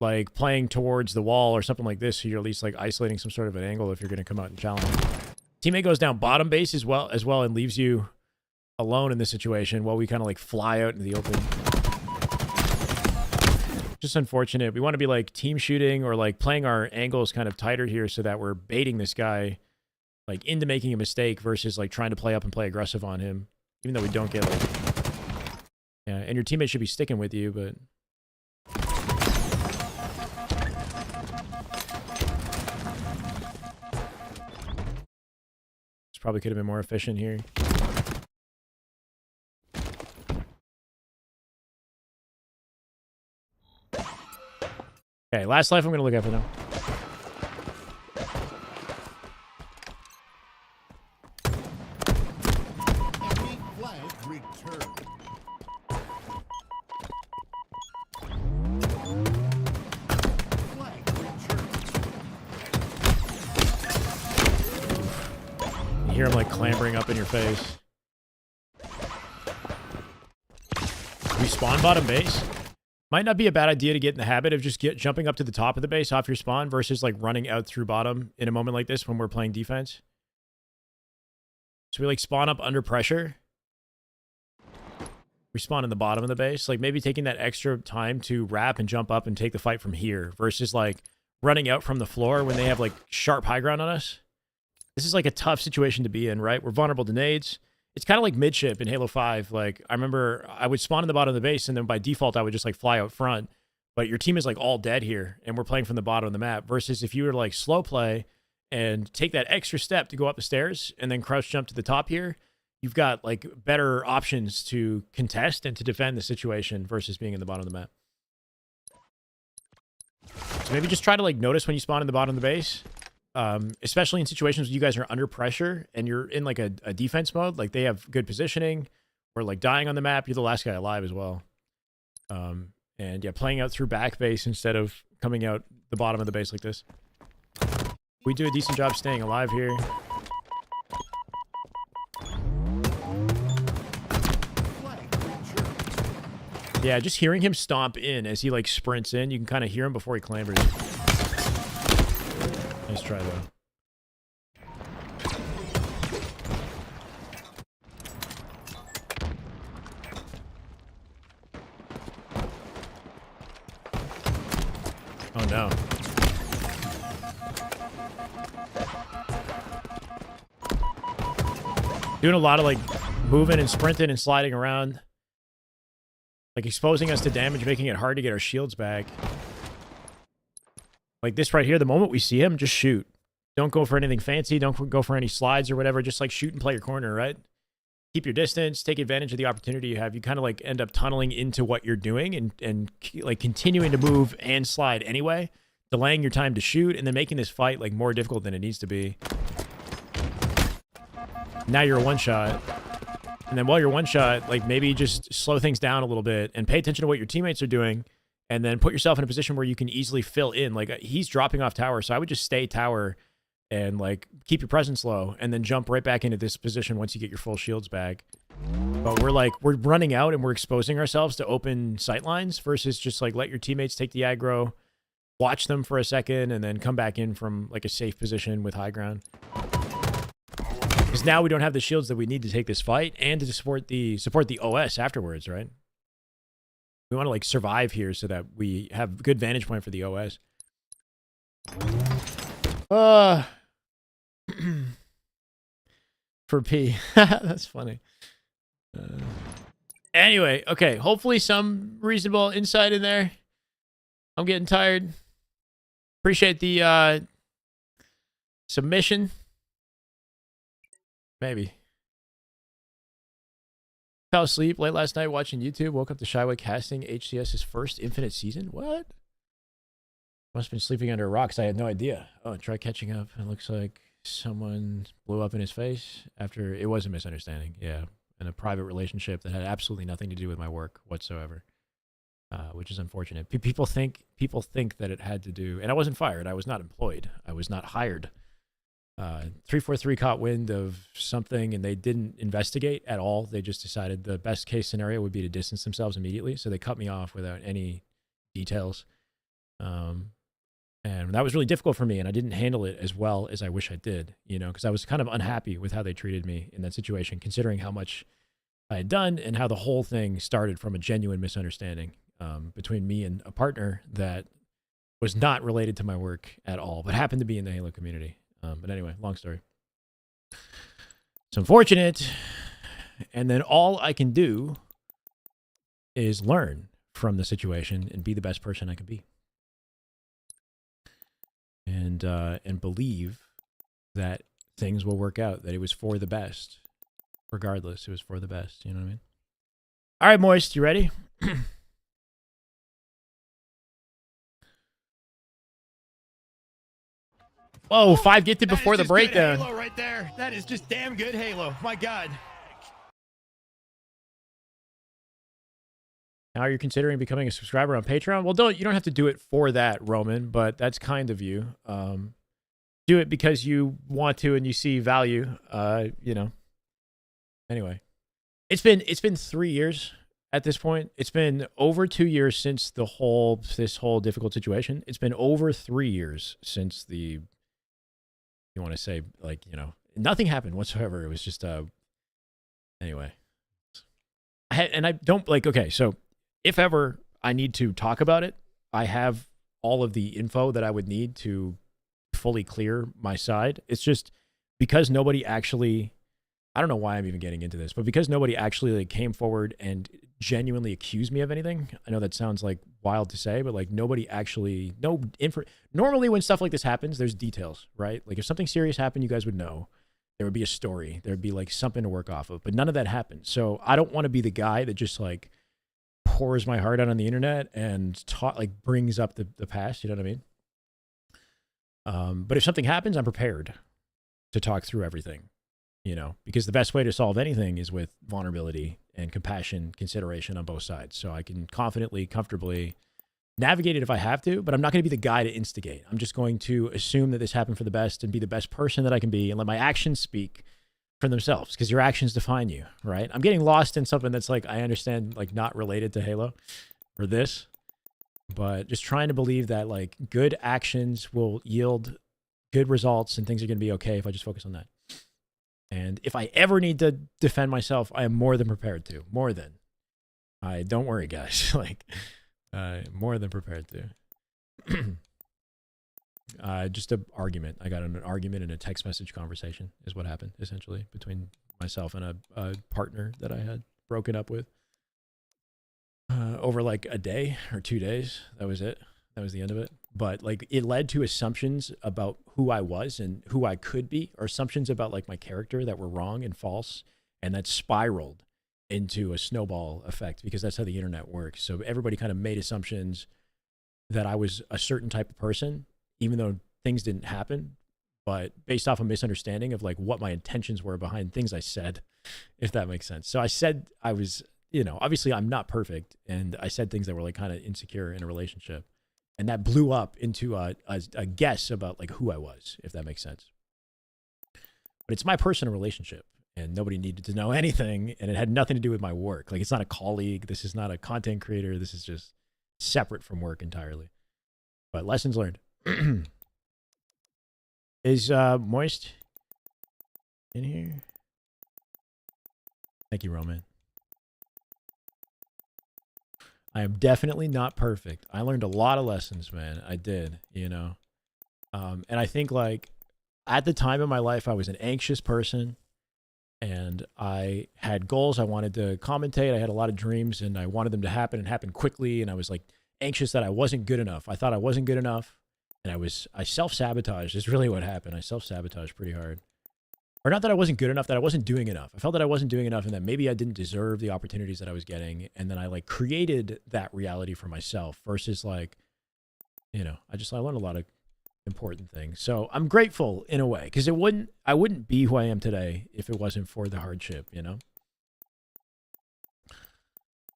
like playing towards the wall or something like this, so you're at least like isolating some sort of an angle if you're gonna come out and challenge. Teammate goes down bottom base as well and leaves you alone in this situation while we kind of like fly out into the open. Just unfortunate. We want to be like team shooting or like playing our angles kind of tighter here so that we're baiting this guy like into making a mistake versus like trying to play up and play aggressive on him, even though we don't get like, yeah, and your teammate should be sticking with you, but this probably could have been more efficient here. Okay, last life I'm going to look at for now.
Enemy flag returned. Flag returned.
You hear him like clambering up in your face. We spawn bottom base. Might not be a bad idea to get in the habit of just jumping up to the top of the base off your spawn versus like running out through bottom in a moment like this when we're playing defense. So we like spawn up under pressure. respawn in the bottom of the base. Like maybe taking that extra time to wrap and jump up and take the fight from here versus like running out from the floor when they have like sharp high ground on us. This is like a tough situation to be in, right? We're vulnerable to nades. It's kind of like midship in Halo 5. Like I remember I would spawn in the bottom of the base and then by default I would just like fly out front. But your team is like all dead here and we're playing from the bottom of the map versus if you were to like slow play and take that extra step to go up the stairs and then crouch jump to the top here, you've got like better options to contest and to defend the situation versus being in the bottom of the map. So maybe just try to like notice when you spawn in the bottom of the base, especially in situations where you guys are under pressure and you're in like a defense mode, like they have good positioning or like dying on the map. You're the last guy alive as well. And yeah, playing out through back base instead of coming out the bottom of the base like this. We do a decent job staying alive here. Yeah, just hearing him stomp in as he like sprints in, you can kind of hear him before he clambers. Nice try though. Oh no. Doing a lot of like moving and sprinting and sliding around. Like exposing us to damage, making it hard to get our shields back. Like this right here, the moment we see him, just shoot. Don't go for anything fancy. Don't go for any slides or whatever. Just like shoot and play your corner, right? Keep your distance. Take advantage of the opportunity you have. You kind of like end up tunneling into what you're doing and like continuing to move and slide anyway. Delaying your time to shoot and then making this fight like more difficult than it needs to be. Now you're a one-shot. And then while you're one-shot, like maybe just slow things down a little bit and pay attention to what your teammates are doing and then put yourself in a position where you can easily fill in. Like he's dropping off tower, so I would just stay tower and like keep your presence low and then jump right back into this position once you get your full shields back. But we're running out and we're exposing ourselves to open sight lines versus just like let your teammates take the aggro, watch them for a second, and then come back in from like a safe position with high ground. Because now we don't have the shields that we need to take this fight and to support the OS afterwards, right? We want to like survive here so that we have a good vantage point for the OS. For P. That's funny. Anyway, okay. Hopefully some reasonable insight in there. I'm getting tired. Appreciate the submission. Maybe. Fell asleep late last night watching YouTube. Woke up to Shyway casting HCS's first Infinite season. What? Must have been sleeping under a rock because I had no idea. Oh, try catching up. It looks like someone blew up in his face after it was a misunderstanding. Yeah. In a private relationship that had absolutely nothing to do with my work whatsoever. Which is unfortunate. People think that it had to do, and I wasn't fired. I was not employed. I was not hired. 343 caught wind of something and they didn't investigate at all. They just decided the best case scenario would be to distance themselves immediately. So they cut me off without any details. And that was really difficult for me. And I didn't handle it as well as I wish I did, you know, because I was kind of unhappy with how they treated me in that situation, considering how much I had done and how the whole thing started from a genuine misunderstanding between me and a partner that was not related to my work at all, but happened to be in the Halo community. But anyway, long story. It's unfortunate. And then all I can do is learn from the situation and be the best person I can be. And believe that things will work out, that it was for the best. Regardless, it was for the best. You know what I mean? All right, Moist, you ready? Whoa, 5 gifted before the breakdown.
Halo right there. That is just damn good Halo. My God.
Now you're considering becoming a subscriber on Patreon? Well, you don't have to do it for that, Roman, but that's kind of you. Do it because you want to and you see value. You know. Anyway, it's been 3 years at this point. It's been over 2 years since this whole difficult situation. It's been over 3 years since the. You want to say, like, you know, nothing happened whatsoever. It was just anyway, I and I don't like, okay, so if ever I need to talk about it, I have all of the info that I would need to fully clear my side. It's just because nobody actually, I don't know why I'm even getting into this, but because nobody actually like came forward and genuinely accused me of anything. I know that sounds like wild to say, but like nobody actually, normally when stuff like this happens, there's details, right? Like if something serious happened, you guys would know. There would be a story. There'd be like something to work off of, but none of that happened. So I don't want to be the guy that just like pours my heart out on the internet and like brings up the past, you know what I mean? But if something happens, I'm prepared to talk through everything, you know, because the best way to solve anything is with vulnerability and compassion, consideration on both sides. So I can confidently, comfortably navigate it if I have to, but I'm not going to be the guy to instigate. I'm just going to assume that this happened for the best and be the best person that I can be and let my actions speak for themselves, because your actions define you, right? I'm getting lost in something that's like, I understand, like not related to Halo or this, but just trying to believe that like good actions will yield good results and things are going to be okay if I just focus on that. And if I ever need to defend myself, I am more than prepared to. Don't worry, guys. Like, more than prepared to. Just an argument. I got in an argument in a text message conversation is what happened, essentially, between myself and a partner that I had broken up with. Over like a day or 2 days. That was it. That was the end of it. But like it led to assumptions about who I was and who I could be, or assumptions about like my character that were wrong and false. And that spiraled into a snowball effect because that's how the internet works. So everybody kind of made assumptions that I was a certain type of person, even though things didn't happen, but based off a misunderstanding of like what my intentions were behind things I said, if that makes sense. So I said I was, you know, obviously I'm not perfect. And I said things that were like kind of insecure in a relationship. And that blew up into a guess about like who I was, if that makes sense. But it's my personal relationship and nobody needed to know anything. And it had nothing to do with my work. Like it's not a colleague. This is not a content creator. This is just separate from work entirely. But lessons learned. Is Moist in here? Thank you, Roman. I am definitely not perfect. I learned a lot of lessons, man. I did, you know. And I think like at the time in my life, I was an anxious person and I had goals. I wanted to commentate. I had a lot of dreams and I wanted them to happen and happen quickly. And I was like anxious that I wasn't good enough. I thought I wasn't good enough. And I self-sabotaged is really what happened. I self-sabotaged pretty hard. Or not that I wasn't good enough, that I wasn't doing enough. I felt that I wasn't doing enough and that maybe I didn't deserve the opportunities that I was getting. And then I like created that reality for myself versus like, you know, I learned a lot of important things. So I'm grateful in a way because I wouldn't be who I am today if it wasn't for the hardship, you know?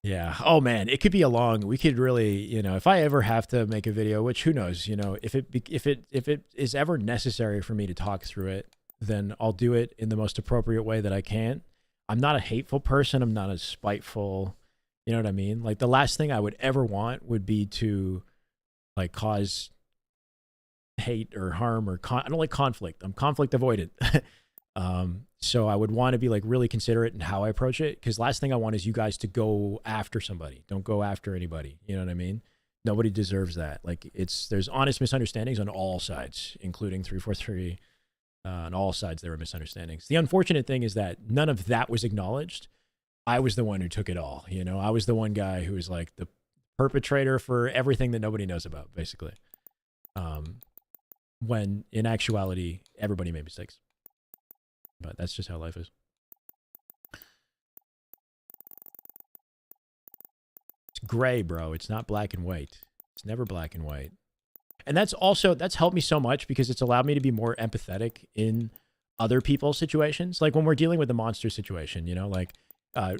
Yeah. Oh man, it could be we could really, you know, if I ever have to make a video, which who knows, you know, if it is ever necessary for me to talk through it, then I'll do it in the most appropriate way that I can. I'm not a hateful person. I'm not a spiteful, you know what I mean? Like the last thing I would ever want would be to like cause hate or harm or I don't like conflict. I'm conflict avoidant. So I would want to be like really considerate in how I approach it. Cause last thing I want is you guys to go after somebody. Don't go after anybody. You know what I mean? Nobody deserves that. Like there's honest misunderstandings on all sides, including 343. On all sides, there were misunderstandings. The unfortunate thing is that none of that was acknowledged. I was the one who took it all. You know, I was the one guy who was like the perpetrator for everything that nobody knows about, basically. When in actuality, everybody made mistakes. But that's just how life is. It's gray, bro. It's not black and white. It's never black and white. And that's helped me so much because it's allowed me to be more empathetic in other people's situations. Like when we're dealing with the monster situation, you know, like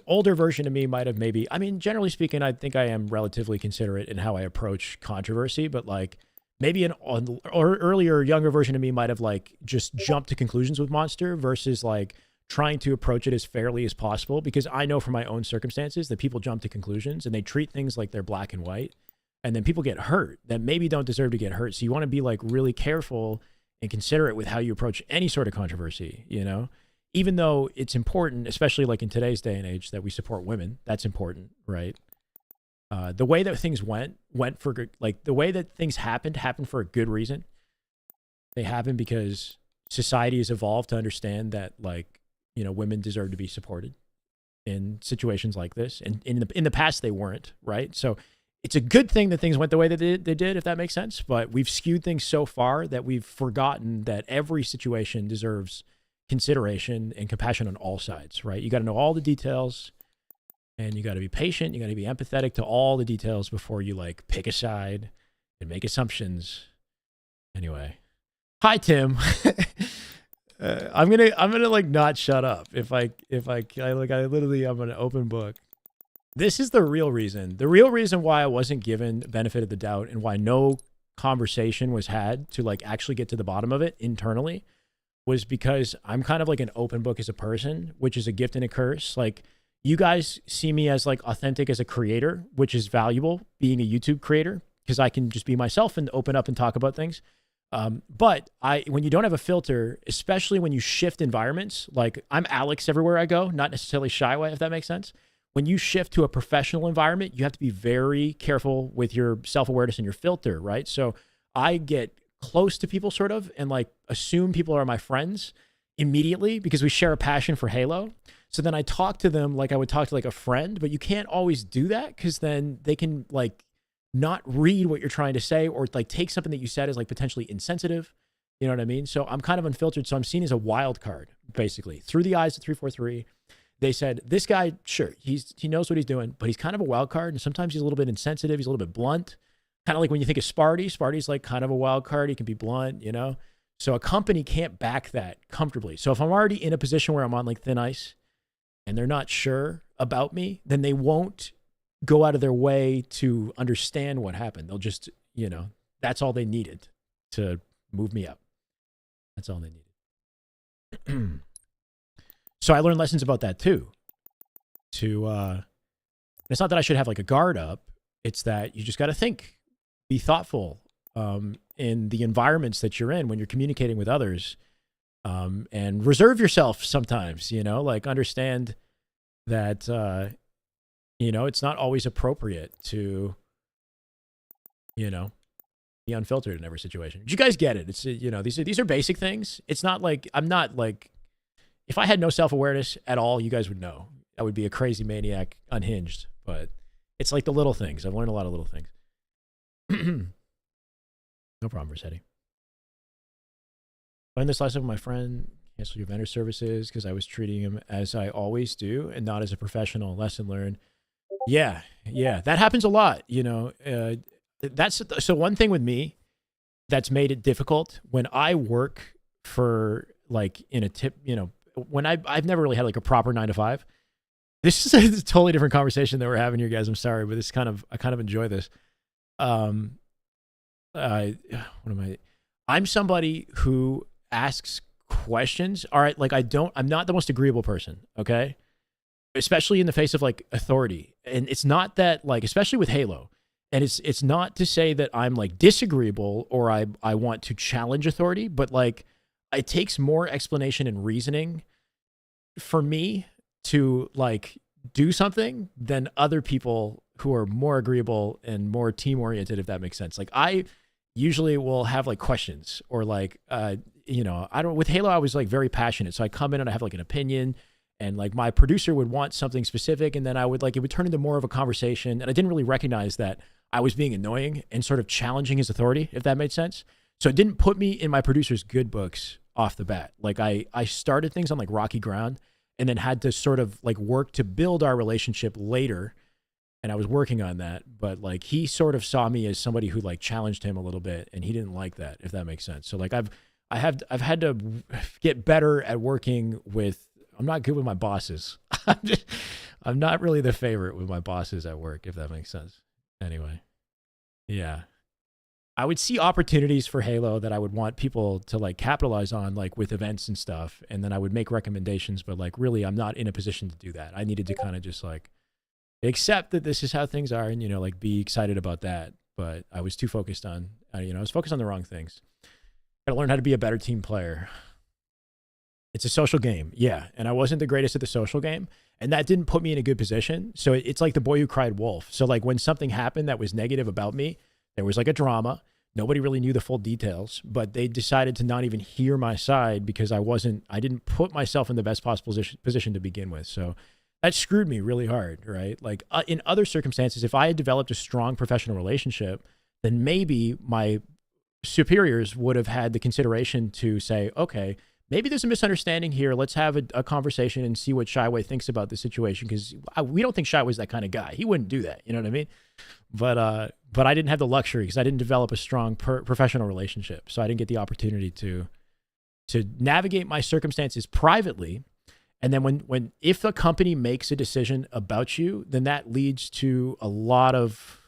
older version of me might have maybe, I mean, generally speaking, I think I am relatively considerate in how I approach controversy, but like maybe an earlier, younger version of me might have like just jumped to conclusions with monster versus like trying to approach it as fairly as possible because I know from my own circumstances that people jump to conclusions and they treat things like they're black and white. And then people get hurt that maybe don't deserve to get hurt. So you want to be like really careful and considerate with how you approach any sort of controversy, you know, even though it's important, especially like in today's day and age, that we support women, that's important, right? The way that things went for good, like the way that things happened for a good reason. They happened because society has evolved to understand that, like, you know, women deserve to be supported in situations like this. And in the past, they weren't, right? So it's a good thing that things went the way that they did, if that makes sense. But we've skewed things so far that we've forgotten that every situation deserves consideration and compassion on all sides, right? You got to know all the details. And you got to be patient. You got to be empathetic to all the details before you like pick a side and make assumptions. Anyway, hi Tim. I'm gonna like not shut up if I literally I'm an open book. This is the real reason. The real reason why I wasn't given benefit of the doubt and why no conversation was had to like actually get to the bottom of it internally was because I'm kind of like an open book as a person, which is a gift and a curse. Like, you guys see me as like authentic as a creator, which is valuable being a YouTube creator because I can just be myself and open up and talk about things. But when you don't have a filter, especially when you shift environments, like I'm Alex everywhere I go, not necessarily Shyway, if that makes sense. When you shift to a professional environment, you have to be very careful with your self-awareness and your filter, right? So I get close to people sort of and like assume people are my friends immediately because we share a passion for Halo. So then I talk to them like I would talk to like a friend, but you can't always do that because then they can like not read what you're trying to say or like take something that you said as like potentially insensitive. You know what I mean? So I'm kind of unfiltered. So I'm seen as a wild card, basically. Through the eyes of 343, they said, this guy, sure, he knows what he's doing, but he's kind of a wild card. And sometimes he's a little bit insensitive. He's a little bit blunt. Kind of like when you think of Sparty. Sparty's like kind of a wild card. He can be blunt, you know? So a company can't back that comfortably. So if I'm already in a position where I'm on like thin ice, and they're not sure about me, then they won't go out of their way to understand what happened. They'll just, you know, that's all they needed to move me up. That's all they needed. So I learned lessons about that too. It's not that I should have like a guard up. It's that you just got to think, be thoughtful in the environments that you're in when you're communicating with others. And reserve yourself sometimes, you know, like understand that, you know, it's not always appropriate to, you know, be unfiltered in every situation. Did you guys get it? It's, you know, these are basic things. It's not like, I'm not like, if I had no self-awareness at all, you guys would know. I would be a crazy maniac, unhinged, but it's like the little things. I've learned a lot of little things. No problem, Rossetti. Learned this lesson from my friend. Cancel your vendor services because I was treating him as I always do and not as a professional. Lesson learned. Yeah, that happens a lot. You know, so one thing with me that's made it difficult when I work for like in a tip. You know, when I've never really had like a proper 9 to 5. This is a totally different conversation that we're having here, guys. I'm sorry, but I kind of enjoy this. What am I? I'm somebody who asks questions. All right, like I'm not the most agreeable person, okay? Especially in the face of like authority. And it's not that like, especially with Halo, and it's not to say that I'm like disagreeable or I want to challenge authority, but like it takes more explanation and reasoning for me to like do something than other people who are more agreeable and more team oriented, if that makes sense. Like I usually will have like questions or like, you know, with Halo, I was like very passionate. So I come in and I have like an opinion and like my producer would want something specific. And then it would turn into more of a conversation. And I didn't really recognize that I was being annoying and sort of challenging his authority, if that made sense. So it didn't put me in my producer's good books off the bat. Like I started things on like rocky ground and then had to sort of like work to build our relationship later. And I was working on that, but like he sort of saw me as somebody who like challenged him a little bit and he didn't like that, if that makes sense. So like I've had to get better at working with, I'm not good with my bosses. I'm not really the favorite with my bosses at work, if that makes sense. Anyway, yeah. I would see opportunities for Halo that I would want people to like capitalize on, like with events and stuff. And then I would make recommendations, but like really I'm not in a position to do that. I needed to kind of just like accept that this is how things are and, you know, like be excited about that. But I was too focused on, I was focused on the wrong things. Got to learn how to be a better team player. It's a social game. Yeah. And I wasn't the greatest at the social game. And that didn't put me in a good position. So it's like the boy who cried wolf. So like when something happened that was negative about me, there was like a drama. Nobody really knew the full details, but they decided to not even hear my side because I didn't put myself in the best possible position to begin with. So that screwed me really hard, right? Like in other circumstances, if I had developed a strong professional relationship, then maybe my superiors would have had the consideration to say, okay, maybe there's a misunderstanding here. Let's have a conversation and see what Shyway thinks about the situation. Because we don't think Shyway's that kind of guy. He wouldn't do that. You know what I mean? But I didn't have the luxury because I didn't develop a strong professional relationship. So I didn't get the opportunity to navigate my circumstances privately. And then if a company makes a decision about you, then that leads to a lot of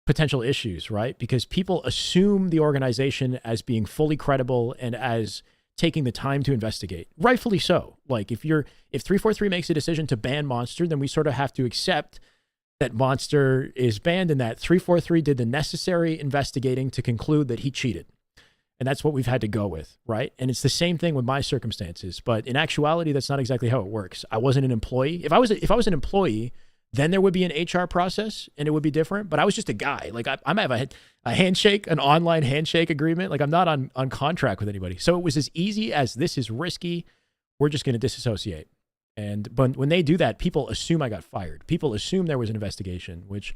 potential issues, right? Because people assume the organization as being fully credible and as taking the time to investigate. Rightfully so. Like if 343 makes a decision to ban Monster, then we sort of have to accept that Monster is banned and that 343 did the necessary investigating to conclude that he cheated. And that's what we've had to go with, right? And it's the same thing with my circumstances. But in actuality, that's not exactly how it works. I wasn't an employee. If I was an employee, then there would be an HR process and it would be different. But I was just a guy. Like I might have a handshake, an online handshake agreement. Like I'm not on contract with anybody. So it was as easy as this is risky. We're just going to disassociate. But when they do that, people assume I got fired. People assume there was an investigation, which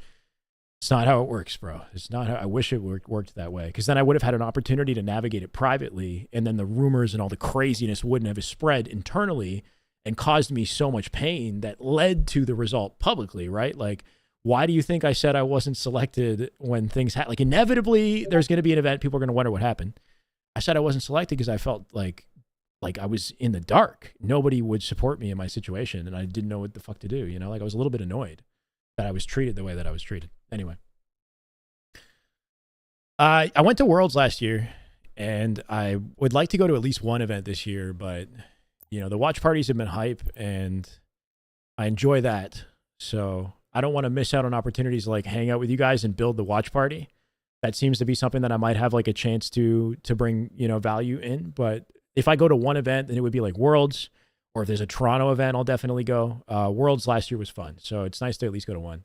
it's not how it works, bro. It's not how I wish it worked that way. Because then I would have had an opportunity to navigate it privately. And then the rumors and all the craziness wouldn't have spread internally and caused me so much pain that led to the result publicly, right? Like, why do you think I said I wasn't selected when things happened? Like, inevitably, there's going to be an event. People are going to wonder what happened. I said I wasn't selected because I felt like I was in the dark. Nobody would support me in my situation, and I didn't know what the fuck to do. You know, like I was a little bit annoyed that I was treated the way that I was treated. Anyway, I went to Worlds last year, and I would like to go to at least one event this year, but you know, the watch parties have been hype, and I enjoy that. So I don't want to miss out on opportunities to like hang out with you guys and build the watch party. That seems to be something that I might have like a chance to bring, you know, value in. But if I go to one event, then it would be like Worlds, or if there's a Toronto event, I'll definitely go. Worlds last year was fun, so it's nice to at least go to one.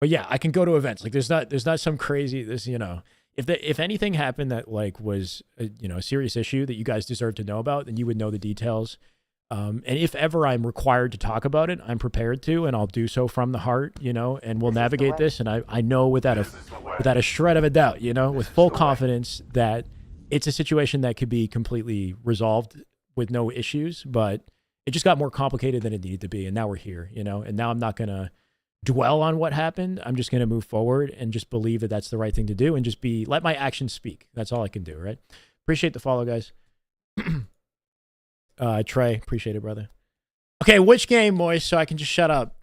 But yeah, I can go to events. Like there's not some crazy, you know, if anything happened that like was a serious issue that you guys deserve to know about, then you would know the details. And if ever I'm required to talk about it, I'm prepared to, and I'll do so from the heart, you know, and we'll navigate this. And I know without a shred of a doubt, you know, with full confidence that it's a situation that could be completely resolved with no issues, but it just got more complicated than it needed to be. And now we're here, you know, and now I'm not going to dwell on what happened. I'm just going to move forward and just believe that that's the right thing to do and just let my actions speak. That's all I can do. Right. Appreciate the follow, guys. Trey, appreciate it, brother. Okay. Which game, Moist, so I can just shut up.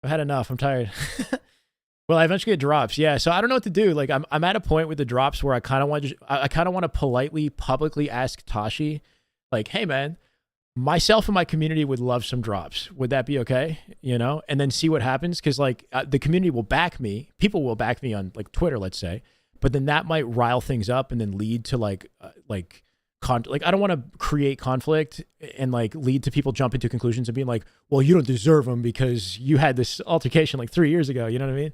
I've had enough. I'm tired. Well, I eventually get drops. Yeah. So I don't know what to do. Like I'm at a point with the drops where I kind of want to politely, publicly ask Tashi, like, hey man, myself and my community would love some drops. Would that be okay? You know, and then see what happens. Cause like the community will back me. People will back me on like Twitter, let's say, but then that might rile things up and then lead to like I don't want to create conflict and like lead to people jumping to conclusions and being like, well, you don't deserve them because you had this altercation like 3 years ago. You know what I mean?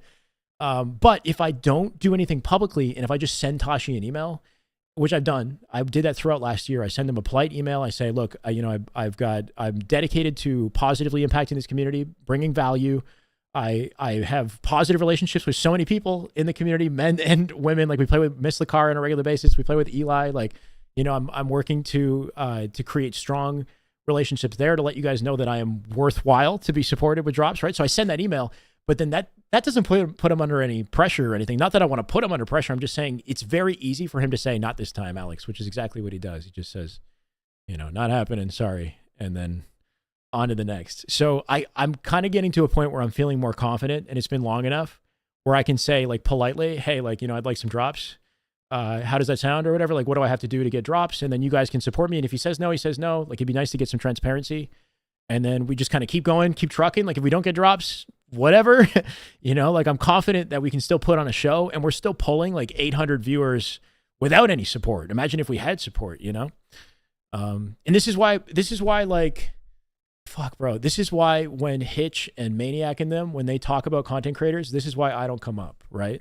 But if I don't do anything publicly and if I just send Tashi an email, which I've done, I did that throughout last year. I send them a polite email. I say, look, I'm dedicated to positively impacting this community, bringing value. I have positive relationships with so many people in the community, men and women. Like we play with Miss Lakar on a regular basis. We play with Eli. Like, you know, I'm working to create strong relationships there to let you guys know that I am worthwhile to be supported with drops, right? So I send that email, but then that doesn't put him under any pressure or anything. Not that I want to put him under pressure. I'm just saying it's very easy for him to say, not this time, Alex, which is exactly what he does. He just says, you know, not happening, sorry. And then on to the next. So I'm kind of getting to a point where I'm feeling more confident, and it's been long enough where I can say like politely, hey, like, you know, I'd like some drops. How does that sound or whatever? Like, what do I have to do to get drops? And then you guys can support me. And if he says no, he says no. Like, it'd be nice to get some transparency. And then we just kind of keep going, keep trucking. Like if we don't get drops, whatever, you know, like I'm confident that we can still put on a show, and we're still pulling like 800 viewers without any support. Imagine if we had support, you know? And this is why like, fuck, bro. This is why when Hitch and Maniac and them, when they talk about content creators, this is why I don't come up, right?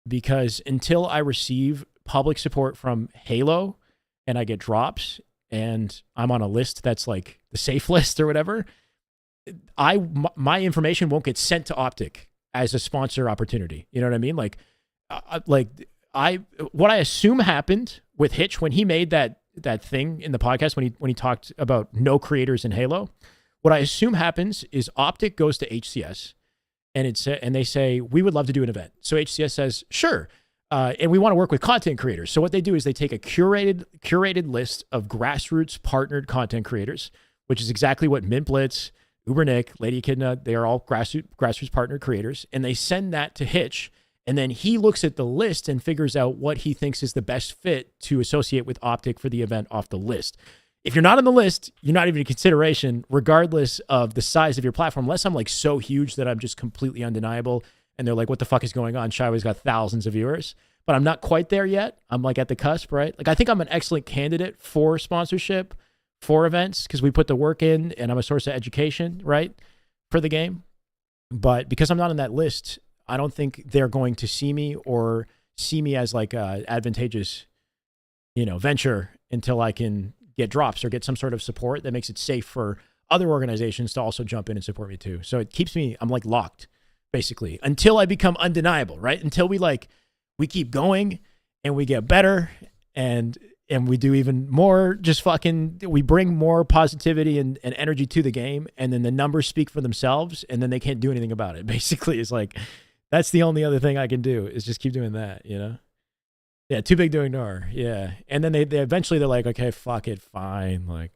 Because until I receive public support from Halo and I get drops and I'm on a list that's like the safe list or whatever, my information won't get sent to Optic as a sponsor opportunity. You know what I mean? Like what I assume happened with Hitch when he made that thing in the podcast when he talked about no creators in Halo, what I assume happens is Optic goes to HCS and they say, we would love to do an event. So HCS says, sure. And we want to work with content creators. So what they do is they take a curated list of grassroots partnered content creators, which is exactly what Mint Blitz, Uber Nick, Lady Echidna, they are all grassroots partnered creators. And they send that to Hitch. And then he looks at the list and figures out what he thinks is the best fit to associate with Optic for the event off the list. If you're not on the list, you're not even a consideration, regardless of the size of your platform, unless I'm like so huge that I'm just completely undeniable. And they're like, what the fuck is going on? Shyway's got thousands of viewers, but I'm not quite there yet. I'm like at the cusp, right? Like I think I'm an excellent candidate for sponsorship, for events, because we put the work in and I'm a source of education, right, for the game. But because I'm not on that list, I don't think they're going to see me or see me as like a advantageous, venture until I can get drops or get some sort of support that makes it safe for other organizations to also jump in and support me too. So it keeps me, I'm like locked basically until I become undeniable, right? Until we keep going and we get better and we do even more, just we bring more positivity and energy to the game. And then the numbers speak for themselves and then they can't do anything about it. Basically it's like, that's the only other thing I can do is just keep doing that, Yeah, too big to ignore. Yeah. And then they eventually they're like, okay, fuck it, fine. Like,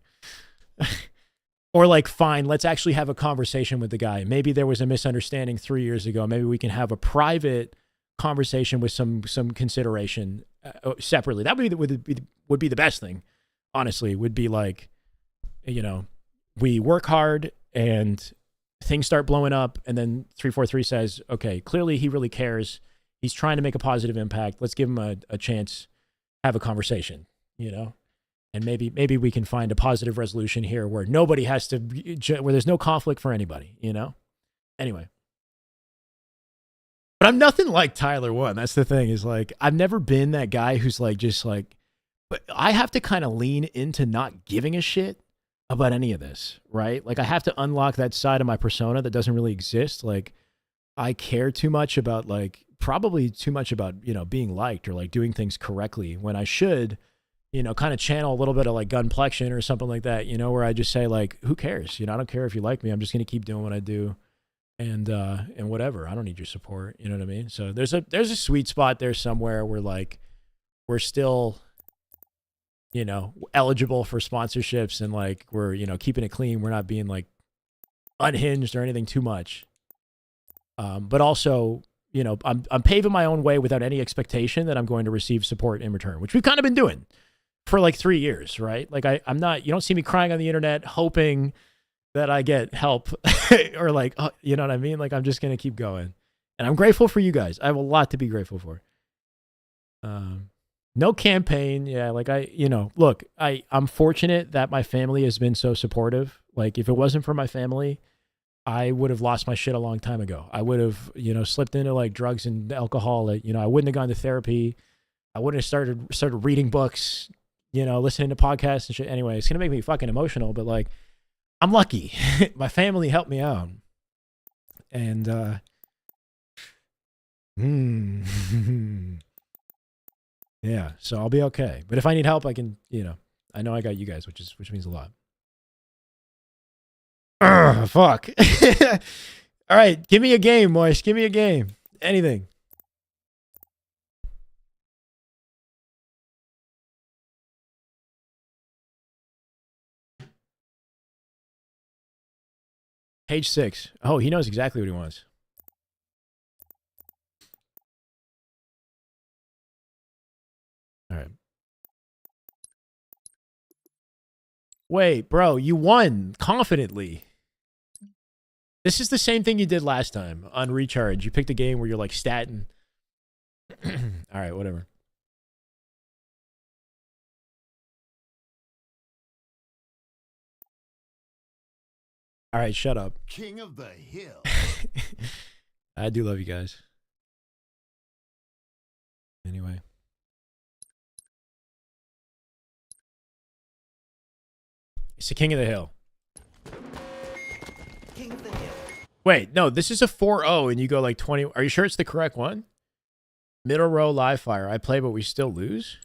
or like, fine, let's actually have a conversation with the guy. Maybe there was a misunderstanding 3 years ago. Maybe we can have a private conversation with some consideration separately. That would be the best thing, honestly, would be like, we work hard and things start blowing up and then 343 says, okay, clearly he really cares. He's trying to make a positive impact. Let's give him a chance, have a conversation, and maybe we can find a positive resolution here where nobody has to, where there's no conflict for anybody, Anyway. But I'm nothing like Tyler One. That's the thing is like, I've never been that guy who's like, just like, but I have to kind of lean into not giving a shit about any of this, right? Like I have to unlock that side of my persona that doesn't really exist. Like I care too much about probably too much about, being liked or like doing things correctly when I should, kind of channel a little bit of like gunplexion or something like that, where I just say like, who cares? I don't care if you like me. I'm just going to keep doing what I do and whatever. I don't need your support. You know what I mean? So there's a sweet spot there somewhere where like, we're still, eligible for sponsorships and like we're, keeping it clean. We're not being like unhinged or anything too much. But also, I'm paving my own way without any expectation that I'm going to receive support in return, which we've kind of been doing for like 3 years, right? Like I'm not, you don't see me crying on the internet hoping that I get help or like, you know what I mean? Like I'm just going to keep going and I'm grateful for you guys. I have a lot to be grateful for. No campaign. Yeah. Like look, I'm fortunate that my family has been so supportive. Like if it wasn't for my family, I would have lost my shit a long time ago. I would have, slipped into like drugs and alcohol. I wouldn't have gone to therapy. I wouldn't have started reading books, listening to podcasts and shit. Anyway, it's going to make me fucking emotional, but like, I'm lucky. My family helped me out. And, yeah, so I'll be okay. But if I need help, I can, I know I got you guys, which means a lot. Fuck. All right, give me a game, Moish. Give me a game. Anything. Page 6. Oh, he knows exactly what he wants. All right. Wait, bro, you won confidently. This is the same thing you did last time on Recharge. You picked a game where you're like statin. All right, whatever. All right, shut up.
King of the hill.
I do love you guys. Anyway. It's the king of the hill.
King of the hill.
Wait, no, this is a 4-0 and you go like 20. Are you sure it's the correct one? Middle row live fire. I play, but we still lose?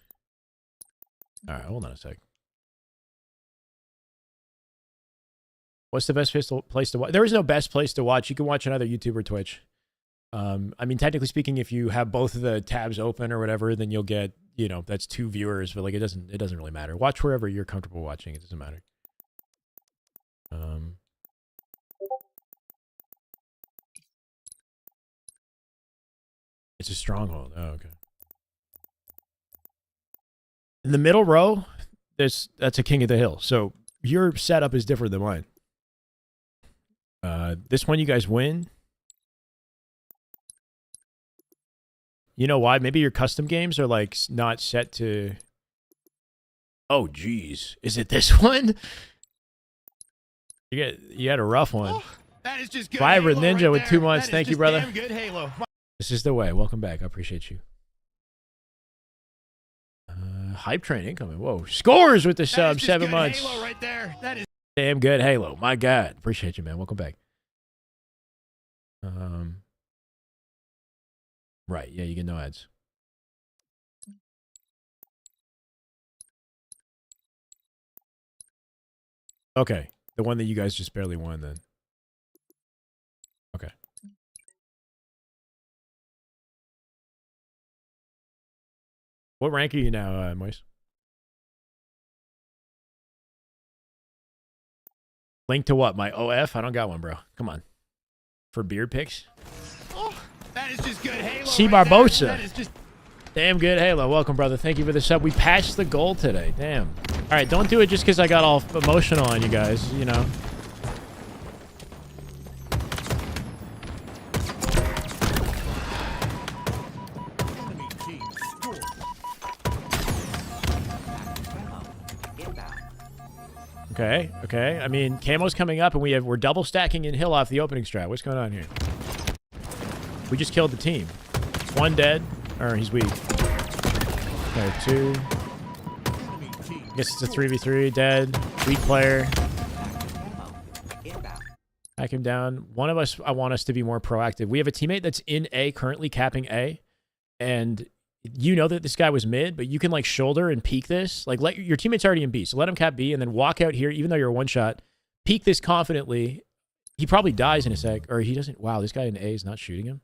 All right, hold on a sec. What's the best place to watch? There is no best place to watch. You can watch another YouTube or Twitch. I mean, technically speaking, if you have both of the tabs open or whatever, then you'll get, you know, that's 2 viewers, but like it doesn't really matter. Watch wherever you're comfortable watching. It doesn't matter. It's a stronghold. Oh, okay. In the middle row, that's a king of the hill. So your setup is different than mine. This one you guys win. You know why? Maybe your custom games are like not set to. Oh, geez, is it this one? You had a rough one.
Oh, that is just good.
Vibrant
Halo
Ninja
right
with
there.
2 months.
That is
Thank you,
just
brother.
Damn good Halo.
This is the way. Welcome back. I appreciate you. Hype train incoming. Whoa, scores with the
That
sub.
is just
7
good
months.
Halo right there. That is
Damn good Halo. My God, appreciate you, man. Welcome back. Right. Yeah, you get no ads. Okay. The one that you guys just barely won then. Okay. What rank are you now, Moise? Link to what? My OF? I don't got one, bro. Come on. For beard pics?
oh, that is just good Halo.
C.
right there.
Barbosa.
That is just
Damn good Halo. Welcome, brother. Thank you for the sub. We passed the goal today. Damn. All right, don't do it just because I got all emotional on you guys, you know.
Enemy team scored.
Camo. Inbound.
Okay, okay. I mean, camo's coming up, and we're double stacking in hill off the opening strat. What's going on here? We just killed the team. 1 dead, or he's weak. Okay, 2.
Enemy team
I guess it's a 3v3. Dead. Weak player.
Camo. Inbound.
Hack him down. One of us, I want us to be more proactive. We have a teammate that's in A, currently capping A, and you know that this guy was mid, but you can like shoulder and peek this. Like, let your teammate's already in B, so let him cap B and then walk out here, even though you're a 1-shot. Peek this confidently. He probably dies in a sec, or he doesn't. Wow, this guy in A is not shooting him.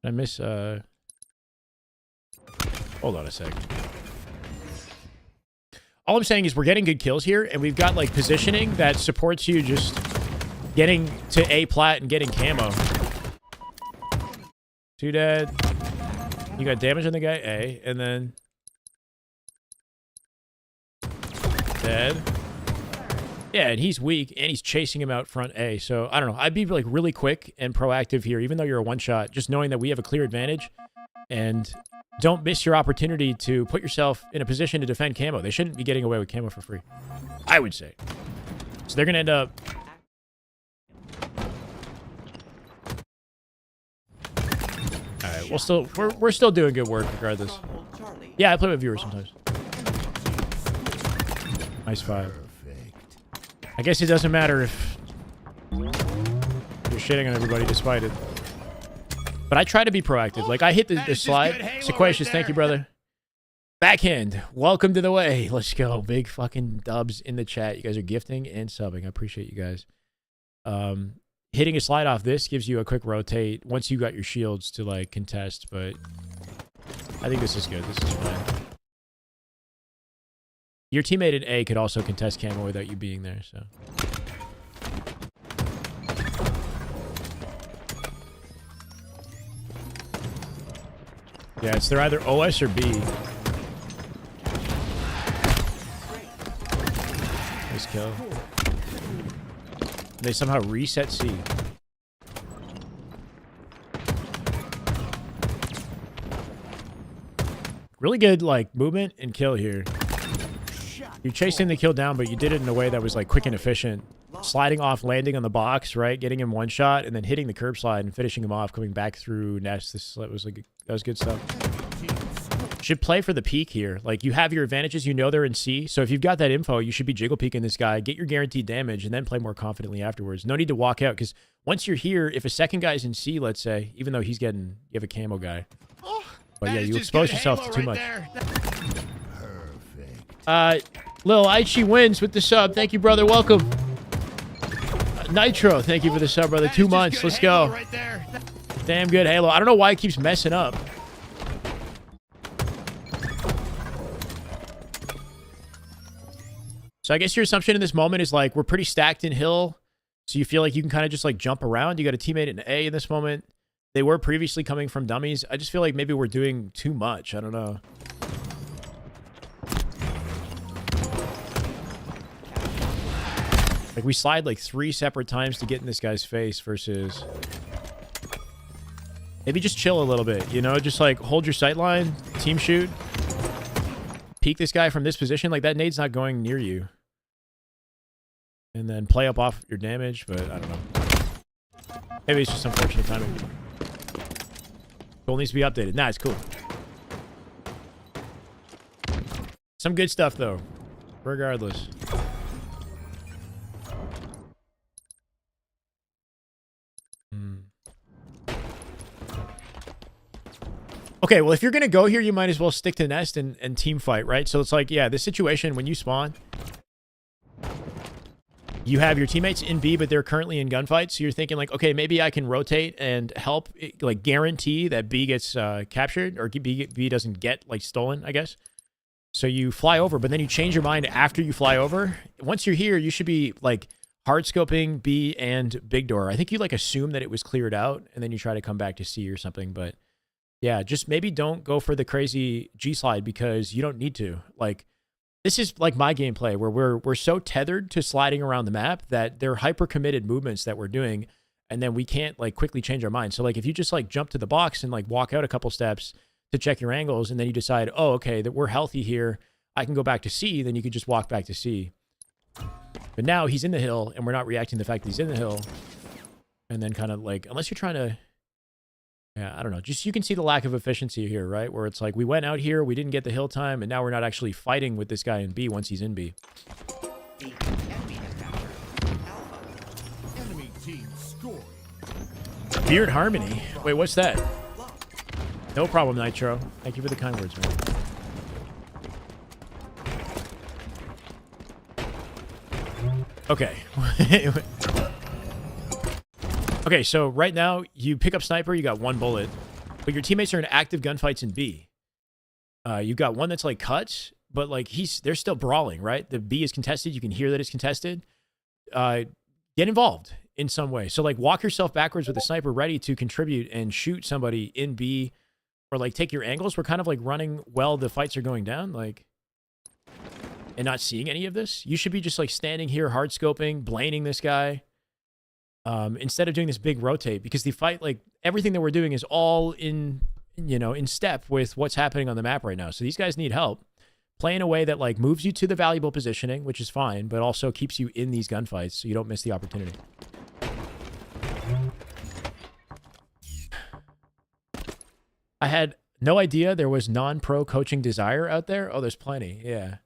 Did I miss, hold on a sec. All I'm saying is we're getting good kills here, and we've got, like, positioning that supports you just getting to A plat and getting camo. 2 dead. You got damage on the guy, A, and then... dead. Yeah, and he's weak, and he's chasing him out front A. So, I don't know. I'd be, like, really quick and proactive here, even though you're a 1-shot, just knowing that we have a clear advantage. And don't miss your opportunity to put yourself in a position to defend camo. They shouldn't be getting away with camo for free, I would say. So they're going to end up... All right, we're still doing good work regardless.
Stronghold Charlie.
Yeah, I play with viewers sometimes. Nice 5.
perfect.
I guess it doesn't matter if you're shitting on everybody despite it. But I try to be proactive. Like, I hit the
just
slide.
good Halo
Sequacious,
right
thank you,
there.
brother. Backhand, welcome to the way. Let's go. Big fucking dubs in the chat. You guys are gifting and subbing. I appreciate you guys. Hitting a slide off this gives you a quick rotate once you got your shields to, like, contest. But I think this is good. This is fine. Your teammate in A could also contest camo without you being there, so... Yeah, they're either OS or B. Nice kill. They somehow reset C. Really good, like, movement and kill here. You're chasing the kill down, but you did it in a way that was, like, quick and efficient. Sliding off, landing on the box, right? Getting him one shot, and then hitting the curb slide and finishing him off, coming back through nest. That was good stuff. Should play for the peak here. Like, you have your advantages. You know they're in C. So if you've got that info, you should be jiggle peeking this guy, get your guaranteed damage, and then play more confidently afterwards. No need to walk out, because once you're here, if a second guy's in C, let's say, even though he's getting... You have a camo guy. But yeah, you expose yourself to too much. Lil Aichi wins with the sub. Thank you, brother. Welcome. Nitro, thank you for the sub, brother. 2 months. Let's go.
Right there.
Damn good Halo. I don't know why it keeps messing up. So I guess your assumption in this moment is like we're pretty stacked in hill, so you feel like you can kind of just like jump around. You got a teammate in A in this moment. They were previously coming from dummies. I just feel like maybe we're doing too much. I don't know. Like we slide like 3 separate times to get in this guy's face versus... Maybe just chill a little bit, you know? Just like hold your sight line, team shoot. Peek this guy from this position. Like that nade's not going near you. And then play up off your damage, but I don't know. Maybe it's just unfortunate timing. Goal needs to be updated. Nah, it's cool. Some good stuff, though. Regardless. Okay, well, if you're going to go here, you might as well stick to nest and team fight, right? So it's like, yeah, this situation, when you spawn, you have your teammates in B, but they're currently in gunfights. So you're thinking like, okay, maybe I can rotate and help, like guarantee that B gets captured or B doesn't get like stolen, I guess. So you fly over, but then you change your mind after you fly over. Once you're here, you should be like hard scoping B and big door. I think you like assume that it was cleared out and then you try to come back to C or something. But yeah, just maybe don't go for the crazy G slide because you don't need to. Like, this is like my gameplay where we're so tethered to sliding around the map that they're hyper committed movements that we're doing, and then we can't like quickly change our mind. So like if you just like jump to the box and like walk out a couple steps to check your angles, and then you decide, oh, okay, that we're healthy here, I can go back to C, then you could just walk back to C. But now he's in the hill, and we're not reacting to the fact that he's in the hill, and then kind of like, unless you're trying to, yeah, I don't know. Just you can see the lack of efficiency here, right? Where it's like we went out here, we didn't get the hill time, and now we're not actually fighting with this guy in B once he's in B.
The enemy has captured Alpha.
Enemy team scoring.
Beard Harmony. Wait, what's that? No problem, Nitro. Thank you for the kind words, man. Okay. Okay, so right now, you pick up sniper, you got 1 bullet, but your teammates are in active gunfights in B. You've got one that's like cut, but like they're still brawling, right? The B is contested. You can hear that it's contested. Get involved in some way. So like walk yourself backwards with a sniper ready to contribute and shoot somebody in B, or like take your angles. We're kind of like running while the fights are going down, like, and not seeing any of this. You should be just like standing here, hard scoping, blaning this guy. Instead of doing this big rotate, because the fight, like everything that we're doing is all in, you know, in step with what's happening on the map right now. So these guys need help. Play in a way that like moves you to the valuable positioning, which is fine, but also keeps you in these gunfights so you don't miss the opportunity. I had no idea there was non-pro coaching desire out there. Oh, there's plenty. Yeah.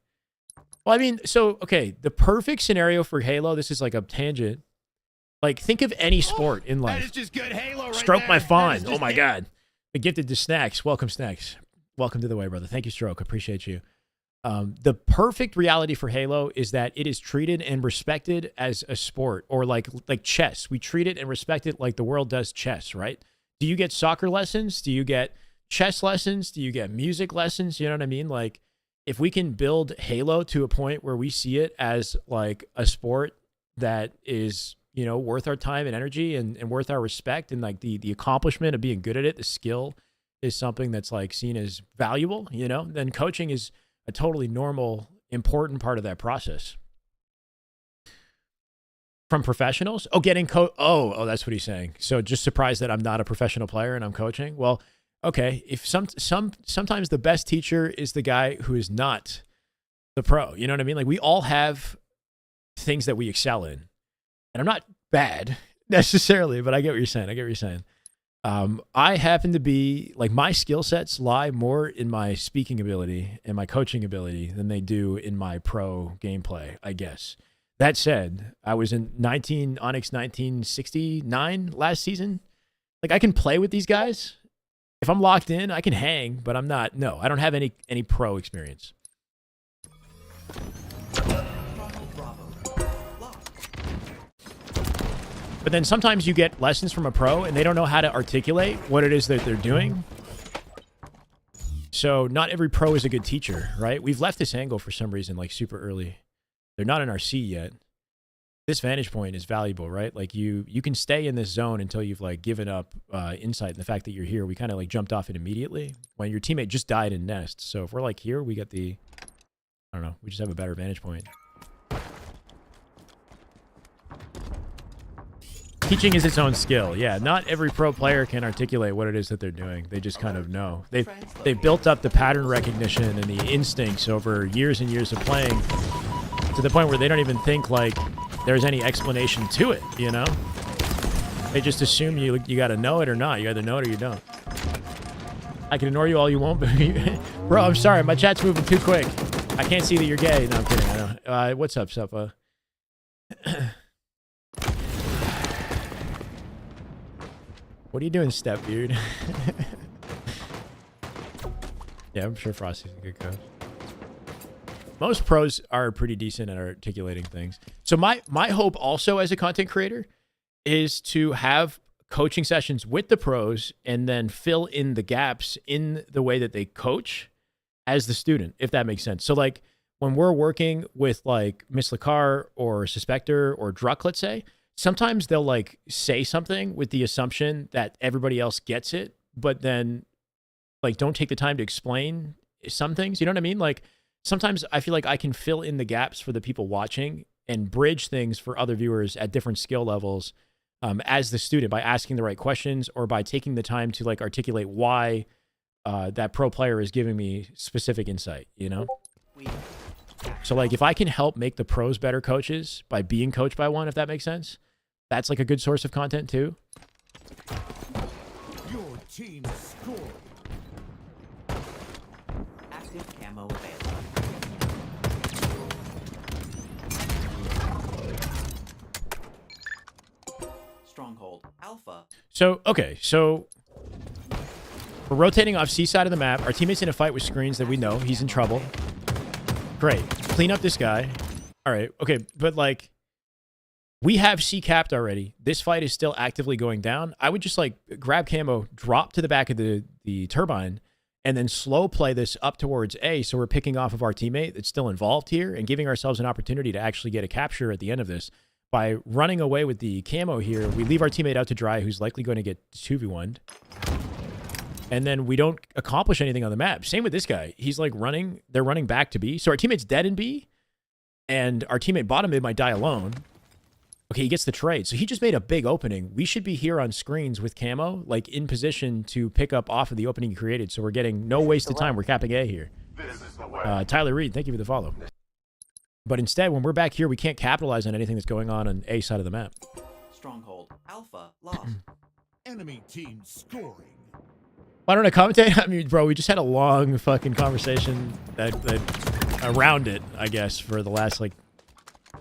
Well, I mean, so, okay, the perfect scenario for Halo, this is like a tangent. Like, think of any sport in life.
That is just good Halo right
Stroke
there.
my fawn.
That is
Oh
just
my God. The gifted to Snacks. Welcome, Snacks. Welcome to the way, brother. Thank you, Stroke. Appreciate you. The perfect reality for Halo is that it is treated and respected as a sport, or like chess. We treat it and respect it like the world does chess, right? Do you get soccer lessons? Do you get chess lessons? Do you get music lessons? You know what I mean? Like, if we can build Halo to a point where we see it as like a sport that is, you know, worth our time and energy and worth our respect, and like the accomplishment of being good at it, the skill is something that's like seen as valuable, you know, then coaching is a totally normal, important part of that process. From professionals? Oh, oh, that's what he's saying. So just surprised that I'm not a professional player and I'm coaching. Well, okay. If sometimes the best teacher is the guy who is not the pro. You know what I mean? Like we all have things that we excel in, and I'm not bad necessarily, but I get what you're saying. I happen to be like my skill sets lie more in my speaking ability and my coaching ability than they do in my pro gameplay, I guess. That said, I was in Onyx 1969 last season. Like I can play with these guys. If I'm locked in, I can hang, but I'm not. No, I don't have any pro experience. But then sometimes you get lessons from a pro and they don't know how to articulate what it is that they're doing. So not every pro is a good teacher, right? We've left this angle for some reason, like super early. They're not in our C yet. This vantage point is valuable, right? Like you can stay in this zone until you've like given up insight. And the fact that you're here, we kind of like jumped off it immediately when your teammate just died in nest. So if we're like here, we got I don't know, we just have a better vantage point. Teaching is its own skill. Yeah, not every pro player can articulate what it is that they're doing. They just kind of know. They've built up the pattern recognition and the instincts over years and years of playing to the point where they don't even think like there's any explanation to it, you know? They just assume you got to know it or not. You either know it or you don't. I can ignore you all you want, but bro, I'm sorry. My chat's moving too quick. I can't see that you're gay. No, I'm kidding. I know. What's up, Suppa? What are you doing, Step Beard? Yeah, I'm sure Frosty's a good coach. Most pros are pretty decent at articulating things. So my hope also as a content creator is to have coaching sessions with the pros and then fill in the gaps in the way that they coach as the student, if that makes sense. So like when we're working with like Miss Lacar or Suspector or Druck, let's say, sometimes they'll like say something with the assumption that everybody else gets it, but then like don't take the time to explain some things. You know what I mean? Like sometimes I feel like I can fill in the gaps for the people watching and bridge things for other viewers at different skill levels as the student by asking the right questions or by taking the time to like articulate why that pro player is giving me specific insight, you know? So like if I can help make the pros better coaches by being coached by one, if that makes sense, that's like a good source of content too.
Your team scored.
Active camo available. Stronghold Alpha.
So, okay, so we're rotating off C side of the map. Our teammate's in a fight with screens that we know. He's in trouble. Great. Clean up this guy. All right. Okay. But like we have C capped already. This fight is still actively going down. I would just like grab camo, drop to the back of the turbine, and then slow play this up towards A. So we're picking off of our teammate that's still involved here and giving ourselves an opportunity to actually get a capture at the end of this. By running away with the camo here, we leave our teammate out to dry, who's likely going to get 2v1'd. And then we don't accomplish anything on the map. Same with this guy. He's like running. They're running back to B. So our teammate's dead in B. And our teammate bottom mid might die alone. Okay, he gets the trade. So he just made a big opening. We should be here on screens with camo, like in position to pick up off of the opening he created. So we're getting no wasted time. We're capping A here. Tyler Reed, thank you for the follow. But instead, when we're back here, we can't capitalize on anything that's going on A side of the map.
Stronghold Alpha lost.
Enemy team scoring.
Why don't I commentate? I mean, bro, we just had a long fucking conversation that around it, I guess, for the last like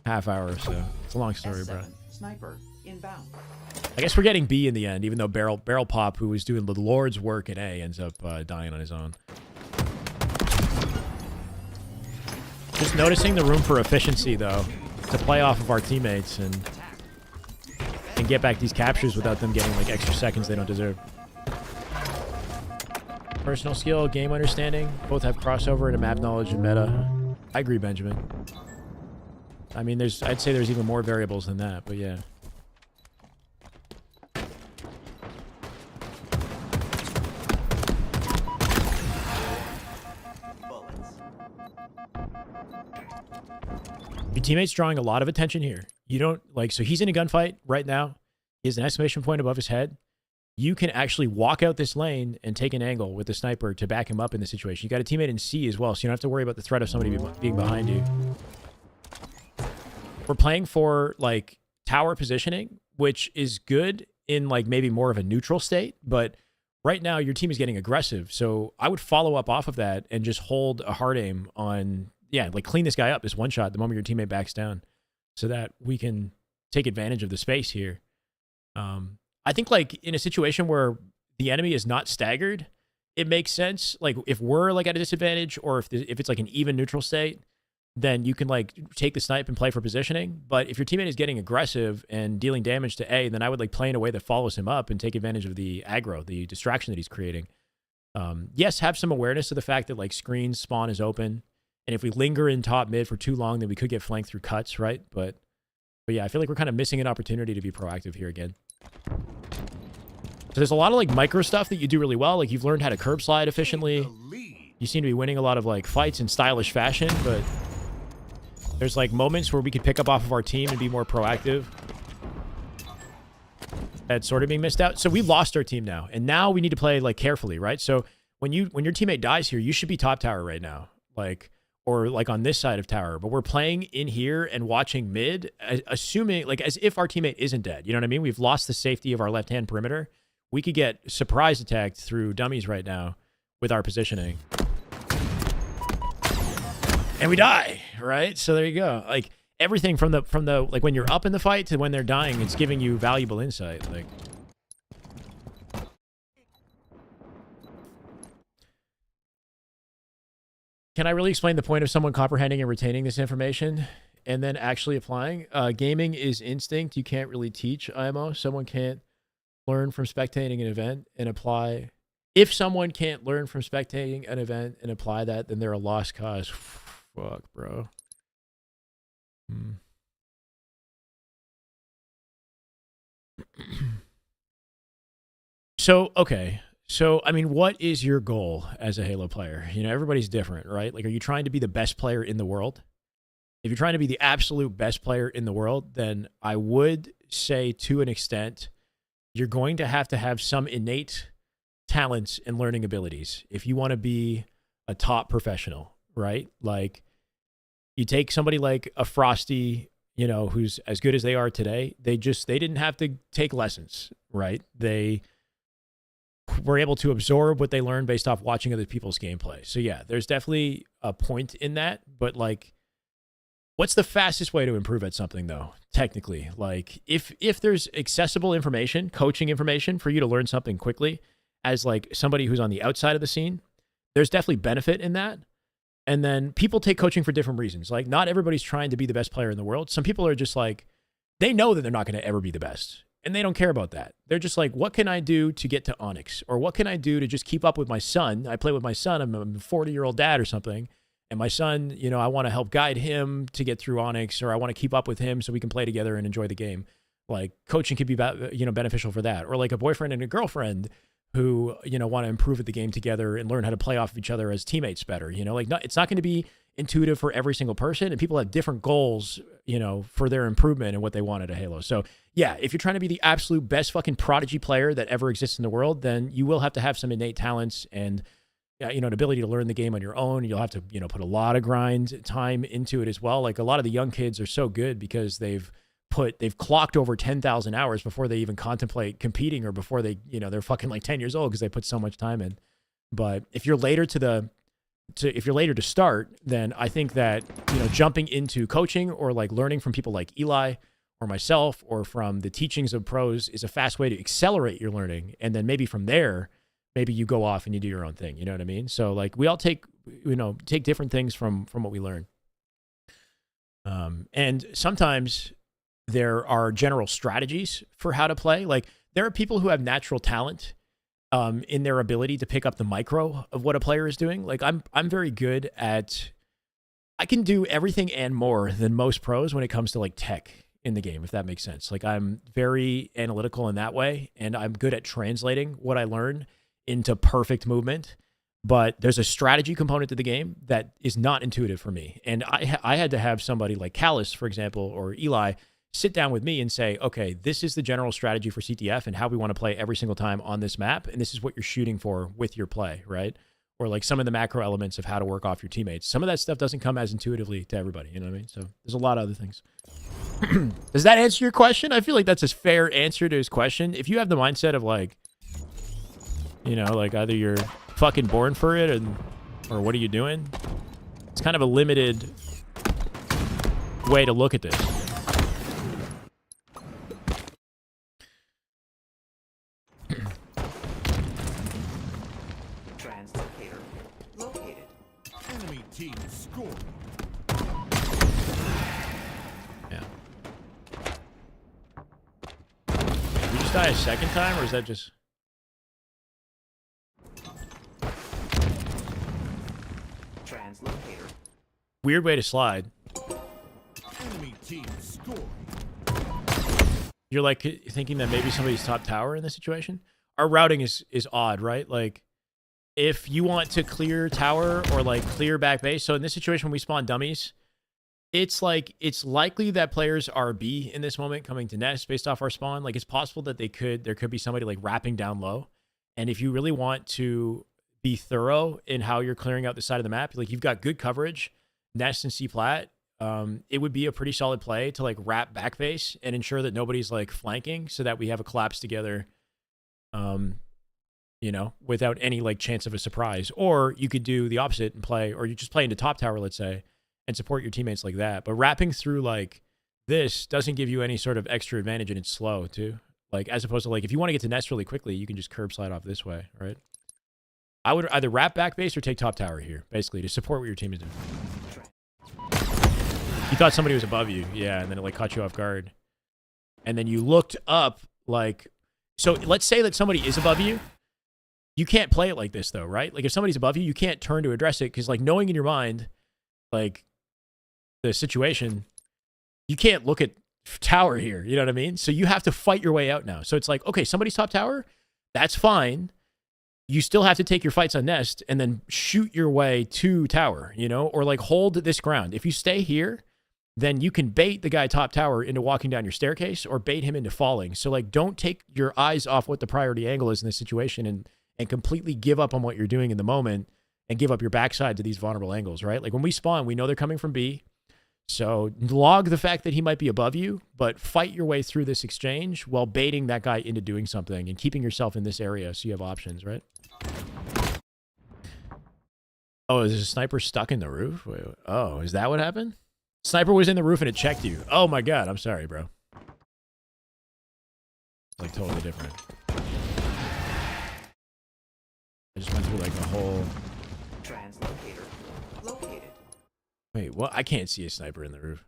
half hour or so. It's a long story, bro.
Sniper inbound.
I guess we're getting B in the end, even though Barrel Pop, who was doing the Lord's work at A, ends up dying on his own. Just noticing the room for efficiency, though, to play off of our teammates and get back these captures without them getting like extra seconds they don't deserve. Personal skill, game understanding, both have crossover into map knowledge and meta. I agree, Benjamin. I mean, I'd say there's even more variables than that, but yeah.
Bullets.
Your teammate's drawing a lot of attention here. You don't like, so he's in a gunfight right now. He has an exclamation point above his head. You can actually walk out this lane and take an angle with the sniper to back him up in the situation. You got a teammate in C as well, so you don't have to worry about the threat of somebody being behind you. We're playing for like tower positioning, which is good in like maybe more of a neutral state, but right now your team is getting aggressive. So I would follow up off of that and just hold a hard aim on, yeah, like clean this guy up, this one shot the moment your teammate backs down so that we can take advantage of the space here. I think like in a situation where the enemy is not staggered, it makes sense. Like if we're like at a disadvantage or if it's like an even neutral state, then you can like take the snipe and play for positioning. But if your teammate is getting aggressive and dealing damage to A, then I would like play in a way that follows him up and take advantage of the aggro, the distraction that he's creating. Yes, have some awareness of the fact that like screen spawn is open. And if we linger in top mid for too long, then we could get flanked through cuts, right? But yeah, I feel like we're kind of missing an opportunity to be proactive here again. So there's a lot of like micro stuff that you do really well. Like you've learned how to curb slide efficiently. You seem to be winning a lot of like fights in stylish fashion, but there's like moments where we could pick up off of our team and be more proactive. That's sort of being missed out. So we lost our team now, and now we need to play like carefully, right? So when your teammate dies here, you should be top tower right now, like or like on this side of tower. But we're playing in here and watching mid, assuming like as if our teammate isn't dead. You know what I mean? We've lost the safety of our left-hand perimeter. We could get surprise attacked through dummies right now with our positioning. And we die, right? So there you go. Like everything from the like when you're up in the fight to when they're dying, it's giving you valuable insight. Like can I really explain the point of someone comprehending and retaining this information and then actually applying? Gaming is instinct. You can't really teach IMO. Someone can't learn from spectating an event and apply. If someone can't learn from spectating an event and apply that, then they're a lost cause. Fuck, bro. So, okay. So, I mean, what is your goal as a Halo player? You know, everybody's different, right? Like, are you trying to be the best player in the world? If you're trying to be the absolute best player in the world, then I would say to an extent, you're going to have some innate talents and learning abilities if you want to be a top professional, right? Like you take somebody like a Frosty, you know, who's as good as they are today. They didn't have to take lessons, right? They were able to absorb what they learned based off watching other people's gameplay. So yeah, there's definitely a point in that, but like, what's the fastest way to improve at something though? Technically, like if there's accessible information, coaching information for you to learn something quickly as like somebody who's on the outside of the scene, there's definitely benefit in that. And then people take coaching for different reasons. Like not everybody's trying to be the best player in the world. Some people are just like, they know that they're not going to ever be the best and they don't care about that. They're just like, what can I do to get to Onyx? Or what can I do to just keep up with my son? I play with my son. I'm a 40-year-old dad or something. And my son, you know, I want to help guide him to get through Onyx, or I want to keep up with him so we can play together and enjoy the game. Like coaching could be, you know, beneficial for that. Or like a boyfriend and a girlfriend who, you know, want to improve at the game together and learn how to play off of each other as teammates better. You know, like it's not going to be intuitive for every single person, and people have different goals, you know, for their improvement and what they want at a Halo. So yeah, if you're trying to be the absolute best fucking prodigy player that ever exists in the world, then you will have to have some innate talents and, you know, an ability to learn the game on your own. You'll have to, you know, put a lot of grind time into it as well. Like a lot of the young kids are so good because they've clocked over 10,000 hours before they even contemplate competing or before they, you know, they're fucking like 10 years old because they put so much time in. But if you're later if you're later to start, then I think that, you know, jumping into coaching or like learning from people like Eli or myself or from the teachings of pros is a fast way to accelerate your learning. And then maybe from there, maybe you go off and you do your own thing. You know what I mean? So like we all take different things from what we learn. And sometimes there are general strategies for how to play. Like there are people who have natural talent in their ability to pick up the micro of what a player is doing. Like I'm very good at, I can do everything and more than most pros when it comes to like tech in the game, if that makes sense. Like I'm very analytical in that way, and I'm good at translating what I learn into perfect movement. but there's a strategy component to the game that is not intuitive for me. And I had to have somebody like Callus, for example, or Eli sit down with me and say, okay, this is the general strategy for CTF and how we want to play every single time on this map. And this is what you're shooting for with your play, right? Or like some of the macro elements of how to work off your teammates. Some of that stuff doesn't come as intuitively to everybody, you know what I mean? So there's a lot of other things. Does that answer your question? I feel like that's a fair answer to his question. If you have the mindset of like, you know, like either you're fucking born for it or what are you doing? It's kind of a limited way to look at this.
Translocator located.
Enemy team scoring.
Yeah. Did we just die a second time, or is that just...
Translocator.
Weird way to slide.
Enemy team scoring.
You're like thinking that maybe somebody's top tower in this situation? Our routing is odd, right? Like, if you want to clear tower or like clear back base, so in this situation when we spawn dummies, it's like it's likely that players are B in this moment coming to nest based off our spawn. Like, it's possible that there could be somebody like wrapping down low. And if you really want to be thorough in how you're clearing out the side of the map, like you've got good coverage, nest and C plat, it would be a pretty solid play to like wrap back base and ensure that nobody's like flanking so that we have a collapse together, you know, without any like chance of a surprise. Or you could do the opposite and play, or you just play into top tower, let's say, and support your teammates like that. But wrapping through like this doesn't give you any sort of extra advantage, and it's slow too. Like, as opposed to like, if you want to get to nest really quickly, you can just curb slide off this way, right? I would either wrap back base or take top tower here, basically, to support what your team is doing. You thought somebody was above you, yeah, and then it like caught you off guard. And then you looked up, like, so let's say that somebody is above you. You can't play it like this though, right? Like if somebody's above you, you can't turn to address it, because like knowing in your mind, like the situation, you can't look at tower here, you know what I mean? So you have to fight your way out now. So it's like, okay, somebody's top tower, that's fine. You still have to take your fights on nest and then shoot your way to tower, you know, or like hold this ground. If you stay here, then you can bait the guy top tower into walking down your staircase or bait him into falling. So like, don't take your eyes off what the priority angle is in this situation and completely give up on what you're doing in the moment and give up your backside to these vulnerable angles, right? Like when we spawn, we know they're coming from B. So log the fact that he might be above you, but fight your way through this exchange while baiting that guy into doing something and keeping yourself in this area so you have options, right? Oh, is a sniper stuck in the roof? Wait, oh, is that what happened? Sniper was in the roof and it checked you. Oh my God, I'm sorry, bro. It's like totally different. I just went through like the whole...
Translocator located.
Wait, what? I can't see a sniper in the roof.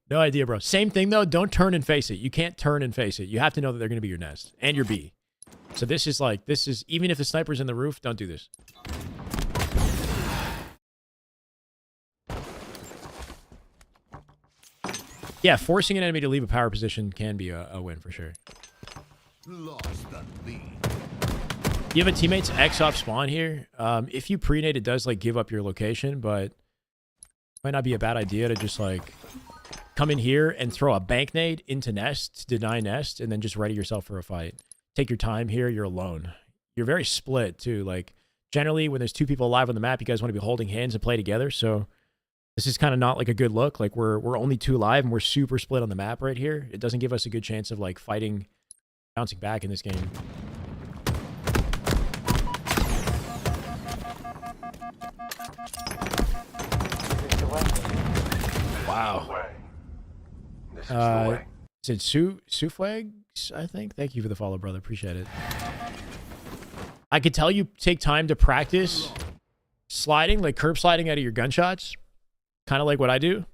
No idea, bro. Same thing, though. Don't turn and face it. You can't turn and face it. You have to know that they're going to be your nest and your B. So this is like, even if the sniper's in the roof, don't do this. Yeah, forcing an enemy to leave a power position can be a win for sure.
Lost the lead.
You have a teammate's X off spawn here. If you pre-nade, it does like give up your location, but it might not be a bad idea to just like come in here and throw a bank nade into nest to deny nest and then just ready yourself for a fight. Take your time here. You're alone. You're very split too. Like generally when there's two people alive on the map, you guys want to be holding hands and play together. So this is kind of not like a good look. Like we're only two live and we're super split on the map right here. It doesn't give us a good chance of like fighting, bouncing back in this game. Wow. Is it Sufwags, I think? Thank you for the follow, brother. Appreciate it. I could tell you take time to practice sliding, like curb sliding out of your gunshots. Kind of like what I do.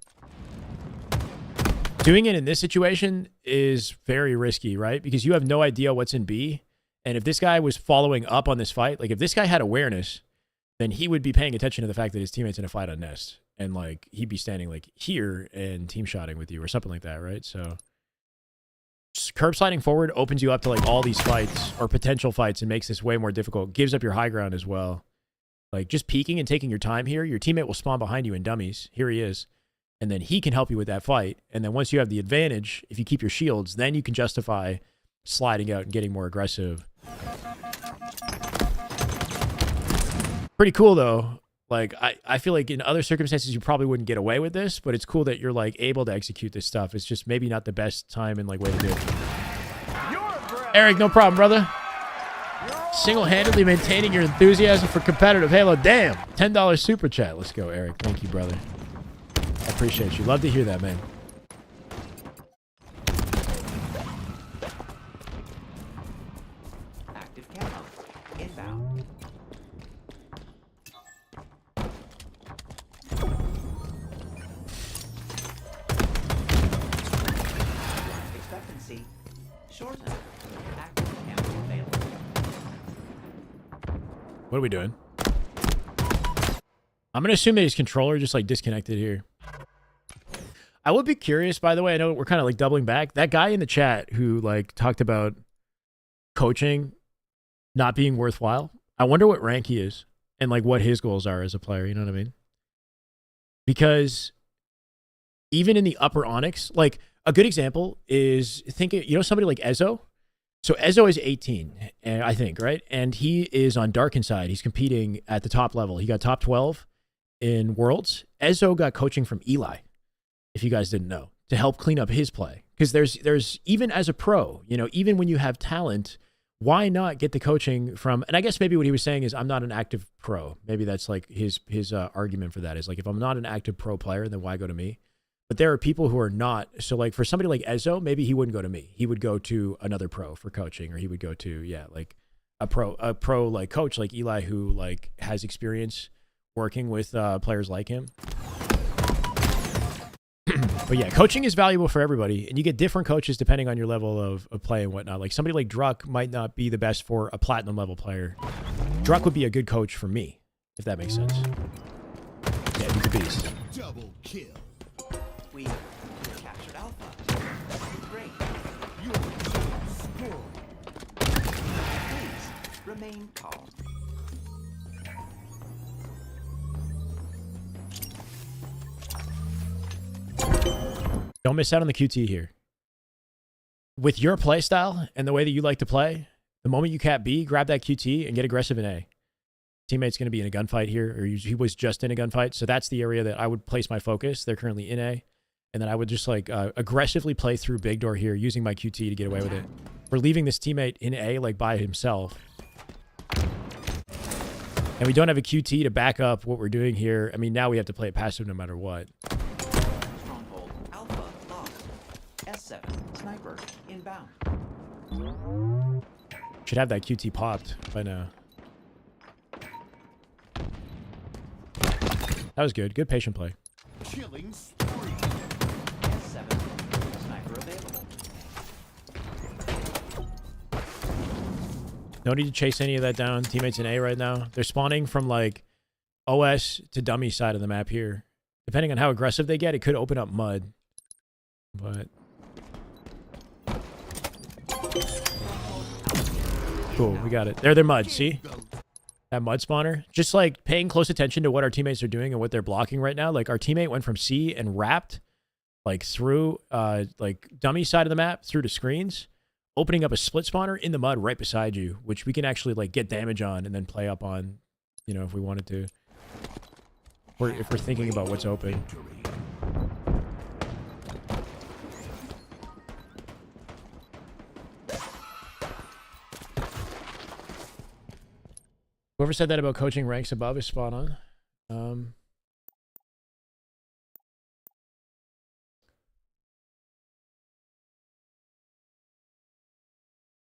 Doing it in this situation is very risky, right? Because you have no idea what's in B. And if this guy was following up on this fight, like if this guy had awareness, then he would be paying attention to the fact that his teammate's in a fight on nest. And like he'd be standing like here and team shotting with you or something like that, right? So just curb sliding forward opens you up to like all these fights or potential fights and makes this way more difficult. Gives up your high ground as well. Like just peeking and taking your time here, your teammate will spawn behind you in dummies. Here he is. And then he can help you with that fight. And then once you have the advantage, if you keep your shields, then you can justify sliding out and getting more aggressive. Pretty cool though. Like I feel like in other circumstances you probably wouldn't get away with this, but it's cool that you're like able to execute this stuff. It's just maybe not the best time and like way to do it. Eric, no problem, brother. Single-handedly maintaining your enthusiasm for competitive Halo. Damn. $10 super chat. Let's go, Eric. Thank you, brother. I appreciate you. Love to hear that, man.
Active camo. Inbound. Expectancy. Shorten. Active camo available.
What are we doing? I'm going to assume that his controller just like disconnected here. I would be curious, by the way. I know we're kind of like doubling back. That guy in the chat who like talked about coaching not being worthwhile. I wonder what rank he is and like what his goals are as a player. You know what I mean? Because even in the upper Onyx, like a good example is you know, somebody like Ezo. So Ezo is 18, I think, right? And he is on Dark Inside. He's competing at the top level. He got top 12 in Worlds. Ezo got coaching from Eli, if you guys didn't know, to help clean up his play. Because there's even as a pro, you know, even when you have talent, why not get the coaching from? And I guess maybe what he was saying is I'm not an active pro. Maybe that's like his argument for that is like if I'm not an active pro player, then why go to me? But there are people who are not. So like for somebody like Ezo, maybe he wouldn't go to me. He would go to another pro for coaching, or he would go to, like a pro like coach like Eli, who like has experience working with players like him. But yeah, coaching is valuable for everybody, and you get different coaches depending on your level of play and whatnot. Like somebody like Druck might not be the best for a platinum level player. Druck would be a good coach for me, if that makes sense. Yeah, he's a beast.
Double kill.
We captured Alpha. Great.
Your team scored.
Please remain calm.
Don't miss out on the QT here. With your play style and the way that you like to play, the moment you cap B, grab that QT and get aggressive in A. Teammate's going to be in a gunfight here, or he was just in a gunfight, so that's the area that I would place my focus. They're currently in A, and then I would just like aggressively play through big door here, using my QT to get away with it. We're leaving this teammate in A like by himself, and we don't have a QT to back up what we're doing here. I mean, now we have to play it passive no matter what.
Stronghold Alpha lost. S7 sniper inbound.
Should have that QT popped by now. That was good. Good patient play.
Killing spree.
S7 sniper available.
No need to chase any of that down. Teammates in A right now. They're spawning from like OS to dummy side of the map here. Depending on how aggressive they get, it could open up mud. But cool, we got it. They're mud, see? That mud spawner. Just like paying close attention to what our teammates are doing and what they're blocking right now. Like our teammate went from C and wrapped like through like dummy side of the map through to screens, opening up a split spawner in the mud right beside you, which we can actually like get damage on and then play up on, you know, if we wanted to. Or if we're thinking about what's open. Whoever said that about coaching ranks above is spot on.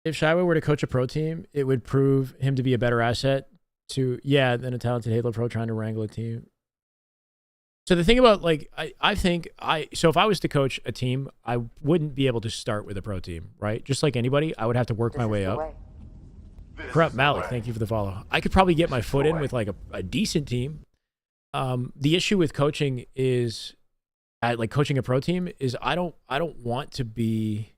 If Shyway were to coach a pro team, it would prove him to be a better asset to, than a talented Halo pro trying to wrangle a team. So the thing about, like, so if I was to coach a team, I wouldn't be able to start with a pro team, right? Just like anybody, I would have to work my way up. Corrupt Malik, thank you for the follow. I could probably get my foot in with like a decent team. The issue with coaching is, like coaching a pro team is I don't want to be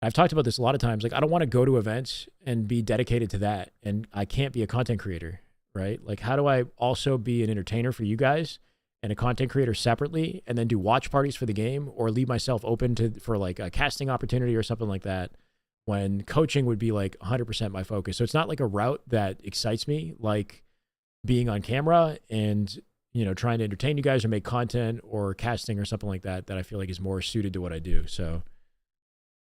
I've talked about this a lot of times. Like, I don't want to go to events and be dedicated to that, and I can't be a content creator, right? Like, how do I also be an entertainer for you guys and a content creator separately, and then do watch parties for the game, or leave myself open for like a casting opportunity or something like that, when coaching would be like 100% my focus. So it's not like a route that excites me, like being on camera and, you know, trying to entertain you guys or make content or casting or something like that, that I feel like is more suited to what I do. So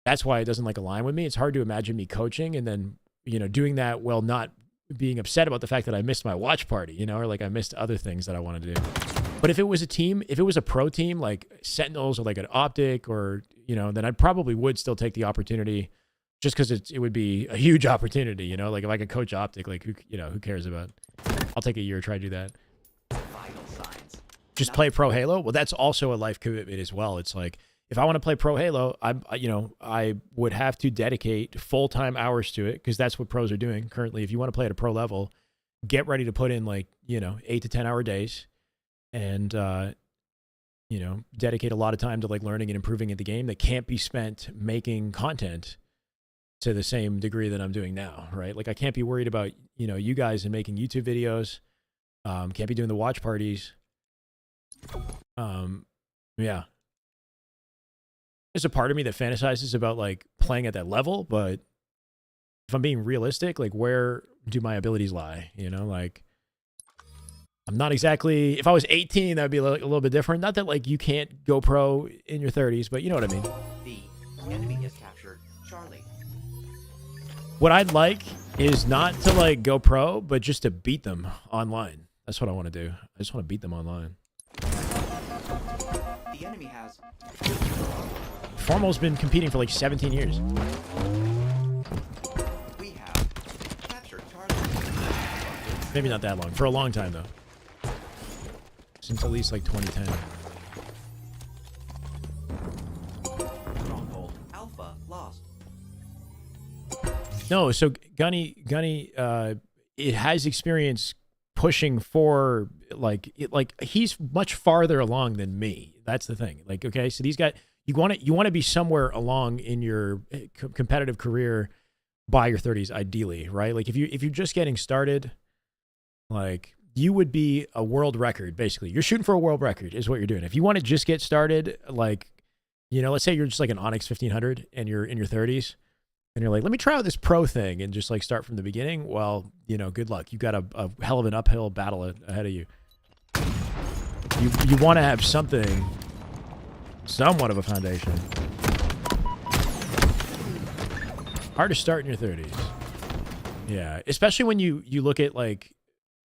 that's why it doesn't like align with me. It's hard to imagine me coaching and then, you know, doing that while not being upset about the fact that I missed my watch party, you know, or like I missed other things that I want to do. But if it was a team, if it was a pro team like Sentinels or like an Optic, or, you know, then I probably would still take the opportunity, just because it would be a huge opportunity, you know, like if I could coach Optic, like, who cares about, I'll take a year, try to do that.
Vital signs.
Just play pro Halo. Well, that's also a life commitment as well. It's like, if I want to play pro Halo, I would have to dedicate full-time hours to it, because that's what pros are doing currently. If you want to play at a pro level, get ready to put in like, 8 to 10 hour days, and, dedicate a lot of time to like learning and improving at the game that can't be spent making content to the same degree that I'm doing now, right? Like, I can't be worried about, you guys and making YouTube videos. Can't be doing the watch parties. Yeah. There's a part of me that fantasizes about like playing at that level, but if I'm being realistic, like, where do my abilities lie? Like, I'm not exactly, if I was 18, that'd be a little bit different. Not that like you can't go pro in your 30s, but you know what I mean?
The enemy has captured Charlie.
What I'd like is not to like go pro, but just to beat them online. That's what I want to do. I just want to beat them online.
The enemy has.
Formal's been competing for like 17 years.
We have captured Charlie.
Maybe not that long. For a long time though. Since at least like 2010.
Stronghold Alpha lost.
No, so Gunny, it has experience pushing for like he's much farther along than me. That's the thing. Like, okay, so these guys, you want to be somewhere along in your competitive career by your 30s, ideally, right? Like if you're just getting started, like you would be a world record basically. You're shooting for a world record is what you're doing. If you want to just get started, like, let's say you're just like an Onyx 1500 and you're in your 30s. And you're like, let me try out this pro thing and just like start from the beginning. Well, good luck. You've got a hell of an uphill battle ahead of you. You want to have something, somewhat of a foundation. Hard to start in your 30s. Yeah, especially when you look at like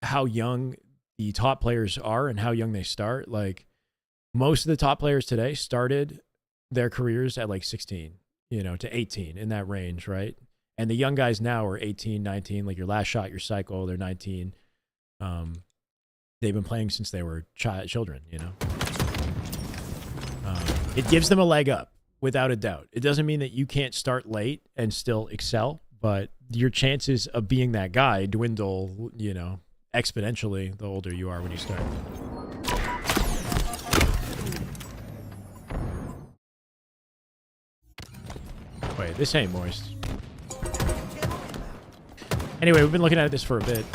how young the top players are and how young they start. Like most of the top players today started their careers at like 16. To 18 in that range, right? And the young guys now are 18, 19, like your last shot, your cycle, they're 19. They've been playing since they were children, It gives them a leg up, without a doubt. It doesn't mean that you can't start late and still excel, but your chances of being that guy dwindle, exponentially the older you are when you start. Wait, this ain't moist. Anyway, we've been looking at this for a bit.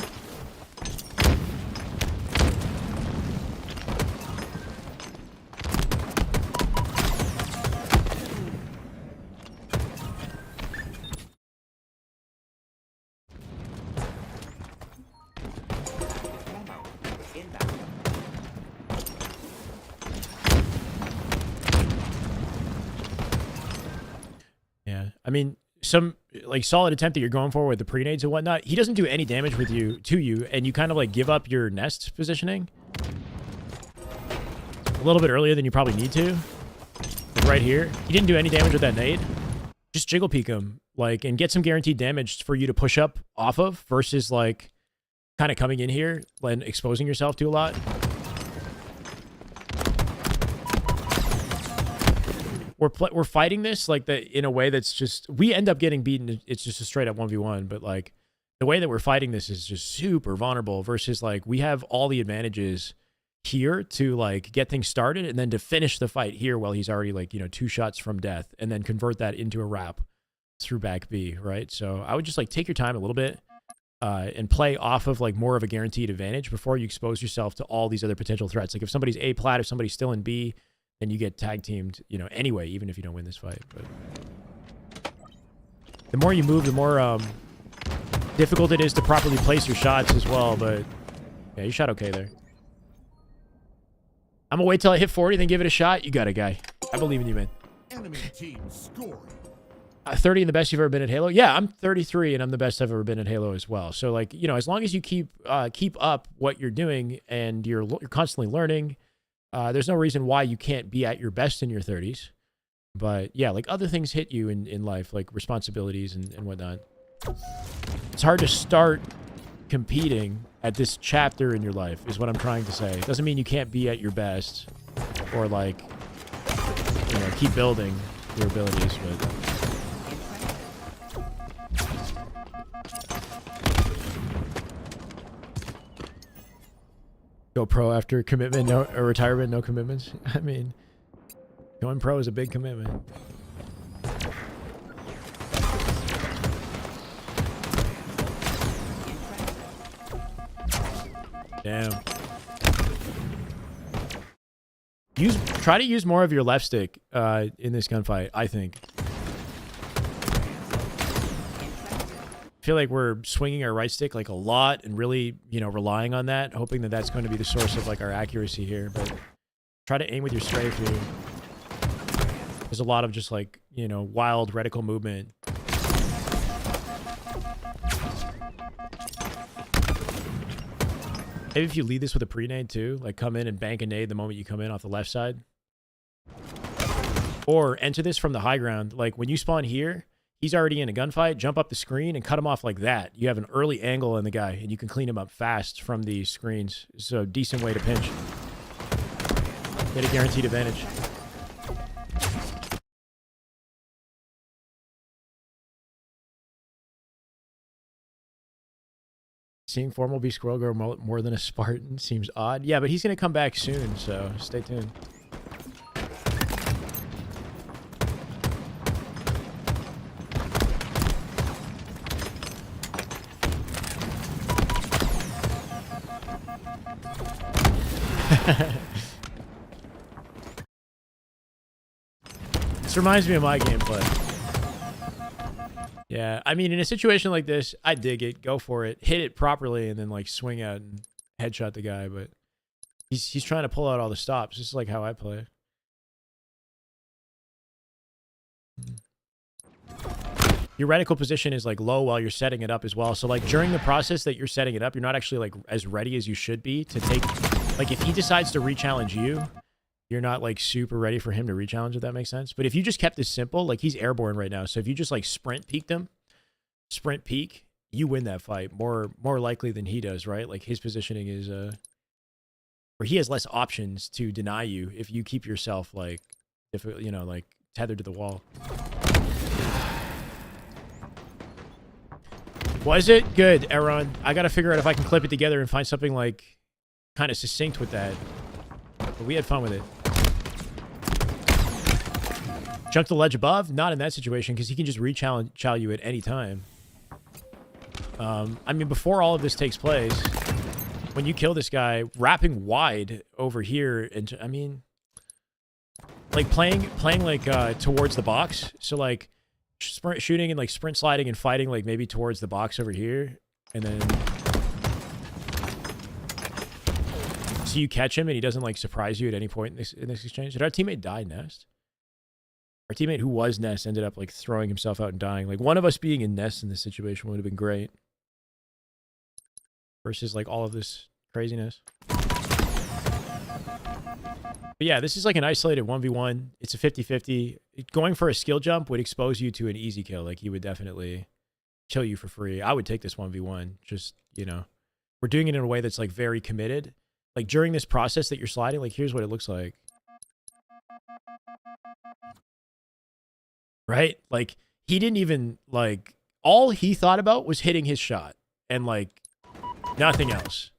Ammo inbound.
Yeah, I mean, some like solid attempt that you're going for with the pre-nades and whatnot. He doesn't do any damage to you, and you kind of like give up your nest positioning a little bit earlier than you probably need to. Like right here, he didn't do any damage with that nade. Just jiggle peek him, like, and get some guaranteed damage for you to push up off of, versus like kind of coming in here and exposing yourself to a lot. We're fighting this like in a way that's just, we end up getting beaten. It's just a straight up 1v1, but like the way that we're fighting this is just super vulnerable, versus like we have all the advantages here to like get things started and then to finish the fight here while he's already like, 2 shots from death, and then convert that into a wrap through back B, right? So I would just like take your time a little bit and play off of like more of a guaranteed advantage before you expose yourself to all these other potential threats. Like if somebody's A plat, if somebody's still in B, then you get tag teamed, you know, anyway, even if you don't win this fight. But the more you move, the more difficult it is to properly place your shots as well. But yeah, you shot okay there. I'm gonna wait till I hit 40, then give it a shot. You got it, guy. I believe in you, man.
Enemy team scoring.
30 and the best you've ever been at Halo? Yeah, I'm 33 and I'm the best I've ever been at Halo as well. So like, you know, as long as you keep up what you're doing and you're constantly learning, there's no reason why you can't be at your best in your 30s. But yeah, like other things hit you in life, like responsibilities and whatnot. It's hard to start competing at this chapter in your life is what I'm trying to say. It doesn't mean you can't be at your best or like, you know, keep building your abilities, but go pro after commitment, no or retirement, no commitments. I mean, going pro is a big commitment. Damn. Try to use more of your left stick in this gunfight, I think. I feel like we're swinging our right stick like a lot and really, you know, relying on that, hoping that that's going to be the source of like our accuracy here. But try to aim with your strafe here. There's a lot of just like, you know, wild reticle movement. Maybe if you lead this with a pre-nade too, like come in and bank a nade the moment you come in off the left side. Or enter this from the high ground. Like when you spawn here, he's already in a gunfight, jump up the screen and cut him off like that. You have an early angle on the guy and you can clean him up fast from these screens. So a decent way to pinch. Get a guaranteed advantage. Seeing Formal be Squirrel grow more than a Spartan seems odd. Yeah, but he's going to come back soon, so stay tuned. This reminds me of my gameplay. Yeah, I mean, in a situation like this, I dig it. Go for it. Hit it properly and then, like, swing out and headshot the guy. But he's trying to pull out all the stops. This is, like, how I play. Your reticle position is, like, low while you're setting it up as well. So, like, during the process that you're setting it up, you're not actually, like, as ready as you should be to take... Like, if he decides to re-challenge you, you're not, like, super ready for him to re-challenge, if that makes sense. But if you just kept this simple, like, he's airborne right now. So if you just, like, sprint peeked him, sprint peek, you win that fight more likely than he does, right? Like, his positioning is, or he has less options to deny you if you keep yourself, like, you know, like, tethered to the wall. Was it? Good, Aaron. I gotta figure out if I can clip it together and find something, like, kind of succinct with that. But we had fun with it. Jump the ledge above? Not in that situation, because he can just re-challenge you at any time. I mean, before all of this takes place, when you kill this guy, wrapping wide over here, and I mean, like playing like towards the box. So like shooting and like sprint sliding and fighting like maybe towards the box over here, and then so you catch him and he doesn't like surprise you at any point in this exchange. Did our teammate die Nest? Our teammate who was Nest ended up like throwing himself out and dying. Like one of us being in Nest in this situation would have been great. Versus like all of this craziness. But yeah, this is like an isolated 1v1. It's a 50-50. Going for a skill jump would expose you to an easy kill. Like he would definitely kill you for free. I would take this 1v1. Just, you know, we're doing it in a way that's like very committed. Like during this process that you're sliding, like here's what it looks like. Right? Like he didn't even like, all he thought about was hitting his shot and like nothing else.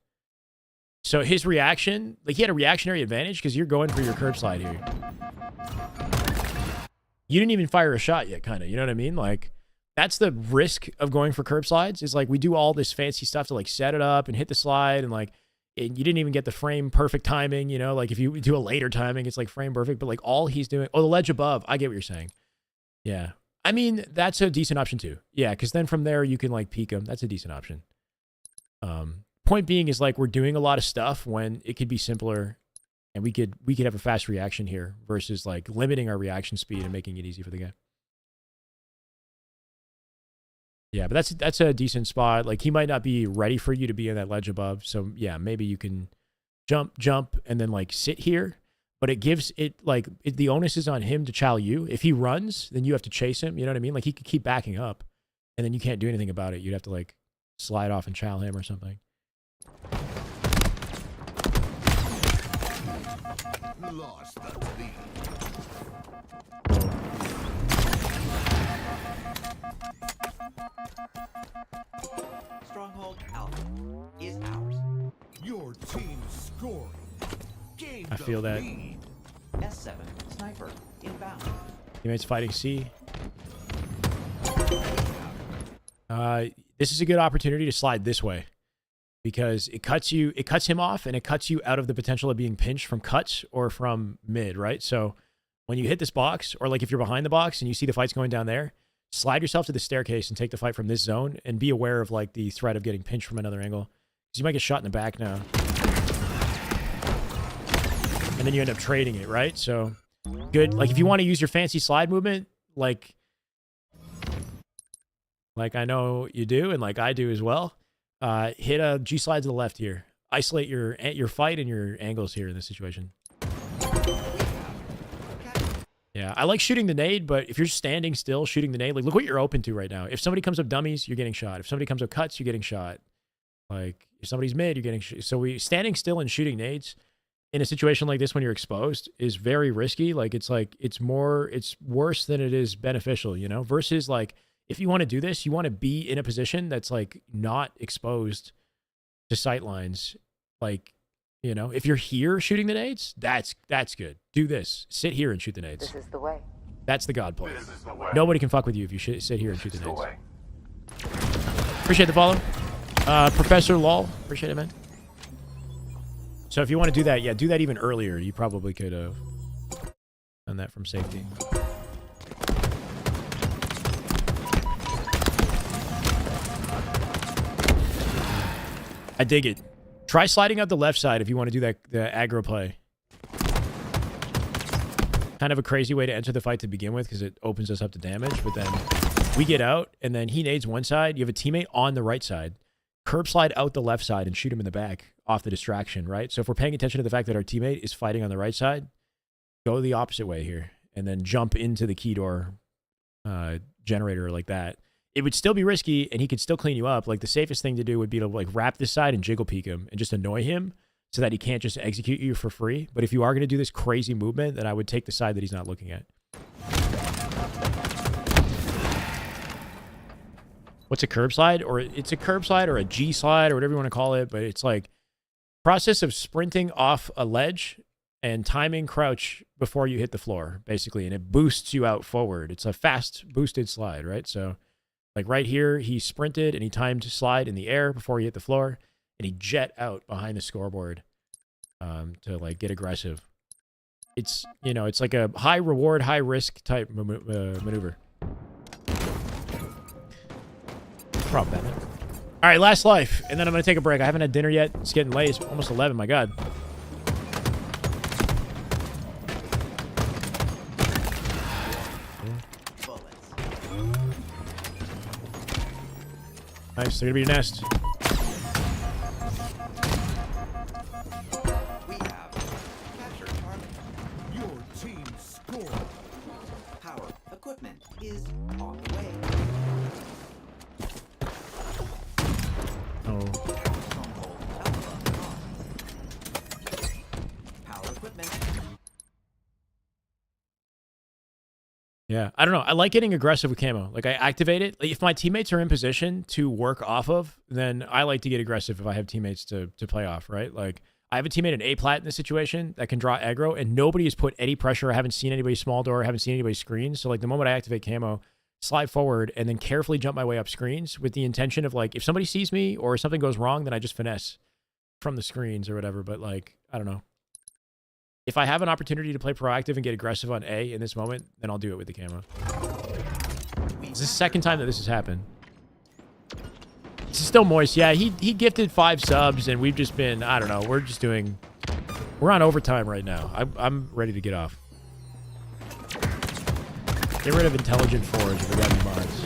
So his reaction, like he had a reactionary advantage because you're going for your curb slide here. You didn't even fire a shot yet, kind of, you know what I mean? Like, that's the risk of going for curb slides, is like we do all this fancy stuff to like set it up and hit the slide, and like and you didn't even get the frame perfect timing, you know, like if you do a later timing, it's like frame perfect, but like all he's doing, oh, the ledge above, I get what you're saying. Yeah. I mean, that's a decent option too. Yeah, because then from there you can like peek him. That's a decent option. Point being is like we're doing a lot of stuff when it could be simpler, and we could have a fast reaction here versus like limiting our reaction speed and making it easy for the guy. Yeah, but that's a decent spot. Like he might not be ready for you to be in that ledge above. So yeah, maybe you can jump, and then like sit here. But it gives it like the onus is on him to chow you. If he runs, then you have to chase him. You know what I mean? Like he could keep backing up, and then you can't do anything about it. You'd have to like slide off and chow him or something.
Lost the lead.
Stronghold Alpha is ours.
Your team scoring. Gain
I
the
feel that.
lead.
S7 sniper inbound.
Teammates fighting C. This is a good opportunity to slide this way, because it cuts him off, and it cuts you out of the potential of being pinched from cuts or from mid, right? So when you hit this box, or like if you're behind the box and you see the fight's going down there, slide yourself to the staircase and take the fight from this zone, and be aware of like the threat of getting pinched from another angle, because you might get shot in the back now. And then you end up trading it, right? So good. Like if you want to use your fancy slide movement, like I know you do, and like I do as well, hit a G slide to the left here. Isolate your fight and your angles here in this situation. Yeah, I like shooting the nade, but if you're standing still shooting the nade, like look what you're open to right now. If somebody comes up dummies, you're getting shot. If somebody comes up cuts, you're getting shot. Like if somebody's mid, you're getting so standing still and shooting nades in a situation like this when you're exposed is very risky. Like it's worse than it is beneficial, you know, versus like if you want to do this, you want to be in a position that's like not exposed to sight lines. Like, you know, if you're here shooting the nades, that's good. Do this. Sit here and shoot the nades.
This is the way.
That's the God play. Nobody can fuck with you if you sit here and shoot the nades. Appreciate the follow. Professor Lol. Appreciate it, man. So if you want to do that, yeah, do that even earlier. You probably could have done that from safety. I dig it. Try sliding out the left side if you want to do that, the aggro play. Kind of a crazy way to enter the fight to begin with, because it opens us up to damage, but then we get out, and then he nades one side. You have a teammate on the right side. Curb slide out the left side and shoot him in the back off the distraction, right? So if we're paying attention to the fact that our teammate is fighting on the right side, go the opposite way here, and then jump into the key door generator like that. It would still be risky, and he could still clean you up. Like the safest thing to do would be to like wrap this side and jiggle peek him and just annoy him so that he can't just execute you for free. But if you are going to do this crazy movement, then I would take the side that he's not looking at. What's a curb slide? Or it's a curb slide or a G slide or whatever you want to call it, but it's like process of sprinting off a ledge and timing crouch before you hit the floor, basically, and it boosts you out forward. It's a fast boosted slide, right? So like right here, he sprinted and he timed to slide in the air before he hit the floor, and he jet out behind the scoreboard to like get aggressive. It's, you know, it's like a high reward, high risk type maneuver. Problem, Batman. All right, last life, and then I'm going to take a break. I haven't had dinner yet. It's getting late. It's almost 11, my God. Nice, they're going to be your nest.
We have captured Charlie.
Your team scored.
Power equipment is on the way.
Oh.
Stronghold Alpha on. Power equipment.
Yeah, I don't know. I like getting aggressive with camo. Like I activate it. Like, if my teammates are in position to work off of, then I like to get aggressive if I have teammates to play off, right? Like I have a teammate in A plat in this situation that can draw aggro, and nobody has put any pressure. I haven't seen anybody small door. I haven't seen anybody screen. So like the moment I activate camo, slide forward, and then carefully jump my way up screens with the intention of like, if somebody sees me or something goes wrong, then I just finesse from the screens or whatever. But like, I don't know. If I have an opportunity to play proactive and get aggressive on A in this moment, then I'll do it with the camo. It's the second time that this has happened. This is still Moist. Yeah, he gifted 5 subs, and we've just been, I don't know, we're on overtime right now. I'm ready to get off. Get rid of intelligent forge if we got any mods.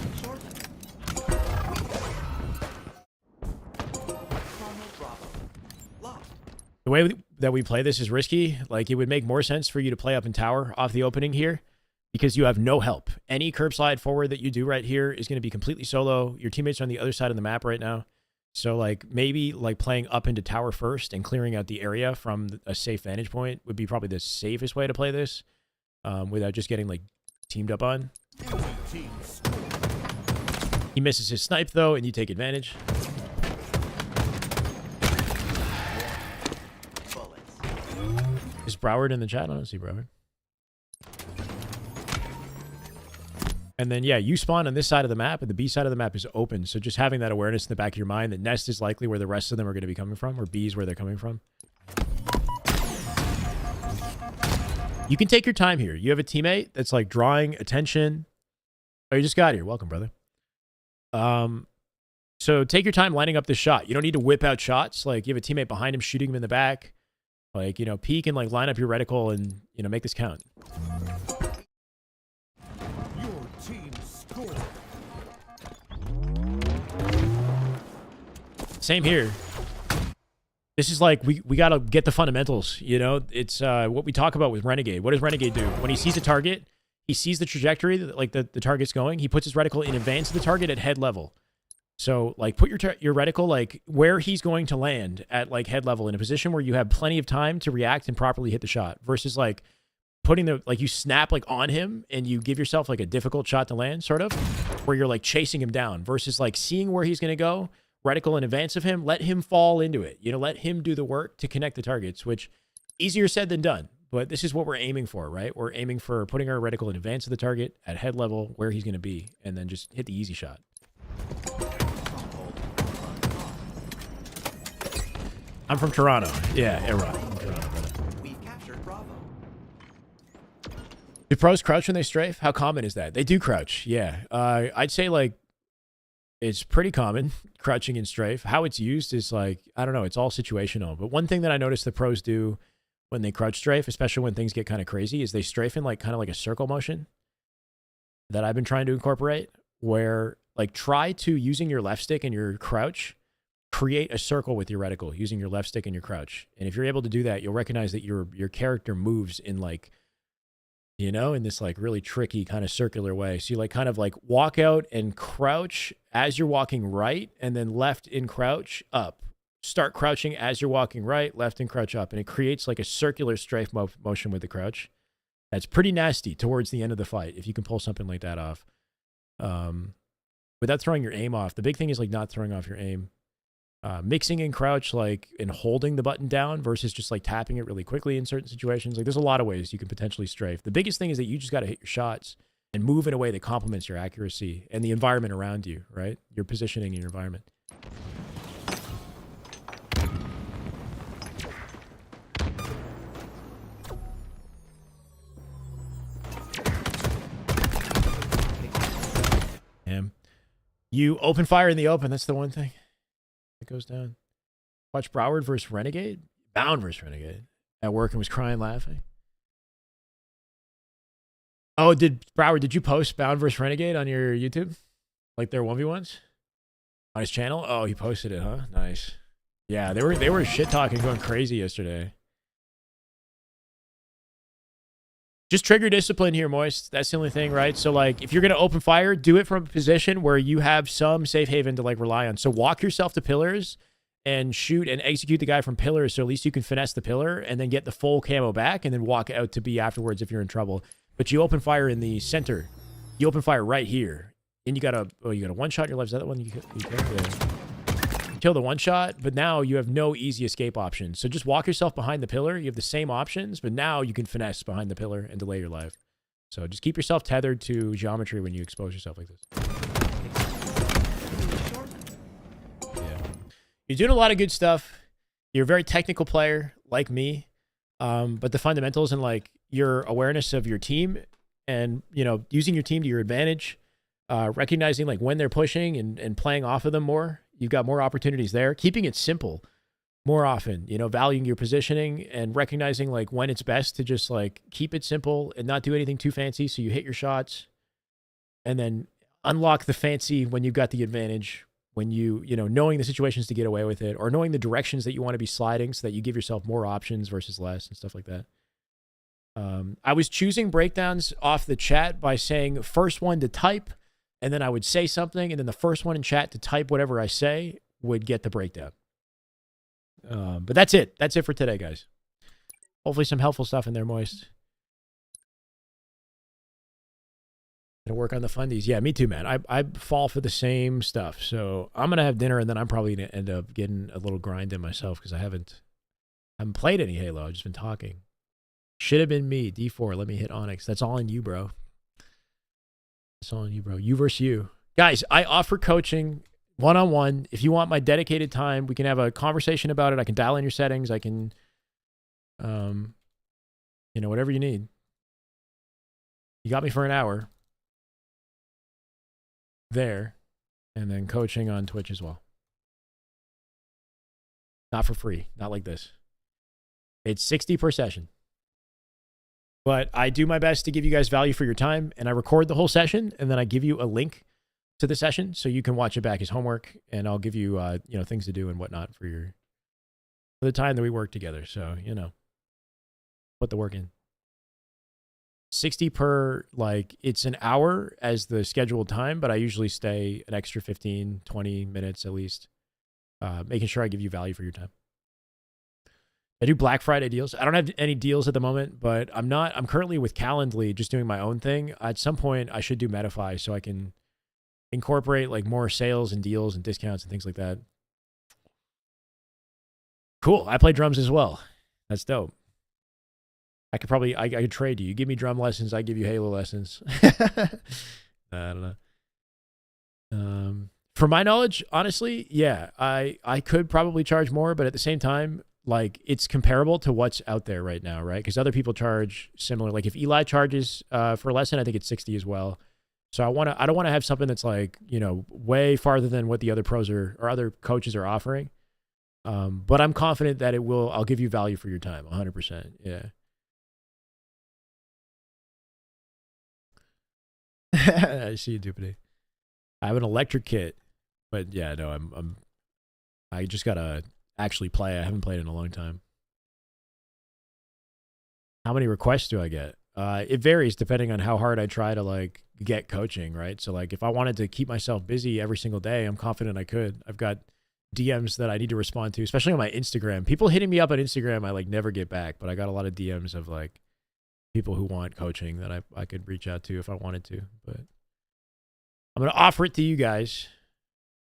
The way that we play this is risky. Like, it would make more sense for you to play up in tower off the opening here because you have no help. Any curb slide forward that you do right here is going to be completely solo. Your teammates are on the other side of the map right now. So, like, maybe, like, playing up into tower first and clearing out the area from a safe vantage point would be probably the safest way to play this without just getting, like, teamed up on.
Team score.
He misses his snipe, though, and you take advantage. Is Broward in the chat? I don't see Broward. And then, yeah, you spawn on this side of the map, and the B side of the map is open. So just having that awareness in the back of your mind that Nest is likely where the rest of them are going to be coming from, or B is where they're coming from. You can take your time here. You have a teammate that's, like, drawing attention. Oh, you just got here. Welcome, brother. So take your time lining up this shot. You don't need to whip out shots. Like, you have a teammate behind him shooting him in the back. Like, you know, peek and, like, line up your reticle and, you know, make this count.
Your team score.
Same here. This is like, we got to get the fundamentals, you know? It's what we talk about with Renegade. What does Renegade do? When he sees a target, he sees the trajectory that, like, the target's going. He puts his reticle in advance of the target at head level. So, like, put your reticle, like, where he's going to land at, like, head level in a position where you have plenty of time to react and properly hit the shot versus, like, putting the, like, you snap, like, on him and you give yourself, like, a difficult shot to land, sort of, where you're, like, chasing him down versus, like, seeing where he's going to go, reticle in advance of him, let him fall into it. You know, let him do the work to connect the targets, which easier said than done. But this is what we're aiming for, right? We're aiming for putting our reticle in advance of the target at head level where he's going to be and then just hit the easy shot. I'm from Toronto. Yeah, Iran. I'm from Toronto, brother.
We've captured Bravo.
Do pros crouch when they strafe? How common is that? They do crouch, yeah. I'd say, like, it's pretty common, crouching in strafe. How it's used is, like, I don't know, it's all situational. But one thing that I noticed the pros do when they crouch strafe, especially when things get kind of crazy, is they strafe in, like, kind of like a circle motion that I've been trying to incorporate, where, like, try to, using your left stick and your crouch, create a circle with your reticle using your left stick and your crouch. And if you're able to do that, you'll recognize that your character moves in, like, you know, in this, like, really tricky kind of circular way. So you, like, kind of, like, walk out and crouch as you're walking right, and then left in crouch up. Start crouching as you're walking right, left and crouch up. And it creates, like, a circular strafe motion with the crouch. That's pretty nasty towards the end of the fight if you can pull something like that off. Without throwing your aim off. The big thing is, like, not throwing off your aim. Mixing in crouch, like, and holding the button down versus just, like, tapping it really quickly in certain situations. Like, there's a lot of ways you can potentially strafe. The biggest thing is that you just got to hit your shots and move in a way that complements your accuracy and the environment around you, right? Your positioning in your environment. You open fire in the open. That's the one thing that goes down. Watch Broward versus Renegade. Bound versus Renegade. At work and was crying laughing. Oh, Broward, did you post Bound versus Renegade on your YouTube? Like their 1v1s? On his channel? Oh, he posted it, huh? Nice. Yeah, they were shit talking, going crazy yesterday. Just trigger discipline here, Moist. That's the only thing, right? So, like, if you're going to open fire, do it from a position where you have some safe haven to, like, rely on. So walk yourself to pillars and shoot and execute the guy from pillars, so at least you can finesse the pillar and then get the full camo back and then walk out to B afterwards if you're in trouble. But you open fire in the center. You open fire right here. And you got a one shot in your left. Is that the one you kill the one shot, but now you have no easy escape options. So just walk yourself behind the pillar. You have the same options, but now you can finesse behind the pillar and delay your life. So just keep yourself tethered to geometry when you expose yourself like this. Yeah. You're doing a lot of good stuff. You're a very technical player like me. But the fundamentals and like your awareness of your team and, you know, using your team to your advantage, recognizing like when they're pushing and playing off of them more, you've got more opportunities there. Keeping it simple more often, you know, valuing your positioning and recognizing like when it's best to just like keep it simple and not do anything too fancy. So you hit your shots and then unlock the fancy when you've got the advantage, when you know, knowing the situations to get away with it or knowing the directions that you want to be sliding so that you give yourself more options versus less and stuff like that. I was choosing breakdowns off the chat by saying first one to type, and then I would say something, and then the first one in chat to type whatever I say would get the breakdown. But that's it. That's it for today, guys. Hopefully some helpful stuff in there, Moist. Gonna work on the fundies. Yeah, me too, man. I fall for the same stuff. So I'm gonna have dinner, and then I'm probably gonna end up getting a little grind in myself because I haven't played any Halo. I've just been talking. Should have been me. D4. Let me hit Onyx. That's all on you, bro. That's all on you, bro. You versus you. Guys, I offer coaching one-on-one. If you want my dedicated time, we can have a conversation about it. I can dial in your settings. I can, you know, whatever you need. You got me for an hour there, and then coaching on Twitch as well. Not for free. Not like this. It's $60 per session. But I do my best to give you guys value for your time, and I record the whole session, and then I give you a link to the session so you can watch it back as homework, and I'll give you, you know, things to do and whatnot for the time that we work together. So, you know, put the work in. 60 per, like, it's an hour as the scheduled time, but I usually stay an extra 15, 20 minutes at least, making sure I give you value for your time. I do Black Friday deals. I don't have any deals at the moment, but I'm currently with Calendly just doing my own thing. At some point, I should do Medify so I can incorporate like more sales and deals and discounts and things like that. Cool. I play drums as well. That's dope. I could trade you. You give me drum lessons, I give you Halo lessons. I don't know. For my knowledge, honestly, yeah, I could probably charge more, but at the same time, like it's comparable to what's out there right now, right? Because other people charge similar. Like if Eli charges for a lesson, I think it's 60 as well. So I don't want to have something that's like, you know, way farther than what the other pros or other coaches are offering. But I'm confident that I'll give you value for your time, 100%. Yeah. I see you, Dupity. I have an electric kit, but yeah, no, I just gotta actually play. I haven't played in a long time. How many requests do I get? It varies depending on how hard I try to like get coaching, right? So like if I wanted to keep myself busy every single day, I'm confident I could. I've got DMs that I need to respond to, especially on my Instagram. People hitting me up on Instagram, I like never get back, but I got a lot of DMs of like people who want coaching that I could reach out to if I wanted to. But I'm going to offer it to you guys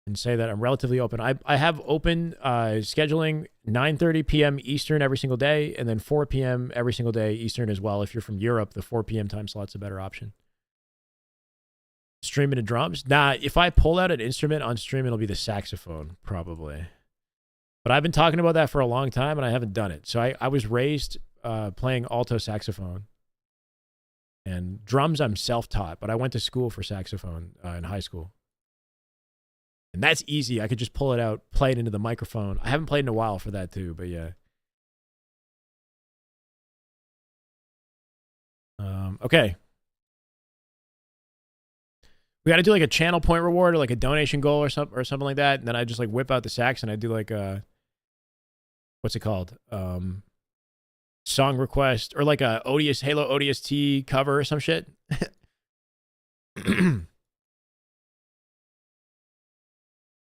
and say that I'm relatively open. I have open scheduling 9:30 p.m. Eastern every single day, and then 4 p.m. every single day Eastern as well. If you're from Europe, the 4 p.m. time slot's a better option. Streaming to drums? Nah, if I pull out an instrument on stream, it'll be the saxophone, probably. But I've been talking about that for a long time, and I haven't done it. So I was raised playing alto saxophone. And drums, I'm self-taught, but I went to school for saxophone in high school. And that's easy. I could just pull it out, play it into the microphone. I haven't played in a while for that too, but yeah. Okay. We got to do like a channel point reward or like a donation goal or something like that. And then I just like whip out the sax and I do like a, what's it called? Song request or like a Halo ODST cover or some shit.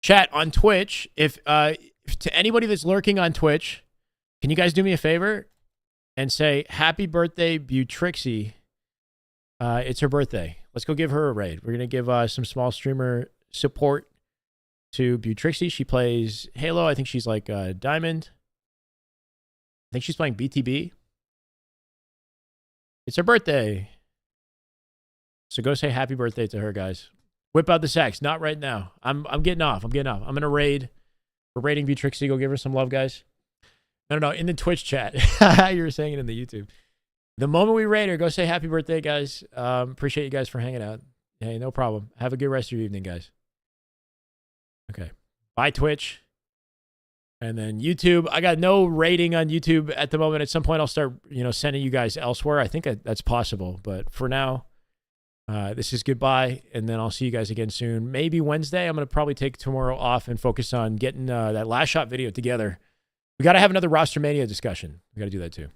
Chat on Twitch. If to anybody that's lurking on Twitch, can you guys do me a favor and say happy birthday, Butrixie? It's her birthday. Let's go give her a raid. We're gonna give some small streamer support to Butrixie. She plays Halo. I think she's like Diamond. I think she's playing BTB. It's her birthday. So go say happy birthday to her, guys. Whip out the sex. Not right now. I'm getting off. I'm gonna raid. We're raiding Trixie. Go give her some love, guys. No. In the Twitch chat. You were saying it in the YouTube. The moment we raid her, go say happy birthday, guys. Appreciate you guys for hanging out. Hey, no problem. Have a good rest of your evening, guys. Okay. Bye, Twitch. And then YouTube. I got no rating on YouTube at the moment. At some point, I'll start, sending you guys elsewhere. I think that's possible. But for now, this is goodbye. And then I'll see you guys again soon. Maybe Wednesday. I'm going to probably take tomorrow off and focus on getting that last shot video together. We got to have another Roster Mania discussion. We got to do that too.